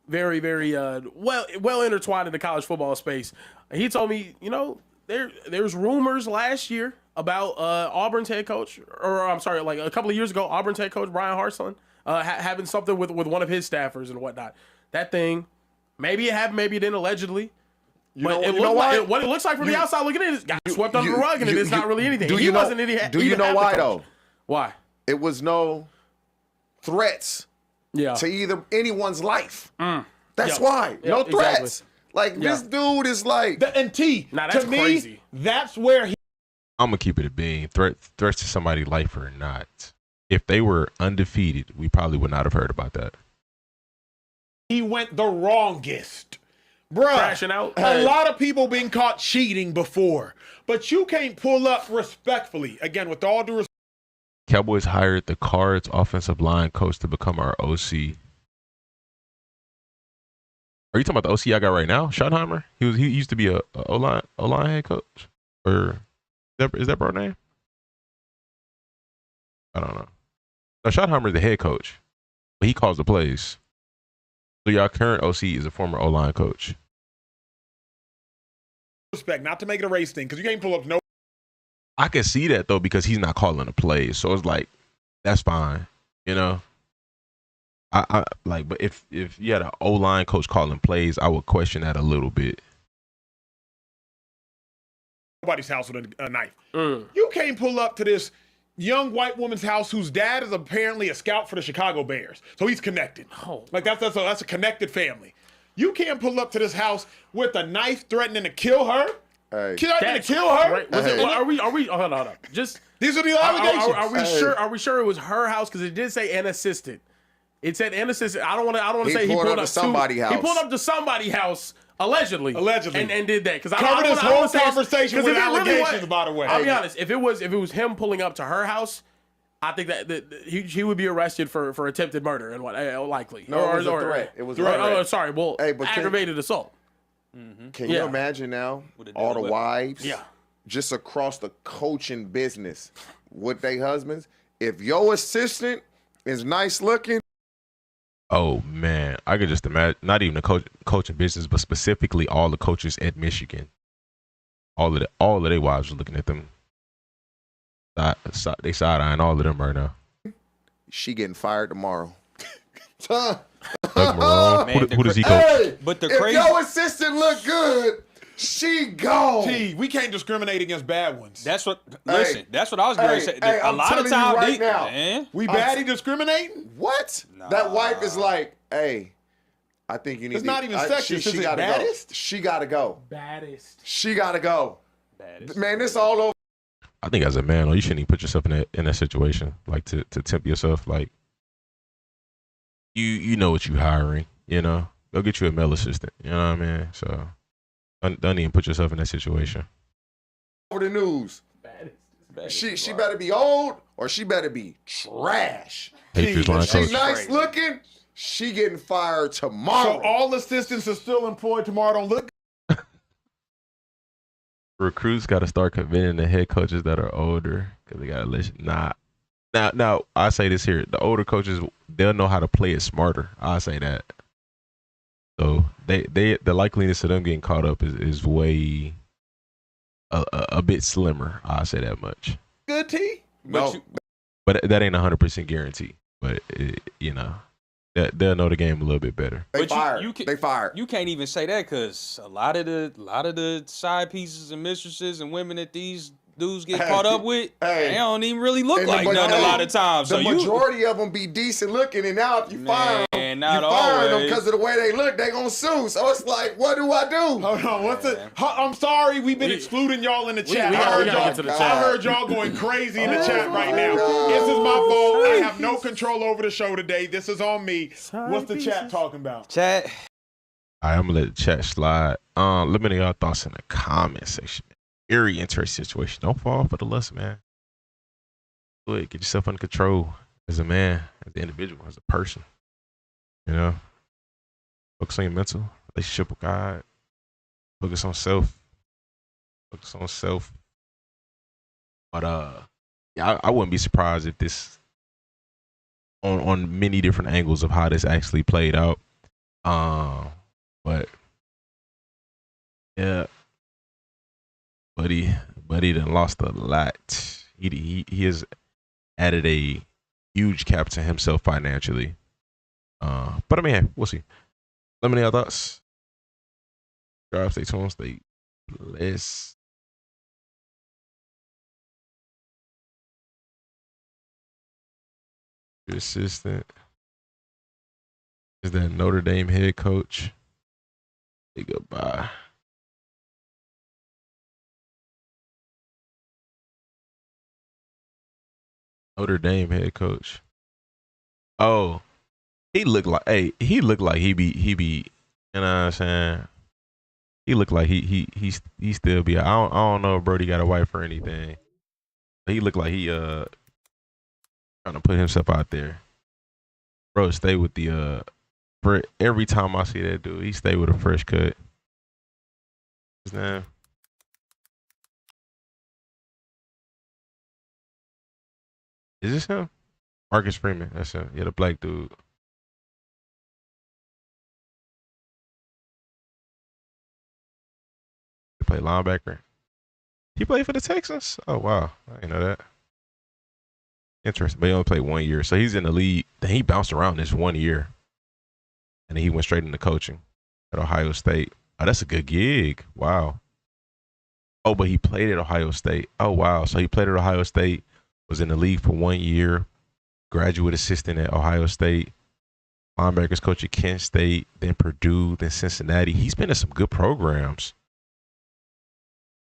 [SPEAKER 9] very well intertwined in the college football space. He told me, there's rumors last year about Auburn's head coach, or I'm sorry, like a couple of years ago, Auburn's head coach Brian Hartline having something with one of his staffers and whatnot. That thing, maybe it happened, maybe it didn't, allegedly. What it looks like from the outside looking in, it got swept under the rug, and it's not really anything.
[SPEAKER 14] Do you know why though?
[SPEAKER 9] Why?
[SPEAKER 14] It was no threats to either anyone's life. That's why. No threats. Exactly. Like this dude is like
[SPEAKER 10] to me, that's where he.
[SPEAKER 5] I'm gonna keep it a bean. Threats to somebody's life or not. If they were undefeated, we probably would not have heard about that.
[SPEAKER 10] He went the wrongest. Bruh,
[SPEAKER 9] crashing out.
[SPEAKER 10] A lot of people been caught cheating before, but you can't pull up respectfully. Again, with all due respect.
[SPEAKER 5] Cowboys hired the Cards offensive line coach to become our OC. Are you talking about the OC I got right now, Schottenheimer? He used to be a O-line head coach, or is that bro name? I don't know. No, Schottenheimer is the head coach, but he calls the plays. So your current OC is a former O-line coach.
[SPEAKER 10] Respect, not to make it a race thing, because you can't pull up no.
[SPEAKER 5] I can see that though, because he's not calling the plays, so it's like that's fine, I like, but if you had an O-line coach calling plays, I would question that a little bit.
[SPEAKER 10] Nobody's house with a knife. You can't pull up to this young white woman's house whose dad is apparently a scout for the Chicago Bears, so he's connected. Like that's a connected family. You can't pull up to this house with a knife threatening to kill her. Threatening to kill her.
[SPEAKER 9] Right. Are we? Hold on. Just
[SPEAKER 10] these are the allegations.
[SPEAKER 9] Are we sure? Are we sure it was her house? Because it did say an assistant. It said an assistant. I don't want to say he pulled up to somebody's house. He pulled up to somebody's house. Allegedly, and did that because I
[SPEAKER 10] covered this whole conversation with allegations. By the way,
[SPEAKER 9] I'll be honest. If it was him pulling up to her house, I think that he would be arrested for attempted murder and what likely.
[SPEAKER 14] No, it was a threat. It was a threat.
[SPEAKER 9] Oh, sorry. Well, aggravated assault.
[SPEAKER 14] Can you imagine now all the wives, just across the coaching business with their husbands? If your assistant is nice looking.
[SPEAKER 5] Oh man, I could just imagine, not even the coaching business, but specifically all the coaches at Michigan. All of their wives are looking at them. They side-eyeing all of them right now.
[SPEAKER 14] She getting fired tomorrow.
[SPEAKER 5] Who does he coach?
[SPEAKER 14] Hey, but if your assistant look good, she gone.
[SPEAKER 10] We can't discriminate against bad ones.
[SPEAKER 11] That's what. Listen, that's what I was going to say. A lot of times,
[SPEAKER 14] right now,
[SPEAKER 10] we baddie discriminating.
[SPEAKER 14] What? Nah. That wife is like, hey, I think you need.
[SPEAKER 10] It's not even sexist.
[SPEAKER 14] She gotta go. She gotta go.
[SPEAKER 9] Baddest.
[SPEAKER 14] She gotta go. Baddest. Man, this all over.
[SPEAKER 5] I think as a man, you shouldn't even put yourself in that situation, like to tempt yourself. Like you know what you hiring. Go get you a male assistant. You know what I mean? So. Don't even put yourself in that situation.
[SPEAKER 14] Over the news. She better be old or she better be trash.
[SPEAKER 5] She's
[SPEAKER 14] nice looking. She getting fired tomorrow.
[SPEAKER 10] So all assistants are still employed tomorrow. Don't look.
[SPEAKER 5] Recruits got to start convincing the head coaches that are older because they got to listen. Now I say this here: the older coaches, they'll know how to play it smarter. I say that. So the likeliness of them getting caught up is way a bit slimmer. I'll say that much.
[SPEAKER 10] Good T.
[SPEAKER 14] No,
[SPEAKER 5] but that ain't 100% guarantee. But they'll know the game a little bit better.
[SPEAKER 14] They fired.
[SPEAKER 11] You can't even say that because a lot of the side pieces and mistresses and women that these dudes get caught up with, they don't even really look like nothing a lot of times.
[SPEAKER 14] The majority of them be decent looking, and now if you fire them, because of the way they look, they gonna sue. So it's like, what do I do?
[SPEAKER 10] Hold on, I'm sorry, we've been excluding y'all in the chat. I heard y'all going crazy in the chat right now. This is my fault. I have no control over the show today. This is on me. What's the chat talking about?
[SPEAKER 11] Chat.
[SPEAKER 5] All right, I'm gonna let the chat slide. Let me know y'all thoughts in the comment section. Very interesting situation. Don't fall for the lust, man. Do it. Get yourself under control as a man, as an individual, as a person. Focus on your mental relationship with God. Focus on self. Focus on self. But yeah, I wouldn't be surprised if this on many different angles of how this actually played out. But yeah, buddy done lost a lot. He has added a huge cap to himself financially. But I mean, hey, we'll see. Let me know your thoughts. Drive, stay tuned, stay blessed. Your assistant is that Notre Dame head coach. Say goodbye. Notre Dame head coach. Oh, he looked like he be, you know what I'm saying? He looked like he still be. I don't know if Brody got a wife or anything. But he looked like he trying to put himself out there. Bro, stay with the every time I see that dude, he stay with a fresh cut. His name. Is this him? Marcus Freeman. That's him. Yeah, the black dude. He played linebacker. He played for the Texans? Oh, wow. I didn't know that. Interesting. But he only played 1 year. So he's in the league. Then he bounced around this 1 year. And then he went straight into coaching at Ohio State. Oh, that's a good gig. Wow. Oh, but he played at Ohio State. Oh, wow. So he played at Ohio State, was in the league for 1 year, graduate assistant at Ohio State, linebackers coach at Kent State, then Purdue, then Cincinnati. He's been in some good programs.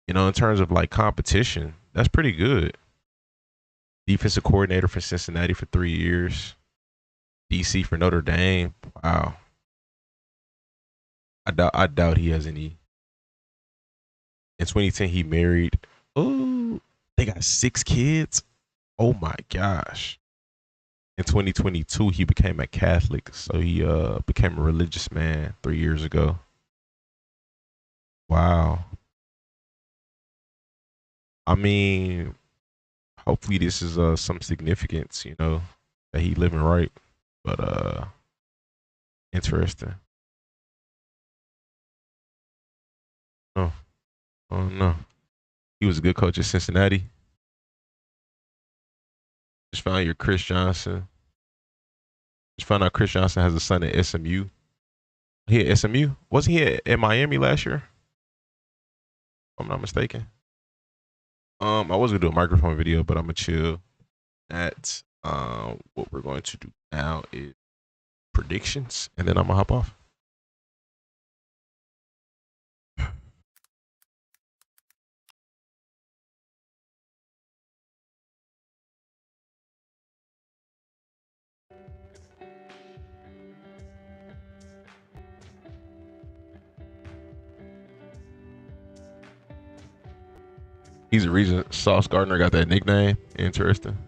[SPEAKER 5] You know, in terms of like competition, that's pretty good. Defensive coordinator for Cincinnati for 3 years. DC for Notre Dame. Wow. I doubt he has any. In 2010, he married. Oh, they got 6 kids. Oh my gosh. In 2022, he became a Catholic. So he became a religious man 3 years ago. Wow. I mean, hopefully this is some significance, you know, that he living right. But interesting. Oh no. He was a good coach at Cincinnati. Just found your Chris Johnson. Just found out Chris Johnson has a son at SMU. He at SMU? Wasn't he at Miami last year? If I'm not mistaken. I was gonna do a microphone video, but I'm gonna chill. At what we're going to do now is predictions, and then I'm gonna hop off. He's the reason Sauce Gardner got that nickname. Interesting.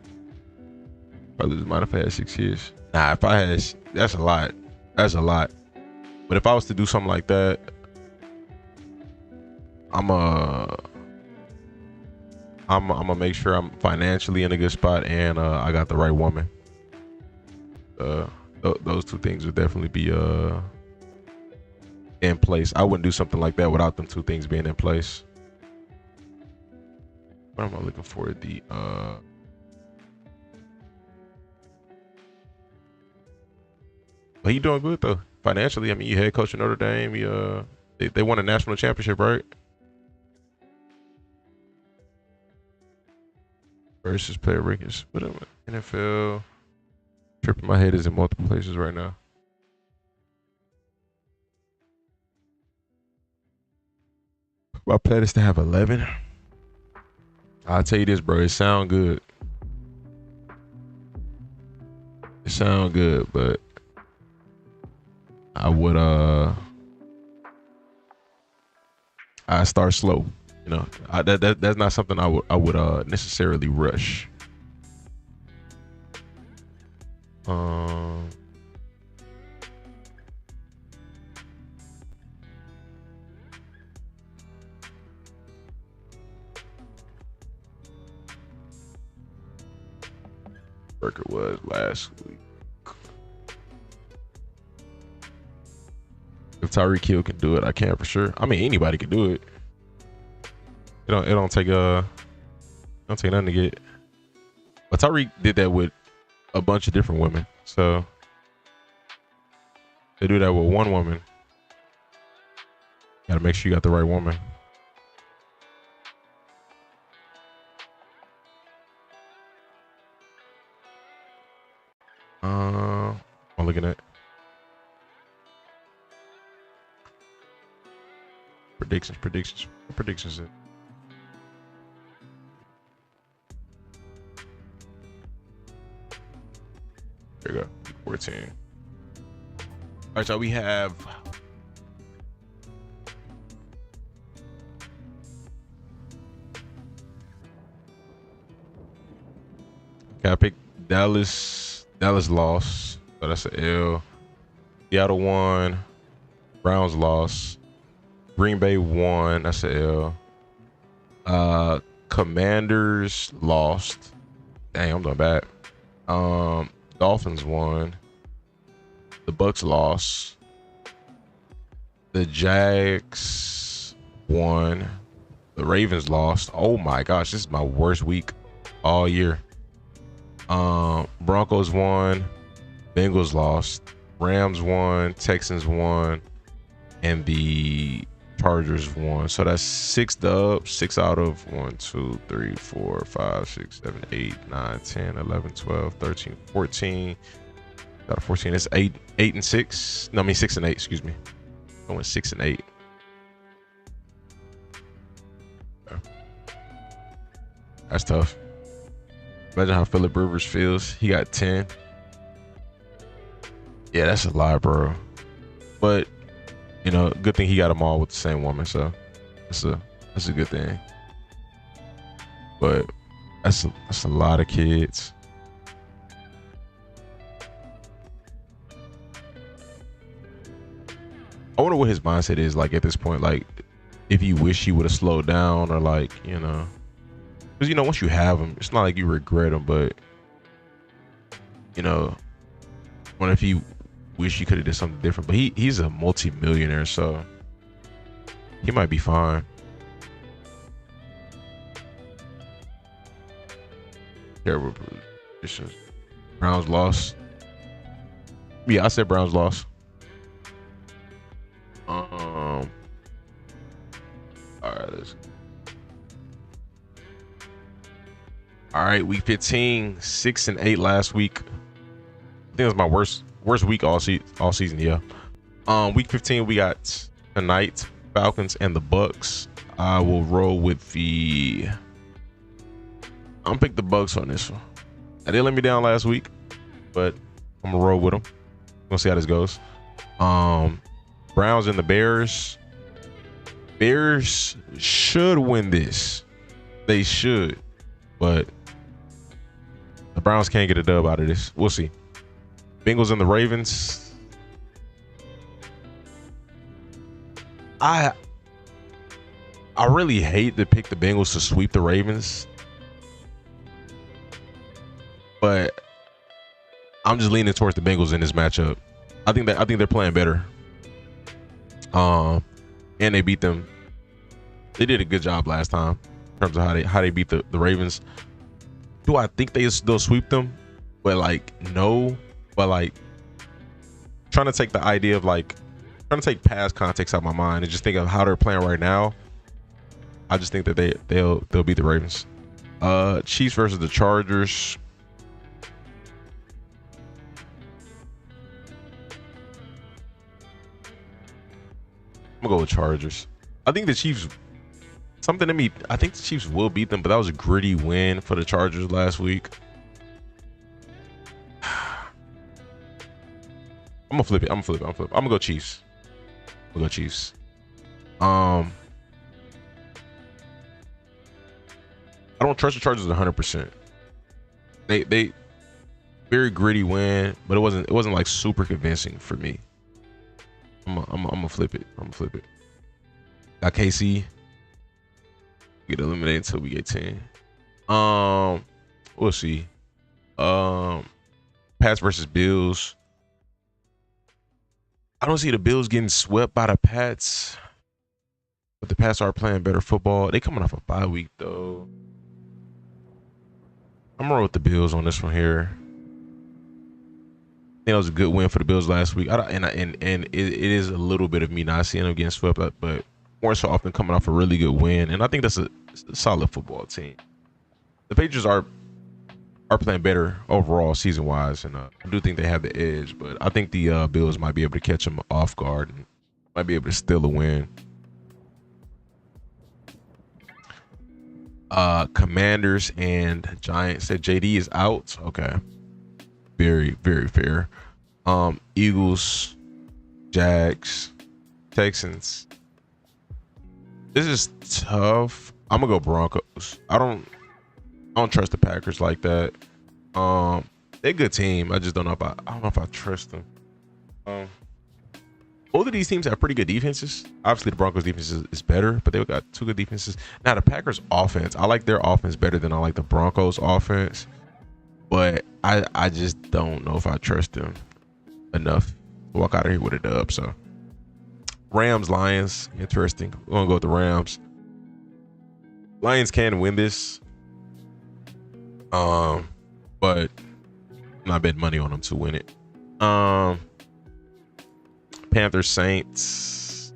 [SPEAKER 5] Probably might have had 6 years. Nah, if I had, that's a lot. That's a lot. But if I was to do something like that, I'm gonna make sure I'm financially in a good spot and I got the right woman. Those 2 things would definitely be in place. I wouldn't do something like that without them 2 things being in place. What am I looking for? But he doing good though financially. I mean, you head coach of Notre Dame. They won a national championship, right? Versus player rankings. What am I? NFL. Tripping my head is in multiple places right now. My plan is to have 11. I'll tell you this, bro. It sound good. It sound good, but I would I start slow. You know, that's not something I would necessarily rush. record was last week. If Tyreek Hill can do it, I can for sure. I mean, anybody can do it. It don't take nothing to get. But Tyreek did that with a bunch of different women. So they do that with one woman. Got to make sure you got the right woman. I'm looking at predictions. What predictions is it? There you go. 14. All right, so we have I picked Dallas. Dallas lost, so that's an L. Seattle won. Browns lost. Green Bay won. That's an L. Commanders lost. Dang, I'm doing bad. Dolphins won. The Bucks lost. The Jags won. The Ravens lost. Oh my gosh, this is my worst week all year. Broncos won. Bengals lost. Rams won. Texans won. And the Chargers won. So that's 6 dubs. 6 out of 1, 2, 3, 4, 5, 6, 7, 8, 9, 10, 11, 12, 13, 14. Out of 14. It's 8 and 6. No, I mean 6 and 8, excuse me. I went 6 and 8. That's tough. Imagine how Phillip Rivers feels. He got 10. Yeah, that's a lot, bro. But, you know, good thing he got them all with the same woman, so that's a good thing. But that's a lot of kids. I wonder what his mindset is like at this point. Like, if he wish he would have slowed down, or like, you know, because, you know, once you have him, it's not like you regret him, but, you know, what if he wish he could have did something different? But he's a multi-millionaire, so he might be fine. Terrible positions. Browns lost. Yeah, I said Browns lost. All right, all right, week 15, 6 and 8 last week. I think it was my worst week all season. Yeah. Week 15, we got tonight Falcons and the Bucks. I will roll with I'm pick the Bucks on this one. They let me down last week, but I'm gonna roll with them. We'll see how this goes. Browns and the Bears. Bears should win this. They should, but the Browns can't get a dub out of this. We'll see. Bengals and the Ravens. I really hate to pick the Bengals to sweep the Ravens, but I'm just leaning towards the Bengals in this matchup. I think they're playing better. And they beat them. They did a good job last time in terms of how they beat the Ravens. Do I think they'll sweep them? But like, no. But like, trying to take the idea of like, trying to take past context out of my mind and just think of how they're playing right now. I just think that they'll beat the Ravens. Chiefs versus the Chargers. I'm gonna go with Chargers. I think the Chiefs, something to me, I think the Chiefs will beat them, but that was a gritty win for the Chargers last week. I'm gonna flip it. I'm gonna go Chiefs. I'm gonna go Chiefs. I don't trust the Chargers 100%. They very gritty win, but it wasn't like super convincing for me. I'm gonna flip it. Got KC. Get eliminated until we get 10. We'll see. Pats versus Bills. I don't see the Bills getting swept by the Pats, but the Pats are playing better football. They coming off a bye week though. I'm gonna roll with the Bills on this one here. I think it was a good win for the Bills last week. And it is a little bit of me not seeing them getting swept, but more so often coming off a really good win. And I think that's a solid football team. The Patriots are playing better overall season wise, and I do think they have the edge. But I think the Bills might be able to catch them off guard and might be able to steal a win. Commanders and Giants. Said JD is out. Okay. Very, very fair. Eagles, Jags, Texans. This is tough. I'm gonna go Broncos. I don't trust the Packers like that. They're a good team. I just don't know if I trust them. Both of these teams have pretty good defenses. Obviously, the Broncos defense is better, but they've got two good defenses. Now, the Packers offense, I like their offense better than I like the Broncos offense. But I just don't know if I trust them enough to walk out of here with a dub. So Rams, Lions, interesting. We're gonna go with the Rams. Lions can win this. But I'm not betting money on them to win it. Panthers, Saints.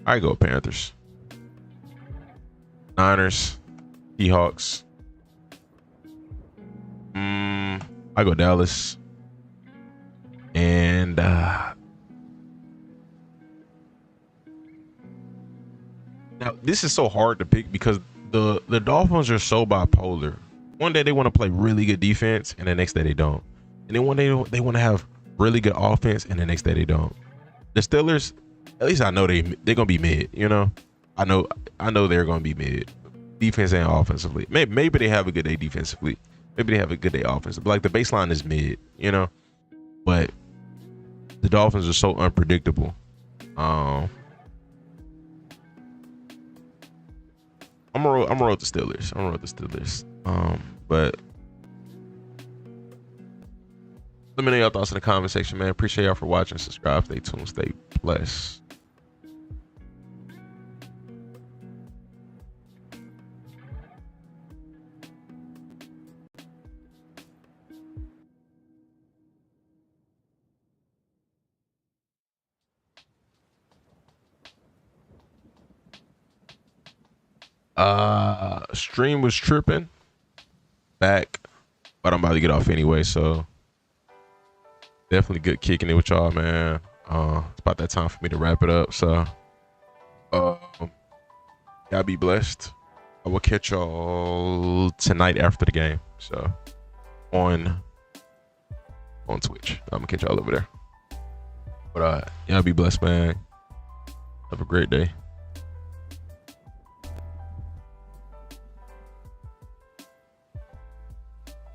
[SPEAKER 5] I go Panthers. Niners, Seahawks. I go Dallas. And now this is so hard to pick because the Dolphins are so bipolar. One day they want to play really good defense, and the next day they don't. And then one day they want to have really good offense, and the next day they don't. The Steelers, at least I know they're gonna be mid. You know, I know they're gonna be mid, defense and offensively. Maybe they have a good day defensively. Maybe they have a good day offensively. Like the baseline is mid. You know, but the Dolphins are so unpredictable. I'm gonna roll with the Steelers. But let me know your thoughts in the comment section, man. Appreciate y'all for watching. Subscribe, stay tuned, stay blessed. Stream was tripping back, but I'm about to get off anyway, so definitely good kicking it with y'all, man. It's about that time for me to wrap it up, so y'all be blessed. I will catch y'all tonight after the game, so on Twitch. I'm gonna catch y'all over there, but y'all be blessed, man. Have a great day.